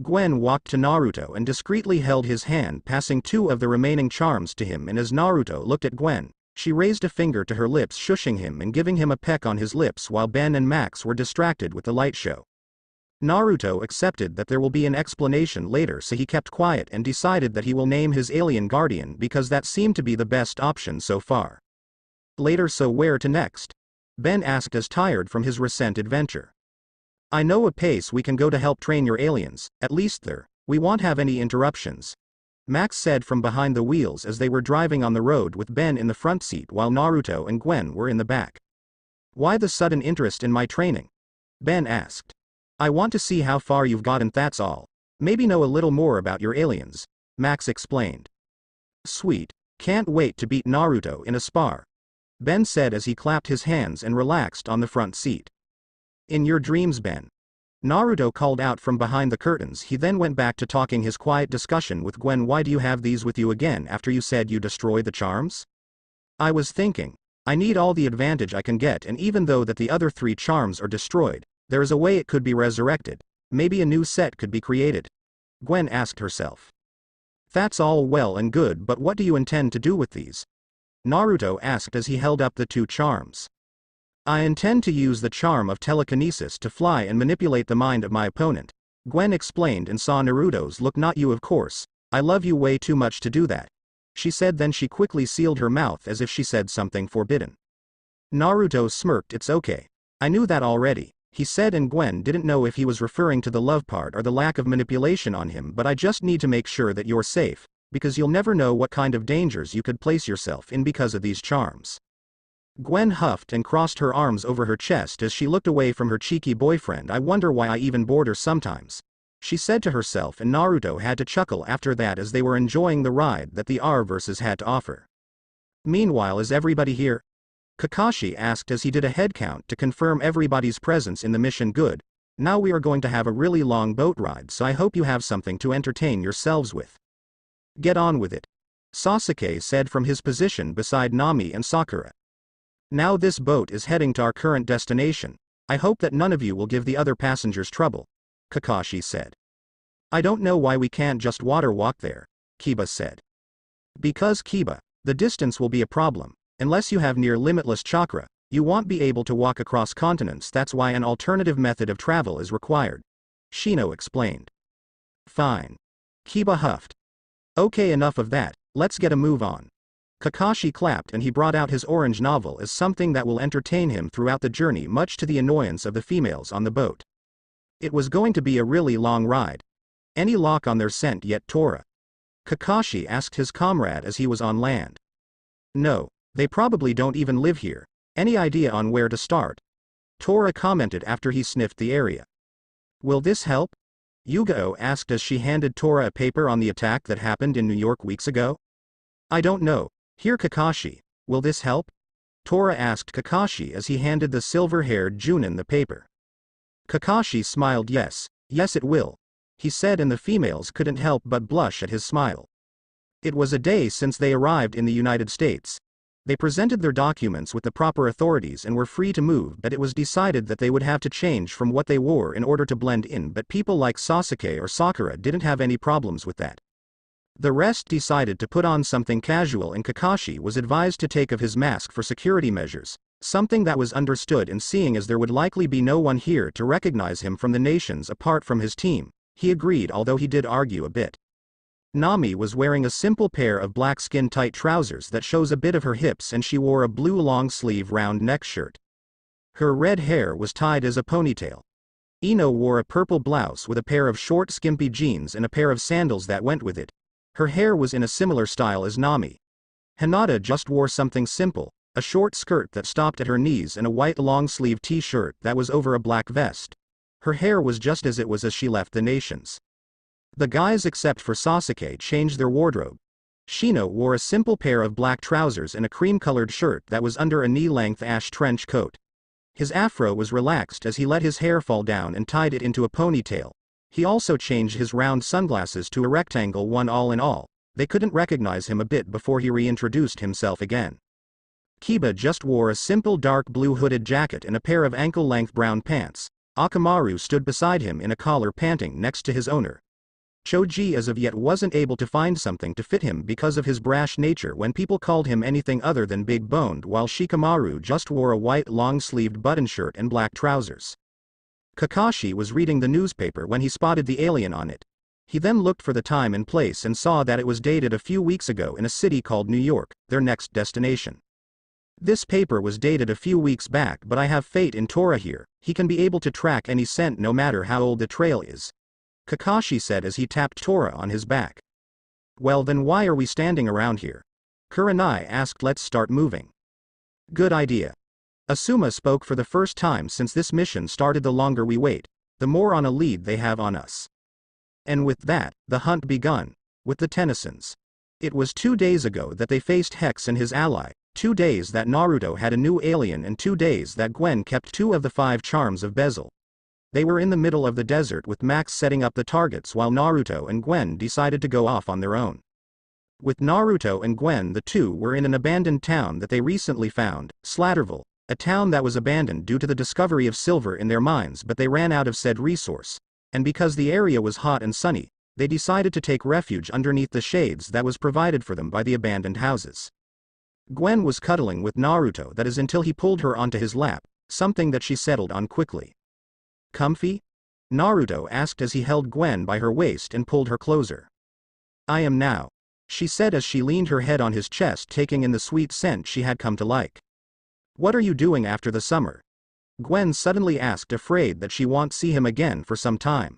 S1: Gwen walked to Naruto and discreetly held his hand, passing 2 of the remaining charms to him, and as Naruto looked at Gwen, she raised a finger to her lips, shushing him and giving him a peck on his lips while Ben and Max were distracted with the light show. Naruto accepted that there will be an explanation later, so he kept quiet and decided that he will name his alien guardian because that seemed to be the best option so far. Later, so where to next? Ben asked as tired from his recent adventure. "I know a place we can go to help train your aliens, at least there, we won't have any interruptions," Max said from behind the wheels as they were driving on the road with Ben in the front seat while Naruto and Gwen were in the back. "Why the sudden interest in my training?" Ben asked. "I want to see how far you've gotten, that's all. Maybe know a little more about your aliens," Max explained. "Sweet, can't wait to beat Naruto in a spar," Ben said as he clapped his hands and relaxed on the front seat. "In your dreams, Ben," Naruto called out from behind the curtains. He then went back to talking his quiet discussion with Gwen. "Why do you have these with you again after you said you destroyed the charms?" "I was thinking, I need all the advantage I can get, and even though that the other 3 charms are destroyed, there is a way it could be resurrected. Maybe a new set could be created," Gwen asked herself. "That's all well and good, but what do you intend to do with these?" Naruto asked as he held up the 2 charms. "I intend to use the charm of telekinesis to fly and manipulate the mind of my opponent," Gwen explained and saw Naruto's look. "Not you, of course, I love you way too much to do that," she said. Then she quickly sealed her mouth as if she said something forbidden. Naruto smirked. "It's okay. I knew that already," he said, and Gwen didn't know if he was referring to the love part or the lack of manipulation on him. "But I just need to make sure that you're safe, because you'll never know what kind of dangers you could place yourself in because of these charms." Gwen huffed and crossed her arms over her chest as she looked away from her cheeky boyfriend. "I wonder why I even bored her sometimes," she said to herself, and Naruto had to chuckle after that as they were enjoying the ride that the R-verses had to offer. Meanwhile, is everybody here? Kakashi asked as he did a head count to confirm everybody's presence in the mission. "Good. Now we are going to have a really long boat ride, so I hope you have something to entertain yourselves with." "Get on with it," Sasuke said from his position beside Nami and Sakura. "Now this boat is heading to our current destination. I hope that none of you will give the other passengers trouble," Kakashi said. "I don't know why we can't just water walk there," Kiba said. "Because Kiba, the distance will be a problem. Unless you have near limitless chakra, you won't be able to walk across continents. That's why an alternative method of travel is required," Shino explained. "Fine," Kiba huffed. "Okay, enough of that, let's get a move on." Kakashi clapped and he brought out his orange novel as something that will entertain him throughout the journey, much to the annoyance of the females on the boat. It was going to be a really long ride. "Any lock on their scent yet, Tora?" Kakashi asked his comrade as he was on land. "No, they probably don't even live here. Any idea on where to start?" Tora commented after he sniffed the area. "Will this help?" Yugo asked as she handed Tora a paper on the attack that happened in New York weeks ago. I don't know. Here Kakashi, will this help? Tora asked Kakashi as he handed the silver-haired Junin the paper. Kakashi smiled. Yes it will, he said, and the females couldn't help but blush at his smile. It was a day since they arrived in the United States. They presented their documents with the proper authorities and were free to move, but it was decided that they would have to change from what they wore in order to blend in, but people like Sasuke or Sakura didn't have any problems with that. The rest decided to put on something casual, and Kakashi was advised to take off his mask for security measures, something that was understood, and seeing as there would likely be no one here to recognize him from the nations apart from his team, he agreed, although he did argue a bit. Nami was wearing a simple pair of black skin-tight trousers that shows a bit of her hips, and she wore a blue long-sleeve round neck shirt. Her red hair was tied as a ponytail. Ino wore a purple blouse with a pair of short skimpy jeans and a pair of sandals that went with it. Her hair was in a similar style as Nami. Hinata just wore something simple, a short skirt that stopped at her knees and a white long-sleeve t-shirt that was over a black vest. Her hair was just as it was as she left the nations. The guys except for Sasuke changed their wardrobe. Shino wore a simple pair of black trousers and a cream-colored shirt that was under a knee-length ash trench coat. His afro was relaxed as he let his hair fall down and tied it into a ponytail. He also changed his round sunglasses to a rectangle one. All in all, they couldn't recognize him a bit before he reintroduced himself again. Kiba just wore a simple dark blue hooded jacket and a pair of ankle-length brown pants. Akamaru stood beside him in a collar, panting next to his owner. Choji as of yet wasn't able to find something to fit him because of his brash nature when people called him anything other than big-boned, while Shikamaru just wore a white long-sleeved button shirt and black trousers. Kakashi was reading the newspaper when he spotted the alien on it. He then looked for the time and place and saw that it was dated a few weeks ago in a city called New York, their next destination. This paper was dated a few weeks back, but I have faith in Tora here. He can be able to track any scent no matter how old the trail is, Kakashi said as he tapped Tora on his back. Well then why are we standing around here? Kurenai asked. Let's start moving. Good idea. Asuma spoke for the first time since this mission started. The longer we wait, the more on a lead they have on us. And with that, the hunt begun, with the Tennysons. It was 2 days ago that they faced Hex and his ally, 2 days that Naruto had a new alien, and 2 days that Gwen kept 2 of the 5 charms of Bezel. They were in the middle of the desert with Max setting up the targets while Naruto and Gwen decided to go off on their own. With Naruto and Gwen, the two were in an abandoned town that they recently found, Slatterville, a town that was abandoned due to the discovery of silver in their mines, but they ran out of said resource, and because the area was hot and sunny, they decided to take refuge underneath the shades that was provided for them by the abandoned houses. Gwen was cuddling with Naruto, that is until he pulled her onto his lap, something that she settled on quickly. Comfy? Naruto asked as he held Gwen by her waist and pulled her closer. I am now, she said as she leaned her head on his chest, taking in the sweet scent she had come to like. What are you doing after the summer? Gwen suddenly asked, afraid that she won't see him again for some time.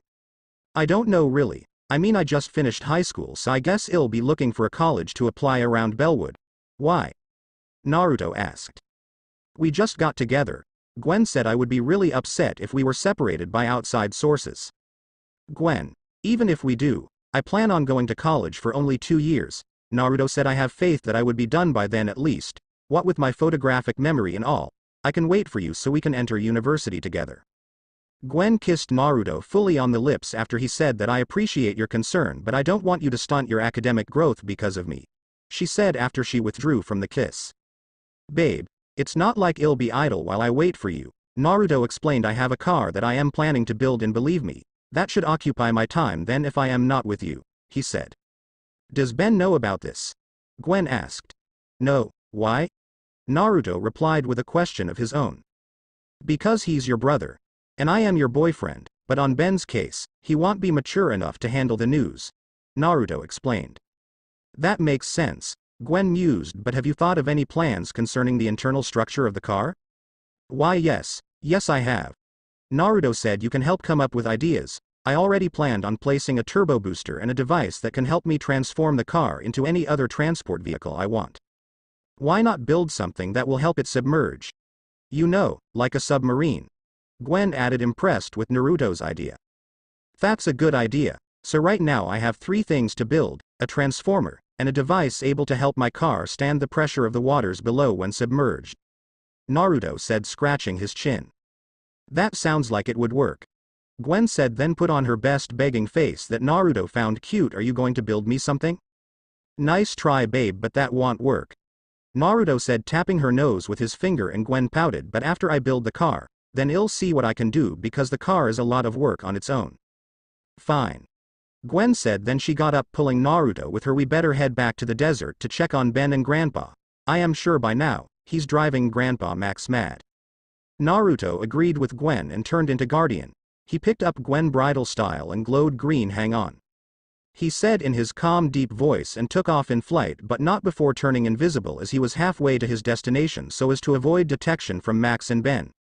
S1: I don't know really. I mean, I just finished high school, so I guess I'll be looking for a college to apply around Bellwood. Why? Naruto asked. We just got together. Gwen said I would be really upset if we were separated by outside sources. Gwen, even if we do, I plan on going to college for only 2 years. Naruto said I have faith that I would be done by then at least. What with my photographic memory and all, I can wait for you so we can enter university together. Gwen kissed Naruto fully on the lips after he said that I appreciate your concern, but I don't want you to stunt your academic growth because of me, she said after she withdrew from the kiss. Babe, it's not like I'll be idle while I wait for you. Naruto explained. I have a car that I am planning to build, and believe me, that should occupy my time then if I am not with you, he said. Does Ben know about this? Gwen asked. No, why? Naruto replied with a question of his own. Because he's your brother, and I am your boyfriend, but on Ben's case, he won't be mature enough to handle the news, Naruto explained. That makes sense, Gwen mused, but have you thought of any plans concerning the internal structure of the car? Why yes I have. Naruto said. You can help come up with ideas. I already planned on placing a turbo booster and a device that can help me transform the car into any other transport vehicle I want. Why not build something that will help it submerge? You know, like a submarine. Gwen added, impressed with Naruto's idea. That's a good idea. So right now I have 3 things to build: a transformer, and a device able to help my car stand the pressure of the waters below when submerged. Naruto said, scratching his chin. That sounds like it would work. Gwen said, then put on her best begging face that Naruto found cute. Are you going to build me something? Nice try, babe, but that won't work. Naruto said, tapping her nose with his finger, and Gwen pouted, but after I build the car, then I'll see what I can do, because the car is a lot of work on its own. Fine. Gwen said, then she got up, pulling Naruto with her. We better head back to the desert to check on Ben and Grandpa. I am sure by now, he's driving Grandpa Max mad. Naruto agreed with Gwen and turned into Guardian. He picked up Gwen bridal style and glowed green. Hang on, he said in his calm, deep voice, and took off in flight, but not before turning invisible as he was halfway to his destination so as to avoid detection from Max and Ben.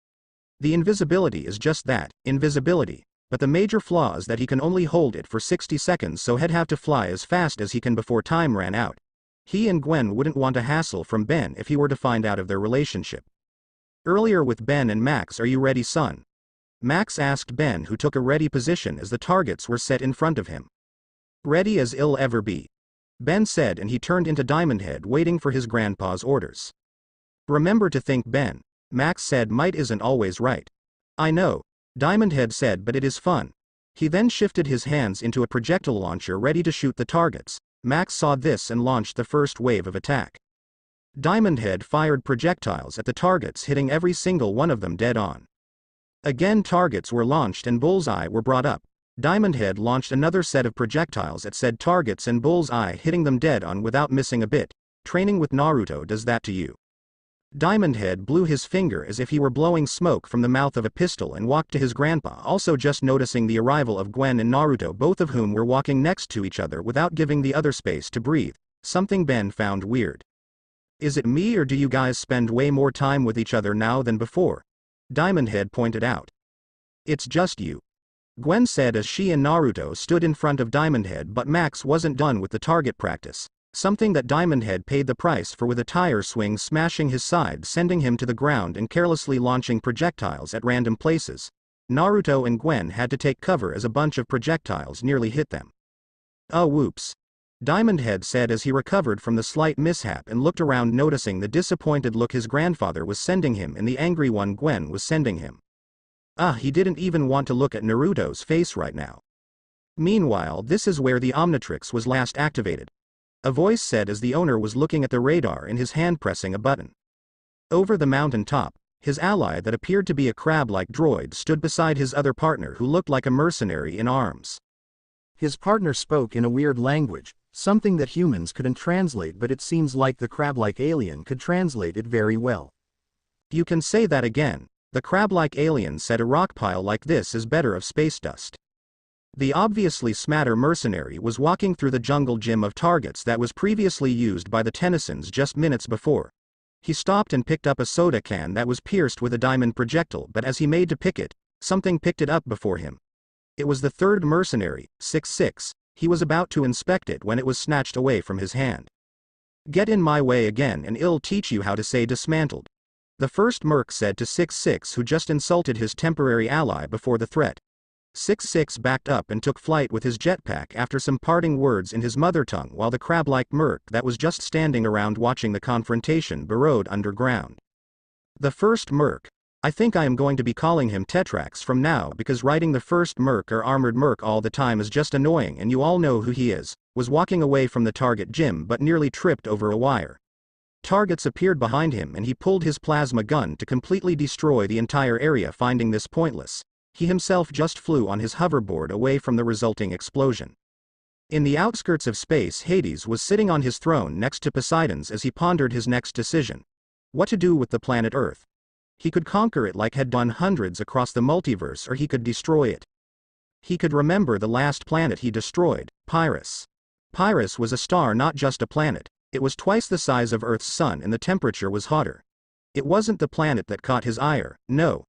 S1: The invisibility is just that, invisibility, but the major flaw is that he can only hold it for 60 seconds, so he'd have to fly as fast as he can before time ran out. He and Gwen wouldn't want a hassle from Ben if he were to find out of their relationship. Earlier with Ben and Max. Are you ready, son? Max asked Ben, who took a ready position as the targets were set in front of him. Ready as I'll ever be, Ben said, and he turned into Diamond Head, waiting for his grandpa's orders. Remember to think, Ben, Max said. Might isn't always right. I know, Diamond Head said, but it is fun. He then shifted his hands into a projectile launcher ready to shoot the targets. Max saw this and launched the first wave of attack. Diamond Head fired projectiles at the targets, hitting every single one of them dead on. Again targets were launched and bullseye were brought up. Diamond Head launched another set of projectiles at said targets and bullseye, hitting them dead on without missing a bit. Training with Naruto does that to you. Diamond Head blew his finger as if he were blowing smoke from the mouth of a pistol and walked to his grandpa, also just noticing the arrival of Gwen and Naruto, both of whom were walking next to each other without giving the other space to breathe, something Ben found weird. Is it me, or do you guys spend way more time with each other now than before? Diamond Head pointed out. It's just you, Gwen said as she and Naruto stood in front of Diamond Head, but Max wasn't done with the target practice. Something that Diamond Head paid the price for, with a tire swing smashing his side, sending him to the ground, and carelessly launching projectiles at random places. Naruto and Gwen had to take cover as a bunch of projectiles nearly hit them. Oh whoops, Diamond Head said as he recovered from the slight mishap and looked around, noticing the disappointed look his grandfather was sending him and the angry one Gwen was sending him. He didn't even want to look at Naruto's face right now. Meanwhile, this is where the Omnitrix was last activated, a voice said as the owner was looking at the radar in his hand, pressing a button. Over the mountain top, his ally that appeared to be a crab-like droid stood beside his other partner, who looked like a mercenary in arms.
S2: His partner spoke in a weird language, something that humans couldn't translate, but it seems like the crab-like alien could translate it very well.
S1: You can say that again, the crab-like alien said. A rock pile like this is better of space dust. The obviously smarter mercenary was walking through the jungle gym of targets that was previously used by the Tennysons just minutes before. He stopped and picked up a soda can that was pierced with a diamond projectile, but as he made to pick it, something picked it up before him. It was the third mercenary, 6-6. He was about to inspect it when it was snatched away from his hand. Get in my way again and I'll teach you how to say dismantled, the first merc said to 6-6, who just insulted his temporary ally before the threat. 6-6 backed up and took flight with his jetpack after some parting words in his mother tongue, while the crab-like merc that was just standing around watching the confrontation burrowed underground. The first merc, I think I am going to be calling him Tetrax from now, because writing the first merc or armored merc all the time is just annoying, and you all know who he is, was walking away from the target gym but nearly tripped over a wire. Targets appeared behind him and he pulled his plasma gun to completely destroy the entire area. Finding this pointless, he himself just flew on his hoverboard away from the resulting explosion. In the outskirts of space, Hades was sitting on his throne next to Poseidon's as he pondered his next decision. What to do with the planet Earth? He could conquer it like had done hundreds across the multiverse, or he could destroy it. He could remember the last planet he destroyed, Pyrrhus. Pyrrhus was a star, not just a planet. It was twice the size of Earth's sun and the temperature was hotter. It wasn't the planet that caught his ire, no,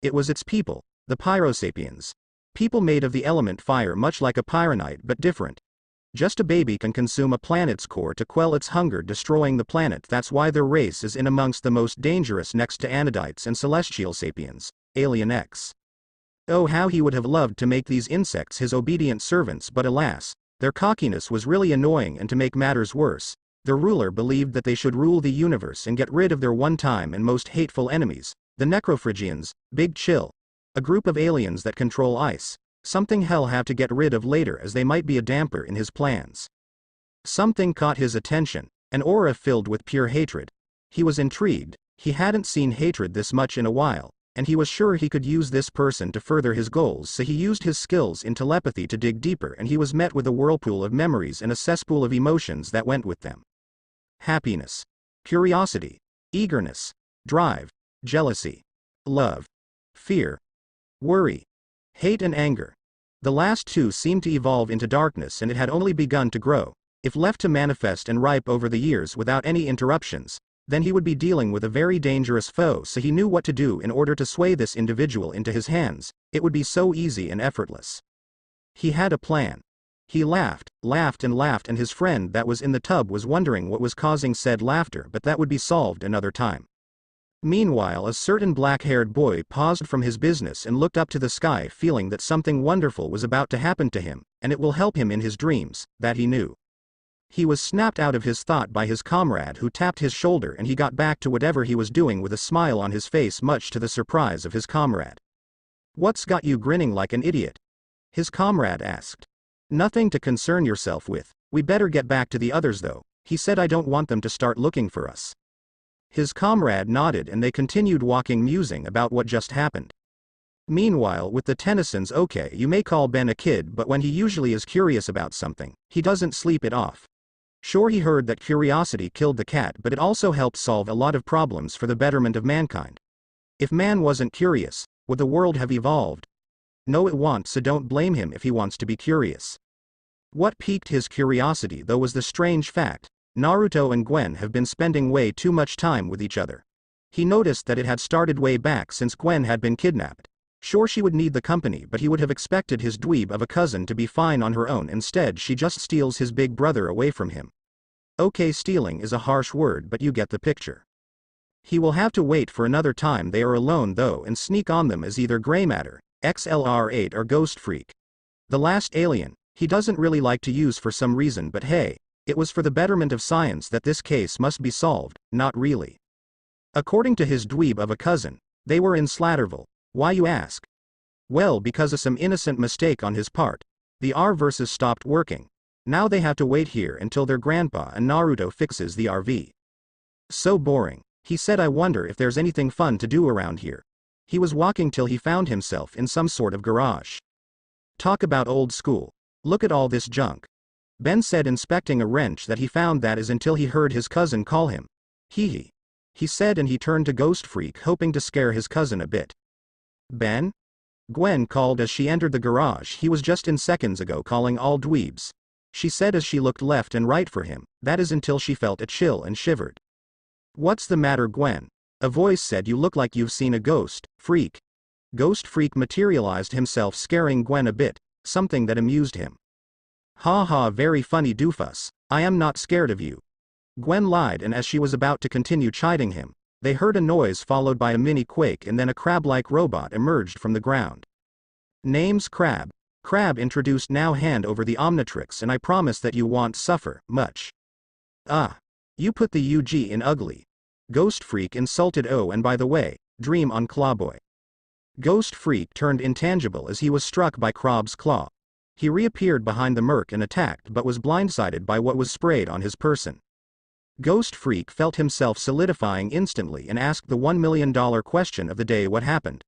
S1: it was its people, the Pyrosapiens. People made of the element fire, much like a pyronite but different. Just a baby can consume a planet's core to quell its hunger, destroying the planet. That's why their race is in amongst the most dangerous next to Anodites and Celestial Sapiens, Alien X. Oh, how he would have loved to make these insects his obedient servants, but alas, their cockiness was really annoying, and to make matters worse, the ruler believed that they should rule the universe and get rid of their one-time and most hateful enemies, the Necrophrygians. Big chill. A group of aliens that control ice. Something he'll have to get rid of later, as they might be a damper in his plans. Something caught his attention, an aura filled with pure hatred. He was intrigued. He hadn't seen hatred this much in a while, and he was sure he could use this person to further his goals, so he used his skills in telepathy to dig deeper, and he was met with a whirlpool of memories and a cesspool of emotions that went with them. Happiness, curiosity, eagerness, drive, jealousy, love, fear, worry, hate and anger. The last two seemed to evolve into darkness, and it had only begun to grow. If left to manifest and ripe over the years without any interruptions, then he would be dealing with a very dangerous foe, so he knew what to do in order to sway this individual into his hands. It would be so easy and effortless. He had a plan. He laughed, and laughed, and his friend that was in the tub was wondering what was causing said laughter, but that would be solved another time. Meanwhile, a certain black-haired boy paused from his business and looked up to the sky, feeling that something wonderful was about to happen to him, and it will help him in his dreams, that he knew. He was snapped out of his thought by his comrade, who tapped his shoulder, and he got back to whatever he was doing with a smile on his face, much to the surprise of his comrade. "What's got you grinning like an idiot?" his comrade asked. "Nothing to concern yourself with. We better get back to the others though," he said. "I don't want them to start looking for us." His comrade nodded, and they continued walking, musing about what just happened. Meanwhile, with the Tennysons, okay, you may call Ben a kid, but when he usually is curious about something, he doesn't sleep it off. Sure, he heard that curiosity killed the cat, but it also helped solve a lot of problems for the betterment of mankind. If man wasn't curious, would the world have evolved? No, it won't, so don't blame him if he wants to be curious. What piqued his curiosity though was the strange fact: Naruto and Gwen have been spending way too much time with each other. He noticed that it had started way back since Gwen had been kidnapped. Sure, she would need the company, but he would have expected his dweeb of a cousin to be fine on her own. Instead, she just steals his big brother away from him. Okay, stealing is a harsh word, but you get the picture. He will have to wait for another time they are alone though, and sneak on them as either Grey Matter, XLR8, or Ghost Freak. The last alien, he doesn't really like to use for some reason, but hey, it was for the betterment of science that this case must be solved. Not really. According to his dweeb of a cousin, they were in Slatterville. Why, you ask? Well, because of some innocent mistake on his part. The R-verses stopped working. Now they have to wait here until their grandpa and Naruto fixes the RV. So boring. He said, "I wonder if there's anything fun to do around here." He was walking till he found himself in some sort of garage. Talk about old school. Look at all this junk. Ben said, inspecting a wrench that he found. That is until he heard his cousin call him. Hee, he said, and he turned to Ghost Freak, hoping to scare his cousin a bit. "Ben?" Gwen called as she entered the garage. "He was just in seconds ago calling all dweebs," she said as she looked left and right for him. That is until she felt a chill and shivered. "What's the matter, Gwen?" a voice said. "You look like you've seen a ghost, Freak." Ghost Freak materialized himself, scaring Gwen a bit, something that amused him. "Ha ha, very funny, doofus. I am not scared of you." Gwen lied, and as she was about to continue chiding him, they heard a noise followed by a mini quake, and then a crab-like robot emerged from the ground. "Name's Crab. Crab introduced. Now hand over the Omnitrix and I promise that you won't suffer much." "Ah. You put the UG in ugly." Ghost Freak insulted. "Oh, and by the way, dream on Clawboy." Ghost Freak turned intangible as he was struck by Crab's claw. He reappeared behind the Merc and attacked, but was blindsided by what was sprayed on his person. Ghost Freak felt himself solidifying instantly and asked the $1 million question of the day: "What happened?"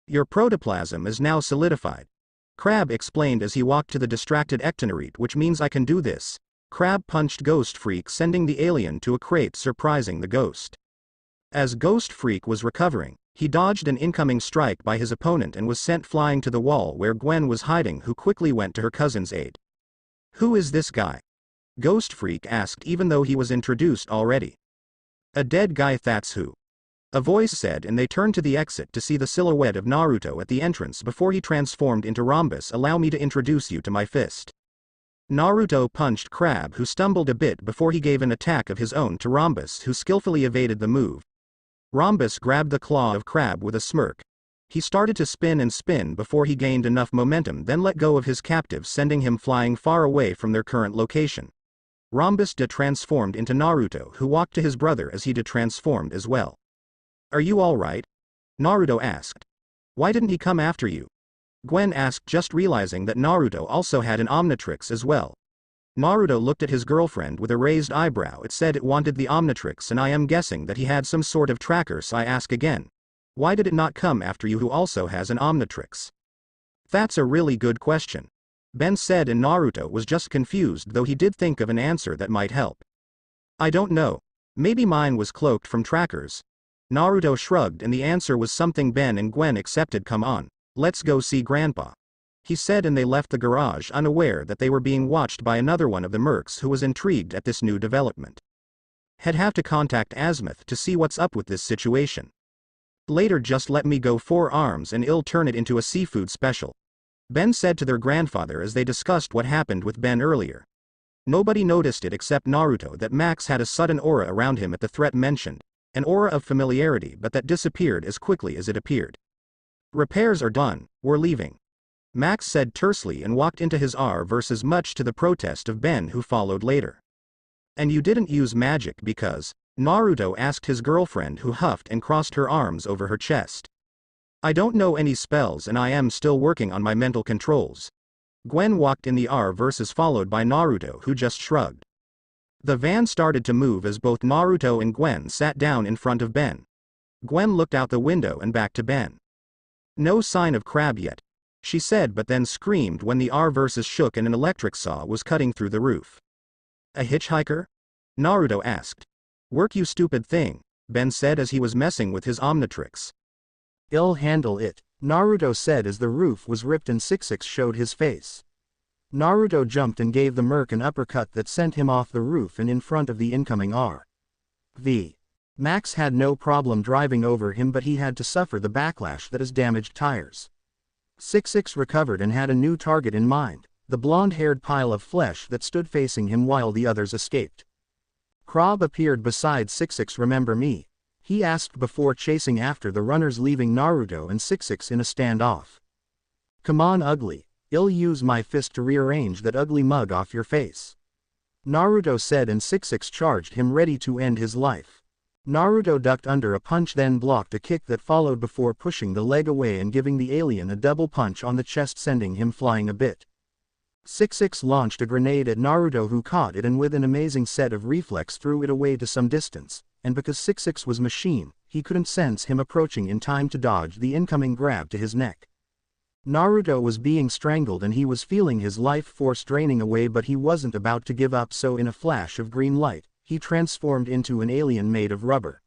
S1: "Your protoplasm is now solidified," Crab explained as he walked to the distracted Ectonorite. "Which means I can do this." Crab punched Ghost Freak, sending the alien to a crate, surprising the ghost. As Ghost Freak was recovering, he dodged an incoming strike by his opponent and was sent flying to the wall where Gwen was hiding, who quickly went to her cousin's aid. "Who is this guy?" Ghost Freak asked, even though he was introduced already. "A dead guy, that's who," a voice said, and they turned to the exit to see the silhouette of Naruto at the entrance before he transformed into Rhombus. "Allow me to introduce you to my fist." Naruto punched Crab, who stumbled a bit before he gave an attack of his own to Rhombus, who skillfully evaded the move. Rhombus grabbed the claw of Crab with a smirk. He started to spin and spin before he gained enough momentum, then let go of his captive, sending him flying far away from their current location. Rhombus de-transformed into Naruto, who walked to his brother as he de-transformed as well. "Are you alright?" Naruto asked. "Why didn't he come after you?" Gwen asked, just realizing that Naruto also had an Omnitrix as well. Naruto looked at his girlfriend with a raised eyebrow. "It said it wanted the Omnitrix, and I am guessing that he had some sort of tracker, so I ask again. Why did it not come after you, who also has an Omnitrix?" "That's a really good question," Ben said, and Naruto was just confused, though he did think of an answer that might help. "I don't know. Maybe mine was cloaked from trackers." Naruto shrugged, and the answer was something Ben and Gwen accepted. "Come on, let's go see Grandpa," he said, and they left the garage, unaware that they were being watched by another one of the mercs who was intrigued at this new development. "He'd have to contact Azimuth to see what's up with this situation. Later, just let me go 4 arms and I'll turn it into a seafood special," Ben said to their grandfather as they discussed what happened with Ben earlier. Nobody noticed it except Naruto that Max had a sudden aura around him at the threat mentioned, an aura of familiarity, but that disappeared as quickly as it appeared. "Repairs are done, we're leaving," Max said tersely and walked into his R versus, much to the protest of Ben, who followed later. "And you didn't use magic because?" Naruto asked his girlfriend, who huffed and crossed her arms over her chest. "I don't know any spells, and I am still working on my mental controls." Gwen walked in the R versus, followed by Naruto, who just shrugged. The van started to move as both Naruto and Gwen sat down in front of Ben. Gwen looked out the window and back to Ben. "No sign of Crab yet," she said, but then screamed when the R versus shook and an electric saw was cutting through the roof. "A hitchhiker?" Naruto asked. "Work, you stupid thing," Ben said as he was messing with his Omnitrix.
S2: "I'll handle it," Naruto said as the roof was ripped and 66 showed his face. Naruto jumped and gave the merc an uppercut that sent him off the roof and in front of the incoming RV. Max had no problem driving over him, but he had to suffer the backlash that his damaged tires. 66 recovered and had a new target in mind, the blonde-haired pile of flesh that stood facing him while the others escaped. Krob appeared beside 66. "Remember me?" he asked before chasing after the runners, leaving Naruto and 66 in a standoff. "Come on, ugly. I'll use my fist to rearrange that ugly mug off your face," Naruto said, and 66 charged him, ready to end his life. Naruto ducked under a punch, then blocked a kick that followed before pushing the leg away and giving the alien a double punch on the chest, sending him flying a bit. 66 launched a grenade at Naruto, who caught it and with an amazing set of reflex threw it away to some distance, and because 66 was machine, he couldn't sense him approaching in time to dodge the incoming grab to his neck. Naruto was being strangled and he was feeling his life force draining away, but he wasn't about to give up, so in a flash of green light, he transformed into an alien made of rubber.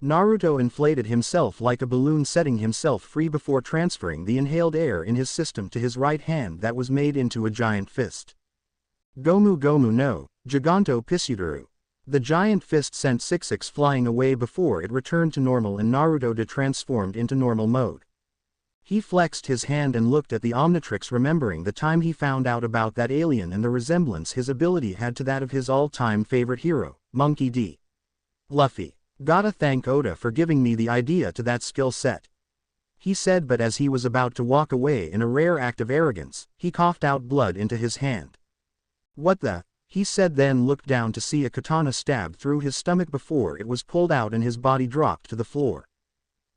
S2: Naruto inflated himself like a balloon, setting himself free before transferring the inhaled air in his system to his right hand that was made into a giant fist. "Gomu Gomu no, Giganto Pisuduru." The giant fist sent 66 flying away before it returned to normal, and Naruto de-transformed into normal mode. He flexed his hand and looked at the Omnitrix, remembering the time he found out about that alien and the resemblance his ability had to that of his all-time favorite hero, Monkey D. Luffy. "Gotta thank Oda for giving me the idea to that skill set," he said, but as he was about to walk away in a rare act of arrogance, he coughed out blood into his hand. "What the?" he said, then looked down to see a katana stabbed through his stomach before it was pulled out and his body dropped to the floor.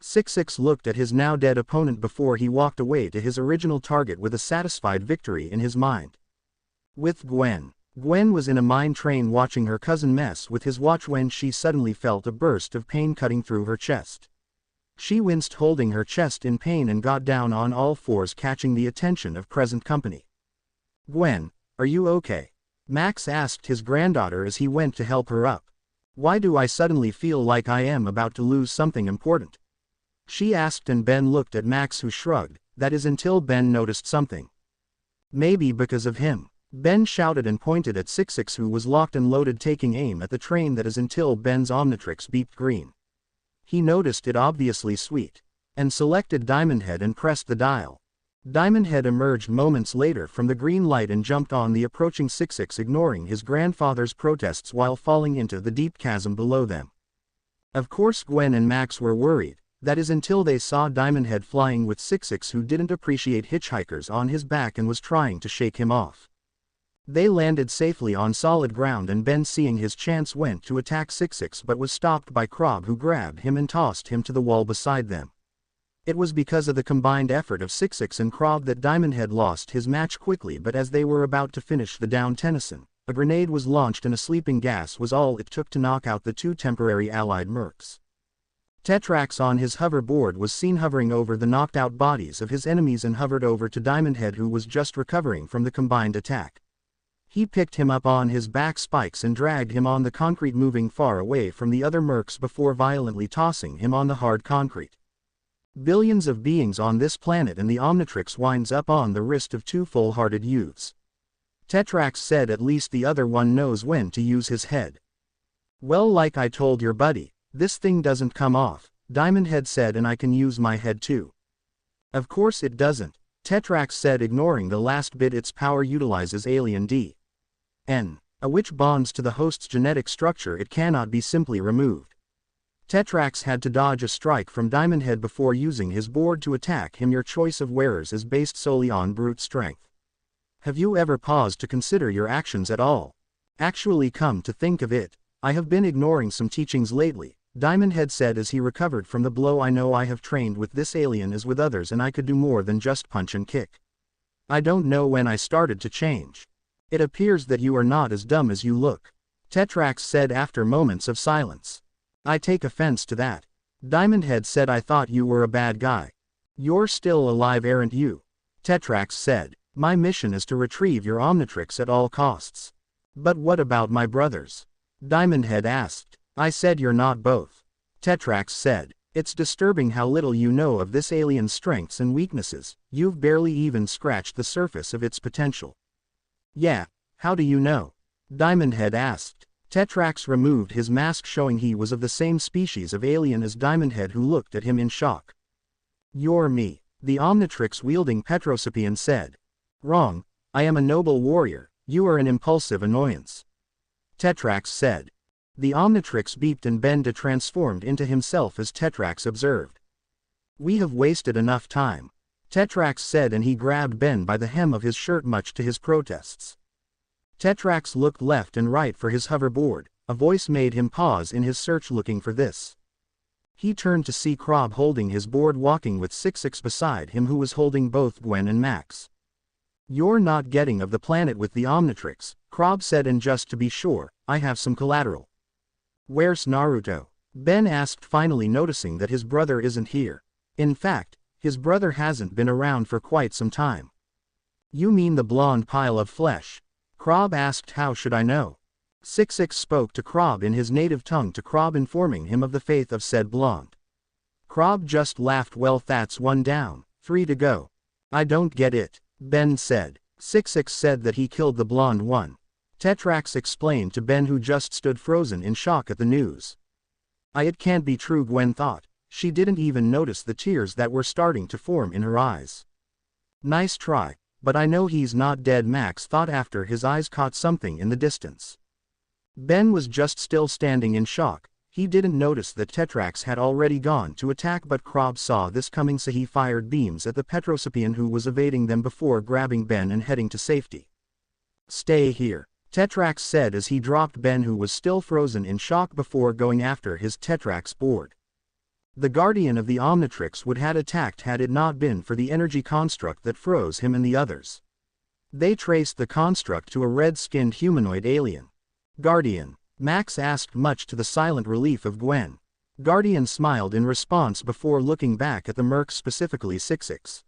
S2: 66 looked at his now dead opponent before he walked away to his original target with a satisfied victory in his mind. With Gwen. Gwen was in a mine train watching her cousin mess with his watch when she suddenly felt a burst of pain cutting through her chest. She winced, holding her chest in pain, and got down on all fours, catching the attention of present company. "Gwen, are you okay?" Max asked his granddaughter as he went to help her up. "Why do I suddenly feel like I am about to lose something important?" she asked, and Ben looked at Max, who shrugged, that is, until Ben noticed something. "Maybe because of him," Ben shouted and pointed at 66, who was locked and loaded, taking aim at the train, that is, until Ben's Omnitrix beeped green. He noticed it, obviously sweet, and selected Diamond Head and pressed the dial. Diamond Head emerged moments later from the green light and jumped on the approaching 66, ignoring his grandfather's protests while falling into the deep chasm below them. Of course Gwen and Max were worried. That is until they saw Diamond Head flying with 66, who didn't appreciate hitchhikers on his back and was trying to shake him off. They landed safely on solid ground, and Ben, seeing his chance, went to attack 66 but was stopped by Krob, who grabbed him and tossed him to the wall beside them. It was because of the combined effort of 66 and Krob that Diamond Head lost his match quickly, but as they were about to finish the down Tennyson, a grenade was launched and a sleeping gas was all it took to knock out the two temporary allied mercs. Tetrax on his hoverboard was seen hovering over the knocked out bodies of his enemies and hovered over to Diamond Head, who was just recovering from the combined attack. He picked him up on his back spikes and dragged him on the concrete, moving far away from the other mercs before violently tossing him on the hard concrete. Billions of beings on this planet, and the Omnitrix winds up on the wrist of two full-hearted youths. Tetrax said, "At least the other one knows when to use his head." "Well, like I told your buddy, this thing doesn't come off," Diamond Head said, "and I can use my head too." "Of course it doesn't," Tetrax said, ignoring the last bit. "Its power utilizes alien DNA, which bonds to the host's genetic structure. It cannot be simply removed." Tetrax had to dodge a strike from Diamond Head before using his board to attack him. "Your choice of wearers is based solely on brute strength. Have you ever paused to consider your actions at all? Actually, come to think of it, I have been ignoring some teachings lately," Diamond Head said as he recovered from the blow. "I know I have trained with this alien as with others, and I could do more than just punch and kick. I don't know when I started to change. It appears that you are not as dumb as you look," Tetrax said after moments of silence. "I take offense to that," Diamond Head said. "I thought you were a bad guy." "You're still alive, aren't you?" Tetrax said. "My mission is to retrieve your Omnitrix at all costs." "But what about my brothers?" Diamond Head asked. "I said you're not both," Tetrax said. "It's disturbing how little you know of this alien's strengths and weaknesses. You've barely even scratched the surface of its potential." "Yeah, how do you know?" Diamond Head asked. Tetrax removed his mask, showing he was of the same species of alien as Diamond Head, who looked at him in shock. "You're me," the Omnitrix-wielding Petrosapian said. "Wrong, I am a noble warrior, you are an impulsive annoyance," Tetrax said. The Omnitrix beeped and Ben transformed into himself as Tetrax observed. "We have wasted enough time," Tetrax said, and he grabbed Ben by the hem of his shirt, much to his protests. Tetrax looked left and right for his hoverboard. A voice made him pause in his search, looking for this. He turned to see Krob holding his board, walking with 66 beside him, who was holding both Gwen and Max. "You're not getting of the planet with the Omnitrix," Krob said, "and just to be sure, I have some collateral." "Where's Naruto?" Ben asked, finally noticing that his brother isn't here. In fact, his brother hasn't been around for quite some time. "You mean the blonde pile of flesh?" Krob asked. "How should I know?" 66 spoke to Krob in his native tongue, to Krob, informing him of the fate of said blonde. Krob just laughed. "Well, that's one down, 3 to go." "I don't get it," Ben said. 66 said that he killed the blonde one. Tetrax explained to Ben, who just stood frozen in shock at the news. It can't be true," Gwen thought. She didn't even notice the tears that were starting to form in her eyes. "Nice try, but I know he's not dead," Max thought after his eyes caught something in the distance. Ben was just still standing in shock. He didn't notice that Tetrax had already gone to attack, but Krob saw this coming, so he fired beams at the Petrosapian, who was evading them before grabbing Ben and heading to safety. "Stay here," Tetrax said as he dropped Ben, who was still frozen in shock, before going after his Tetrax board. The Guardian of the Omnitrix would have attacked had it not been for the energy construct that froze him and the others. They traced the construct to a red-skinned humanoid alien. "Guardian?" Max asked, much to the silent relief of Gwen. Guardian smiled in response before looking back at the merc, specifically 66.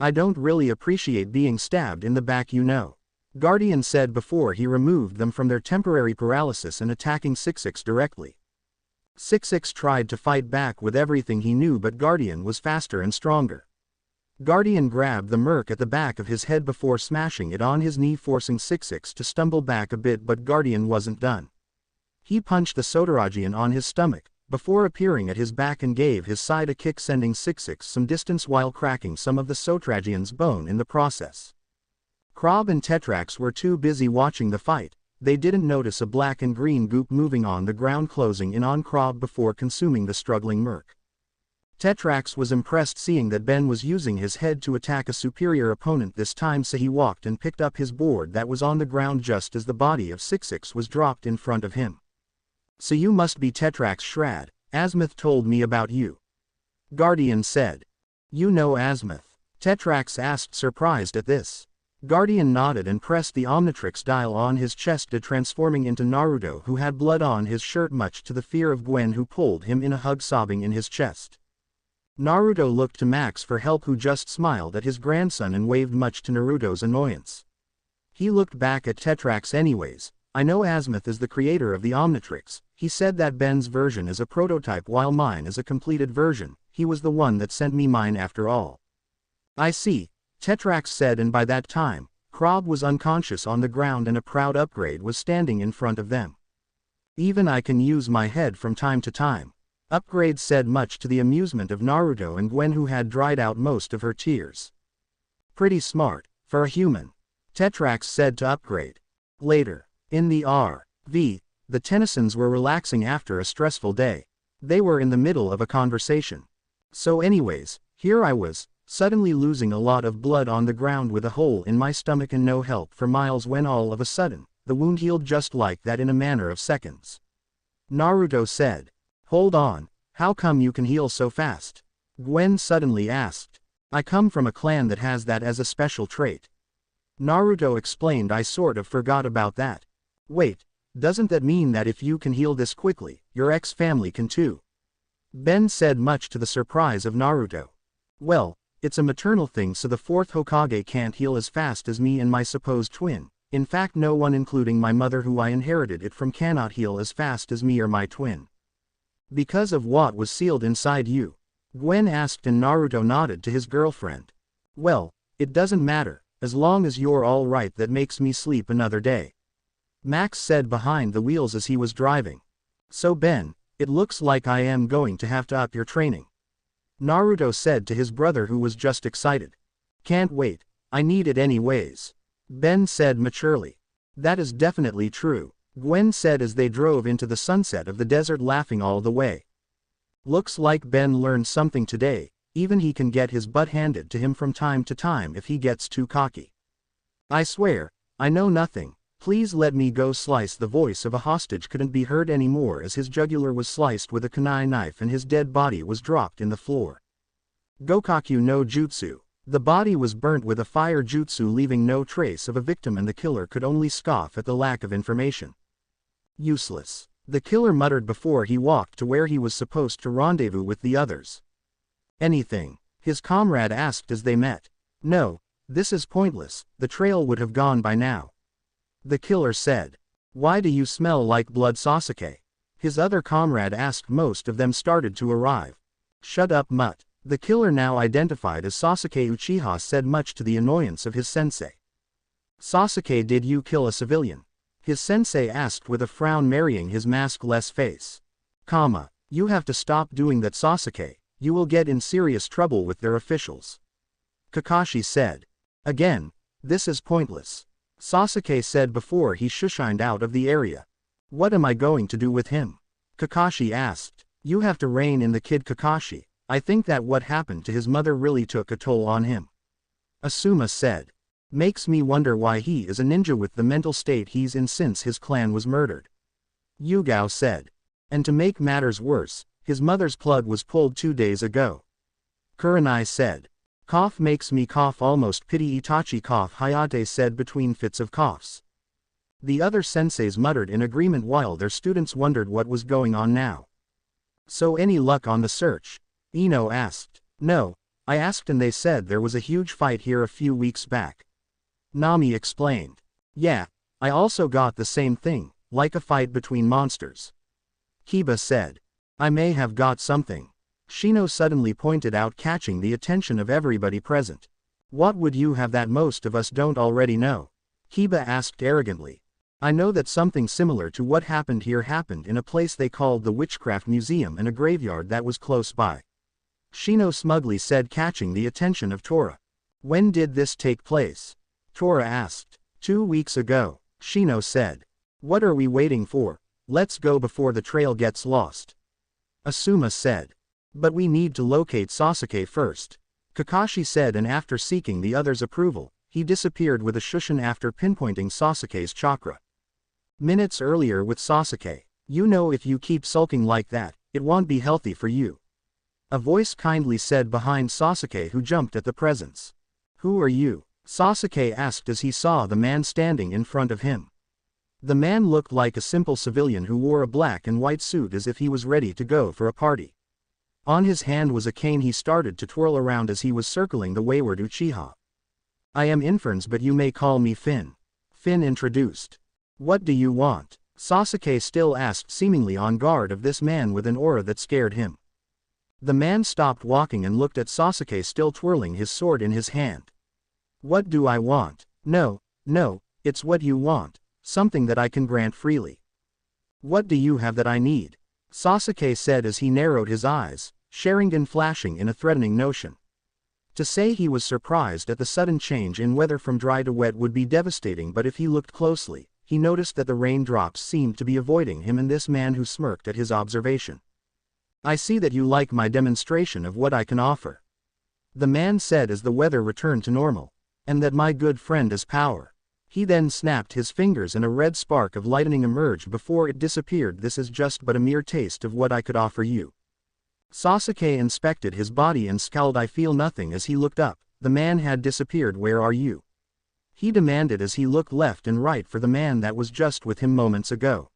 S2: "I don't really appreciate being stabbed in the back, you know," Guardian said before he removed them from their temporary paralysis and attacking 66 directly. 66 tried to fight back with everything he knew, but Guardian was faster and stronger. Guardian grabbed the merc at the back of his head before smashing it on his knee, forcing 66 to stumble back a bit, but Guardian wasn't done. He punched the Sotaragian on his stomach, before appearing at his back and gave his side a kick, sending 66 some distance while cracking some of the Sotragian's bone in the process. Krob and Tetrax were too busy watching the fight. They didn't notice a black and green goop moving on the ground, closing in on Krob before consuming the struggling merc. Tetrax was impressed seeing that Ben was using his head to attack a superior opponent this time, so he walked and picked up his board that was on the ground just as the body of Sixix was dropped in front of him. "So you must be Tetrax Shrad, Asmith told me about you," Guardian said. "You know Asmith?" Tetrax asked, surprised at this. Guardian nodded and pressed the Omnitrix dial on his chest, transforming into Naruto, who had blood on his shirt, much to the fear of Gwen, who pulled him in a hug, sobbing in his chest. Naruto looked to Max for help, who just smiled at his grandson and waved, much to Naruto's annoyance. He looked back at Tetrax anyways. "I know Asmith is the creator of the Omnitrix. He said that Ben's version is a prototype while mine is a completed version. He was the one that sent me mine after all." "I see," Tetrax said, and by that time, Krob was unconscious on the ground and a proud Upgrade was standing in front of them. "Even I can use my head from time to time," Upgrade said, much to the amusement of Naruto and Gwen, who had dried out most of her tears. "Pretty smart, for a human," Tetrax said to Upgrade. Later, in the RV, the Tennysons were relaxing after a stressful day. They were in the middle of a conversation. "So anyways, here I was, suddenly losing a lot of blood on the ground with a hole in my stomach and no help for miles, when all of a sudden, the wound healed just like that in a matter of seconds," Naruto said. "Hold on, how come you can heal so fast?" Gwen suddenly asked. "I come from a clan that has that as a special trait," Naruto explained. "I sort of forgot about that." "Wait, doesn't that mean that if you can heal this quickly, your ex-family can too?" Ben said, much to the surprise of Naruto. "Well, it's a maternal thing, so the fourth Hokage can't heal as fast as me and my supposed twin. In fact, no one, including my mother who I inherited it from, cannot heal as fast as me or my twin." "Because of what was sealed inside you?" Gwen asked, and Naruto nodded to his girlfriend. "Well, it doesn't matter, as long as you're all right. That makes me sleep another day," Max said behind the wheels as he was driving. "So Ben, it looks like I am going to have to up your training," Naruto said to his brother, who was just excited. "Can't wait, I need it anyways," Ben said maturely. "That is definitely true," Gwen said as they drove into the sunset of the desert, laughing all the way. "Looks like Ben learned something today. Even he can get his butt handed to him from time to time if he gets too cocky." "I swear, I know nothing. Please let me go." Slice, the voice of a hostage, couldn't be heard anymore as his jugular was sliced with a kunai knife and his dead body was dropped in the floor. Gokaku no Jutsu. The body was burnt with a fire jutsu, leaving no trace of a victim, and the killer could only scoff at the lack of information. "Useless," the killer muttered before he walked to where he was supposed to rendezvous with the others. "Anything?" his comrade asked as they met. "No, this is pointless, the trail would have gone by now," the killer said. "Why do you smell like blood, Sasuke?" his other comrade asked. "Most of them started to arrive." "Shut up, mutt," the killer, now identified as Sasuke Uchiha, said, much to the annoyance of his sensei. "Sasuke, did you kill a civilian?" his sensei asked with a frown, marrying his maskless face. "You have to stop doing that, Sasuke. You will get in serious trouble with their officials," Kakashi said. "Again, this is pointless," Sasuke said before he shushined out of the area. "What am I going to do with him?" Kakashi asked. "You have to rein in the kid, Kakashi. I think that what happened to his mother really took a toll on him," Asuma said. "Makes me wonder why he is a ninja with the mental state he's in since his clan was murdered," Yugao said. "And to make matters worse, his mother's plug was pulled 2 days ago," Kurenai said. "Cough makes me cough, almost pity Itachi cough," Hayate said between fits of coughs. The other senseis muttered in agreement while their students wondered what was going on now. "So any luck on the search?" Ino asked. "No, I asked and they said there was a huge fight here a few weeks back," Nami explained. "Yeah, I also got the same thing, like a fight between monsters," Kiba said. "I may have got something," Shino suddenly pointed out, catching the attention of everybody present. "What would you have that most of us don't already know?" Kiba asked arrogantly. "I know that something similar to what happened here happened in a place they called the Witchcraft Museum and a graveyard that was close by," Shino smugly said, catching the attention of Tora. "When did this take place?" Tora asked. 2 weeks ago, Shino said. "What are we waiting for? Let's go before the trail gets lost," Asuma said. But we need to locate Sasuke first, Kakashi said, and after seeking the others' approval, he disappeared with a shushin after pinpointing Sasuke's chakra. Minutes earlier with Sasuke, you know, if you keep sulking like that, it won't be healthy for you. A voice kindly said behind Sasuke, who jumped at the presence. Who are you? Sasuke asked as he saw the man standing in front of him. The man looked like a simple civilian who wore a black and white suit as if he was ready to go for a party. On his hand was a cane he started to twirl around as he was circling the wayward Uchiha. I am Inferns, but you may call me Finn. Finn introduced. What do you want? Sasuke still asked, seemingly on guard of this man with an aura that scared him. The man stopped walking and looked at Sasuke, still twirling his sword in his hand. What do I want? No, it's what you want, something that I can grant freely. What do you have that I need? Sasuke said as he narrowed his eyes, Sharingan flashing in a threatening notion. To say he was surprised at the sudden change in weather from dry to wet would be devastating, but if he looked closely, he noticed that the raindrops seemed to be avoiding him and this man, who smirked at his observation. I see that you like my demonstration of what I can offer, the man said as the weather returned to normal, and that my good friend has power. He then snapped his fingers and a red spark of lightning emerged before it disappeared. This is just but a mere taste of what I could offer you. Sasuke inspected his body and scowled. I feel nothing. As he looked up, the man had disappeared. Where are you? He demanded as he looked left and right for the man that was just with him moments ago.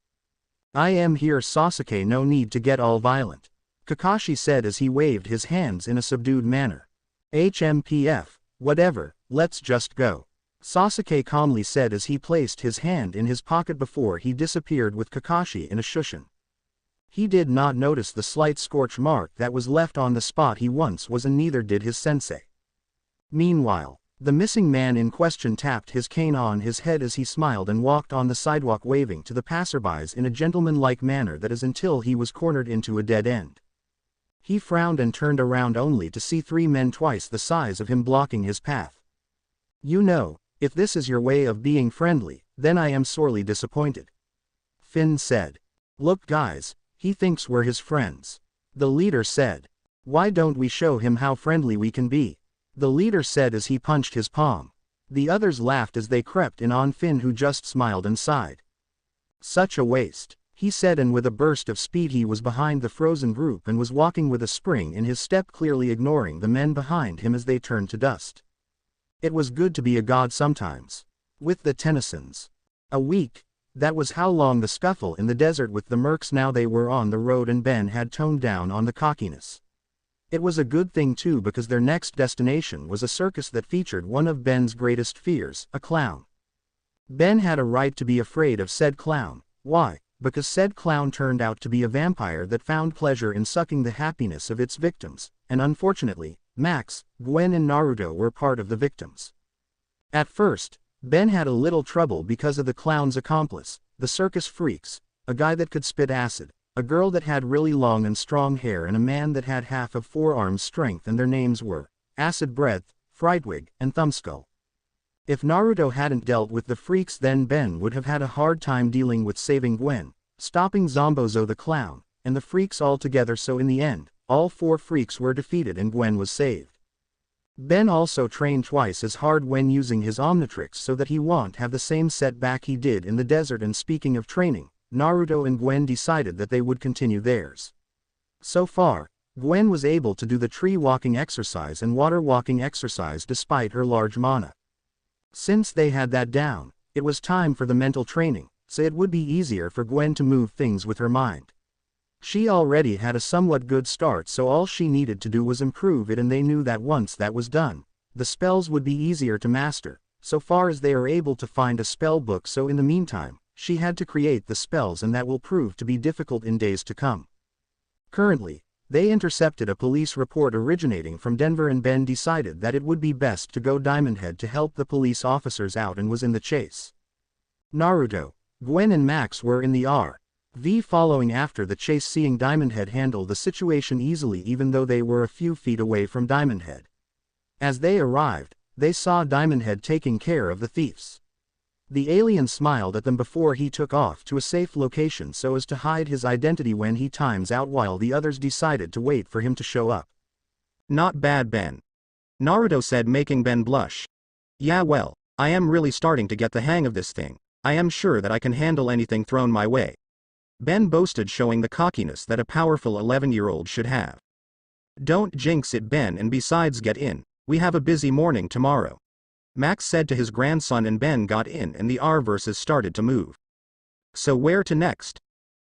S2: I am here, Sasuke. No need to get all violent, Kakashi said as he waved his hands in a subdued manner. HMPF, whatever, let's just go, Sasuke calmly said as he placed his hand in his pocket before he disappeared with Kakashi in a shushin. He did not notice the slight scorch mark that was left on the spot he once was, and neither did his sensei. Meanwhile, the missing man in question tapped his cane on his head as he smiled and walked on the sidewalk, waving to the passerbys in a gentlemanlike manner, that is, until he was cornered into a dead end. He frowned and turned around only to see three men twice the size of him blocking his path. You know, if this is your way of being friendly, then I am sorely disappointed, Finn said. Look guys, he thinks we're his friends, the leader said. Why don't we show him how friendly we can be? The leader said as he punched his palm. The others laughed as they crept in on Finn, who just smiled and sighed. Such a waste, he said, and with a burst of speed he was behind the frozen group and was walking with a spring in his step, clearly ignoring the men behind him as they turned to dust. It was good to be a god sometimes. With the Tennysons. A week, that was how long the scuffle in the desert with the mercs. Now they were on the road and Ben had toned down on the cockiness. It was a good thing too, because their next destination was a circus that featured one of Ben's greatest fears, a clown. Ben had a right to be afraid of said clown. Why? Because said clown turned out to be a vampire that found pleasure in sucking the happiness of its victims, and unfortunately, Max, Gwen and Naruto were part of the victims. At first, Ben had a little trouble because of the clown's accomplice, the circus freaks, a guy that could spit acid, a girl that had really long and strong hair, and a man that had half of forearm strength, and their names were Acid Breath, Frightwig, and Thumbskull. If Naruto hadn't dealt with the freaks, then Ben would have had a hard time dealing with saving Gwen, stopping Zombozo the clown, and the freaks altogether, so in the end, all four freaks were defeated and Gwen was saved. Ben also trained twice as hard when using his Omnitrix so that he won't have the same setback he did in the desert, and speaking of training, Naruto and Gwen decided that they would continue theirs. So far, Gwen was able to do the tree walking exercise and water walking exercise despite her large mana. Since they had that down, it was time for the mental training, so it would be easier for Gwen to move things with her mind. She already had a somewhat good start, so all she needed to do was improve it, and they knew that once that was done, the spells would be easier to master, so far as they are able to find a spell book. So in the meantime, she had to create the spells, and that will prove to be difficult in days to come. Currently, they intercepted a police report originating from Denver, and Ben decided that it would be best to go Diamond Head to help the police officers out and was in the chase. Naruto, Gwen and Max were in the RV following after the chase, seeing Diamond Head handle the situation easily even though they were a few feet away from Diamond Head. As they arrived, they saw Diamond Head taking care of the thieves. The alien smiled at them before he took off to a safe location so as to hide his identity when he times out while the others decided to wait for him to show up.
S1: Not bad, Ben. Naruto said, making Ben blush. Yeah, well, I am really starting to get the hang of this thing. I am sure that I can handle anything thrown my way. Ben boasted, showing the cockiness that a powerful 11-year-old should have. Don't jinx it, Ben, and besides, get in. We have a busy morning tomorrow. Max said to his grandson, and Ben got in and the R-verses started to move. So where to next?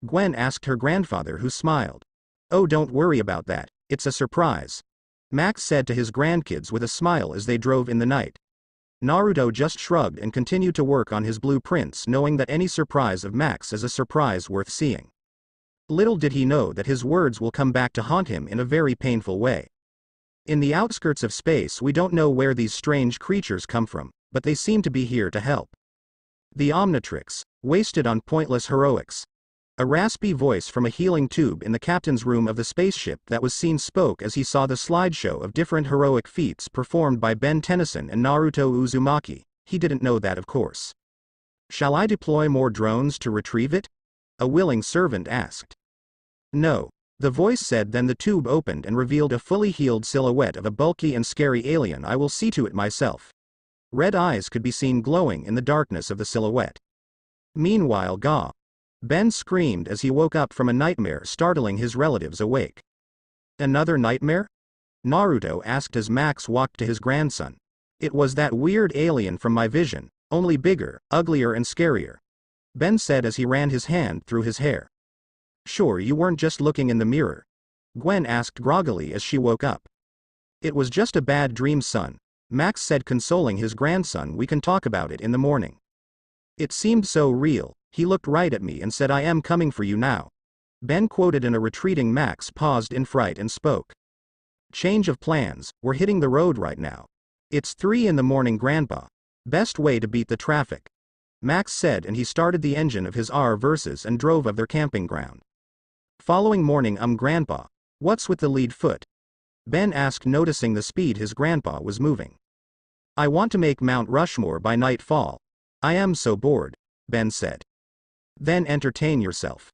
S1: Gwen asked her grandfather, who smiled. Oh, don't worry about that, it's a surprise. Max said to his grandkids with a smile as they drove in the night. Naruto just shrugged and continued to work on his blueprints, knowing that any surprise of Max is a surprise worth seeing. Little did he know that his words will come back to haunt him in a very painful way. In the outskirts of space, we don't know where these strange creatures come from, but they seem to be here to help. The Omnitrix, wasted on pointless heroics. A raspy voice from a healing tube in the captain's room of the spaceship that was seen spoke as he saw the slideshow of different heroic feats performed by Ben Tennyson and Naruto Uzumaki. He didn't know that, of course. Shall I deploy more drones to retrieve it? A willing servant asked. No. The voice said. Then the tube opened and revealed a fully healed silhouette of a bulky and scary alien. I will see to it myself. Red eyes could be seen glowing in the darkness of the silhouette. Meanwhile, Ga. Ben screamed as he woke up from a nightmare, startling his relatives awake. Another nightmare? Naruto asked as Max walked to his grandson. It was that weird alien from my vision, only bigger, uglier and scarier. Ben said as he ran his hand through his hair. Sure you weren't just looking in the mirror? Gwen asked groggily as she woke up. It was just a bad dream, son. Max said, consoling his grandson. We can talk about it in the morning. It seemed so real. He looked right at me and said, I am coming for you now. Ben quoted, and a retreating Max paused in fright and spoke. Change of plans, we're hitting the road right now. It's 3 a.m, Grandpa. Best way to beat the traffic. Max said, and he started the engine of his R-verses and drove of their camping ground. Following morning, Grandpa. What's with the lead foot? Ben asked, noticing the speed his grandpa was moving. I want to make Mount Rushmore by nightfall. I am so bored, Ben said. Then entertain yourself.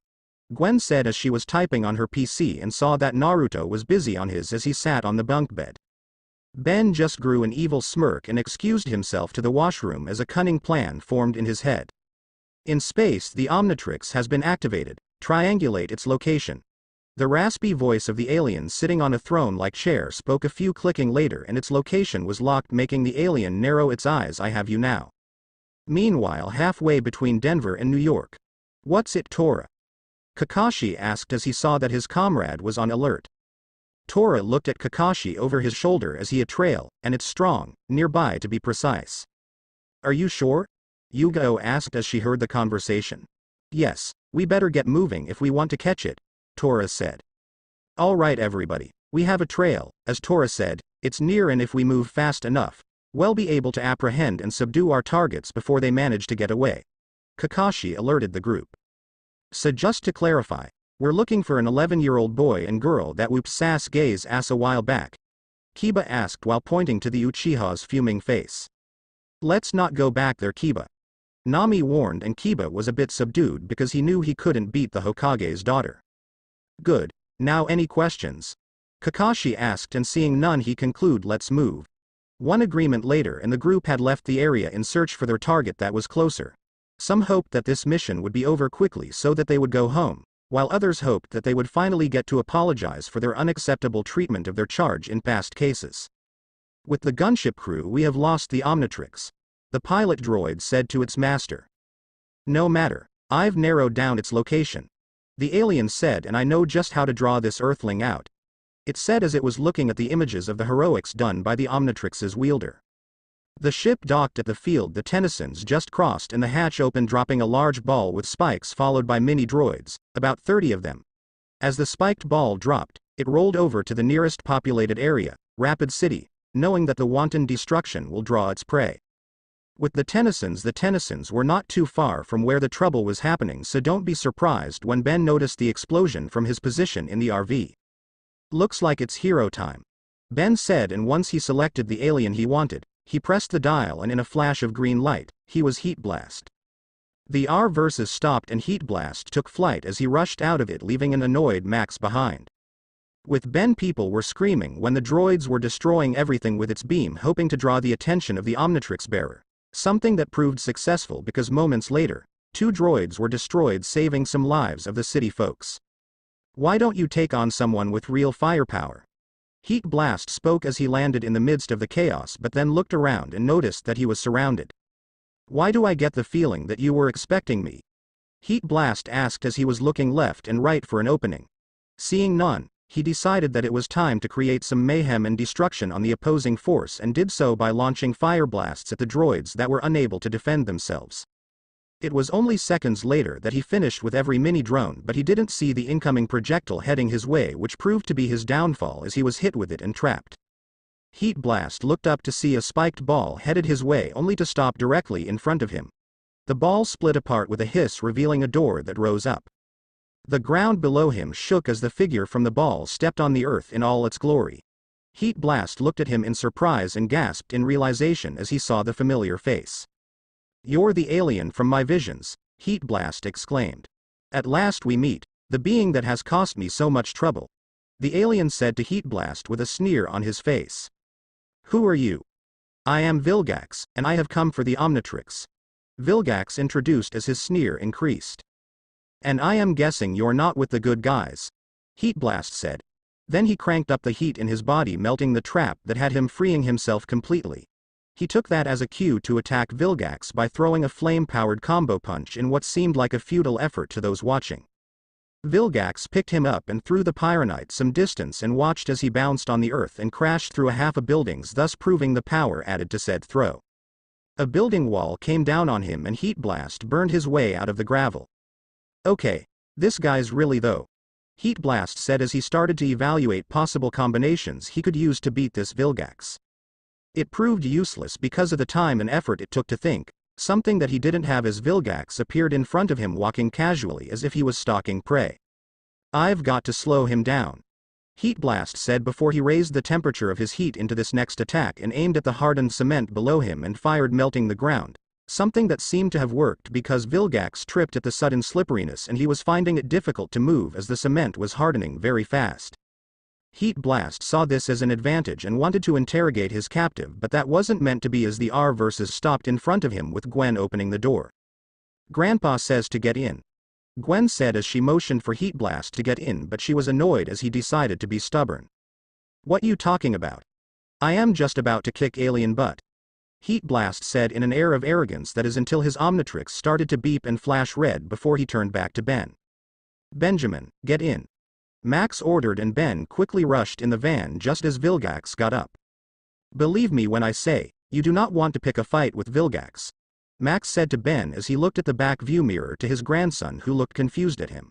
S1: Gwen said as she was typing on her PC and saw that Naruto was busy on his as he sat on the bunk bed. Ben just grew an evil smirk and excused himself to the washroom as a cunning plan formed in his head. In space, the Omnitrix has been activated. Triangulate its location. The raspy voice of the alien sitting on a throne-like chair spoke a few clicking later, and its location was locked, making the alien narrow its eyes. I have you now. Meanwhile, halfway between Denver and New York. What's it, Tora? Kakashi asked as he saw that his comrade was on alert. Tora looked at Kakashi over his shoulder as he a trail, and it's strong, nearby to be precise. Are you sure? Yugo asked as she heard the conversation. Yes, we better get moving if we want to catch it, Tora said. All right everybody, we have a trail, as Tora said, it's near, and if we move fast enough, we'll be able to apprehend and subdue our targets before they manage to get away. Kakashi alerted the group. So just to clarify, we're looking for an 11-year-old boy and girl that whooped Sasuke's ass a while back. Kiba asked while pointing to the Uchiha's fuming face. Let's not go back there, Kiba. Nami warned, and Kiba was a bit subdued because he knew he couldn't beat the Hokage's daughter. Good, now any questions? Kakashi asked, and seeing none he concluded, let's move. One agreement later and the group had left the area in search for their target that was closer. Some hoped that this mission would be over quickly so that they would go home, while others hoped that they would finally get to apologize for their unacceptable treatment of their charge in past cases. With the gunship crew, we have lost the Omnitrix. The pilot droid said to its master. No matter, I've narrowed down its location. The alien said, and I know just how to draw this earthling out. It said as it was looking at the images of the heroics done by the Omnitrix's wielder. The ship docked at the field the Tennysons just crossed, and the hatch opened, dropping a large ball with spikes followed by mini droids, about 30 of them. As the spiked ball dropped, it rolled over to the nearest populated area, Rapid City, knowing that the wanton destruction will draw its prey. With the Tennysons were not too far from where the trouble was happening, so don't be surprised when Ben noticed the explosion from his position in the RV. Looks like it's hero time, Ben said, and once he selected the alien he wanted, he pressed the dial, and in a flash of green light, he was Heat Blast. The R versus stopped and Heat Blast took flight as he rushed out of it, leaving an annoyed Max behind. With Ben, people were screaming when the droids were destroying everything with its beam, hoping to draw the attention of the Omnitrix bearer. Something that proved successful because moments later, 2 droids were destroyed, saving some lives of the city folks. Why don't you take on someone with real firepower? Heat Blast spoke as he landed in the midst of the chaos, but then looked around and noticed that he was surrounded. Why do I get the feeling that you were expecting me? Heat Blast asked as he was looking left and right for an opening. Seeing none, he decided that it was time to create some mayhem and destruction on the opposing force, and did so by launching fire blasts at the droids that were unable to defend themselves. It was only seconds later that he finished with every mini-drone, but he didn't see the incoming projectile heading his way, which proved to be his downfall as he was hit with it and trapped. Heat Blast looked up to see a spiked ball headed his way, only to stop directly in front of him. The ball split apart with a hiss, revealing a door that rose up. The ground below him shook as the figure from the ball stepped on the earth in all its glory. Heat Blast looked at him in surprise and gasped in realization as he saw the familiar face. "You're the alien from my visions," Heat Blast exclaimed. "At last we meet, the being that has cost me so much trouble," the alien said to Heat Blast with a sneer on his face. "Who are you?" "I am Vilgax, and I have come for the Omnitrix," Vilgax introduced as his sneer increased. "And I am guessing you're not with the good guys," Heat Blast said. Then he cranked up the heat in his body, melting the trap that had him, freeing himself completely. He took that as a cue to attack Vilgax by throwing a flame-powered combo punch in what seemed like a futile effort to those watching. Vilgax picked him up and threw the Pyronite some distance and watched as he bounced on the earth and crashed through a half a buildings, thus proving the power added to said throw. A building wall came down on him and Heat Blast burned his way out of the gravel. "Okay, this guy's really though," Heat Blast said as he started to evaluate possible combinations he could use to beat this Vilgax. It proved useless because of the time and effort it took to think, something that he didn't have, as Vilgax appeared in front of him walking casually as if he was stalking prey. "I've got to slow him down," Heat Blast said before he raised the temperature of his heat into this next attack and aimed at the hardened cement below him and fired, melting the ground. Something that seemed to have worked because Vilgax tripped at the sudden slipperiness and he was finding it difficult to move as the cement was hardening very fast. Heat Blast saw this as an advantage and wanted to interrogate his captive, but that wasn't meant to be, as the R versus stopped in front of him with Gwen opening the door. "Grandpa says to get in," Gwen said as she motioned for Heat Blast to get in, but she was annoyed as he decided to be stubborn. "What you talking about? I am just about to kick alien butt," Heat Blast said in an air of arrogance, that is, until his Omnitrix started to beep and flash red before he turned back to Ben. "Benjamin, get in," Max ordered, and Ben quickly rushed in the van just as Vilgax got up. "Believe me when I say, you do not want to pick a fight with Vilgax," Max said to Ben as he looked at the back view mirror to his grandson, who looked confused at him.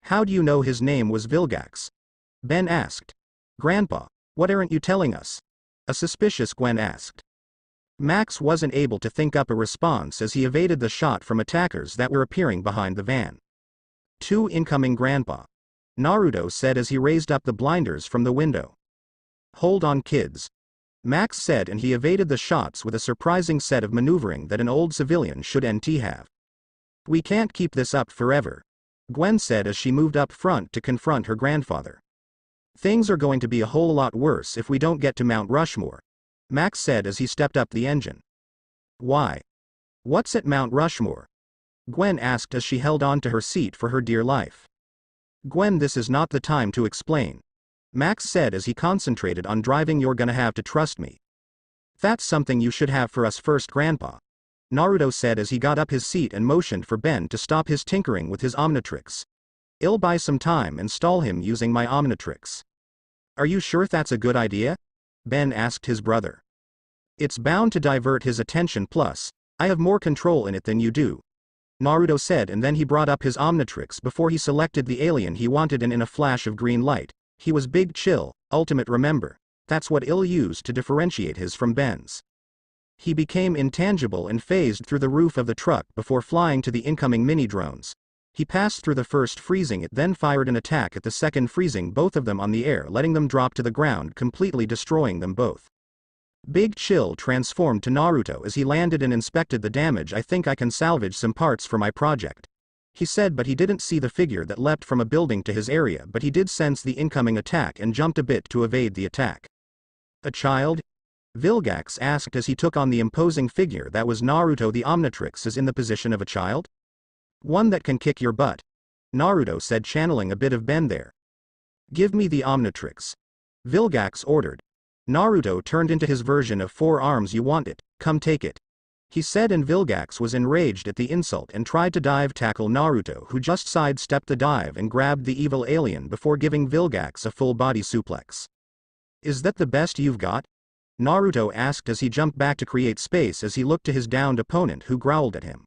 S1: "How do you know his name was Vilgax?" Ben asked. "Grandpa, what aren't you telling us?" a suspicious Gwen asked. Max wasn't able to think up a response as he evaded the shot from attackers that were appearing behind the van. "Two incoming, Grandpa," Naruto said as he raised up the blinders from the window. "Hold on, kids," Max said, and he evaded the shots with a surprising set of maneuvering that an old civilian should have. "We can't keep this up forever," Gwen said as she moved up front to confront her grandfather. "Things are going to be a whole lot worse if we don't get to Mount Rushmore," Max said as he stepped up the engine. "Why? What's at Mount Rushmore?" Gwen asked as she held on to her seat for her dear life. "Gwen, this is not the time to explain," Max said as he concentrated on driving. "You're gonna have to trust me." "That's something you should have for us first, Grandpa," Naruto said as he got up his seat and motioned for Ben to stop his tinkering with his Omnitrix. "I'll buy some time and stall him using my Omnitrix." "Are you sure that's a good idea?" Ben asked his brother. "It's bound to divert his attention, plus, I have more control in it than you do," Naruto said, and then he brought up his Omnitrix before he selected the alien he wanted, and in a flash of green light, he was Big Chill, Ultimate. Remember, that's what he'll use to differentiate his from Ben's. He became intangible and phased through the roof of the truck before flying to the incoming mini-drones. He passed through the first, freezing it, then fired an attack at the second, freezing both of them on the air, letting them drop to the ground, completely destroying them both. Big Chill transformed to Naruto as he landed and inspected the damage. I think I can salvage some parts for my project, he said, but he didn't see the figure that leapt from a building to his area, but he did sense the incoming attack and jumped a bit to evade the attack. A child? Vilgax asked as he took on the imposing figure that was Naruto. The Omnitrix is in the position of a child? One that can kick your butt, Naruto said, channeling a bit of Ben there. Give me the Omnitrix, Vilgax ordered. Naruto turned into his version of 4 arms. You want it, come take it, he said, and Vilgax was enraged at the insult and tried to dive tackle Naruto, who just sidestepped the dive and grabbed the evil alien before giving Vilgax a full body suplex. Is that the best you've got? Naruto asked as he jumped back to create space as he looked to his downed opponent, who growled at him.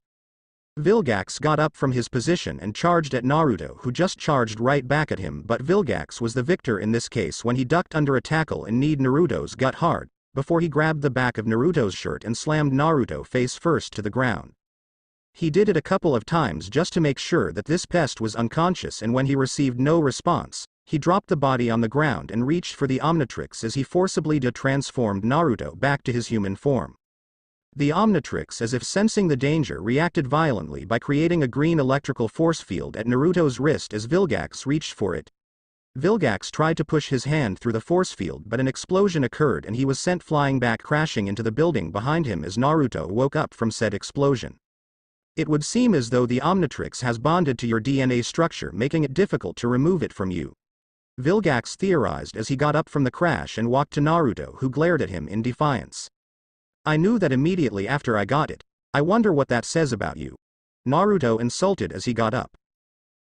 S1: Vilgax got up from his position and charged at Naruto, who just charged right back at him, but Vilgax was the victor in this case when he ducked under a tackle and kneed Naruto's gut hard, before he grabbed the back of Naruto's shirt and slammed Naruto face first to the ground. He did it a couple of times just to make sure that this pest was unconscious, and when he received no response, he dropped the body on the ground and reached for the Omnitrix as he forcibly transformed Naruto back to his human form. The Omnitrix, as if sensing the danger, reacted violently by creating a green electrical force field at Naruto's wrist as Vilgax reached for it. Vilgax tried to push his hand through the force field, but an explosion occurred and he was sent flying back, crashing into the building behind him as Naruto woke up from said explosion. It would seem as though the Omnitrix has bonded to your DNA structure, making it difficult to remove it from you, Vilgax theorized as he got up from the crash and walked to Naruto, who glared at him in defiance. I knew that immediately after I got it. I wonder what that says about you, Naruto insulted as he got up.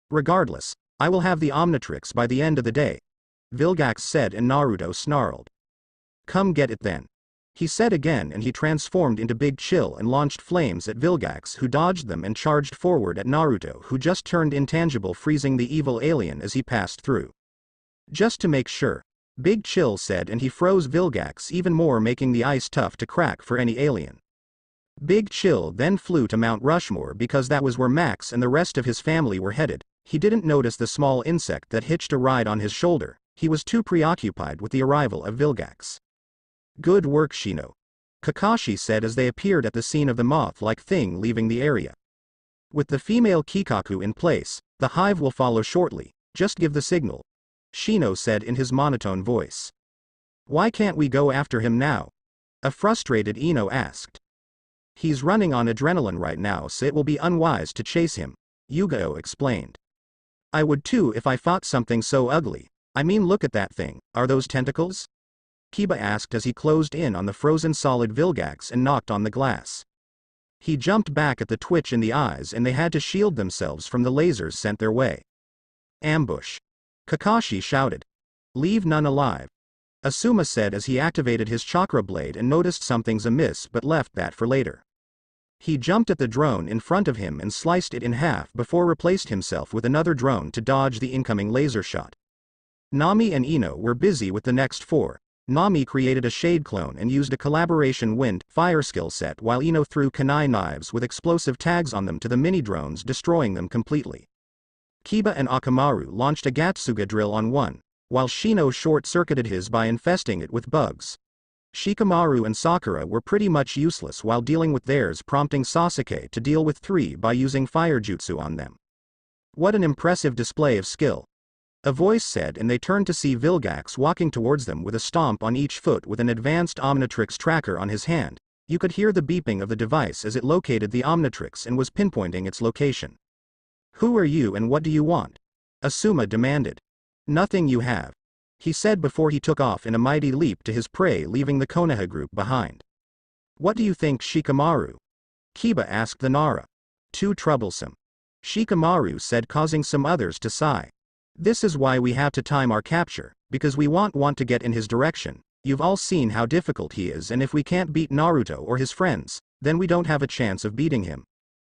S1: Regardless, I will have the Omnitrix by the end of the day, Vilgax said, and Naruto snarled. Come get it then, he said again, and he transformed into Big Chill and launched flames at Vilgax, who dodged them and charged forward at Naruto, who just turned intangible, freezing the evil alien as he passed through. Just to make sure, Big Chill said, and he froze Vilgax even more, making the ice tough to crack for any alien. Big Chill then flew to Mount Rushmore because that was where Max and the rest of his family were headed. He didn't notice the small insect that hitched a ride on his shoulder. He was too preoccupied with the arrival of Vilgax. Good work, Shino, Kakashi said as they appeared at the scene of the moth-like thing leaving the area. With the female Kikaku in place, the hive will follow shortly. Just give the signal, Shino said in his monotone voice. Why can't we go after him now? A frustrated Ino asked. He's running on adrenaline right now, so it will be unwise to chase him, Yugao explained. I would too if I fought something so ugly. I mean, look at that thing. Are those tentacles? Kiba asked as he closed in on the frozen solid Vilgax and knocked on the glass. He jumped back at the twitch in the eyes, and they had to shield themselves from the lasers sent their way. Ambush, Kakashi shouted. Leave none alive, Asuma said as he activated his chakra blade and noticed something's amiss but left that for later. He jumped at the drone in front of him and sliced it in half before replaced himself with another drone to dodge the incoming laser shot. Nami and Ino were busy with the next 4. Nami created a shade clone and used a collaboration wind-fire skill set, while Ino threw kunai knives with explosive tags on them to the mini-drones, destroying them completely. Kiba and Akamaru launched a Gatsuga drill on one, while Shino short-circuited his by infesting it with bugs. Shikamaru and Sakura were pretty much useless while dealing with theirs, prompting Sasuke to deal with 3 by using fire jutsu on them. What an impressive display of skill, a voice said, and they turned to see Vilgax walking towards them with a stomp on each foot with an advanced Omnitrix tracker on his hand. You could hear the beeping of the device as it located the Omnitrix and was pinpointing its location. Who are you and what do you want? Asuma demanded. Nothing you have, he said before he took off in a mighty leap to his prey, leaving the Konoha group behind. What do you think, Shikamaru? Kiba asked the Nara. Too troublesome, Shikamaru said, causing some others to sigh. This is why we have to time our capture, because we want to get in his direction. You've all seen how difficult he is, and if we can't beat Naruto or his friends, then we don't have a chance of beating him,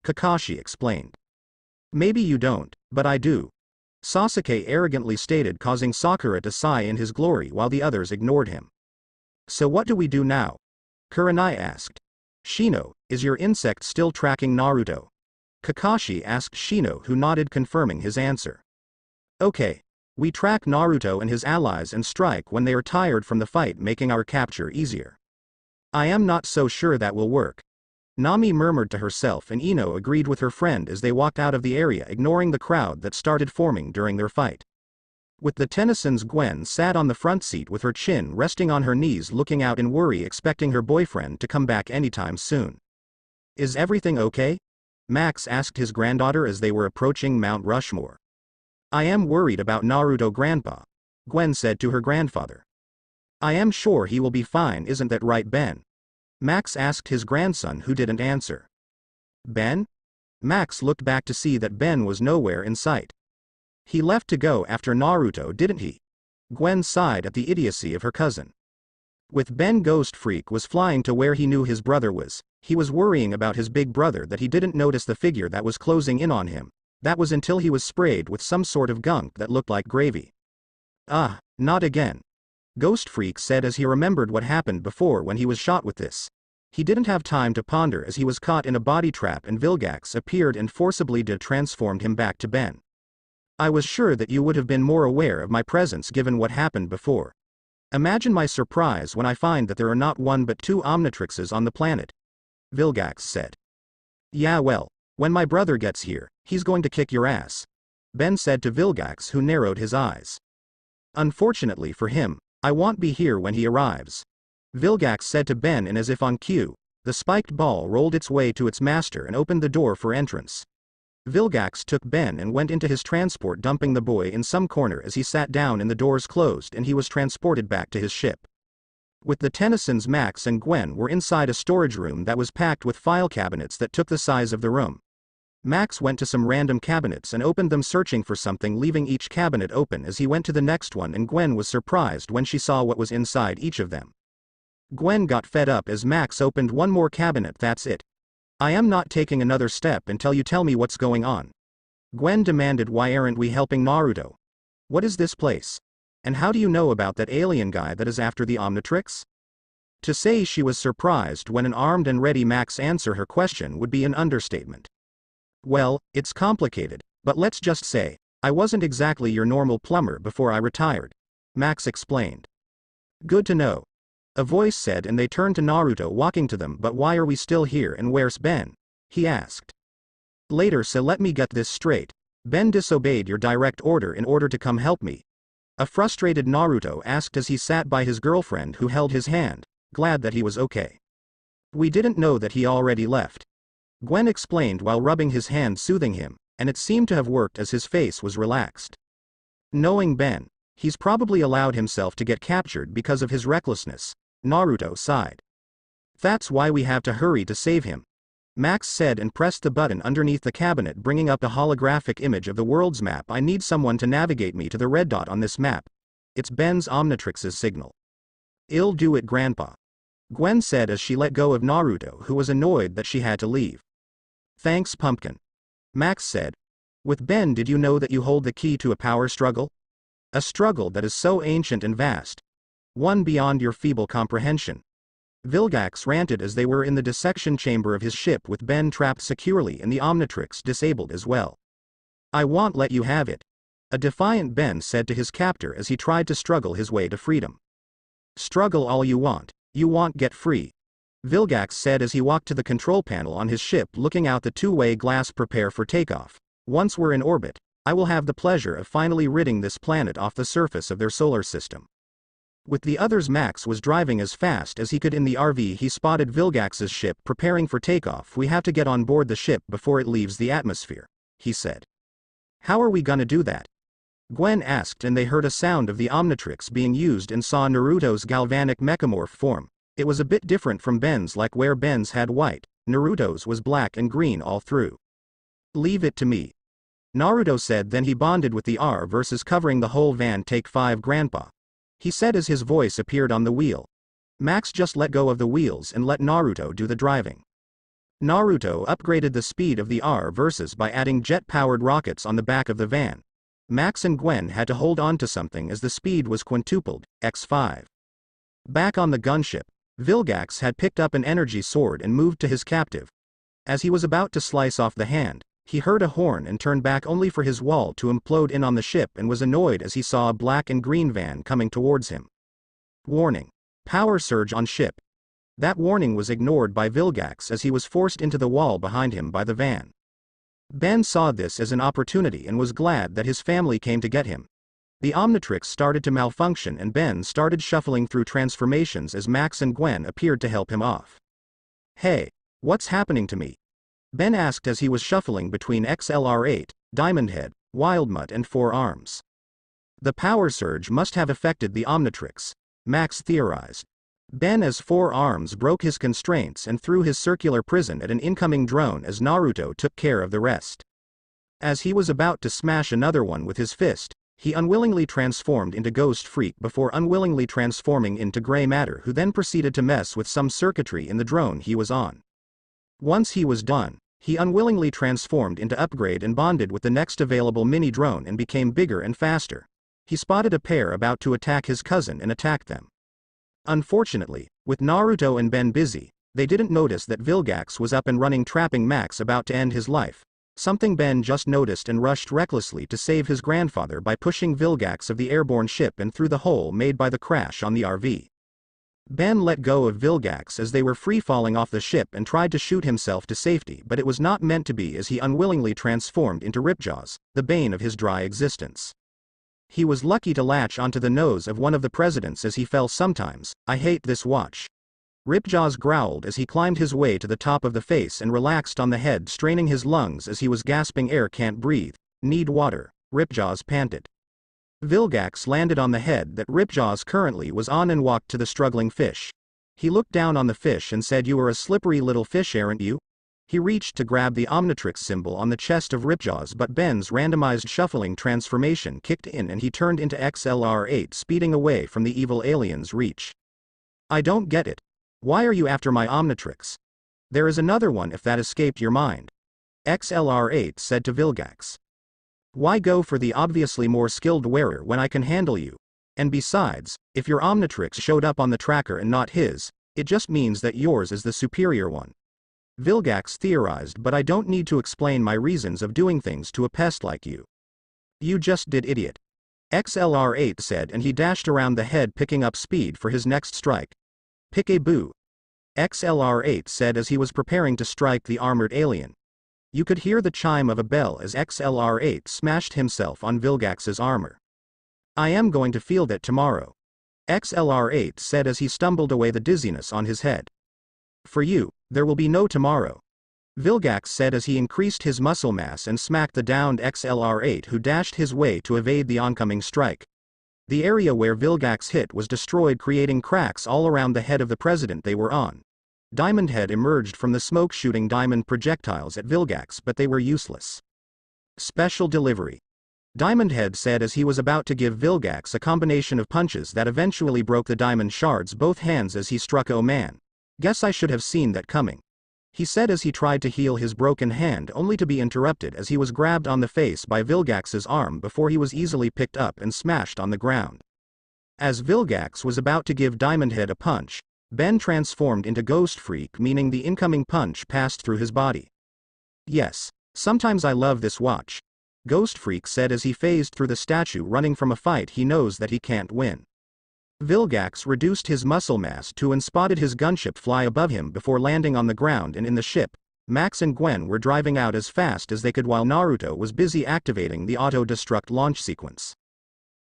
S1: Kakashi explained. Maybe you don't, but I do, Sasuke arrogantly stated, causing Sakura to sigh in his glory while the others ignored him. So what do we do now? Kurenai asked. Shino, is your insect still tracking Naruto? Kakashi asked Shino, who nodded, confirming his answer. Okay. We track Naruto and his allies and strike when they are tired from the fight, making our capture easier. I am not so sure that will work. Nami murmured to herself, and Ino agreed with her friend as they walked out of the area, ignoring the crowd that started forming during their fight. With the Tennysons, Gwen sat on the front seat with her chin resting on her knees, looking out in worry, expecting her boyfriend to come back anytime soon. Is everything okay? Max asked his granddaughter as they were approaching Mount Rushmore. I am worried about Naruto, Grandpa, Gwen said to her grandfather. I am sure he will be fine, isn't that right, Ben? Max asked his grandson, who didn't answer. Ben? Max looked back to see that Ben was nowhere in sight. He left to go after Naruto, didn't he? Gwen sighed at the idiocy of her cousin. With Ben, Ghost Freak was flying to where he knew his brother was. He was worrying about his big brother that he didn't notice the figure that was closing in on him. That was until he was sprayed with some sort of gunk that looked like gravy. Ah, not again. Ghost Freak said as he remembered what happened before when he was shot with this. He didn't have time to ponder as he was caught in a body trap and Vilgax appeared and forcibly transformed him back to Ben. I was sure that you would have been more aware of my presence given what happened before. Imagine my surprise when I find that there are not one but two Omnitrixes on the planet, Vilgax said. Yeah, well, when my brother gets here, he's going to kick your ass, Ben said to Vilgax, who narrowed his eyes. Unfortunately for him, I won't be here when he arrives, Vilgax said to Ben, and as if on cue, the spiked ball rolled its way to its master and opened the door for entrance. Vilgax took Ben and went into his transport, dumping the boy in some corner as he sat down and the doors closed and he was transported back to his ship. With the Tennysons, Max and Gwen were inside a storage room that was packed with file cabinets that took the size of the room. Max went to some random cabinets and opened them, searching for something, leaving each cabinet open as he went to the next one, and Gwen was surprised when she saw what was inside each of them. Gwen got fed up as Max opened one more cabinet. That's it. I am not taking another step until you tell me what's going on, Gwen demanded. Why aren't we helping Naruto? What is this place? And how do you know about that alien guy that is after the Omnitrix? To say she was surprised when an armed and ready Max answered her question would be an understatement. Well, it's complicated, but let's just say, I wasn't exactly your normal plumber before I retired, Max explained. Good to know, a voice said, and they turned to Naruto walking to them. But why are we still here and where's Ben? He asked. Later, so let me get this straight. Ben disobeyed your direct order in order to come help me, a frustrated Naruto asked as he sat by his girlfriend, who held his hand, glad that he was okay. We didn't know that he already left, Gwen explained while rubbing his hand, soothing him, and it seemed to have worked as his face was relaxed. Knowing Ben, he's probably allowed himself to get captured because of his recklessness, Naruto sighed. That's why we have to hurry to save him, Max said and pressed the button underneath the cabinet, bringing up a holographic image of the world's map. I need someone to navigate me to the red dot on this map. It's Ben's Omnitrix's signal. I'll do it, Grandpa, Gwen said as she let go of Naruto, who was annoyed that she had to leave. Thanks, Pumpkin, Max said. With Ben, did you know that you hold the key to a power struggle? A struggle that is so ancient and vast. One beyond your feeble comprehension, Vilgax ranted as they were in the dissection chamber of his ship with Ben trapped securely and the Omnitrix disabled as well. I won't let you have it, a defiant Ben said to his captor as he tried to struggle his way to freedom. Struggle all you won't get free, Vilgax said as he walked to the control panel on his ship, looking out the two-way glass. Prepare for takeoff. Once we're in orbit, I will have the pleasure of finally ridding this planet off the surface of their solar system. With the others, Max was driving as fast as he could in the RV. He spotted Vilgax's ship preparing for takeoff. We have to get on board the ship before it leaves the atmosphere, he said. How are we gonna do that? Gwen asked, and they heard a sound of the Omnitrix being used and saw Naruto's galvanic mechamorph form. It was a bit different from Ben's, like where Ben's had white, Naruto's was black and green all through. Leave it to me, Naruto said. Then he bonded with the R versus covering the whole van. Take 5, Grandpa, he said as his voice appeared on the wheel. Max just let go of the wheels and let Naruto do the driving. Naruto upgraded the speed of the R versus by adding jet-powered rockets on the back of the van. Max and Gwen had to hold on to something as the speed was quintupled, x5. Back on the gunship, Vilgax had picked up an energy sword and moved to his captive. As he was about to slice off the hand, he heard a horn and turned back only for his wall to implode in on the ship, and was annoyed as he saw a black and green van coming towards him. Warning. Power surge on ship. That warning was ignored by Vilgax as he was forced into the wall behind him by the van. Ben saw this as an opportunity and was glad that his family came to get him. The Omnitrix started to malfunction and Ben started shuffling through transformations as Max and Gwen appeared to help him off. "Hey, what's happening to me?" Ben asked as he was shuffling between XLR8, Diamondhead, Wildmutt and Four Arms. The power surge must have affected the Omnitrix, Max theorized. Ben as Four Arms broke his constraints and threw his circular prison at an incoming drone as Naruto took care of the rest. As he was about to smash another one with his fist, he unwillingly transformed into Ghost Freak before unwillingly transforming into Gray Matter, who then proceeded to mess with some circuitry in the drone he was on. Once he was done, he unwillingly transformed into Upgrade and bonded with the next available mini drone and became bigger and faster. He spotted a pair about to attack his cousin and attacked them. Unfortunately, with Naruto and Ben busy, they didn't notice that Vilgax was up and running, trapping Max about to end his life, something Ben just noticed and rushed recklessly to save his grandfather by pushing Vilgax of the airborne ship and through the hole made by the crash on the RV. Ben let go of Vilgax as they were free-falling off the ship and tried to shoot himself to safety, but it was not meant to be as he unwillingly transformed into Ripjaws, the bane of his dry existence. He was lucky to latch onto the nose of one of the presidents as he fell. "Sometimes, I hate this watch." Ripjaws growled as he climbed his way to the top of the face and relaxed on the head, straining his lungs as he was gasping air. "Can't breathe, need water," Ripjaws panted. Vilgax landed on the head that Ripjaws currently was on and walked to the struggling fish. He looked down on the fish and said, "You are a slippery little fish, aren't you?" He reached to grab the Omnitrix symbol on the chest of Ripjaws, but Ben's randomized shuffling transformation kicked in and he turned into XLR8, speeding away from the evil alien's reach. "I don't get it. Why are you after my Omnitrix? There is another one if that escaped your mind," XLR8 said to Vilgax. "Why go for the obviously more skilled wearer when I can handle you? And besides, if your Omnitrix showed up on the tracker and not his, it just means that yours is the superior one," Vilgax theorized. "But I don't need to explain my reasons of doing things to a pest like you." "You just did, idiot," XLR8 said, and he dashed around the head, picking up speed for his next strike. "Pick a boo," XLR8 said as he was preparing to strike the armored alien. You could hear the chime of a bell as XLR8 smashed himself on Vilgax's armor. "I am going to feel that tomorrow," XLR8 said as he stumbled away, the dizziness on his head. "For you, there will be no tomorrow," Vilgax said as he increased his muscle mass and smacked the downed XLR8, who dashed his way to evade the oncoming strike. The area where Vilgax hit was destroyed, creating cracks all around the head of the president they were on. Diamondhead emerged from the smoke, shooting diamond projectiles at Vilgax, but they were useless. "Special delivery," Diamondhead said as he was about to give Vilgax a combination of punches that eventually broke the diamond shards both hands as he struck. "Oh man. Guess I should have seen that coming," he said as he tried to heal his broken hand, only to be interrupted as he was grabbed on the face by Vilgax's arm before he was easily picked up and smashed on the ground. As Vilgax was about to give Diamondhead a punch, Ben transformed into Ghost Freak, meaning the incoming punch passed through his body. "Yes, sometimes I love this watch," Ghost Freak said as he phased through the statue, running from a fight he knows that he can't win. Vilgax reduced his muscle mass to and spotted his gunship fly above him before landing on the ground, and in the ship, Max and Gwen were driving out as fast as they could while Naruto was busy activating the auto-destruct launch sequence.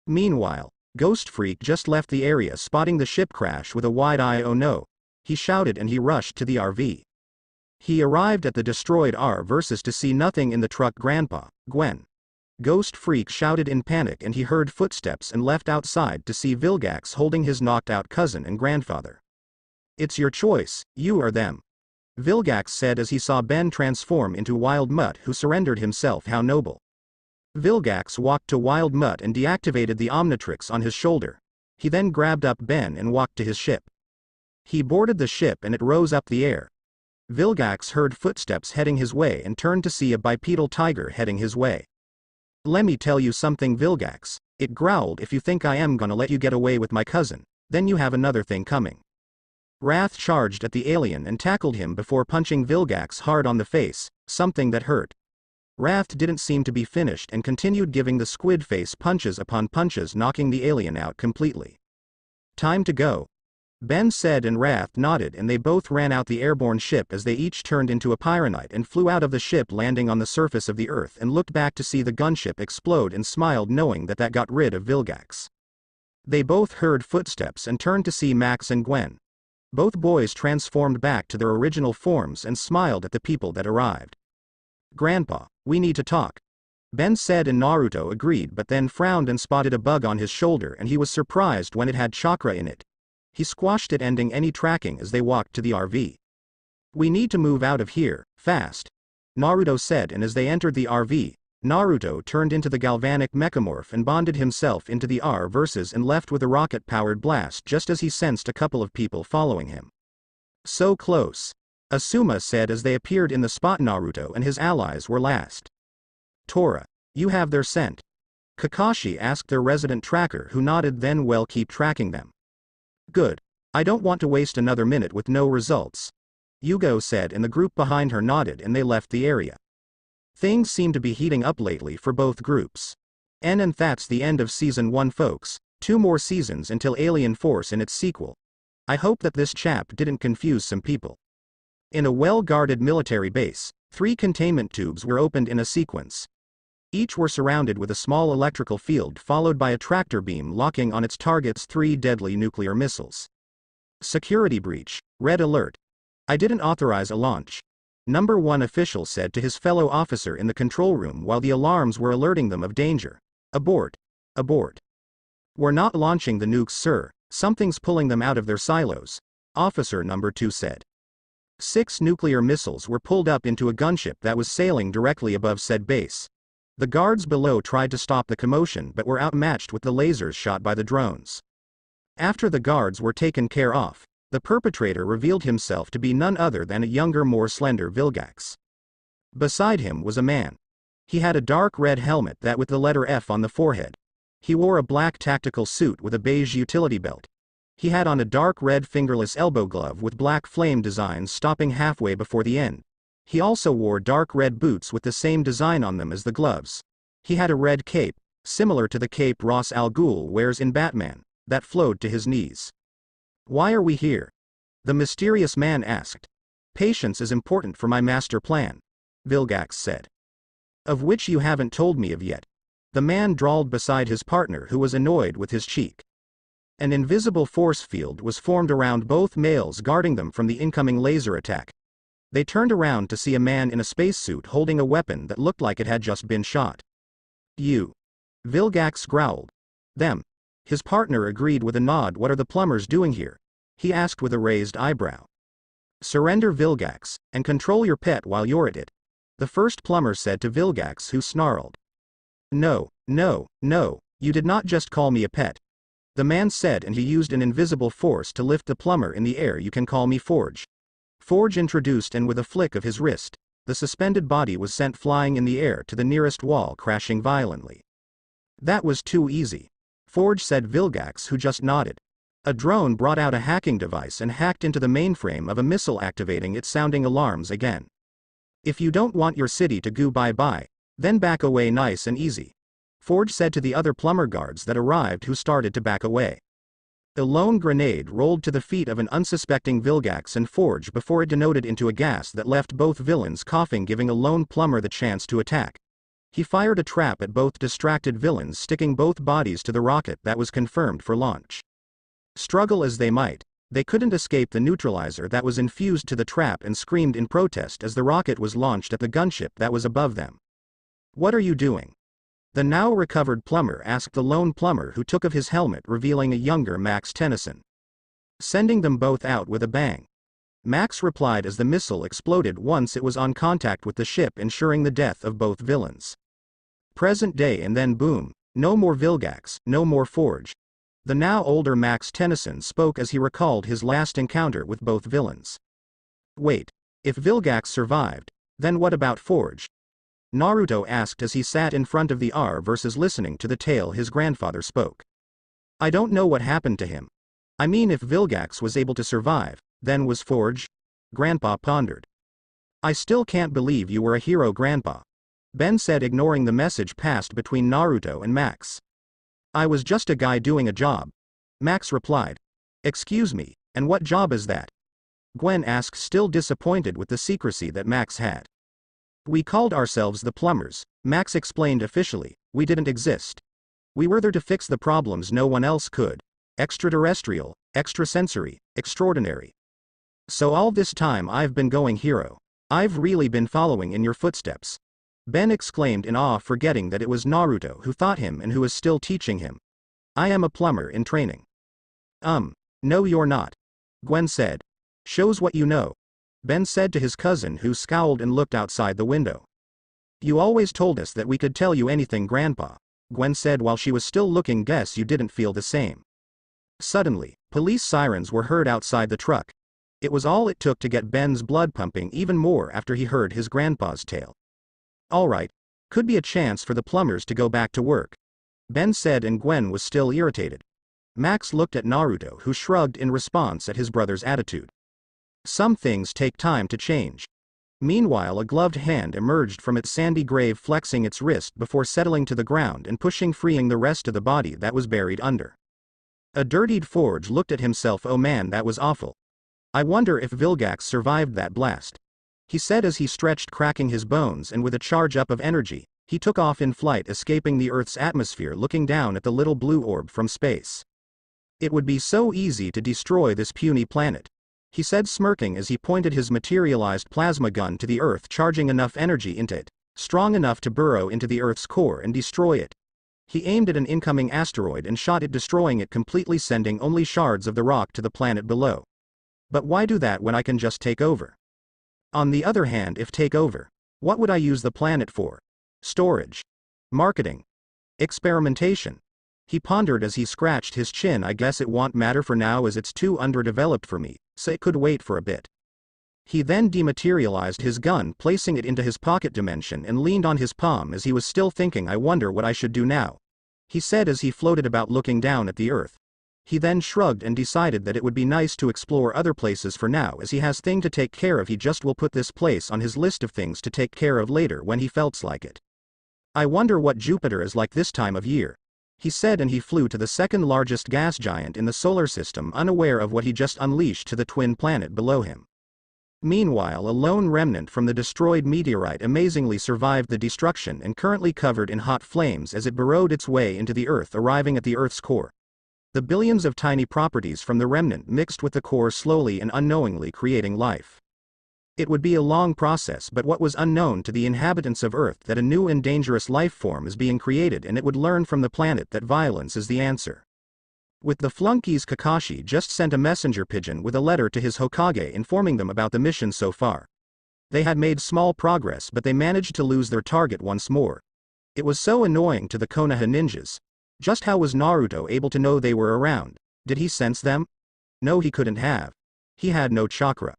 S1: Meanwhile, Ghost Freak just left the area, spotting the ship crash with a wide eye. "Oh no," he shouted, and he rushed to the RV. He arrived at the destroyed R versus to see nothing in the truck. "Grandpa, Gwen," Ghost Freak shouted in panic, and he heard footsteps and left outside to see Vilgax holding his knocked-out cousin and grandfather. "It's your choice, you or them," Vilgax said as he saw Ben transform into Wild Mutt, who surrendered himself. "How noble." Vilgax walked to Wild Mutt and deactivated the Omnitrix on his shoulder. He then grabbed up Ben and walked to his ship. He boarded the ship and it rose up the air. Vilgax heard footsteps heading his way and turned to see a bipedal tiger heading his way. "Let me tell you something, Vilgax," it growled. "If you think I am gonna let you get away with my cousin, then you have another thing coming." Wrath charged at the alien and tackled him before punching Vilgax hard on the face, something that hurt. Wrath didn't seem to be finished and continued giving the squid face punches upon punches, knocking the alien out completely. "Time to go." Ben said, and Wrath nodded, and they both ran out the airborne ship as they each turned into a pyronite and flew out of the ship, landing on the surface of the Earth, and looked back to see the gunship explode and smiled, knowing that that got rid of Vilgax. They both heard footsteps and turned to see Max and Gwen. Both boys transformed back to their original forms and smiled at the people that arrived. "Grandpa, we need to talk," Ben said, and Naruto agreed, but then frowned and spotted a bug on his shoulder, and he was surprised when it had chakra in it. He squashed it, ending any tracking as they walked to the RV. "We need to move out of here, fast," Naruto said, and as they entered the RV, Naruto turned into the galvanic mechamorph and bonded himself into the R-verses and left with a rocket-powered blast just as he sensed a couple of people following him. "So close," Asuma said as they appeared in the spot. Naruto and his allies were last. "Tora, you have their scent?" Kakashi asked their resident tracker, who nodded. "Then we'll keep tracking them." "Good. I don't want to waste another minute with no results," Yugo said, and the group behind her nodded and they left the area. Things seem to be heating up lately for both groups. And that's the end of Season 1, folks. 2 more seasons until Alien Force and its sequel. I hope that this chap didn't confuse some people. In a well-guarded military base, 3 containment tubes were opened in a sequence. Each were surrounded with a small electrical field followed by a tractor beam locking on its target's 3 deadly nuclear missiles. "Security breach. Red alert. I didn't authorize a launch," Number 1 official said to his fellow officer in the control room while the alarms were alerting them of danger. "Abort. Abort. We're not launching the nukes, sir. Something's pulling them out of their silos," Officer Number 2 said. 6 nuclear missiles were pulled up into a gunship that was sailing directly above said base. The guards below tried to stop the commotion but were outmatched with the lasers shot by the drones. After the guards were taken care of, the perpetrator revealed himself to be none other than a younger, more slender Vilgax. Beside him was a man. He had a dark red helmet that with the letter F on the forehead. He wore a black tactical suit with a beige utility belt. He had on a dark red fingerless elbow glove with black flame designs stopping halfway before the end. He also wore dark red boots with the same design on them as the gloves. He had a red cape, similar to the cape Ra's al Ghul wears in Batman, that flowed to his knees. "Why are we here?" the mysterious man asked. "Patience is important for my master plan," Vilgax said. "Of which you haven't told me of yet," the man drawled beside his partner, who was annoyed with his cheek. An invisible force field was formed around both males, guarding them from the incoming laser attack. They turned around to see a man in a spacesuit holding a weapon that looked like it had just been shot. "You," Vilgax growled. "Them." His partner agreed with a nod. "What are the plumbers doing here?" he asked with a raised eyebrow. "Surrender, Vilgax, and control your pet while you're at it," the first plumber said to Vilgax, who snarled. No, you did not just call me a pet," the man said, and he used an invisible force to lift the plumber in the air. "You can call me Forge." Forge introduced, and with a flick of his wrist, the suspended body was sent flying in the air to the nearest wall, crashing violently. "That was too easy," Forge said. Vilgax, who just nodded. A drone brought out a hacking device and hacked into the mainframe of a missile, activating its sounding alarms again. "If you don't want your city to go bye-bye, then back away nice and easy," Forge said to the other plumber guards that arrived, who started to back away. A lone grenade rolled to the feet of an unsuspecting Vilgax and Forge before it detonated into a gas that left both villains coughing, giving a lone plumber the chance to attack. He fired a trap at both distracted villains, sticking both bodies to the rocket that was confirmed for launch. Struggle as they might, they couldn't escape the neutralizer that was infused to the trap, and screamed in protest as the rocket was launched at the gunship that was above them. "What are you doing?" the now recovered plumber asked the lone plumber, who took off his helmet, revealing a younger Max Tennyson. "Sending them both out with a bang," Max replied as the missile exploded once it was on contact with the ship, ensuring the death of both villains. Present day, and then boom, no more Vilgax, no more Forge. The now older Max Tennyson spoke as he recalled his last encounter with both villains. "Wait, if Vilgax survived, then what about Forge?" Naruto asked as he sat in front of the R-verses listening to the tale his grandfather spoke. "I don't know what happened to him. I mean, if Vilgax was able to survive, then was Forge?" Grandpa pondered. "I still can't believe you were a hero, Grandpa," Ben said, ignoring the message passed between Naruto and Max. "I was just a guy doing a job," Max replied. "Excuse me, And what job is that? Gwen asked, still disappointed with the secrecy that Max had. We called ourselves the plumbers, Max explained officially. We didn't exist. We were there to fix the problems no one else could. Extraterrestrial, extrasensory, extraordinary. So all this time I've been going hero. I've really been following in your footsteps. Ben exclaimed in awe, forgetting that it was Naruto who taught him and who is still teaching him. I am a plumber in training. No you're not. Gwen said. Shows what you know. Ben said to his cousin, who scowled and looked outside the window. You always told us that we could tell you anything, Grandpa, Gwen said while she was still looking. Guess you didn't feel the same. Suddenly, police sirens were heard outside the truck. It was all it took to get Ben's blood pumping even more after he heard his grandpa's tale. Alright, could be a chance for the plumbers to go back to work, Ben said, and Gwen was still irritated. Max looked at Naruto, who shrugged in response at his brother's attitude. Some things take time to change. Meanwhile, a gloved hand emerged from its sandy grave, flexing its wrist before settling to the ground and pushing, freeing the rest of the body that was buried under. A dirtied Forge looked at himself. Oh man, that was awful. I wonder if Vilgax survived that blast, he said as he stretched, cracking his bones, and with a charge up of energy, he took off in flight, escaping the Earth's atmosphere, looking down at the little blue orb from space. It would be so easy to destroy this puny planet, he said, smirking as he pointed his materialized plasma gun to the Earth, charging enough energy into it, strong enough to burrow into the Earth's core and destroy it. He aimed at an incoming asteroid and shot it, destroying it completely, sending only shards of the rock to the planet below. But why do that when I can just take over? On the other hand, if take over, what would I use the planet for? Storage? Marketing? Experimentation? He pondered as he scratched his chin. I guess it won't matter for now, as it's too underdeveloped for me, so it could wait for a bit. He then dematerialized his gun, placing it into his pocket dimension, and leaned on his palm as he was still thinking. I wonder what I should do now, he said as he floated about, looking down at the Earth. He then shrugged and decided that it would be nice to explore other places for now, as he has things to take care of. He just will put this place on his list of things to take care of later when he felt like it. I wonder what Jupiter is like this time of year, he said, and he flew to the second largest gas giant in the solar system, unaware of what he just unleashed to the twin planet below him. Meanwhile, a lone remnant from the destroyed meteorite amazingly survived the destruction and currently covered in hot flames as it burrowed its way into the Earth, arriving at the Earth's core. The billions of tiny properties from the remnant mixed with the core, slowly and unknowingly creating life. It would be a long process, but what was unknown to the inhabitants of Earth that a new and dangerous life form is being created, and it would learn from the planet that violence is the answer. With the flunkies, Kakashi just sent a messenger pigeon with a letter to his Hokage informing them about the mission so far. They had made small progress, but they managed to lose their target once more. It was so annoying to the Konoha ninjas. Just how was Naruto able to know they were around? Did he sense them? No, he couldn't have. He had no chakra.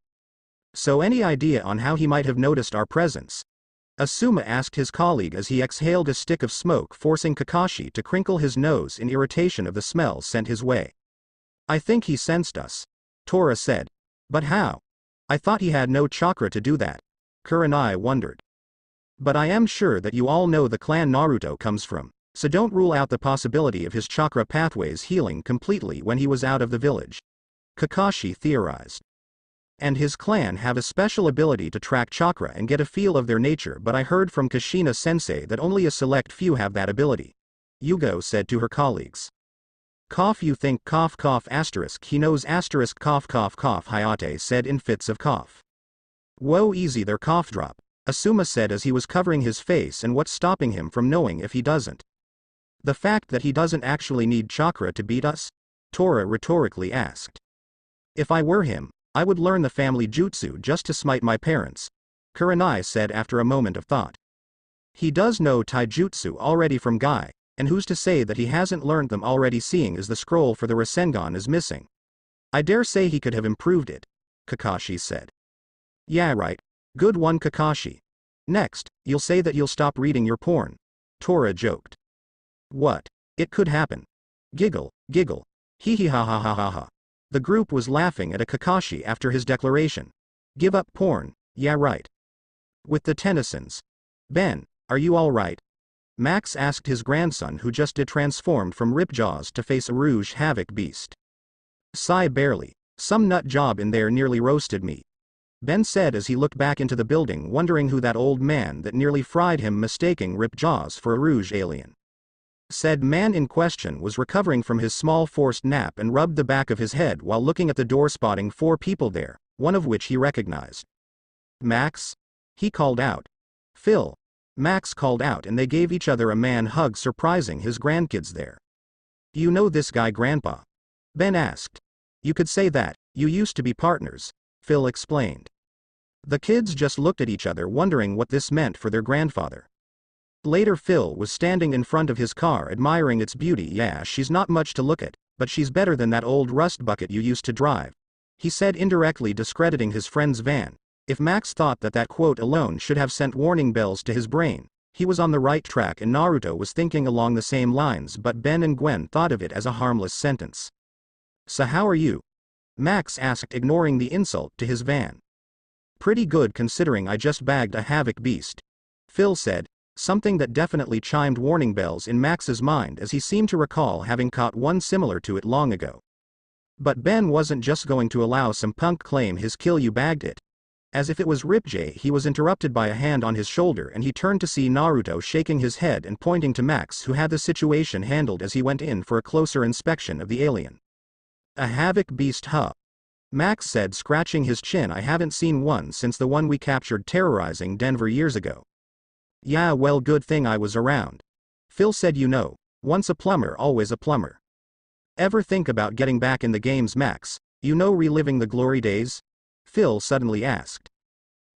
S1: So any idea on how he might have noticed our presence? Asuma asked his colleague as he exhaled a stick of smoke, forcing Kakashi to crinkle his nose in irritation of the smell sent his way. I think he sensed us, Tora said. But how? I thought he had no chakra to do that, Kurenai wondered. But I am sure that you all know the clan Naruto comes from, so don't rule out the possibility of his chakra pathways healing completely when he was out of the village, Kakashi theorized. And his clan have a special ability to track chakra and get a feel of their nature, but I heard from Kushina-sensei that only a select few have that ability, Yugo said to her colleagues. Cough, you think, cough cough asterisk, he knows asterisk cough cough cough, Hayate said in fits of cough. Whoa, easy there, cough drop, Asuma said as he was covering his face. And what's stopping him from knowing if he doesn't? The fact that he doesn't actually need chakra to beat us? Tora rhetorically asked. If I were him, I would learn the family jutsu just to smite my parents, Kurenai said after a moment of thought. He does know taijutsu already from Guy, and who's to say that he hasn't learned them already, seeing as the scroll for the Rasengan is missing? I dare say he could have improved it, Kakashi said. Yeah, right. Good one, Kakashi. Next, you'll say that you'll stop reading your porn, Tora joked. What? It could happen. Giggle, giggle. Hee hee ha ha ha ha ha. The group was laughing at a Kakashi after his declaration. Give up porn, yeah right. With the Tennysons. Ben, are you alright? Max asked his grandson, who just transformed from Ripjaws to face a Rouge Havoc beast. Sigh barely, Some nut job in there nearly roasted me. Ben said as he looked back into the building, wondering who that old man that nearly fried him mistaking Rip Jaws for a Rouge alien. Said man in question was recovering from his small forced nap and rubbed the back of his head while looking at the door, spotting 4 people there, one of which he recognized. Max? He called out. Phil. Max called out, and they gave each other a man hug, surprising his grandkids there. You know this guy, Grandpa? Ben asked. You could say that, you used to be partners, Phil explained. The kids just looked at each other, wondering what this meant for their grandfather. Later, Phil was standing in front of his car admiring its beauty. Yeah, she's not much to look at, but she's better than that old rust bucket you used to drive, he said, indirectly discrediting his friend's van. If Max thought that quote alone should have sent warning bells to his brain, he was on the right track, and Naruto was thinking along the same lines, but Ben and Gwen thought of it as a harmless sentence. So how are you? Max asked, ignoring the insult to his van. Pretty good considering I just bagged a havoc beast, Phil said, something that definitely chimed warning bells in Max's mind, as he seemed to recall having caught one similar to it long ago. But Ben wasn't just going to allow some punk claim his kill. You bagged it. As if it was Ripjay, he was interrupted by a hand on his shoulder, and he turned to see Naruto shaking his head and pointing to Max, who had the situation handled, as he went in for a closer inspection of the alien. A havoc beast, huh? Max said, scratching his chin. I haven't seen one since the one we captured terrorizing Denver years ago. Yeah, well, good thing I was around. Phil said, you know, once a plumber, always a plumber. Ever think about getting back in the games, Max? You know, reliving the glory days? Phil suddenly asked.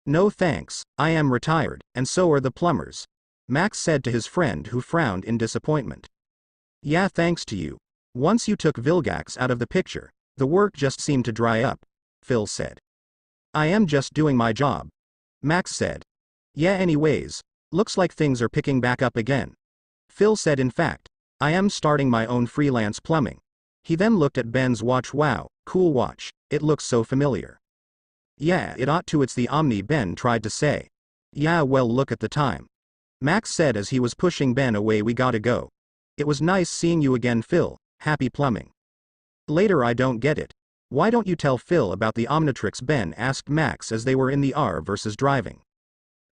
S1: No thanks, I am retired, and so are the plumbers, Max said to his friend, who frowned in disappointment. Yeah, thanks to you. Once you took Vilgax out of the picture, the work just seemed to dry up, Phil said. I am just doing my job, Max said. Yeah, anyways, looks like things are picking back up again, Phil said. In fact, I am starting my own freelance plumbing. He then looked at Ben's watch. Wow, cool watch, it looks so familiar. Yeah, it ought to. It's the Omni, Ben tried to say. Yeah, well, look at the time, Max said as he was pushing Ben away. We gotta go. It was nice seeing you again, Phil. Happy plumbing. Later. I don't get it. Why don't you tell Phil about the Omnitrix? Ben asked Max as they were in the R versus driving.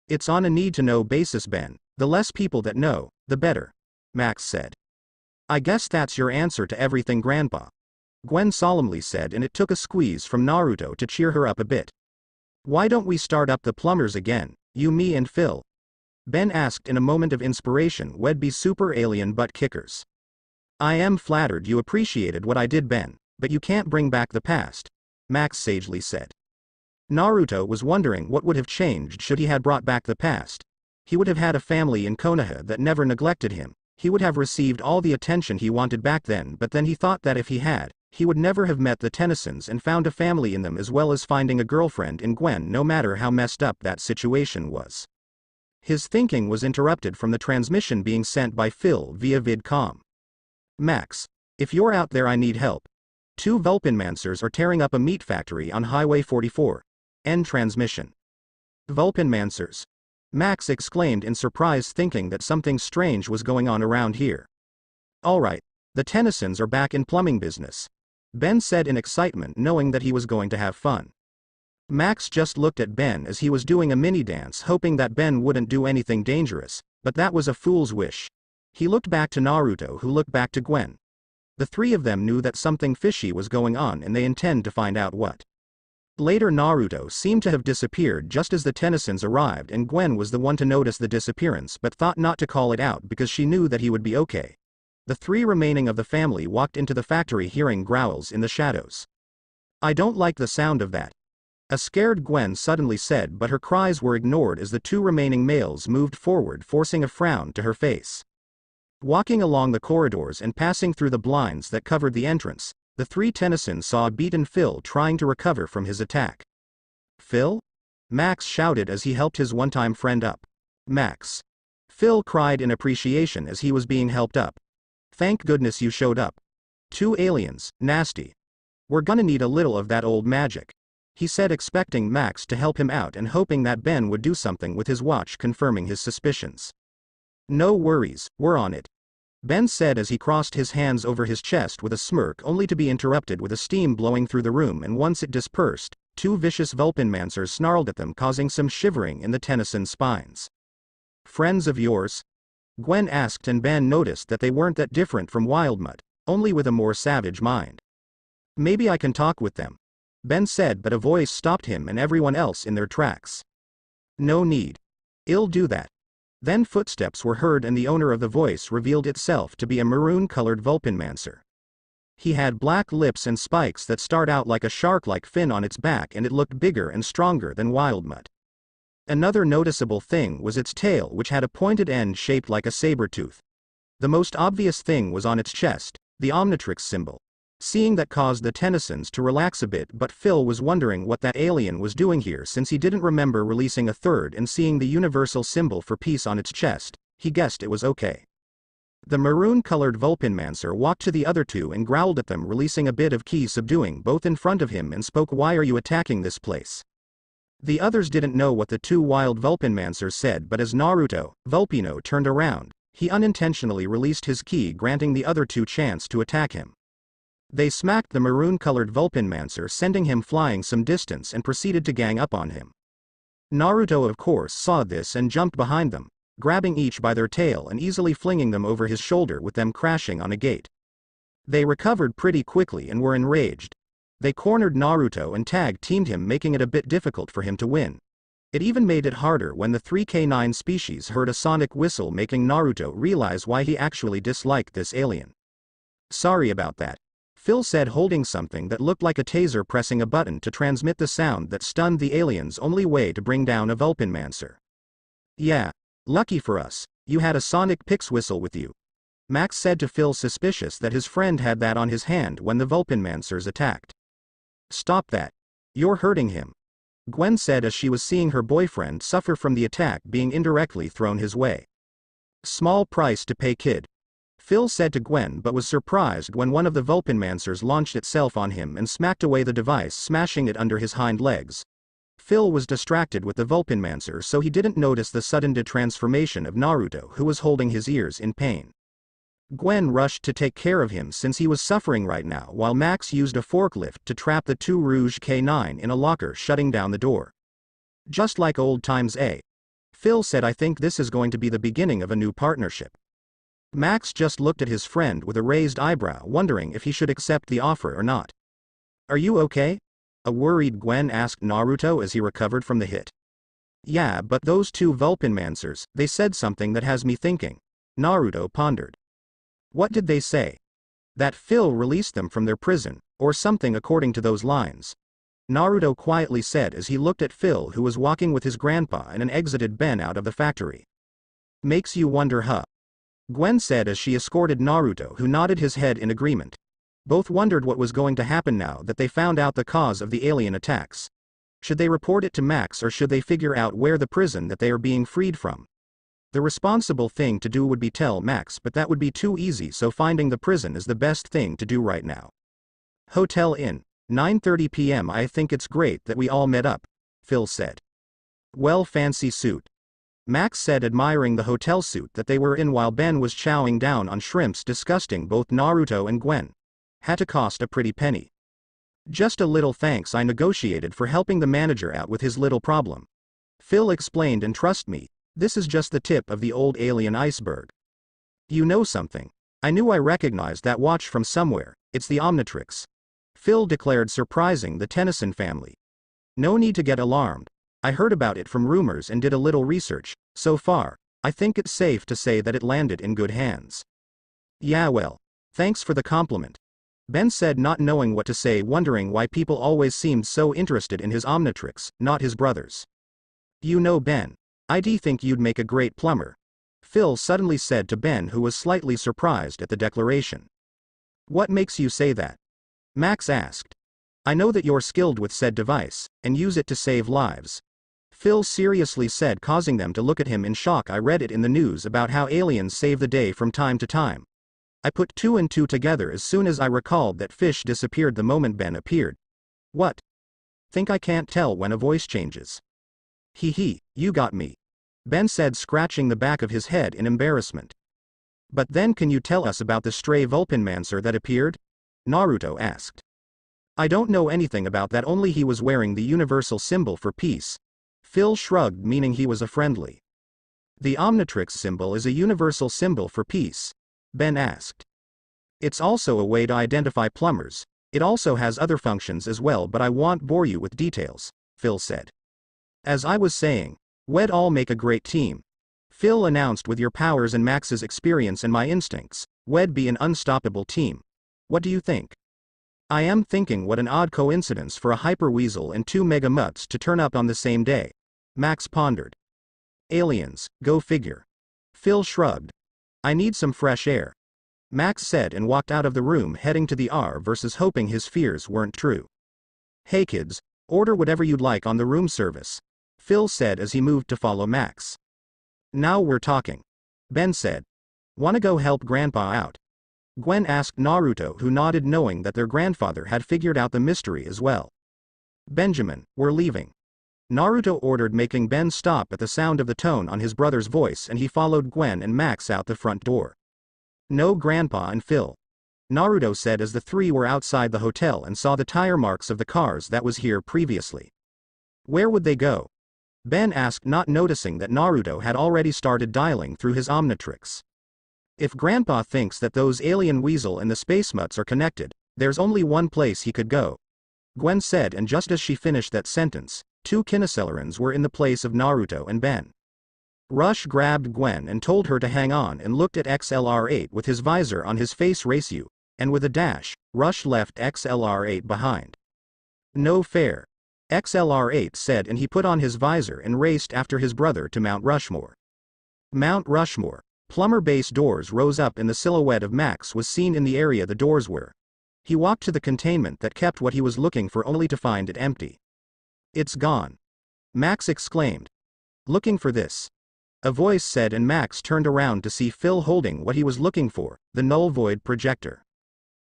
S1: It's on a need-to-know basis, Ben. The less people that know, the better, Max said. I guess that's your answer to everything, Grandpa, Gwen solemnly said, and it took a squeeze from Naruto to cheer her up a bit. Why don't we start up the plumbers again, you, me, and Phil? Ben asked in a moment of inspiration. We'd be super alien butt kickers. I am flattered you appreciated what I did, Ben, but you can't bring back the past, Max sagely said. Naruto was wondering what would have changed should he had brought back the past. He would have had a family in Konoha that never neglected him. He would have received all the attention he wanted back then, but then he thought that if he had, he would never have met the Tennysons and found a family in them, as well as finding a girlfriend in Gwen, no matter how messed up that situation was. His thinking was interrupted from the transmission being sent by Phil via VidCom. Max, if you're out there, I need help. 2 Vulcanmancers are tearing up a meat factory on Highway 44. End transmission. Vulcanmancers? Max exclaimed in surprise, thinking that something strange was going on around here. Alright, the Tennysons are back in plumbing business, Ben said in excitement, knowing that he was going to have fun. Max just looked at Ben as he was doing a mini dance, hoping that Ben wouldn't do anything dangerous, but that was a fool's wish. He looked back to Naruto, who looked back to Gwen. The 3 of them knew that something fishy was going on, and they intend to find out what. Later, Naruto seemed to have disappeared just as the Tennysons arrived, and Gwen was the one to notice the disappearance but thought not to call it out because she knew that he would be okay. The 3 remaining of the family walked into the factory, hearing growls in the shadows. I don't like the sound of that, a scared Gwen suddenly said, but her cries were ignored as the 2 remaining males moved forward, forcing a frown to her face. Walking along the corridors and passing through the blinds that covered the entrance, the 3 Tennysons saw a beaten Phil trying to recover from his attack. Phil? Max shouted as he helped his one-time friend up. Max. Phil cried in appreciation as he was being helped up. Thank goodness you showed up. 2 aliens, nasty. We're gonna need a little of that old magic, he said, expecting Max to help him out and hoping that Ben would do something with his watch, confirming his suspicions. No worries, we're on it. Ben said as he crossed his hands over his chest with a smirk, only to be interrupted with a steam blowing through the room, and once it dispersed, two vicious Vulpanmancers snarled at them, causing some shivering in the Tennyson spines. "Friends of yours?" Gwen asked, and Ben noticed that they weren't that different from Wildmutt, only with a more savage mind. "Maybe I can talk with them," Ben said, but a voice stopped him and everyone else in their tracks. "No need. I'll do that." Then footsteps were heard and the owner of the voice revealed itself to be a maroon-colored Vulpanmancer. He had black lips and spikes that starred out like a shark-like fin on its back, and it looked bigger and stronger than Wildmutt. Another noticeable thing was its tail, which had a pointed end shaped like a saber tooth. The most obvious thing was on its chest, the Omnitrix symbol. Seeing that caused the Tennysons to relax a bit, but Phil was wondering what that alien was doing here, since he didn't remember releasing a third, and seeing the universal symbol for peace on its chest, he guessed it was okay. The maroon-colored Vulpanmancer walked to the other two and growled at them, releasing a bit of ki, subduing both in front of him, and spoke, "Why are you attacking this place?" The others didn't know what the two wild Vulpanmancers said, but as Naruto, Vulpino, turned around, he unintentionally released his ki, granting the other two chance to attack him. They smacked the maroon-colored Vulpanmancer, sending him flying some distance, and proceeded to gang up on him. Naruto, of course, saw this and jumped behind them, grabbing each by their tail and easily flinging them over his shoulder, with them crashing on a gate. They recovered pretty quickly and were enraged. They cornered Naruto and tag-teamed him, making it a bit difficult for him to win. It even made it harder when the 3K9 species heard a sonic whistle, making Naruto realize why he actually disliked this alien. "Sorry about that," Phil said, holding something that looked like a taser, pressing a button to transmit the sound that stunned the alien's only way to bring down a Vulpanmancer. "Yeah. Lucky for us, you had a sonic pix whistle with you," Max said to Phil, suspicious that his friend had that on his hand when the Vulpanmancers attacked. "Stop that. You're hurting him," Gwen said as she was seeing her boyfriend suffer from the attack being indirectly thrown his way. "Small price to pay, kid," Phil said to Gwen, but was surprised when one of the Vulpanmancers launched itself on him and smacked away the device, smashing it under his hind legs. Phil was distracted with the Vulpanmancer, so he didn't notice the sudden transformation of Naruto, who was holding his ears in pain. Gwen rushed to take care of him since he was suffering right now, while Max used a forklift to trap the two Rouge K9 in a locker, shutting down the door. "Just like old times, eh?" Phil said. "I think this is going to be the beginning of a new partnership." Max just looked at his friend with a raised eyebrow, wondering if he should accept the offer or not. "Are you okay?" a worried Gwen asked Naruto as he recovered from the hit. "Yeah, but those two Vulpanmancers, they said something that has me thinking," Naruto pondered. "What did they say?" "That Phil released them from their prison, or something according to those lines," Naruto quietly said as he looked at Phil, who was walking with his grandpa and exited Ben out of the factory. "Makes you wonder, huh?" Gwen said as she escorted Naruto, who nodded his head in agreement. Both wondered what was going to happen now that they found out the cause of the alien attacks. Should they report it to Max, or should they figure out where the prison that they are being freed from? The responsible thing to do would be tell Max, but that would be too easy, so finding the prison is the best thing to do right now. "Hotel Inn, 9:30 p.m. I think it's great that we all met up," Phil said. "Well, fancy suit," Max said, admiring the hotel suit that they were in while Ben was chowing down on shrimps, disgusting both Naruto and Gwen. "Had to cost a pretty penny." "Just a little thanks. I negotiated for helping the manager out with his little problem," Phil explained, "and trust me, this is just the tip of the old alien iceberg. You know something? I knew I recognized that watch from somewhere. It's the Omnitrix," Phil declared, surprising the Tennyson family. "No need to get alarmed. I heard about it from rumors and did a little research. So far, I think it's safe to say that it landed in good hands." "Yeah, well, thanks for the compliment," Ben said, not knowing what to say, wondering why people always seemed so interested in his Omnitrix, not his brothers. "You know, Ben, I do think you'd make a great plumber," Phil suddenly said to Ben, who was slightly surprised at the declaration. "What makes you say that?" Max asked. "I know that you're skilled with said device, and use it to save lives," Phil seriously said, causing them to look at him in shock. "I read it in the news about how aliens save the day from time to time. I put two and two together as soon as I recalled that fish disappeared the moment Ben appeared." "What? Think I can't tell when a voice changes?" "Hee hee, you got me," Ben said, scratching the back of his head in embarrassment. But then can you tell us about the stray Vulpanmancer that appeared? Naruto asked. I don't know anything about that, only he was wearing the universal symbol for peace. Phil shrugged, meaning he was a friendly. The Omnitrix symbol is a universal symbol for peace? Ben asked. It's also a way to identify plumbers. It also has other functions as well, but I won't bore you with details, Phil said. As I was saying, we'd all make a great team. Phil announced, with your powers and Max's experience and my instincts, we'd be an unstoppable team. What do you think? I am thinking what an odd coincidence for a Hyper Weasel and 2 Mega Mutts to turn up on the same day. Max pondered. Aliens, go figure. Phil shrugged. I need some fresh air. Max said and walked out of the room, heading to the R versus, hoping his fears weren't true. Hey kids, order whatever you'd like on the room service, Phil said as he moved to follow Max. Now we're talking, Ben said. Wanna go help Grandpa out? Gwen asked Naruto, who nodded, knowing that their grandfather had figured out the mystery as well. Benjamin, we're leaving, Naruto ordered, making Ben stop at the sound of the tone on his brother's voice, and he followed Gwen and Max out the front door. No Grandpa and Phil, Naruto said as the three were outside the hotel and saw the tire marks of the cars that was here previously. Where would they go? Ben asked, not noticing that Naruto had already started dialing through his Omnitrix. If Grandpa thinks that those alien weasel and the space mutts are connected, there's only one place he could go, Gwen said, and just as she finished that sentence, 2 Kinocelerans were in the place of Naruto and Ben. Rush grabbed Gwen and told her to hang on and looked at XLR8 with his visor on his face. Race you, and with a dash, Rush left XLR8 behind. No fair, XLR8 said, and he put on his visor and raced after his brother to Mount Rushmore. Mount Rushmore, plumber base doors rose up and the silhouette of Max was seen in the area the doors were. He walked to the containment that kept what he was looking for, only to find it empty. It's gone, Max exclaimed. Looking for this? A voice said, and Max turned around to see Phil holding what he was looking for, the null void projector.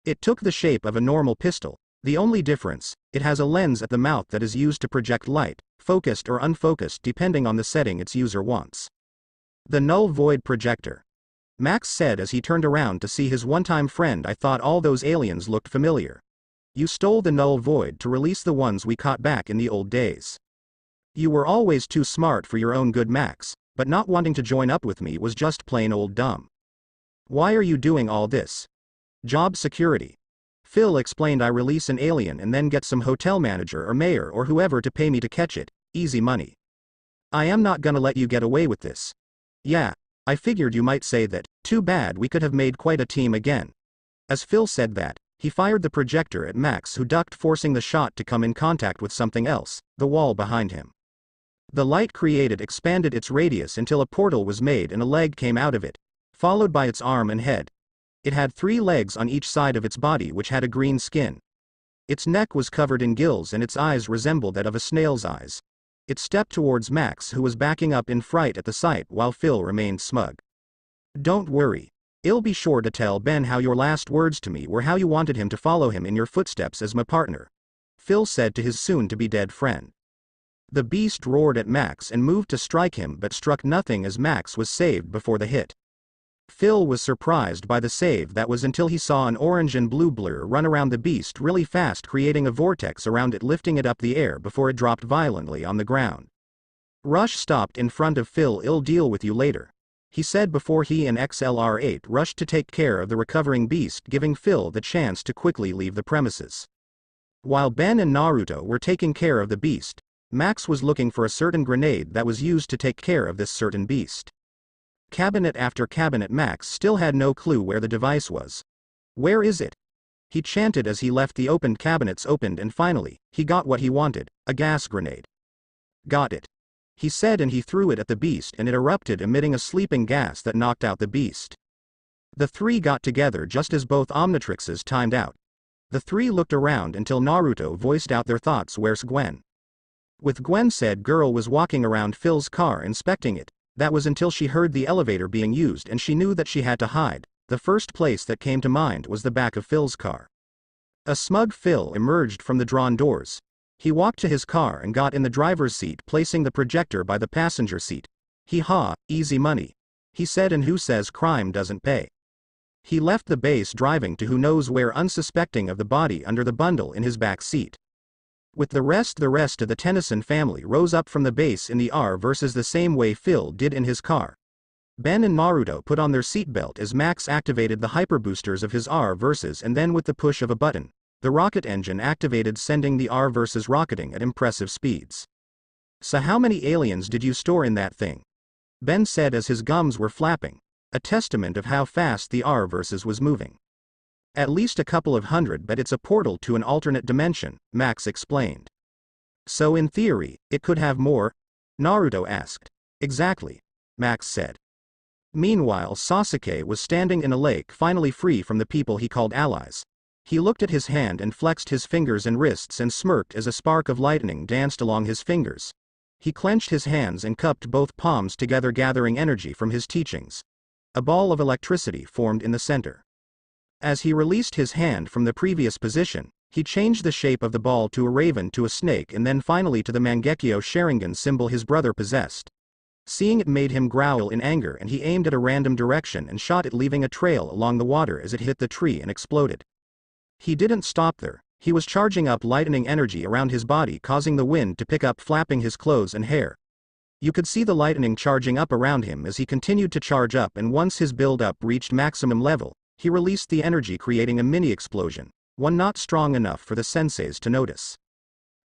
S1: It took the shape of a normal pistol. The only difference, it has a lens at the mouth that is used to project light, focused or unfocused depending on the setting its user wants. The null void projector, Max said as he turned around to see his one-time friend. I thought all those aliens looked familiar. You stole the null void to release the ones we caught back in the old days. You were always too smart for your own good, Max, but not wanting to join up with me was just plain old dumb. Why are you doing all this? Job security, Phil explained. I release an alien and then get some hotel manager or mayor or whoever to pay me to catch it. Easy money. I am not gonna let you get away with this. Yeah, I figured you might say that. Too bad, we could have made quite a team again. As Phil said that, he fired the projector at Max, who ducked, forcing the shot to come in contact with something else, the wall behind him. The light created expanded its radius until a portal was made and a leg came out of it, followed by its arm and head. It had 3 legs on each side of its body, which had a green skin. Its neck was covered in gills and its eyes resembled that of a snail's eyes. It stepped towards Max, who was backing up in fright at the sight, while Phil remained smug. Don't worry. I'll be sure to tell Ben how your last words to me were how you wanted him to follow him in your footsteps as my partner, Phil said to his soon-to-be-dead friend. The beast roared at Max and moved to strike him, but struck nothing as Max was saved before the hit. Phil was surprised by the save that was until he saw an orange and blue blur run around the beast really fast, creating a vortex around it, lifting it up the air before it dropped violently on the ground. Rush stopped in front of Phil. I'll deal with you later, he said before he and XLR8 rushed to take care of the recovering beast, giving Phil the chance to quickly leave the premises. While Ben and Naruto were taking care of the beast, Max was looking for a certain grenade that was used to take care of this certain beast. Cabinet after cabinet, Max still had no clue where the device was. Where is it? He chanted as he left the opened cabinets opened, and finally, he got what he wanted, a gas grenade. Got it, he said, and he threw it at the beast and it erupted, emitting a sleeping gas that knocked out the beast. The 3 got together just as both Omnitrixes timed out. The 3 looked around until Naruto voiced out their thoughts. Where's Gwen? With Gwen said girl was walking around Phil's car inspecting it. That was until she heard the elevator being used and she knew that she had to hide. The first place that came to mind was the back of Phil's car. A smug Phil emerged from the drawn doors. He walked to his car and got in the driver's seat, placing the projector by the passenger seat. Hee haw, easy money. he said, and who says crime doesn't pay? He left the base driving to who knows where, unsuspecting of the body under the bundle in his back seat. With the rest of the Tennyson family rose up from the base in the R versus the same way Phil did in his car. Ben and Naruto put on their seatbelt as Max activated the hyperboosters of his R versus, and then with the push of a button, the rocket engine activated, sending the R versus rocketing at impressive speeds. So how many aliens did you store in that thing? Ben said as his gums were flapping, a testament of how fast the R versus was moving. At least a couple of hundred, but it's a portal to an alternate dimension, Max explained. So in theory, it could have more? Naruto asked. Exactly, Max said. Meanwhile, Sasuke was standing in a lake, finally free from the people he called allies. He looked at his hand and flexed his fingers and wrists and smirked as a spark of lightning danced along his fingers. He clenched his hands and cupped both palms together, gathering energy from his teachings. A ball of electricity formed in the center. As he released his hand from the previous position, he changed the shape of the ball to a raven, to a snake, and then finally to the Mangekyo Sharingan symbol his brother possessed. Seeing it made him growl in anger, and he aimed at a random direction and shot it, leaving a trail along the water as it hit the tree and exploded. He didn't stop there. He was charging up lightning energy around his body, causing the wind to pick up, flapping his clothes and hair. You could see the lightning charging up around him as he continued to charge up, and once his build-up reached maximum level, he released the energy, creating a mini-explosion, one not strong enough for the senseis to notice.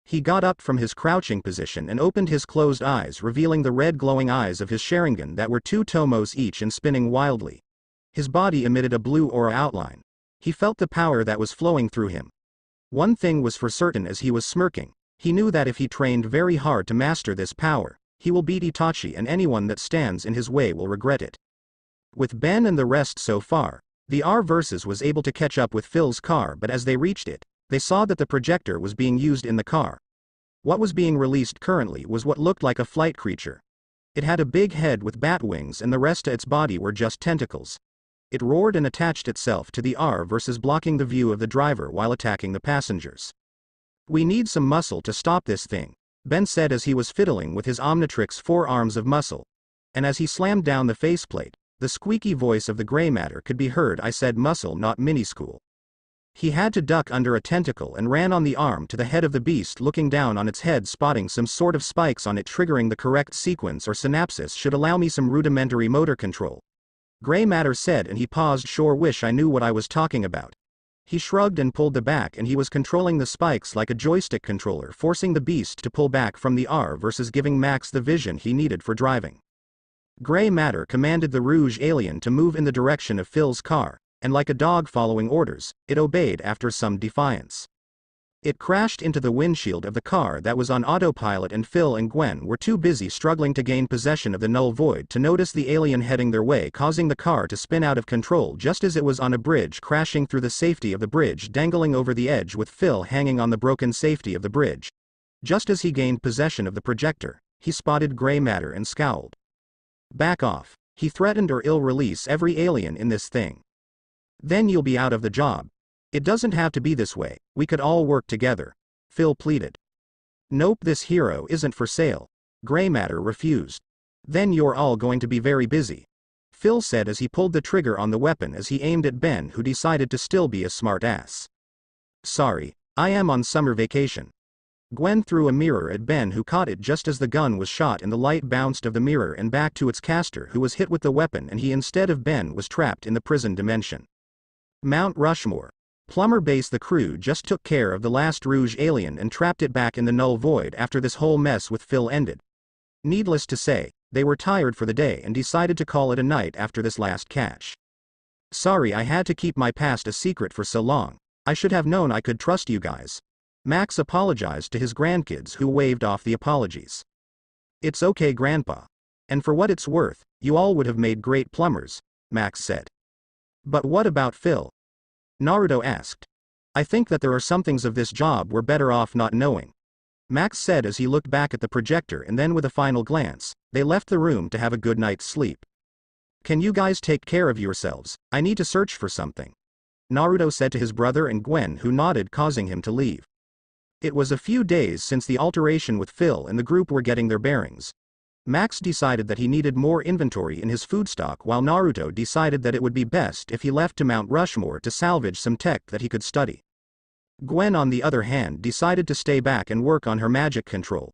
S1: He got up from his crouching position and opened his closed eyes, revealing the red glowing eyes of his Sharingan that were 2 tomos each and spinning wildly. His body emitted a blue aura outline. He felt the power that was flowing through him. One thing was for certain as he was smirking. He knew that if he trained very hard to master this power, he will beat Itachi, and anyone that stands in his way will regret it. With Ben and the rest so far, the R versus was able to catch up with Phil's car, but as they reached it, they saw that the projector was being used in the car. What was being released currently was what looked like a flight creature. It had a big head with bat wings, and the rest of its body were just tentacles. It roared and attached itself to the R versus, blocking the view of the driver while attacking the passengers. We need some muscle to stop this thing, Ben said as he was fiddling with his Omnitrix 4 arms of muscle. And as he slammed down the faceplate, the squeaky voice of the gray matter could be heard. I said muscle, not minischool. He had to duck under a tentacle and ran on the arm to the head of the beast, looking down on its head, spotting some sort of spikes on it. Triggering the correct sequence or synapsis should allow me some rudimentary motor control, Gray matter said, and he paused. Sure wish I knew what I was talking about. He shrugged and pulled the back, and he was controlling the spikes like a joystick controller, forcing the beast to pull back from the R versus, giving Max the vision he needed for driving. Gray matter commanded the Rouge alien to move in the direction of Phil's car, and like a dog following orders, it obeyed after some defiance. It crashed into the windshield of the car that was on autopilot, and Phil and Gwen were too busy struggling to gain possession of the null void to notice the alien heading their way, causing the car to spin out of control just as it was on a bridge, crashing through the safety of the bridge, dangling over the edge with Phil hanging on the broken safety of the bridge. Just as he gained possession of the projector, he spotted gray matter and scowled. Back off, he threatened, or I'll release every alien in this thing. Then you'll be out of the job. It doesn't have to be this way, we could all work together, Phil pleaded. Nope, this hero isn't for sale. Gray matter refused. Then you're all going to be very busy, Phil said as he pulled the trigger on the weapon as he aimed at Ben, who decided to still be a smart ass. Sorry, I am on summer vacation. Gwen threw a mirror at Ben, who caught it just as the gun was shot, and the light bounced of the mirror and back to its caster, who was hit with the weapon, and he, instead of Ben, was trapped in the prison dimension. Mount Rushmore. Plumber Base. The crew just took care of the last Rouge alien and trapped it back in the null void after this whole mess with Phil ended. Needless to say, they were tired for the day and decided to call it a night after this last catch. Sorry I had to keep my past a secret for so long. I should have known I could trust you guys. Max apologized to his grandkids, who waved off the apologies. It's okay, Grandpa. And for what it's worth, you all would have made great plumbers, Max said. But what about Phil? Naruto asked. I think that there are some things of this job we're better off not knowing, Max said as he looked back at the projector, and then with a final glance, they left the room to have a good night's sleep. Can you guys take care of yourselves? I need to search for something, Naruto said to his brother and Gwen, who nodded, causing him to leave. It was a few days since the alteration with Phil, and the group were getting their bearings. Max decided that he needed more inventory in his food stock, while Naruto decided that it would be best if he left to Mount Rushmore to salvage some tech that he could study. Gwen, on the other hand, decided to stay back and work on her magic control.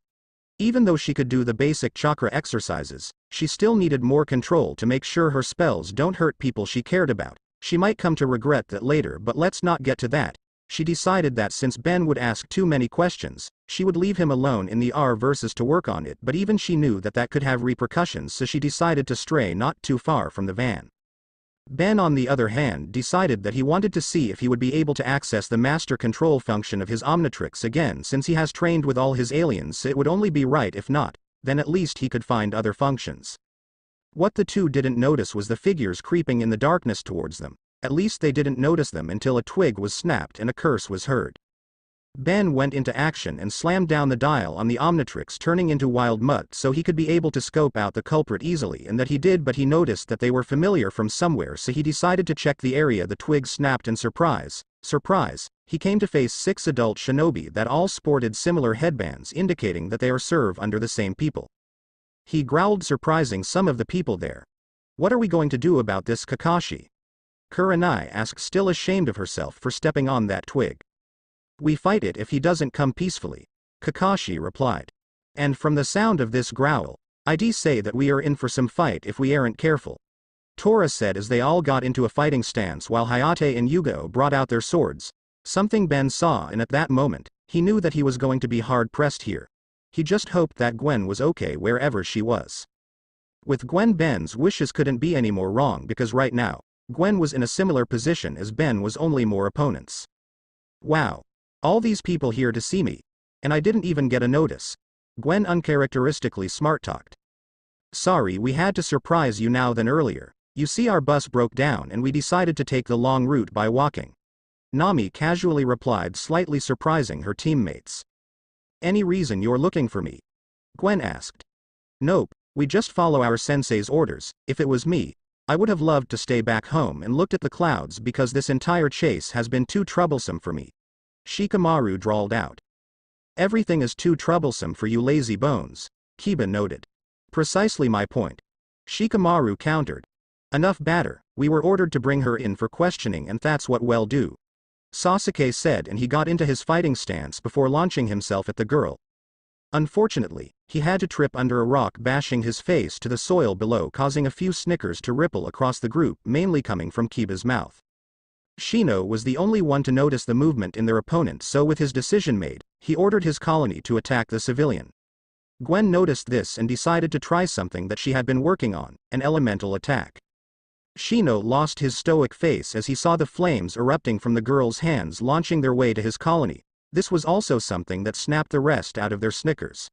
S1: Even though she could do the basic chakra exercises, she still needed more control to make sure her spells don't hurt people she cared about. She might come to regret that later, but let's not get to that. She decided that since Ben would ask too many questions, she would leave him alone in the R-verses to work on it, but even she knew that that could have repercussions, so she decided to stray not too far from the van. Ben, on the other hand, decided that he wanted to see if he would be able to access the master control function of his Omnitrix again, since he has trained with all his aliens, so it would only be right if not, then at least he could find other functions. What the two didn't notice was the figures creeping in the darkness towards them. At least they didn't notice them until a twig was snapped and a curse was heard. Ben went into action and slammed down the dial on the Omnitrix, turning into wild mutt so he could be able to scope out the culprit easily, and that he did, but he noticed that they were familiar from somewhere, so he decided to check the area the twig snapped, and surprise, he came to face 6 adult shinobi that all sported similar headbands, indicating that they are served under the same people. He growled, surprising some of the people there. "What are we going to do about this, Kakashi?" Kurenai asked, still ashamed of herself for stepping on that twig. "We fight it if he doesn't come peacefully," Kakashi replied. "And from the sound of this growl, I'd say that we are in for some fight if we aren't careful," Tora said as they all got into a fighting stance while Hayate and Yugo brought out their swords, something Ben saw, and at that moment, he knew that he was going to be hard-pressed here. He just hoped that Gwen was okay wherever she was. With Gwen, Ben's wishes couldn't be any more wrong, because right now, Gwen was in a similar position as Ben was, only more opponents. "Wow. All these people here to see me. And I didn't even get a notice," Gwen uncharacteristically smart-talked. "Sorry, we had to surprise you now than earlier. You see, our bus broke down and we decided to take the long route by walking," Nami casually replied, slightly surprising her teammates. "Any reason you're looking for me?" Gwen asked. "Nope, we just follow our sensei's orders. If it was me, I would have loved to stay back home and looked at the clouds, because this entire chase has been too troublesome for me," Shikamaru drawled out. "Everything is too troublesome for you lazy bones," Kiba noted. "Precisely my point," Shikamaru countered. "Enough batter, we were ordered to bring her in for questioning, and that's what we'll do," Sasuke said, and he got into his fighting stance before launching himself at the girl. Unfortunately, he had to trip under a rock, bashing his face to the soil below, causing a few snickers to ripple across the group, mainly coming from Kiba's mouth. Shino was the only one to notice the movement in their opponent, so with his decision made, he ordered his colony to attack the civilian. Gwen noticed this and decided to try something that she had been working on, an elemental attack. Shino lost his stoic face as he saw the flames erupting from the girl's hands, launching their way to his colony. This was also something that snapped the rest out of their snickers.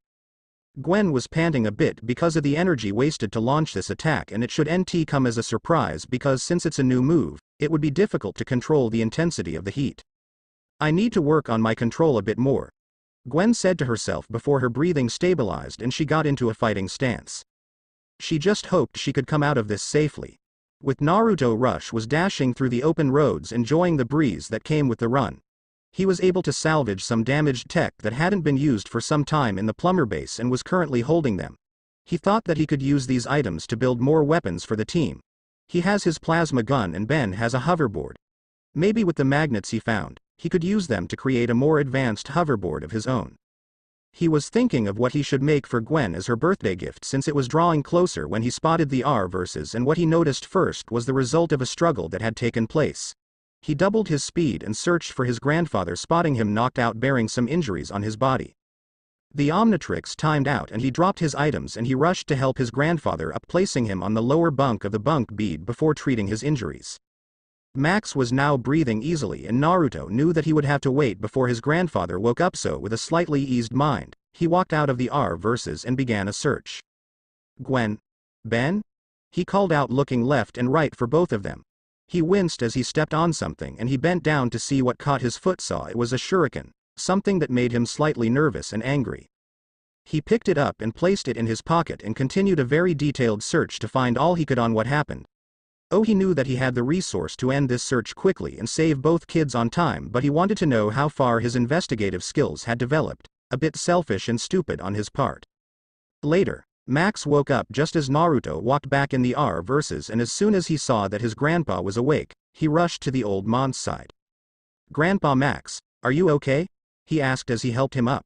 S1: Gwen was panting a bit because of the energy wasted to launch this attack, and it should come as a surprise, because since it's a new move, it would be difficult to control the intensity of the heat. "I need to work on my control a bit more," Gwen said to herself before her breathing stabilized and she got into a fighting stance. She just hoped she could come out of this safely. With Naruto, Rush was dashing through the open roads, enjoying the breeze that came with the run. He was able to salvage some damaged tech that hadn't been used for some time in the plumber base and was currently holding them. He thought that he could use these items to build more weapons for the team. He has his plasma gun and Ben has a hoverboard. Maybe with the magnets he found, he could use them to create a more advanced hoverboard of his own. He was thinking of what he should make for Gwen as her birthday gift, since it was drawing closer, when he spotted the R-verses, and what he noticed first was the result of a struggle that had taken place. He doubled his speed and searched for his grandfather, spotting him knocked out, bearing some injuries on his body. The Omnitrix timed out and he dropped his items and he rushed to help his grandfather up, placing him on the lower bunk of the bunk bed before treating his injuries. Max was now breathing easily, and Naruto knew that he would have to wait before his grandfather woke up, so with a slightly eased mind, he walked out of the R-verses and began a search. "Gwen? Ben?" he called out, looking left and right for both of them. He winced as he stepped on something and he bent down to see what caught his foot. It was a shuriken, something that made him slightly nervous and angry. He picked it up and placed it in his pocket and continued a very detailed search to find all he could on what happened. Oh, he knew that he had the resource to end this search quickly and save both kids on time, but he wanted to know how far his investigative skills had developed, a bit selfish and stupid on his part. Later, Max woke up just as Naruto walked back in the R-verses, and as soon as he saw that his grandpa was awake, he rushed to the old man's side. "Grandpa Max, are you okay?" he asked as he helped him up.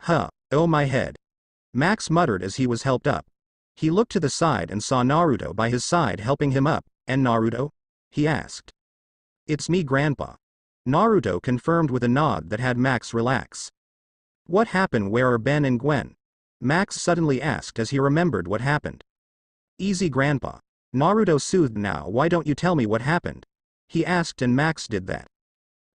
S1: "Huh, oh my head," Max muttered as he was helped up. He looked to the side and saw Naruto by his side helping him up. "And Naruto?" he asked. "It's me, Grandpa," Naruto confirmed with a nod that had Max relax. "What happened? Where are Ben and Gwen?" Max suddenly asked as he remembered what happened. "Easy, Grandpa," Naruto soothed. "Now why don't you tell me what happened?" he asked, and Max did that.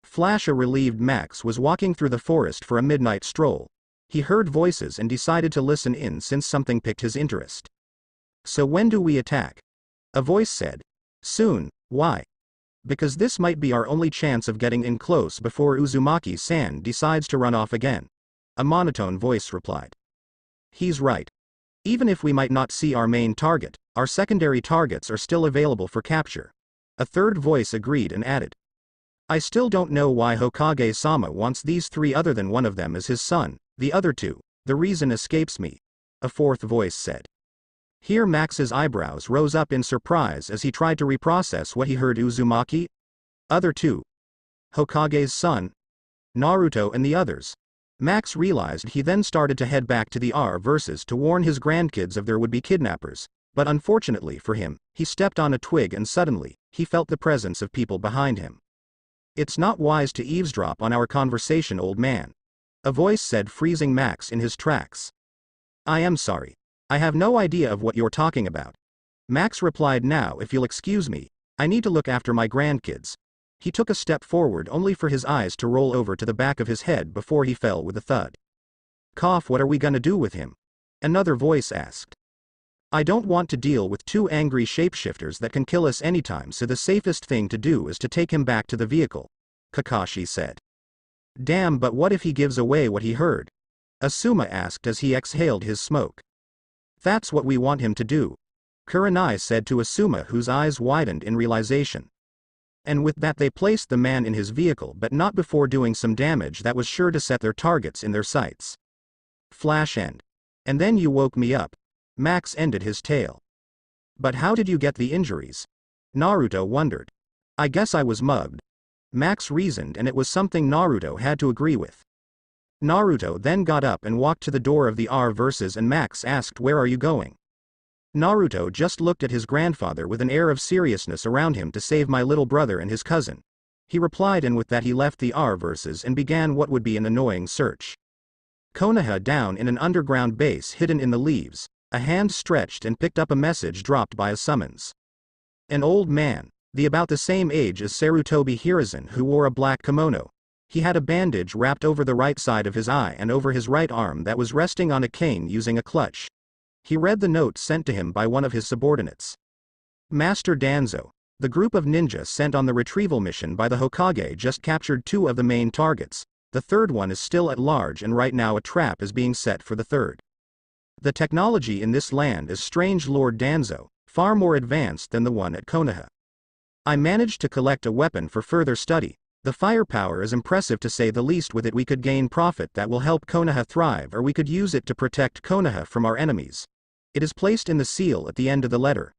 S1: Flash, a relieved Max, was walking through the forest for a midnight stroll. He heard voices and decided to listen in since something piqued his interest. "So when do we attack?" a voice said. "Soon. Why?" "Because this might be our only chance of getting in close before Uzumaki-san decides to run off again," a monotone voice replied. "He's right. Even if we might not see our main target, our secondary targets are still available for capture," a third voice agreed and added. "I still don't know why Hokage-sama wants these three other than one of them as his son, the other two, the reason escapes me," a fourth voice said. Here Max's eyebrows rose up in surprise as he tried to reprocess what he heard. "Uzumaki? Other two? Hokage's son? Naruto and the others?" Max realized. He then started to head back to the R-verses to warn his grandkids of their would-be kidnappers, but unfortunately for him, he stepped on a twig and suddenly, he felt the presence of people behind him. "It's not wise to eavesdrop on our conversation, old man," a voice said, freezing Max in his tracks. "I am sorry. I have no idea of what you're talking about," Max replied. "Now if you'll excuse me, I need to look after my grandkids." He took a step forward only for his eyes to roll over to the back of his head before he fell with a thud. "Cough, what are we gonna do with him?" another voice asked. "I don't want to deal with two angry shapeshifters that can kill us anytime, so the safest thing to do is to take him back to the vehicle," Kakashi said. "Damn, but what if he gives away what he heard?" Asuma asked as he exhaled his smoke. "That's what we want him to do," Kurenai said to Asuma, whose eyes widened in realization. And with that they placed the man in his vehicle, but not before doing some damage that was sure to set their targets in their sights. Flash end. "And then you woke me up," Max ended his tale. "But how did you get the injuries?" Naruto wondered. "I guess I was mugged," Max reasoned, and it was something Naruto had to agree with. Naruto then got up and walked to the door of the R-verses, and Max asked, "Where are you going?" Naruto just looked at his grandfather with an air of seriousness around him. "To save my little brother and his cousin," he replied, and with that he left the R-verses and began what would be an annoying search. Konoha, down in an underground base hidden in the leaves, a hand stretched and picked up a message dropped by a summons. An old man, about the same age as Sarutobi Hiruzen, who wore a black kimono. He had a bandage wrapped over the right side of his eye and over his right arm that was resting on a cane using a clutch. He read the note sent to him by one of his subordinates. "Master Danzo, the group of ninja sent on the retrieval mission by the Hokage just captured two of the main targets. The third one is still at large, and right now a trap is being set for the third. The technology in this land is strange, Lord Danzo, far more advanced than the one at Konoha. I managed to collect a weapon for further study. The firepower is impressive to say the least. With it we could gain profit that will help Konoha thrive, or we could use it to protect Konoha from our enemies. It is placed in the seal at the end of the letter.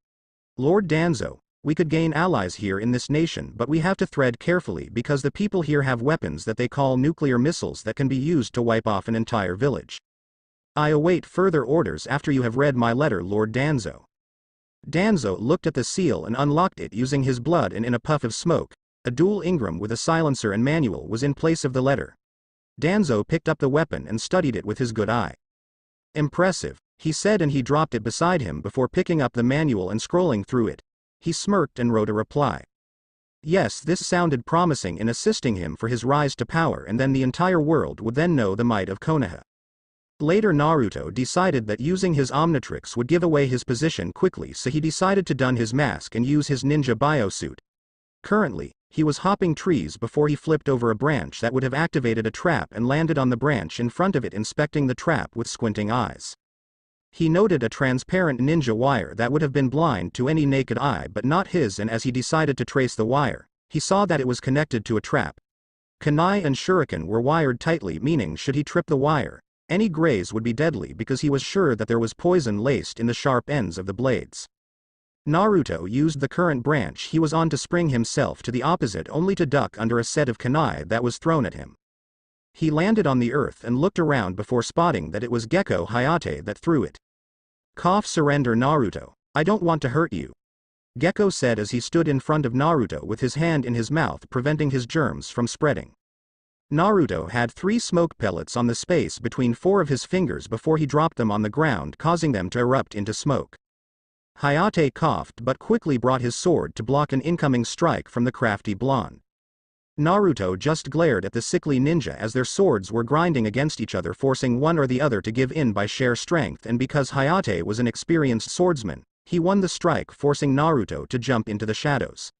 S1: Lord Danzo, we could gain allies here in this nation, but we have to tread carefully because the people here have weapons that they call nuclear missiles that can be used to wipe off an entire village. I await further orders after you have read my letter, Lord Danzo." Danzo looked at the seal and unlocked it using his blood, and in a puff of smoke, a dual Ingram with a silencer and manual was in place of the letter. Danzo picked up the weapon and studied it with his good eye. "Impressive," he said, and he dropped it beside him before picking up the manual and scrolling through it. He smirked and wrote a reply. Yes, this sounded promising in assisting him for his rise to power, and then the entire world would then know the might of Konoha. Later Naruto decided that using his Omnitrix would give away his position quickly, so he decided to don his mask and use his ninja biosuit. Currently, he was hopping trees before he flipped over a branch that would have activated a trap and landed on the branch in front of it, inspecting the trap with squinting eyes. He noted a transparent ninja wire that would have been blind to any naked eye but not his, and as he decided to trace the wire, he saw that it was connected to a trap. Kunai and Shuriken were wired tightly, meaning should he trip the wire, Any graze would be deadly because he was sure that there was poison laced in the sharp ends of the blades. Naruto used the current branch he was on to spring himself to the opposite only to duck under a set of kunai that was thrown at him. He landed on the earth and looked around before spotting that it was Gecko Hayate that threw it. Surrender Naruto. I don't want to hurt you. Gecko said as he stood in front of Naruto with his hand in his mouth preventing his germs from spreading. Naruto had 3 smoke pellets on the space between 4 of his fingers before he dropped them on the ground causing them to erupt into smoke. Hayate coughed but quickly brought his sword to block an incoming strike from the crafty blonde. Naruto just glared at the sickly ninja as their swords were grinding against each other forcing one or the other to give in by sheer strength and because Hayate was an experienced swordsman, he won the strike forcing Naruto to jump into the shadows.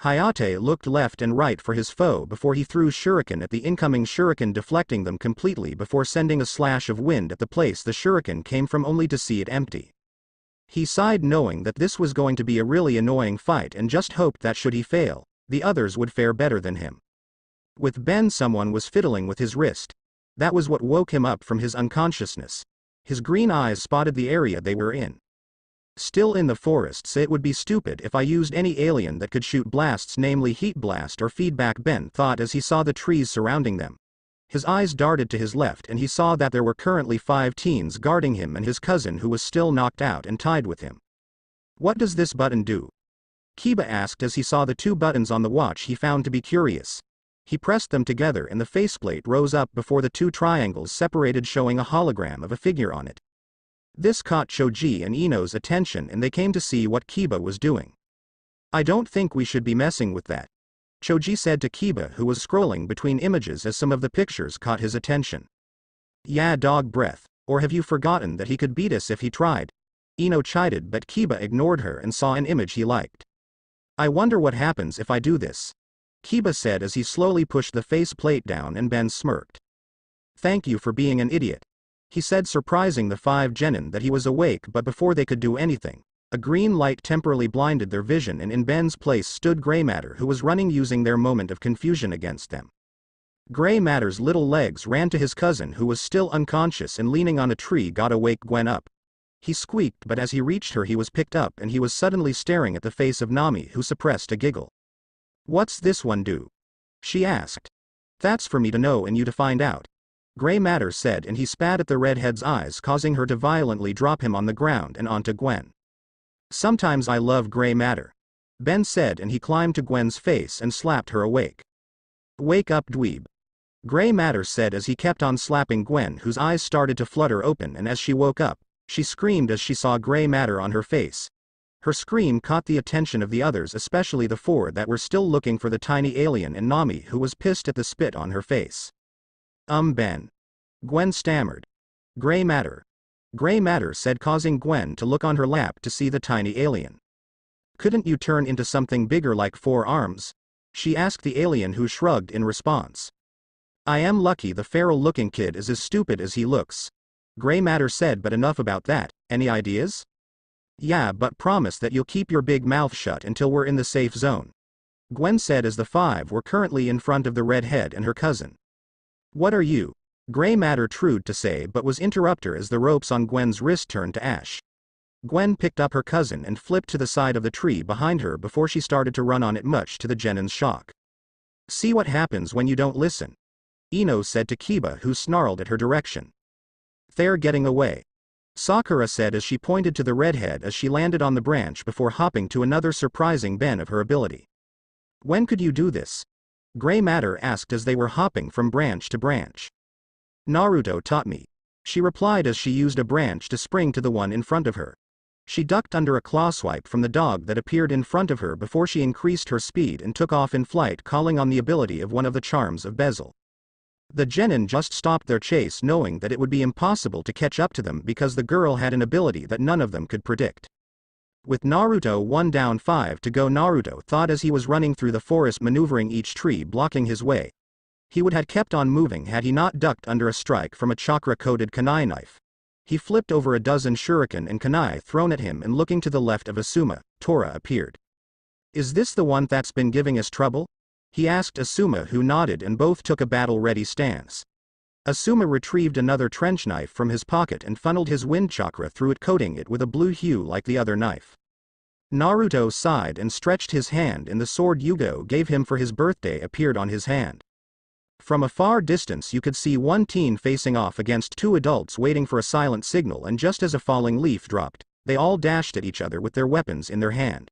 S1: Hayate looked left and right for his foe before he threw shuriken at the incoming shuriken deflecting them completely before sending a slash of wind at the place the shuriken came from only to see it empty. He sighed knowing that this was going to be a really annoying fight and just hoped that should he fail, the others would fare better than him. With Ben someone was fiddling with his wrist. That was what woke him up from his unconsciousness. His green eyes spotted the area they were in. Still in the forests it would be stupid if I used any alien that could shoot blasts namely heat blast or feedback Ben thought as he saw the trees surrounding them. His eyes darted to his left and he saw that there were currently 5 teens guarding him and his cousin who was still knocked out and tied with him. What does this button do? Kiba asked as he saw the 2 buttons on the watch he found to be curious. He pressed them together and the faceplate rose up before the 2 triangles separated showing a hologram of a figure on it. This caught Choji and Ino's attention and they came to see what Kiba was doing. I don't think we should be messing with that, Choji said to Kiba who was scrolling between images as some of the pictures caught his attention. Yeah, dog breath, or have you forgotten that he could beat us if he tried? Ino chided but Kiba ignored her and saw an image he liked. I wonder what happens if I do this, Kiba said as he slowly pushed the face plate down and Ben smirked. Thank you for being an idiot, he said surprising the 5 genin that he was awake but before they could do anything. A green light temporarily blinded their vision and in Ben's place stood Grey Matter who was running using their moment of confusion against them. Grey Matter's little legs ran to his cousin who was still unconscious and leaning on a tree got to wake Gwen up. He squeaked but as he reached her he was picked up and he was suddenly staring at the face of Nami who suppressed a giggle. What's this one do? She asked. That's for me to know and you to find out, Grey Matter said and he spat at the redhead's eyes causing her to violently drop him on the ground and onto Gwen. Sometimes I love Grey Matter, Ben said and he climbed to Gwen's face and slapped her awake. Wake up dweeb, Grey Matter said as he kept on slapping Gwen whose eyes started to flutter open and as she woke up, she screamed as she saw Grey Matter on her face. Her scream caught the attention of the others especially the 4 that were still looking for the tiny alien and Nami who was pissed at the spit on her face. Ben. Gwen stammered. Grey Matter. Grey Matter said causing Gwen to look on her lap to see the tiny alien. Couldn't you turn into something bigger like 4 arms? She asked the alien who shrugged in response. I am lucky the feral-looking kid is as stupid as he looks, Grey Matter said but enough about that, any ideas? Yeah but promise that you'll keep your big mouth shut until we're in the safe zone, Gwen said as the 5 were currently in front of the redhead and her cousin. What are you? Grey Matter tried to say but was interrupted as the ropes on Gwen's wrist turned to ash. Gwen picked up her cousin and flipped to the side of the tree behind her before she started to run on it much to the genin's shock. See what happens when you don't listen, Ino said to Kiba who snarled at her direction. They're getting away, Sakura said as she pointed to the redhead as she landed on the branch before hopping to another surprising bend of her ability. When could you do this? Grey Matter asked as they were hopping from branch to branch. Naruto taught me, she replied as she used a branch to spring to the one in front of her. She ducked under a claw swipe from the dog that appeared in front of her before she increased her speed and took off in flight calling on the ability of one of the charms of Bezel. The genin just stopped their chase knowing that it would be impossible to catch up to them because the girl had an ability that none of them could predict. With Naruto 1 down 5 to go Naruto thought as he was running through the forest maneuvering each tree blocking his way. He would have kept on moving had he not ducked under a strike from a chakra-coated kunai knife. He flipped over a dozen shuriken and kunai thrown at him and looking to the left of Asuma, Tora appeared. Is this the one that's been giving us trouble? He asked Asuma who nodded and both took a battle-ready stance. Asuma retrieved another trench knife from his pocket and funneled his wind chakra through it, coating it with a blue hue like the other knife. Naruto sighed and stretched his hand, and the sword Yugo gave him for his birthday appeared on his hand. From a far distance you could see one teen facing off against two adults waiting for a silent signal, and just as a falling leaf dropped, they all dashed at each other with their weapons in their hand.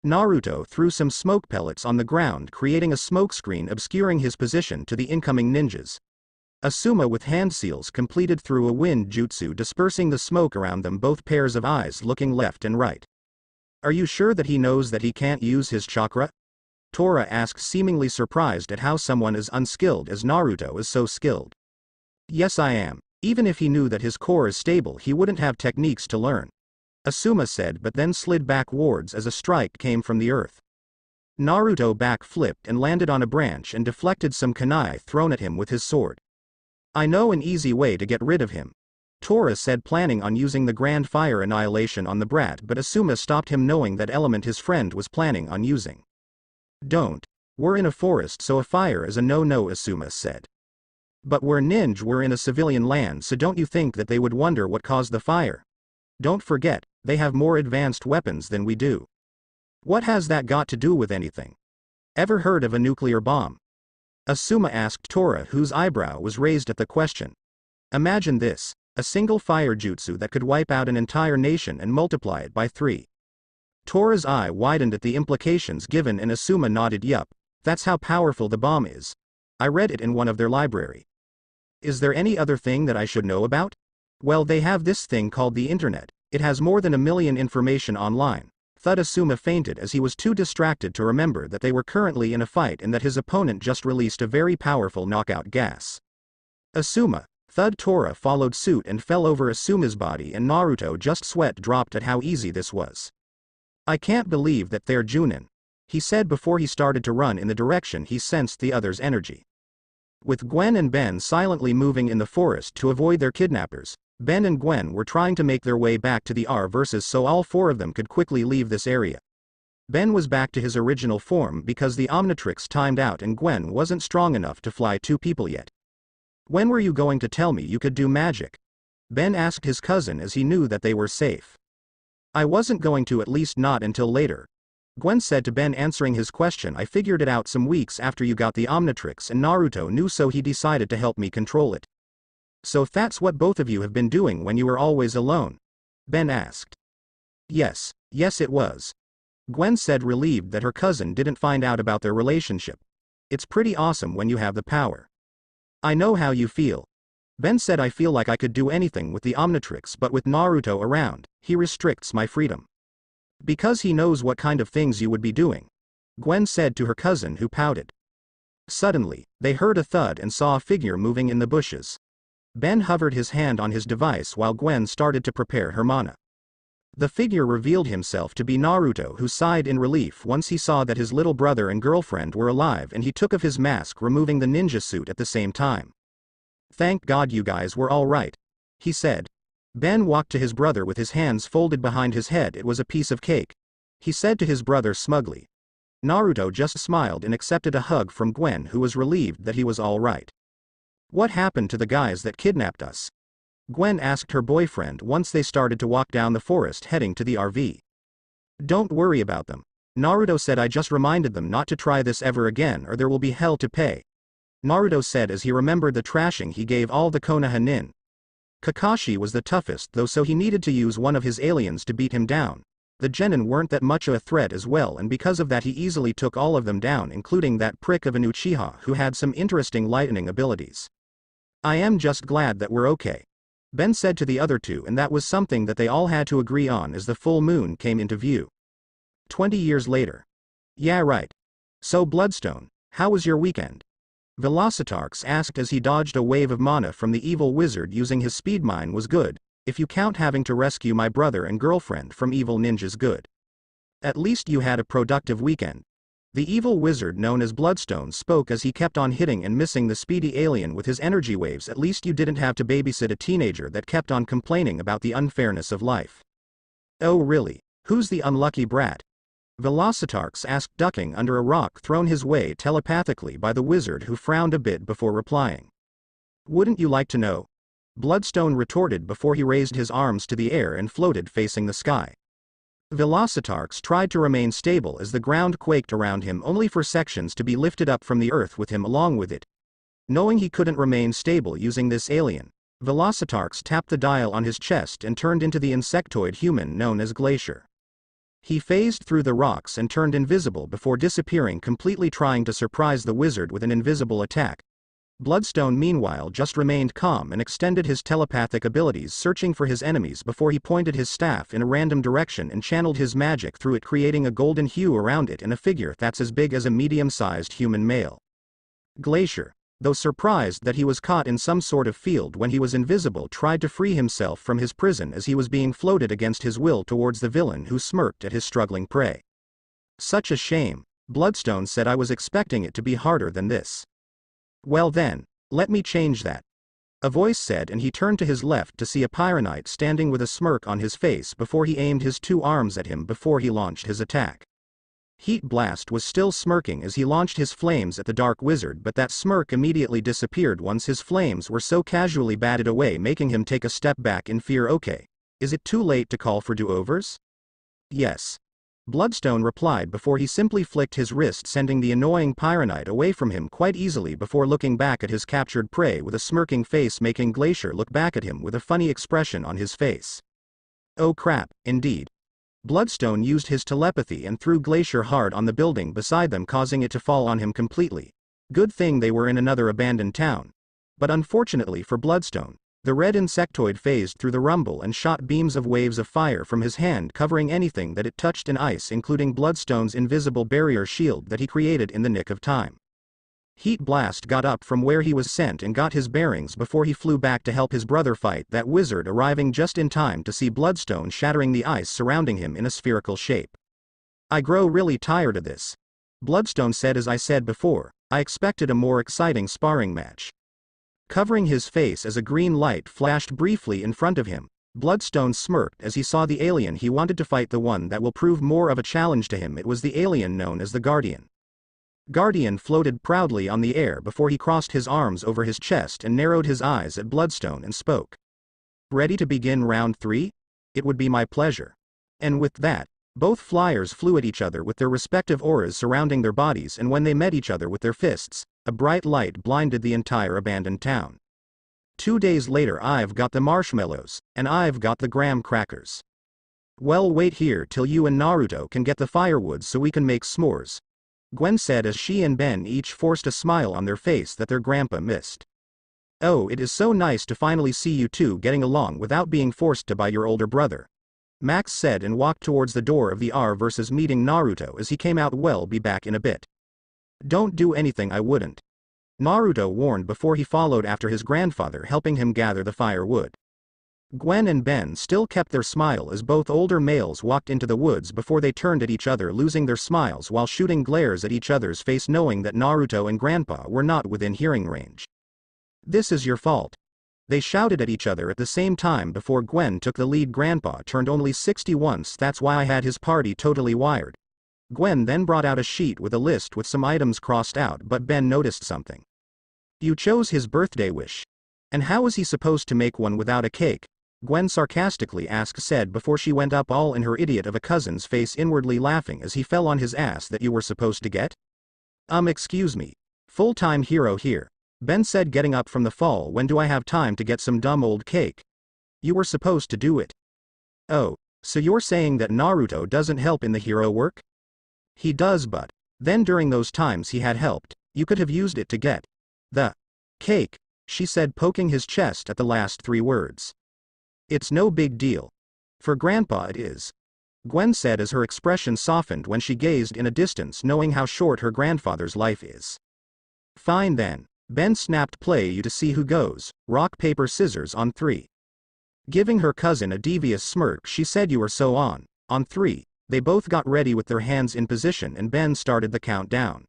S1: Naruto threw some smoke pellets on the ground, creating a smokescreen obscuring his position to the incoming ninjas. Asuma with hand seals completed through a wind jutsu, dispersing the smoke around them, both pairs of eyes looking left and right. Are you sure that he knows that he can't use his chakra? Tora asked, seemingly surprised at how someone as unskilled as Naruto is so skilled. Yes, I am. Even if he knew that his core is stable, he wouldn't have techniques to learn, Asuma said, but then slid backwards as a strike came from the earth. Naruto back-flipped and landed on a branch and deflected some kunai thrown at him with his sword. I know an easy way to get rid of him, Tora said, planning on using the Grand Fire Annihilation on the brat, but Asuma stopped him, knowing that element his friend was planning on using. Don't. We're in a forest, so a fire is a no-no, Asuma said. But we're in a civilian land, so don't you think that they would wonder what caused the fire? Don't forget, they have more advanced weapons than we do. What has that got to do with anything? Ever heard of a nuclear bomb? Asuma asked Tora, whose eyebrow was raised at the question. Imagine this, a single fire jutsu that could wipe out an entire nation and multiply it by 3. Tora's eye widened at the implications given, and Asuma nodded. Yup, that's how powerful the bomb is. I read it in one of their library. Is there any other thing that I should know about? Well, they have this thing called the internet. It has more than 1 million information online. Thud. Asuma fainted as he was too distracted to remember that they were currently in a fight and that his opponent just released a very powerful knockout gas. Asuma, thud. Tora followed suit and fell over Asuma's body, and Naruto just sweat dropped at how easy this was. I can't believe that they're Junin, he said before he started to run in the direction he sensed the other's energy. With Gwen and Ben silently moving in the forest to avoid their kidnappers, Ben and Gwen were trying to make their way back to the R-verses so all 4 of them could quickly leave this area. Ben was back to his original form because the Omnitrix timed out, and Gwen wasn't strong enough to fly 2 people yet. When were you going to tell me you could do magic? Ben asked his cousin as he knew that they were safe. I wasn't going to, at least not until later, Gwen said to Ben, answering his question. I figured it out some weeks after you got the Omnitrix, and Naruto knew, so he decided to help me control it. So that's what both of you have been doing when you were always alone? Ben asked. Yes it was. Gwen said, relieved that her cousin didn't find out about their relationship. It's pretty awesome when you have the power. I know how you feel. Ben said, I feel like I could do anything with the Omnitrix, but with Naruto around, he restricts my freedom. Because he knows what kind of things you would be doing, Gwen said to her cousin, who pouted. Suddenly, they heard a thud and saw a figure moving in the bushes. Ben hovered his hand on his device while Gwen started to prepare her mana. The figure revealed himself to be Naruto, who sighed in relief once he saw that his little brother and girlfriend were alive, and he took off his mask, removing the ninja suit at the same time. Thank God you guys were all right, he said. Ben walked to his brother with his hands folded behind his head. It was a piece of cake, he said to his brother smugly. Naruto just smiled and accepted a hug from Gwen, who was relieved that he was all right. What happened to the guys that kidnapped us? Gwen asked her boyfriend once they started to walk down the forest heading to the RV. Don't worry about them, Naruto said. I just reminded them not to try this ever again or there will be hell to pay, Naruto said as he remembered the trashing he gave all the Konoha nin. Kakashi was the toughest though, so he needed to use one of his aliens to beat him down. The genin weren't that much of a threat as well, and because of that he easily took all of them down, including that prick of an Uchiha who had some interesting lightning abilities. I am just glad that we're okay, Ben said to the other 2, and that was something that they all had to agree on as the full moon came into view. 20 years later. Yeah right. So Bloodstone, how was your weekend? Velocitarx asked as he dodged a wave of mana from the evil wizard using his speed. Mine was good, if you count having to rescue my brother and girlfriend from evil ninjas. Good. At least you had a productive weekend. The evil wizard known as Bloodstone spoke as he kept on hitting and missing the speedy alien with his energy waves. At least you didn't have to babysit a teenager that kept on complaining about the unfairness of life. Oh really? Who's the unlucky brat? Velocitarx asked, ducking under a rock thrown his way telepathically by the wizard, who frowned a bit before replying. Wouldn't you like to know? Bloodstone retorted before he raised his arms to the air and floated facing the sky. Velocitarx tried to remain stable as the ground quaked around him, only for sections to be lifted up from the earth with him along with it. Knowing he couldn't remain stable using this alien, Velocitarx tapped the dial on his chest and turned into the insectoid human known as Glacier. He phased through the rocks and turned invisible before disappearing completely, trying to surprise the wizard with an invisible attack. Bloodstone meanwhile just remained calm and extended his telepathic abilities, searching for his enemies before he pointed his staff in a random direction and channeled his magic through it, creating a golden hue around it and a figure that's as big as a medium-sized human male. Glacier, though surprised that he was caught in some sort of field when he was invisible, tried to free himself from his prison as he was being floated against his will towards the villain, who smirked at his struggling prey. Such a shame, Bloodstone said. I was expecting it to be harder than this. Well then, let me change that. A voice said, and he turned to his left to see a Pyronite standing with a smirk on his face before he aimed his 2 arms at him before he launched his attack. Heat Blast was still smirking as he launched his flames at the Dark Wizard, but that smirk immediately disappeared once his flames were so casually batted away, making him take a step back in fear. Okay. Is it too late to call for do-overs? Yes. Bloodstone replied before he simply flicked his wrist, sending the annoying Pyronite away from him quite easily before looking back at his captured prey with a smirking face, making Glacier look back at him with a funny expression on his face. Oh crap, indeed. Bloodstone used his telepathy and threw Glacier hard on the building beside them, causing it to fall on him completely. Good thing they were in another abandoned town. But unfortunately for Bloodstone, the red insectoid phased through the rumble and shot beams of waves of fire from his hand, covering anything that it touched in ice, including Bloodstone's invisible barrier shield that he created in the nick of time. Heat Blast got up from where he was sent and got his bearings before he flew back to help his brother fight that wizard, arriving just in time to see Bloodstone shattering the ice surrounding him in a spherical shape. I grow really tired of this. Bloodstone said. As I said before, I expected a more exciting sparring match. Covering his face as a green light flashed briefly in front of him, Bloodstone smirked as he saw the alien he wanted to fight, the one that will prove more of a challenge to him. It was the alien known as the Guardian. Guardian floated proudly on the air before he crossed his arms over his chest and narrowed his eyes at Bloodstone and spoke. Ready to begin round 3? It would be my pleasure. And with that, both flyers flew at each other with their respective auras surrounding their bodies, and when they met each other with their fists, a bright light blinded the entire abandoned town. 2 days later, I've got the marshmallows, and I've got the graham crackers. Well, wait here till you and Naruto can get the firewood so we can make s'mores, Gwen said as she and Ben each forced a smile on their face that their grandpa missed. Oh, it is so nice to finally see you two getting along without being forced to by your older brother, Max said and walked towards the door of the R versus meeting Naruto as he came out. Well, be back in a bit. Don't do anything I wouldn't, Naruto warned before he followed after his grandfather, helping him gather the firewood. Gwen and Ben still kept their smile as both older males walked into the woods before they turned at each other, losing their smiles while shooting glares at each other's face, knowing that Naruto and Grandpa were not within hearing range. This is your fault, they shouted at each other at the same time before Gwen took the lead. Grandpa turned only 60 once, that's why I had his party totally wired. Gwen then brought out a sheet with a list with some items crossed out, but Ben noticed something. You chose his birthday wish. And how was he supposed to make one without a cake? Gwen sarcastically said before she went up all in her idiot of a cousin's face, inwardly laughing as he fell on his ass. That you were supposed to get? Excuse me. Full-time hero here, Ben said, getting up from the fall. When do I have time to get some dumb old cake? You were supposed to do it. Oh, so you're saying that Naruto doesn't help in the hero work? He does, but then during those times he had helped, you could have used it to get the cake, she said, poking his chest at the last 3 words. It's no big deal. For Grandpa it is, Gwen said as her expression softened when she gazed in a distance, knowing how short her grandfather's life is. Fine then. Ben snapped play you to see who goes, rock paper scissors on 3. Giving her cousin a devious smirk, she said, you are so on 3. They both got ready with their hands in position and Ben started the countdown.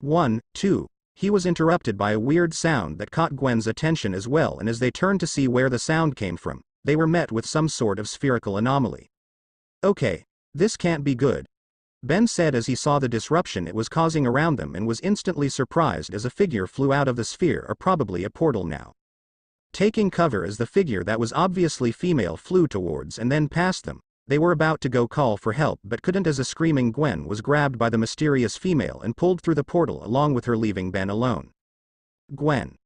S1: 1, 2. He was interrupted by a weird sound that caught Gwen's attention as well, and as they turned to see where the sound came from, they were met with some sort of spherical anomaly. Okay, this can't be good. Ben said as he saw the disruption it was causing around them and was instantly surprised as a figure flew out of the sphere, or probably a portal now. Taking cover as the figure that was obviously female flew towards and then past them, they were about to go call for help but couldn't as a screaming Gwen was grabbed by the mysterious female and pulled through the portal along with her, leaving Ben alone. Gwen.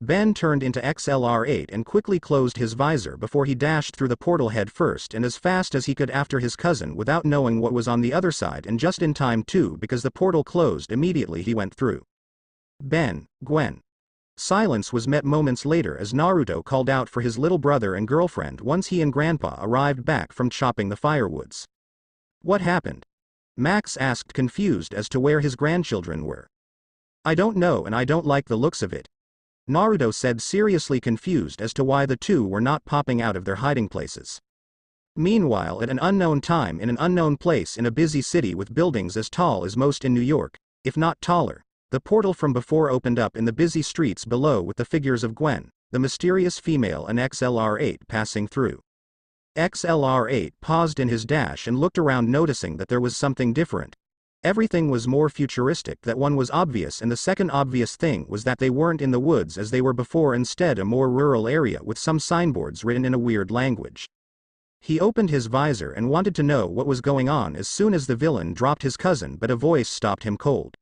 S1: Ben turned into XLR8 and quickly closed his visor before he dashed through the portal head first and as fast as he could after his cousin without knowing what was on the other side, and just in time too because the portal closed immediately he went through. Ben, Gwen. Silence was met moments later as Naruto called out for his little brother and girlfriend once he and Grandpa arrived back from chopping the firewoods. What happened? Max asked, confused as to where his grandchildren were. I don't know and I don't like the looks of it, Naruto said, seriously confused as to why the two were not popping out of their hiding places. Meanwhile, at an unknown time in an unknown place in a busy city with buildings as tall as most in New York, if not taller, the portal from before opened up in the busy streets below with the figures of Gwen, the mysterious female, and XLR8 passing through. XLR8 paused in his dash and looked around, noticing that there was something different. Everything was more futuristic, that one was obvious, and the second obvious thing was that they weren't in the woods as they were before, instead a more rural area with some signboards written in a weird language. He opened his visor and wanted to know what was going on as soon as the villain dropped his cousin, but a voice stopped him cold.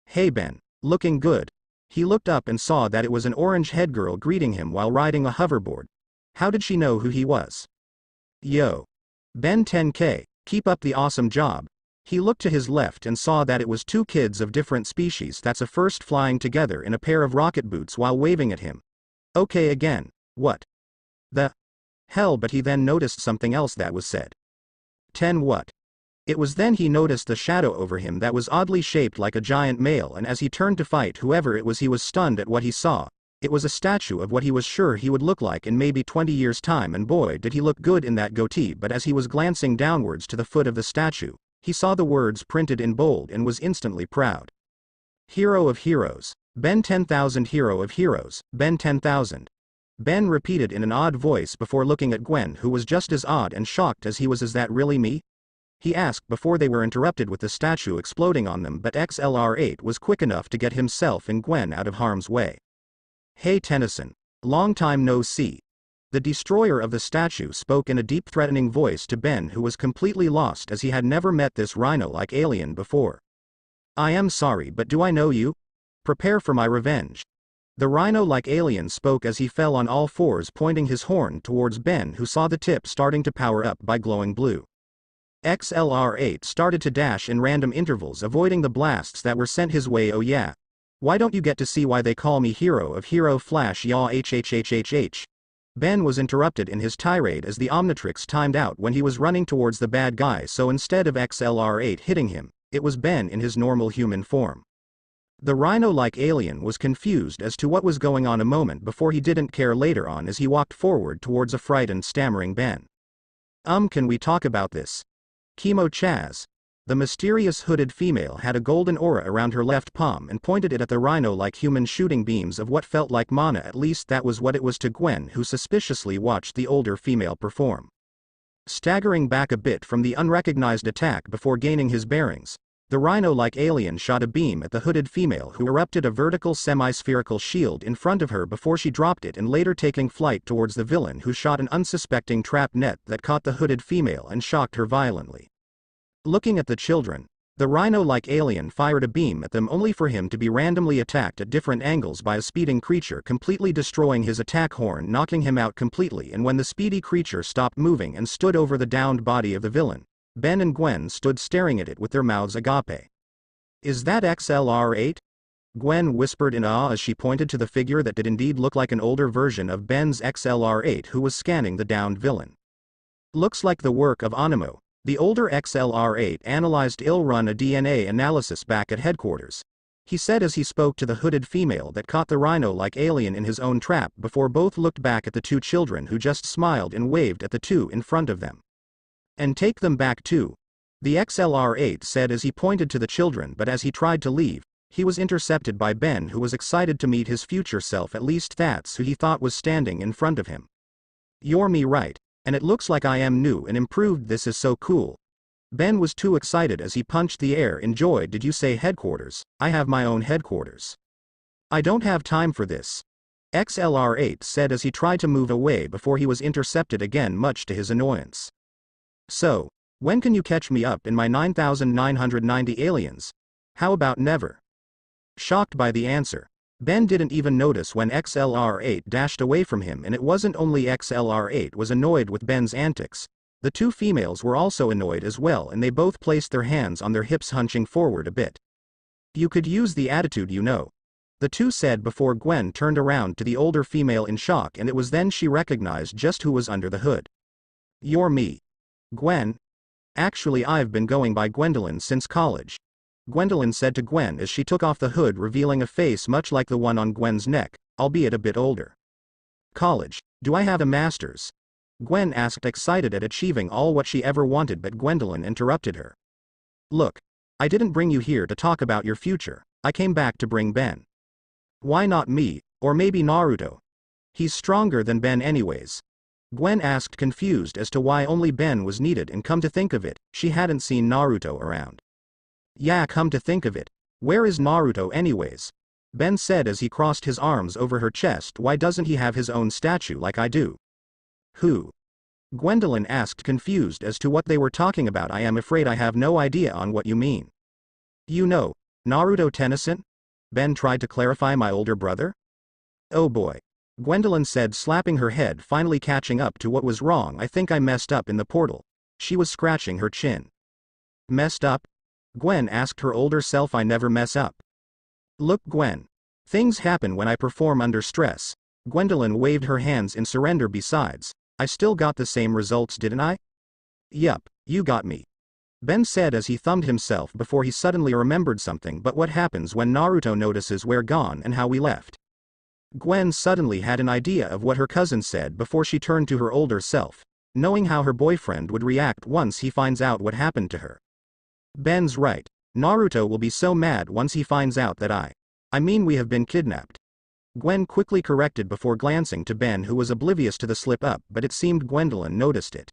S1: Hey Ben, looking good. He looked up and saw that it was an orange-head girl greeting him while riding a hoverboard. How did she know who he was? Yo. Ben 10K, keep up the awesome job. He looked to his left and saw that it was two kids of different species that's a first flying together in a pair of rocket boots while waving at him. Okay again, what the hell? But he then noticed something else that was said. 10 what? It was then he noticed the shadow over him that was oddly shaped like a giant male, and as he turned to fight whoever it was he was stunned at what he saw. It was a statue of what he was sure he would look like in maybe 20 years' time, and boy did he look good in that goatee. But as he was glancing downwards to the foot of the statue, he saw the words printed in bold and was instantly proud. Hero of Heroes. Ben 10,000. Hero of Heroes, Ben 10,000. Ben repeated in an odd voice before looking at Gwen, who was just as odd and shocked as he was. Is that really me? He asked before they were interrupted with the statue exploding on them, but XLR8 was quick enough to get himself and Gwen out of harm's way. Hey Tennyson. Long time no see. The destroyer of the statue spoke in a deep threatening voice to Ben, who was completely lost as he had never met this rhino-like alien before. I am sorry, but do I know you? Prepare for my revenge. The rhino-like alien spoke as he fell on all fours, pointing his horn towards Ben, who saw the tip starting to power up by glowing blue. XLR8 started to dash in random intervals, avoiding the blasts that were sent his way. Oh yeah. Why don't you get to see why they call me Hero of Hero Flash yaw hhhhh. Ben was interrupted in his tirade as the Omnitrix timed out when he was running towards the bad guy, so instead of XLR8 hitting him, it was Ben in his normal human form. The rhino-like alien was confused as to what was going on a moment before he didn't care later on as he walked forward towards a frightened, stammering Ben. Can we talk about this? Chemo Chaz. The mysterious hooded female had a golden aura around her left palm and pointed it at the rhino-like human, shooting beams of what felt like mana. At least that was what it was to Gwen, who suspiciously watched the older female perform. Staggering back a bit from the unrecognized attack before gaining his bearings, the rhino-like alien shot a beam at the hooded female, who erupted a vertical semi-spherical shield in front of her before she dropped it, and later taking flight towards the villain, who shot an unsuspecting trap net that caught the hooded female and shocked her violently. Looking at the children, the rhino-like alien fired a beam at them only for him to be randomly attacked at different angles by a speeding creature, completely destroying his attack horn, knocking him out completely. And when the speedy creature stopped moving and stood over the downed body of the villain, Ben and Gwen stood staring at it with their mouths agape. Is that XLR8? Gwen whispered in awe as she pointed to the figure that did indeed look like an older version of Ben's XLR8, who was scanning the downed villain. Looks like the work of Animo. The older XLR8 analyzed run a DNA analysis back at headquarters, he said as he spoke to the hooded female that caught the rhino-like alien in his own trap before both looked back at the two children, who just smiled and waved at the two in front of them. And take them back too, the XLR8 said as he pointed to the children, but as he tried to leave, he was intercepted by Ben, who was excited to meet his future self. At least that's who he thought was standing in front of him. You're me, right? And it looks like I am new and improved. This is so cool. Ben was too excited as he punched the air in joy. Did you say headquarters? I have my own headquarters. I don't have time for this. XLR8 said as he tried to move away before he was intercepted again, much to his annoyance. So, when can you catch me up in my 9,990 aliens? How about never? Shocked by the answer, Ben didn't even notice when XLR8 dashed away from him, and it wasn't only XLR8 was annoyed with Ben's antics. The two females were also annoyed as well, and they both placed their hands on their hips, hunching forward a bit. You could use the attitude, you know. The two said before Gwen turned around to the older female in shock, and it was then she recognized just who was under the hood. You're me. Gwen? Actually, I've been going by Gwendolyn since college. Gwendolyn said to Gwen as she took off the hood, revealing a face much like the one on Gwen's neck, albeit a bit older. College? Do I have a master's? Gwen asked, excited at achieving all what she ever wanted, but Gwendolyn interrupted her. Look, I didn't bring you here to talk about your future. I came back to bring Ben. Why not me, or maybe Naruto? He's stronger than Ben anyways. Gwen asked, confused as to why only Ben was needed, and come to think of it, she hadn't seen Naruto around. Yeah, come to think of it, where is Naruto anyways? Ben said as he crossed his arms over her chest. Why doesn't he have his own statue like I do? Who? Gwendolyn asked, confused as to what they were talking about. I am afraid I have no idea on what you mean. You know, Naruto Tennyson? Ben tried to clarify. My older brother? Oh boy. Gwendolyn said, slapping her head, finally catching up to what was wrong. I think I messed up in the portal. She was scratching her chin. Messed up? Gwen asked her older self. I never mess up. Look, Gwen. Things happen when I perform under stress. Gwendolyn waved her hands in surrender. Besides, I still got the same results, didn't I? Yup, you got me. Ben said as he thumbed himself before he suddenly remembered something. But what happens when Naruto notices we're gone and how we left? Gwen suddenly had an idea of what her cousin said before she turned to her older self, knowing how her boyfriend would react once he finds out what happened to her. Ben's right. Naruto will be so mad once he finds out that I mean we have been kidnapped. Gwen quickly corrected before glancing to Ben, who was oblivious to the slip-up, but it seemed Gwendolyn noticed it.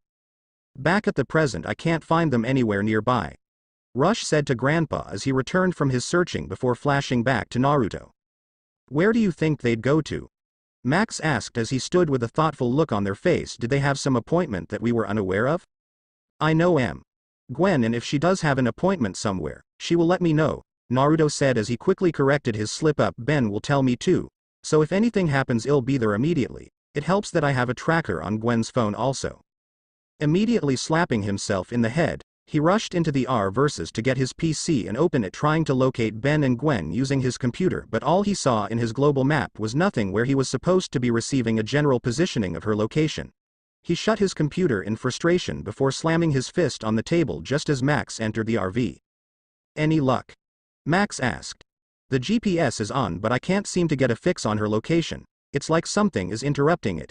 S1: Back at the present, I can't find them anywhere nearby. Rush said to Grandpa as he returned from his searching before flashing back to Naruto. Where do you think they'd go to? Max asked as he stood with a thoughtful look on their face. Did they have some appointment that we were unaware of? I know Gwen, and if she does have an appointment somewhere, she will let me know, Naruto said as he quickly corrected his slip-up. Ben will tell me too, so if anything happens I'll be there immediately. It helps that I have a tracker on Gwen's phone also. Immediately slapping himself in the head, he rushed into the R-verses to get his PC and open it, trying to locate Ben and Gwen using his computer, but all he saw in his global map was nothing where he was supposed to be receiving a general positioning of her location. He shut his computer in frustration before slamming his fist on the table just as Max entered the RV. Any luck? Max asked. The GPS is on, but I can't seem to get a fix on her location. It's like something is interrupting it.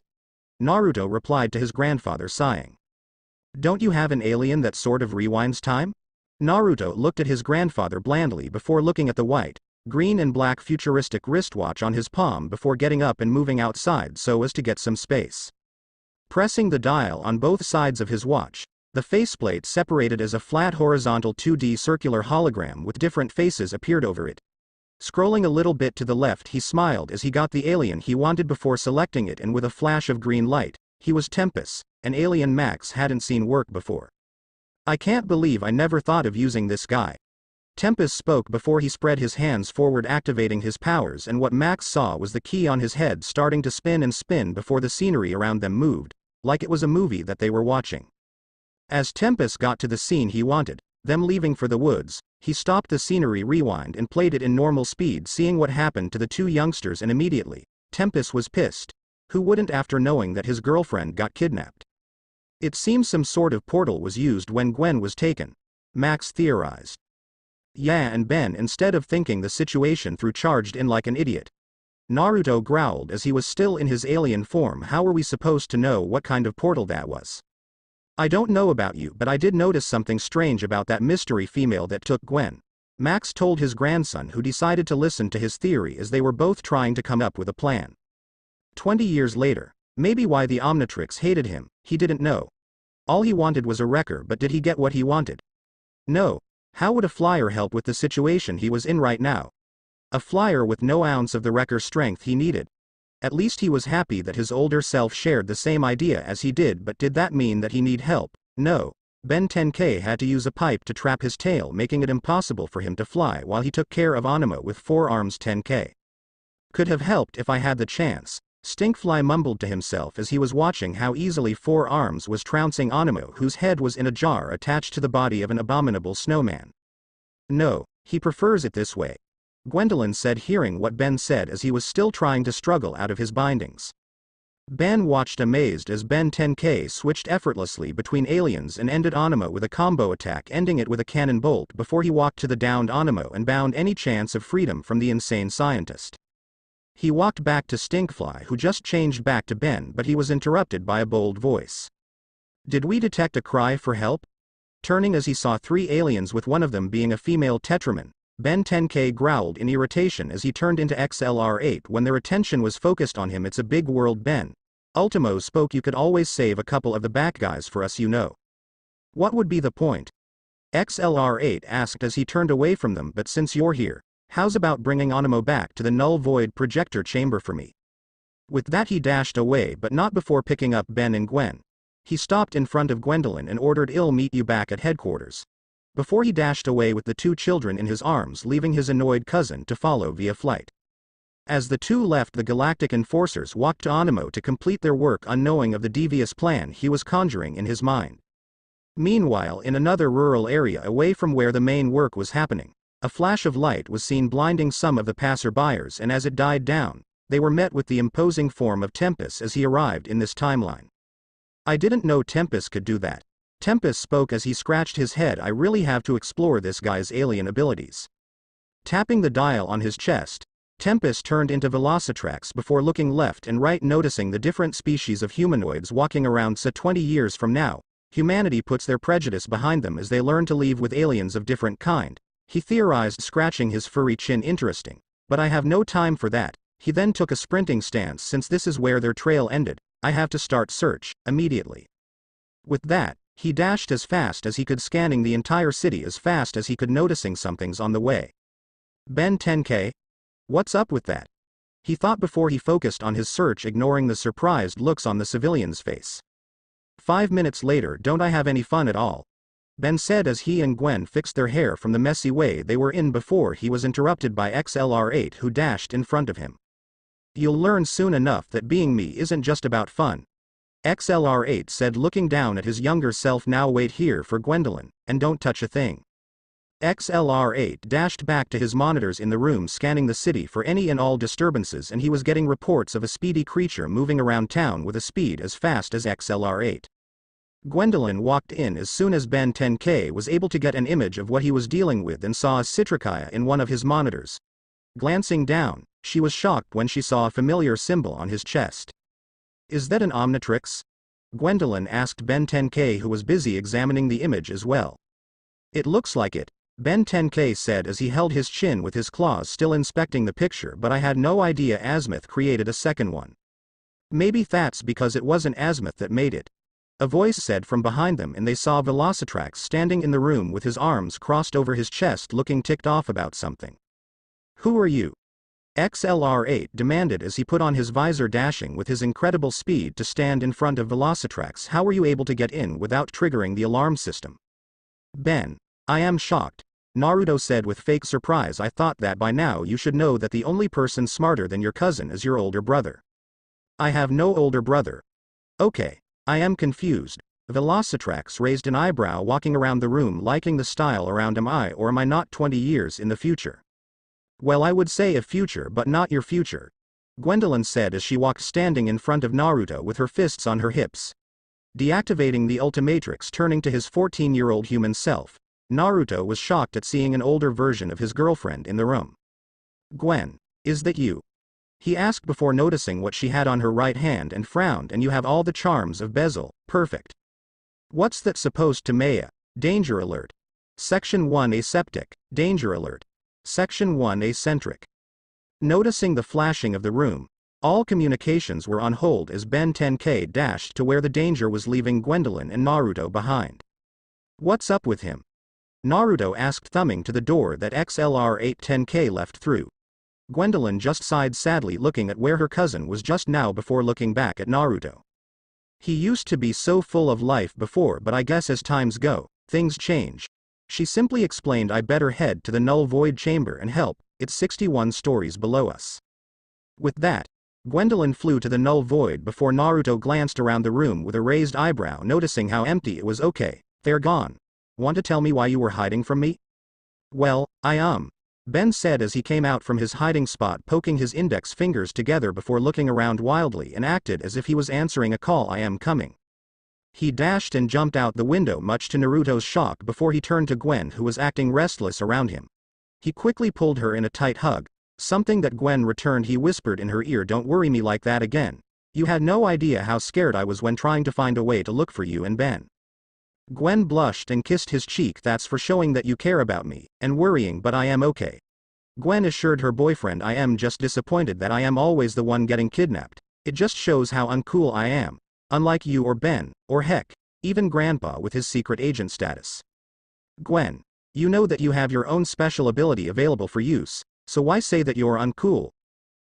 S1: Naruto replied to his grandfather, sighing. Don't you have an alien that sort of rewinds time? Naruto looked at his grandfather blandly before looking at the white, green and black futuristic wristwatch on his palm before getting up and moving outside so as to get some space. Pressing the dial on both sides of his watch, the faceplate separated as a flat horizontal 2D circular hologram with different faces appeared over it. Scrolling a little bit to the left, he smiled as he got the alien he wanted before selecting it, and with a flash of green light, he was Tempest, an alien Max hadn't seen work before. I can't believe I never thought of using this guy. Tempest spoke before he spread his hands forward, activating his powers, and what Max saw was the key on his head starting to spin and spin before the scenery around them moved, like it was a movie that they were watching. As Tempest got to the scene he wanted, them leaving for the woods, he stopped the scenery rewind and played it in normal speed, seeing what happened to the two youngsters, and immediately, Tempest was pissed. Who wouldn't after knowing that his girlfriend got kidnapped? It seems some sort of portal was used when Gwen was taken, Max theorized. Yeah, and Ben, instead of thinking the situation through, charged in like an idiot. Naruto growled as he was still in his alien form. How were we supposed to know what kind of portal that was? I don't know about you, but I did notice something strange about that mystery female that took Gwen, Max told his grandson, who decided to listen to his theory as they were both trying to come up with a plan. 20 years later, maybe why the Omnitrix hated him, he didn't know. All he wanted was a wrecker, but did he get what he wanted? No. How would a flyer help with the situation he was in right now? A flyer with no ounce of the wrecker strength he needed. At least he was happy that his older self shared the same idea as he did, but did that mean that he need help? No. Ben 10K had to use a pipe to trap his tail, making it impossible for him to fly while he took care of Animo with 4 arms. 10K. Could have helped if I had the chance, Stinkfly mumbled to himself as he was watching how easily 4 arms was trouncing Animo, whose head was in a jar attached to the body of an abominable snowman. No, he prefers it this way, Gwendolyn said, hearing what Ben said as he was still trying to struggle out of his bindings. Ben watched amazed as Ben 10K switched effortlessly between aliens and ended Animo with a combo attack, ending it with a cannon bolt before he walked to the downed Animo and bound any chance of freedom from the insane scientist. He walked back to Stinkfly, who just changed back to Ben, but he was interrupted by a bold voice. Did we detect a cry for help? Turning as he saw 3 aliens, with one of them being a female Tetraman, Ben 10K growled in irritation as he turned into XLR8 when their attention was focused on him. It's a big world, Ben. Ultimo spoke. You could always save a couple of the back guys for us, you know. What would be the point? XLR8 asked as he turned away from them. But since you're here, how's about bringing Animo back to the null void projector chamber for me? With that he dashed away, but not before picking up Ben and Gwen. He stopped in front of Gwendolyn and ordered, "I'll meet you back at headquarters," before he dashed away with the 2 children in his arms, leaving his annoyed cousin to follow via flight. As the 2 left, the galactic enforcers walked to Animo to complete their work, unknowing of the devious plan he was conjuring in his mind. Meanwhile, in another rural area away from where the main work was happening, a flash of light was seen blinding some of the passerbyers, and as it died down, they were met with the imposing form of Tempest as he arrived in this timeline. I didn't know Tempest could do that. Tempest spoke as he scratched his head. I really have to explore this guy's alien abilities. Tapping the dial on his chest, Tempest turned into Velocitrax before looking left and right, noticing the different species of humanoids walking around. So 20 years from now, humanity puts their prejudice behind them as they learn to live with aliens of different kind, he theorized, scratching his furry chin. Interesting, but I have no time for that. He then took a sprinting stance. Since this is where their trail ended, I have to start search immediately. With that, he dashed as fast as he could, scanning the entire city as fast as he could, noticing something's on the way. Ben 10K? What's up with that? He thought before he focused on his search, ignoring the surprised looks on the civilian's face. 5 minutes later. Don't I have any fun at all? Ben said as he and Gwen fixed their hair from the messy way they were in before he was interrupted by XLR8, who dashed in front of him. You'll learn soon enough that being me isn't just about fun, XLR8 said, looking down at his younger self. Now wait here for Gwendolyn, and don't touch a thing. XLR8 dashed back to his monitors in the room, scanning the city for any and all disturbances, and he was getting reports of a speedy creature moving around town with a speed as fast as XLR8. Gwendolyn walked in as soon as Ben 10K was able to get an image of what he was dealing with and saw a Citricaia in one of his monitors. Glancing down, she was shocked when she saw a familiar symbol on his chest. Is that an Omnitrix? Gwendolyn asked Ben 10K, who was busy examining the image as well. It looks like it, Ben 10K said as he held his chin with his claws, still inspecting the picture. But I had no idea Azimuth created a second one. Maybe that's because it wasn't Azimuth that made it, a voice said from behind them, and they saw Velocitrax standing in the room with his arms crossed over his chest, looking ticked off about something. Who are you? XLR8 demanded as he put on his visor, dashing with his incredible speed to stand in front of Velocitrax. How were you able to get in without triggering the alarm system? Ben, I am shocked, Naruto said with fake surprise. I thought that by now you should know that the only person smarter than your cousin is your older brother. I have no older brother. Okay, I am confused. Velocitrax raised an eyebrow, walking around the room, liking the style around him. Or am I not 20 years in the future? Well, I would say a future, but not your future, Gwendolyn said as she walked, standing in front of Naruto with her fists on her hips. Deactivating the Ultimatrix, turning to his 14-year-old human self, Naruto was shocked at seeing an older version of his girlfriend in the room. Gwen, is that you? He asked before noticing what she had on her right hand, and frowned. And you have all the charms of Bezel, perfect. What's that supposed to Maya? Danger alert. Section 1 Aseptic, danger alert. Section 1 Eccentric. Noticing the flashing of the room, all communications were on hold as Ben 10K dashed to where the danger was, leaving Gwendolyn and Naruto behind. What's up with him? Naruto asked, thumbing to the door that XLR810K left through. Gwendolyn just sighed sadly, looking at where her cousin was just now before looking back at Naruto. He used to be so full of life before, but I guess as times go, things change. She simply explained. I better head to the Null Void Chamber and help, it's 61 stories below us. With that, Gwendolyn flew to the Null Void before Naruto glanced around the room with a raised eyebrow, noticing how empty it was. Okay, they're gone. Want to tell me why you were hiding from me? Well, Ben said as he came out from his hiding spot, poking his index fingers together before looking around wildly, and acted as if he was answering a call. I am coming. He dashed and jumped out the window, much to Naruto's shock, before he turned to Gwen, who was acting restless around him. He quickly pulled her in a tight hug, something that Gwen returned. He whispered in her ear, don't worry me like that again. You had no idea how scared I was when trying to find a way to look for you and Ben. Gwen blushed and kissed his cheek. That's for showing that you care about me, and worrying, but I am okay. Gwen assured her boyfriend. I am just disappointed that I am always the one getting kidnapped. It just shows how uncool I am. Unlike you or Ben, or heck, even Grandpa with his secret agent status. Gwen, you know that you have your own special ability available for use, so why say that you're uncool?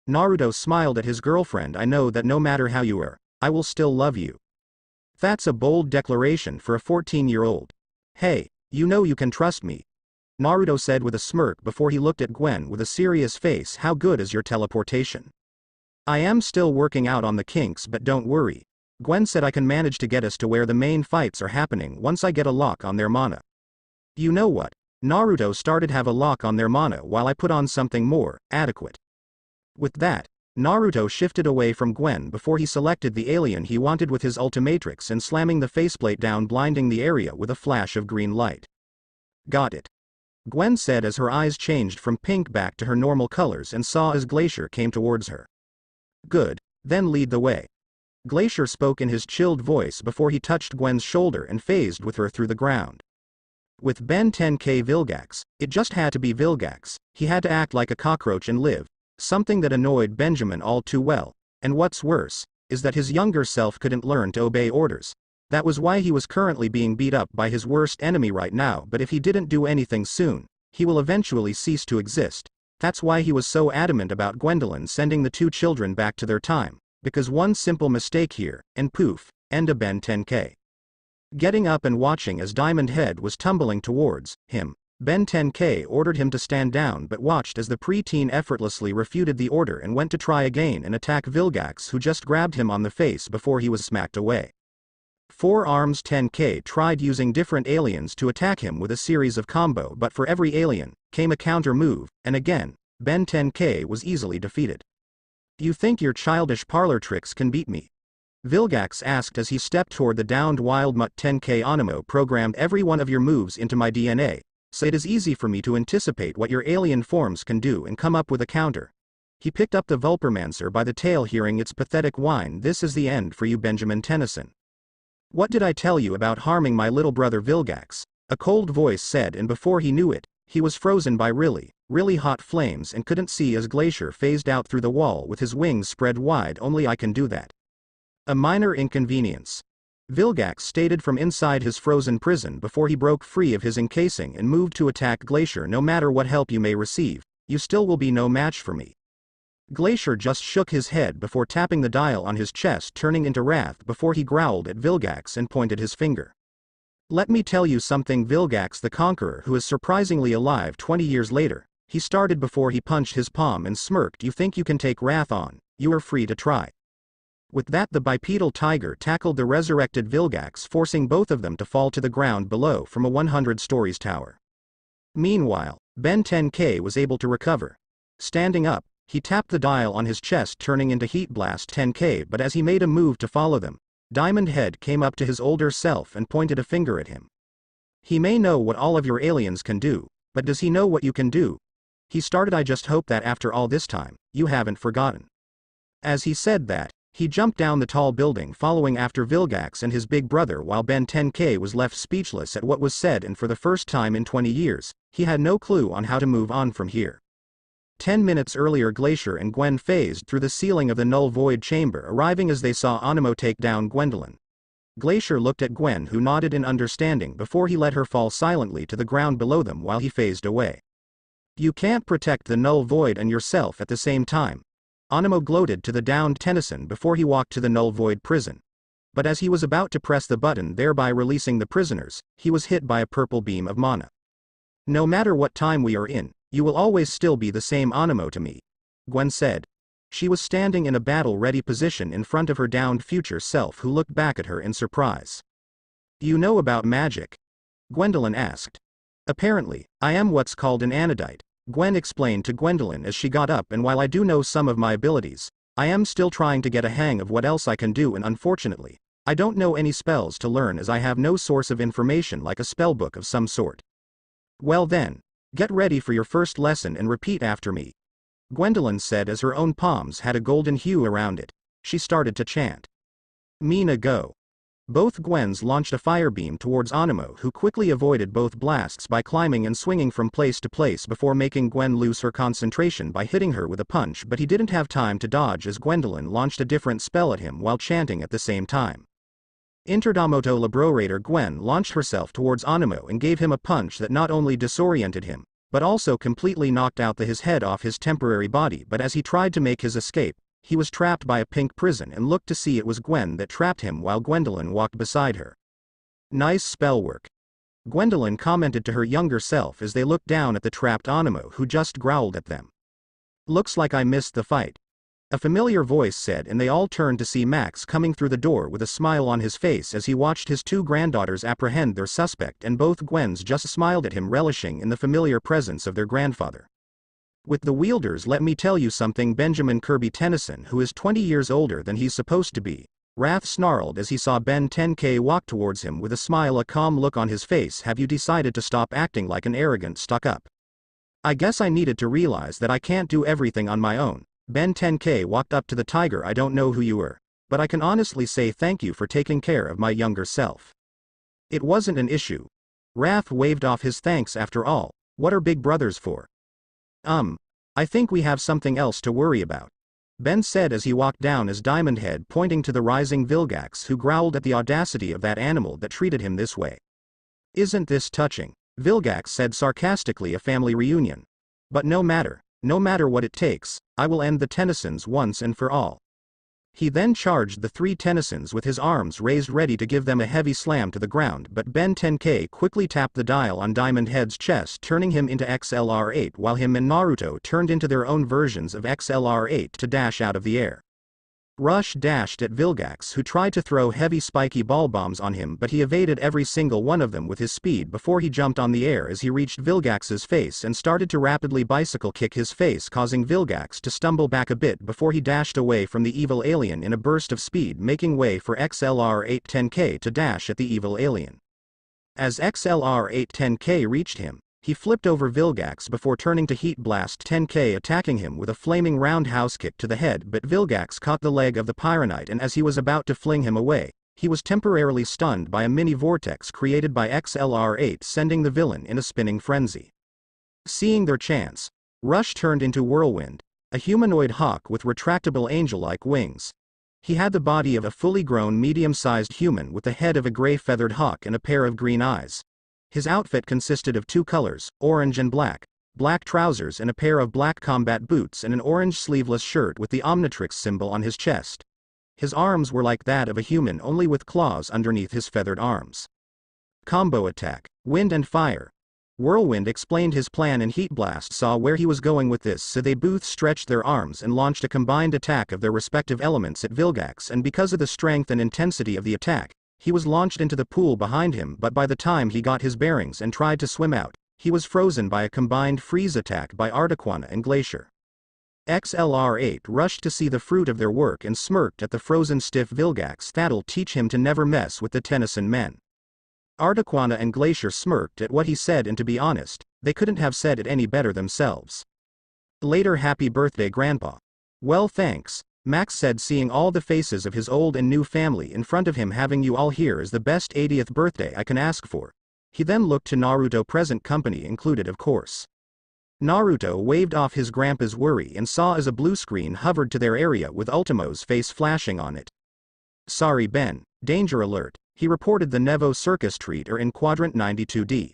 S1: Naruto smiled at his girlfriend. I know that no matter how you are, I will still love you. That's a bold declaration for a 14-year-old. Hey, you know you can trust me, Naruto said with a smirk before he looked at Gwen with a serious face. How good is your teleportation? I am still working out on the kinks, but don't worry. Gwen said I can manage to get us to where the main fights are happening once I get a lock on their mana. You know what? Naruto started have a lock on their mana while I put on something more adequate. With that, Naruto shifted away from Gwen before he selected the alien he wanted with his Ultimatrix and slamming the faceplate down, blinding the area with a flash of green light. Got it, Gwen said as her eyes changed from pink back to her normal colors and saw as Glacier came towards her. Good, then lead the way. Glacier spoke in his chilled voice before he touched Gwen's shoulder and phased with her through the ground. With Ben 10K Vilgax, it just had to be Vilgax. He had to act like a cockroach and live, something that annoyed Benjamin all too well, and what's worse, is that his younger self couldn't learn to obey orders. That was why he was currently being beat up by his worst enemy right now, but if he didn't do anything soon, he will eventually cease to exist. That's why he was so adamant about Gwendolyn sending the two children back to their time, because one simple mistake here, and poof, end a Ben 10K. Getting up and watching as Diamond Head was tumbling towards him, Ben 10K ordered him to stand down, but watched as the preteen effortlessly refuted the order and went to try again and attack Vilgax, who just grabbed him on the face before he was smacked away. 4 Arms 10K tried using different aliens to attack him with a series of combo, but for every alien, came a counter move, and again, Ben 10K was easily defeated. You think your childish parlor tricks can beat me? Vilgax asked as he stepped toward the downed Wild Mutt. 10K Animo programmed every one of your moves into my DNA, so it is easy for me to anticipate what your alien forms can do and come up with a counter. He picked up the Vulpermancer by the tail, hearing its pathetic whine. This is the end for you, Benjamin Tennyson. What did I tell you about harming my little brother Vilgax? A cold voice said, and before he knew it, he was frozen by really hot flames and couldn't see as Glacier phased out through the wall with his wings spread wide. Only I can do that. A minor inconvenience, Vilgax stated from inside his frozen prison before he broke free of his encasing and moved to attack Glacier. No matter what help you may receive, you still will be no match for me. Glacier just shook his head before tapping the dial on his chest, turning into wrath before he growled at Vilgax and pointed his finger. Let me tell you something, Vilgax the Conqueror, who is surprisingly alive 20 years later, he started before he punched his palm and smirked. You think you can take wrath on? You are free to try. With that, the bipedal tiger tackled the resurrected Vilgax, forcing both of them to fall to the ground below from a 100 stories tower. Meanwhile, Ben 10K was able to recover. Standing up, he tapped the dial on his chest, turning into Heat Blast 10K, but as he made a move to follow them, Diamond Head came up to his older self and pointed a finger at him. He may know what all of your aliens can do, but does he know what you can do? He started. I just hope that after all this time, you haven't forgotten. As he said that, he jumped down the tall building, following after Vilgax and his big brother, while Ben 10K was left speechless at what was said, and for the first time in 20 years, he had no clue on how to move on from here. 10 minutes earlier, Glacier and Gwen phased through the ceiling of the Null Void Chamber, arriving as they saw Animo take down Gwendolyn. Glacier looked at Gwen, who nodded in understanding before he let her fall silently to the ground below them while he phased away. You can't protect the Null Void and yourself at the same time. Animo gloated to the downed Tennyson before he walked to the Null Void prison. But as he was about to press the button, thereby releasing the prisoners, he was hit by a purple beam of mana. No matter what time we are in, you will always still be the same Animo to me, Gwen said. She was standing in a battle-ready position in front of her downed future self, who looked back at her in surprise. You know about magic? Gwendolyn asked. Apparently, I am what's called an anodite, Gwen explained to Gwendolyn as she got up, and while I do know some of my abilities, I am still trying to get a hang of what else I can do, and unfortunately, I don't know any spells to learn as I have no source of information like a spellbook of some sort. Well then, get ready for your first lesson and repeat after me, Gwendolyn said as her own palms had a golden hue around it. She started to chant. Mina go. Both Gwens launched a fire beam towards Animo, who quickly avoided both blasts by climbing and swinging from place to place before making Gwen lose her concentration by hitting her with a punch, but he didn't have time to dodge as Gwendolyn launched a different spell at him while chanting at the same time. Interdamoto Labrorator Gwen launched herself towards Animo and gave him a punch that not only disoriented him, but also completely knocked out his head off his temporary body. But as he tried to make his escape, he was trapped by a pink prison and looked to see it was Gwen that trapped him while Gwendolyn walked beside her. Nice spell work, Gwendolyn commented to her younger self as they looked down at the trapped Animo, who just growled at them. Looks like I missed the fight, a familiar voice said, and they all turned to see Max coming through the door with a smile on his face as he watched his two granddaughters apprehend their suspect, and both Gwens just smiled at him, relishing in the familiar presence of their grandfather. With the wielders, let me tell you something. Benjamin Kirby Tennyson, who is 20 years older than he's supposed to be, Wrath snarled as he saw Ben 10K walk towards him with a smile, a calm look on his face. Have you decided to stop acting like an arrogant stuck-up? I guess I needed to realize that I can't do everything on my own. Ben 10K walked up to the tiger. I don't know who you were, but I can honestly say thank you for taking care of my younger self. It wasn't an issue. Wrath waved off his thanks. After all, what are big brothers for? I think we have something else to worry about, Ben said as he walked down as Diamond Head, pointing to the rising Vilgax, who growled at the audacity of that animal that treated him this way. Isn't this touching? Vilgax said sarcastically. A family reunion. But no matter what it takes, I will end the Tennysons once and for all. He then charged the three Tennysons with his arms raised, ready to give them a heavy slam to the ground, but Ben 10K quickly tapped the dial on Diamond Head's chest, turning him into XLR8, while him and Naruto turned into their own versions of XLR8 to dash out of the air. Rush dashed at Vilgax, who tried to throw heavy spiky ball bombs on him, but he evaded every single one of them with his speed before he jumped on the air as he reached Vilgax's face and started to rapidly bicycle kick his face, causing Vilgax to stumble back a bit before he dashed away from the evil alien in a burst of speed, making way for XLR8 10K to dash at the evil alien. As XLR8 10K reached him, he flipped over Vilgax before turning to Heat Blast 10K, attacking him with a flaming roundhouse kick to the head, but Vilgax caught the leg of the Pyronite, and as he was about to fling him away, he was temporarily stunned by a mini vortex created by XLR8, sending the villain in a spinning frenzy. Seeing their chance, Rush turned into Whirlwind, a humanoid hawk with retractable angel-like wings. He had the body of a fully grown medium-sized human with the head of a gray feathered hawk and a pair of green eyes. His outfit consisted of two colors, orange and black trousers and a pair of black combat boots and an orange sleeveless shirt with the Omnitrix symbol on his chest. His arms were like that of a human, only with claws underneath his feathered arms. Combo attack, wind and fire. Whirlwind explained his plan, and Heat Blast saw where he was going with this, so they both stretched their arms and launched a combined attack of their respective elements at Vilgax, and because of the strength and intensity of the attack, he was launched into the pool behind him, but by the time he got his bearings and tried to swim out, he was frozen by a combined freeze attack by Artiquana and Glacier. XLR8 rushed to see the fruit of their work and smirked at the frozen stiff Vilgax. That'll teach him to never mess with the Tennyson men. Artiquana and Glacier smirked at what he said, and to be honest, they couldn't have said it any better themselves. Later. Happy birthday, Grandpa. Well, thanks, Max said, seeing all the faces of his old and new family in front of him. Having you all here is the best 80th birthday I can ask for. He then looked to Naruto, present company included of course. Naruto waved off his grandpa's worry and saw as a blue screen hovered to their area with Ultimo's face flashing on it. Sorry Ben, danger alert. He reported the Nevo Circus treat in Quadrant 92D.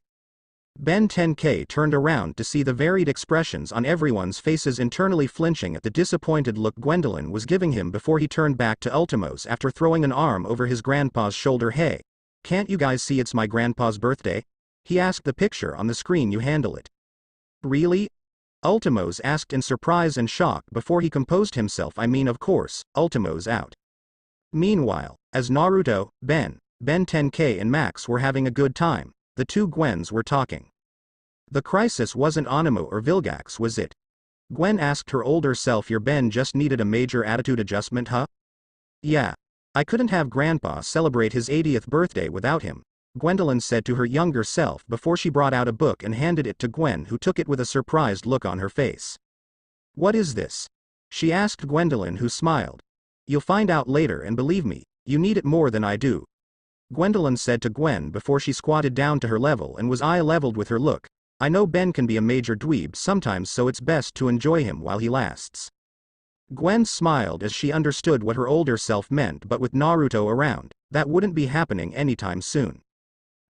S1: Ben 10K turned around to see the varied expressions on everyone's faces, internally flinching at the disappointed look Gwendolyn was giving him before he turned back to Ultimos after throwing an arm over his grandpa's shoulder. "Hey, can't you guys see it's my grandpa's birthday?" he asked. "The picture on the screen, you handle it." "Really?" Ultimos asked in surprise and shock before he composed himself. "I mean, of course, Ultimos out." Meanwhile, as Naruto, Ben 10K and Max were having a good time, the two Gwens were talking. The crisis wasn't Animo or Vilgax, was it? Gwen asked her older self. "Your Ben just needed a major attitude adjustment, huh?" "Yeah. I couldn't have Grandpa celebrate his 80th birthday without him," Gwendolyn said to her younger self before she brought out a book and handed it to Gwen, who took it with a surprised look on her face. "What is this?" she asked Gwendolyn, who smiled. "You'll find out later, and believe me, you need it more than I do," Gwendolyn said to Gwen before she squatted down to her level and was eye-leveled with her look. "I know Ben can be a major dweeb sometimes, so it's best to enjoy him while he lasts." Gwen smiled as she understood what her older self meant, but with Naruto around, that wouldn't be happening anytime soon.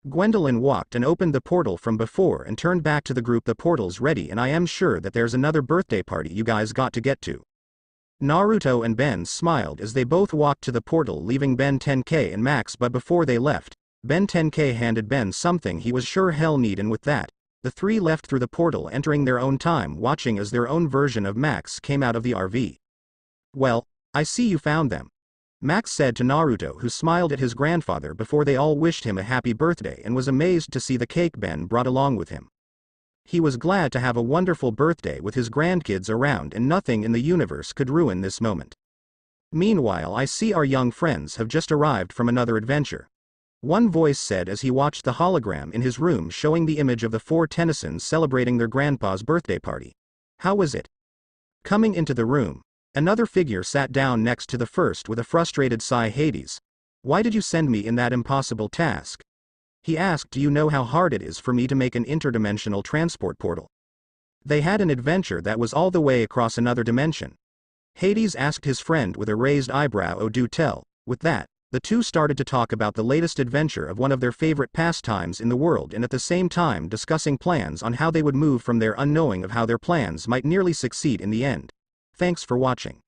S1: Gwendolyn walked and opened the portal from before and turned back to the group. "The portal's ready, and I am sure that there's another birthday party you guys got to get to." Naruto and Ben smiled as they both walked to the portal, leaving Ben 10K and Max, but before they left, Ben 10K handed Ben something he was sure hell need, and with that, the three left through the portal, entering their own time, watching as their own version of Max came out of the RV. "Well, I see you found them," Max said to Naruto, who smiled at his grandfather before they all wished him a happy birthday and was amazed to see the cake Ben brought along with him. He was glad to have a wonderful birthday with his grandkids around, and nothing in the universe could ruin this moment. "Meanwhile, I see our young friends have just arrived from another adventure," one voice said as he watched the hologram in his room showing the image of the four Tennysons celebrating their grandpa's birthday party. "How was it?" Coming into the room, another figure sat down next to the first with a frustrated sigh. "Hades, why did you send me in that impossible task?" he asked. "Do you know how hard it is for me to make an interdimensional transport portal?" They had an adventure that was all the way across another dimension, Hades asked his friend with a raised eyebrow. "Oh, do tell." With that, the two started to talk about the latest adventure of one of their favorite pastimes in the world, and at the same time discussing plans on how they would move from there, unknowing of how their plans might nearly succeed in the end. Thanks for watching.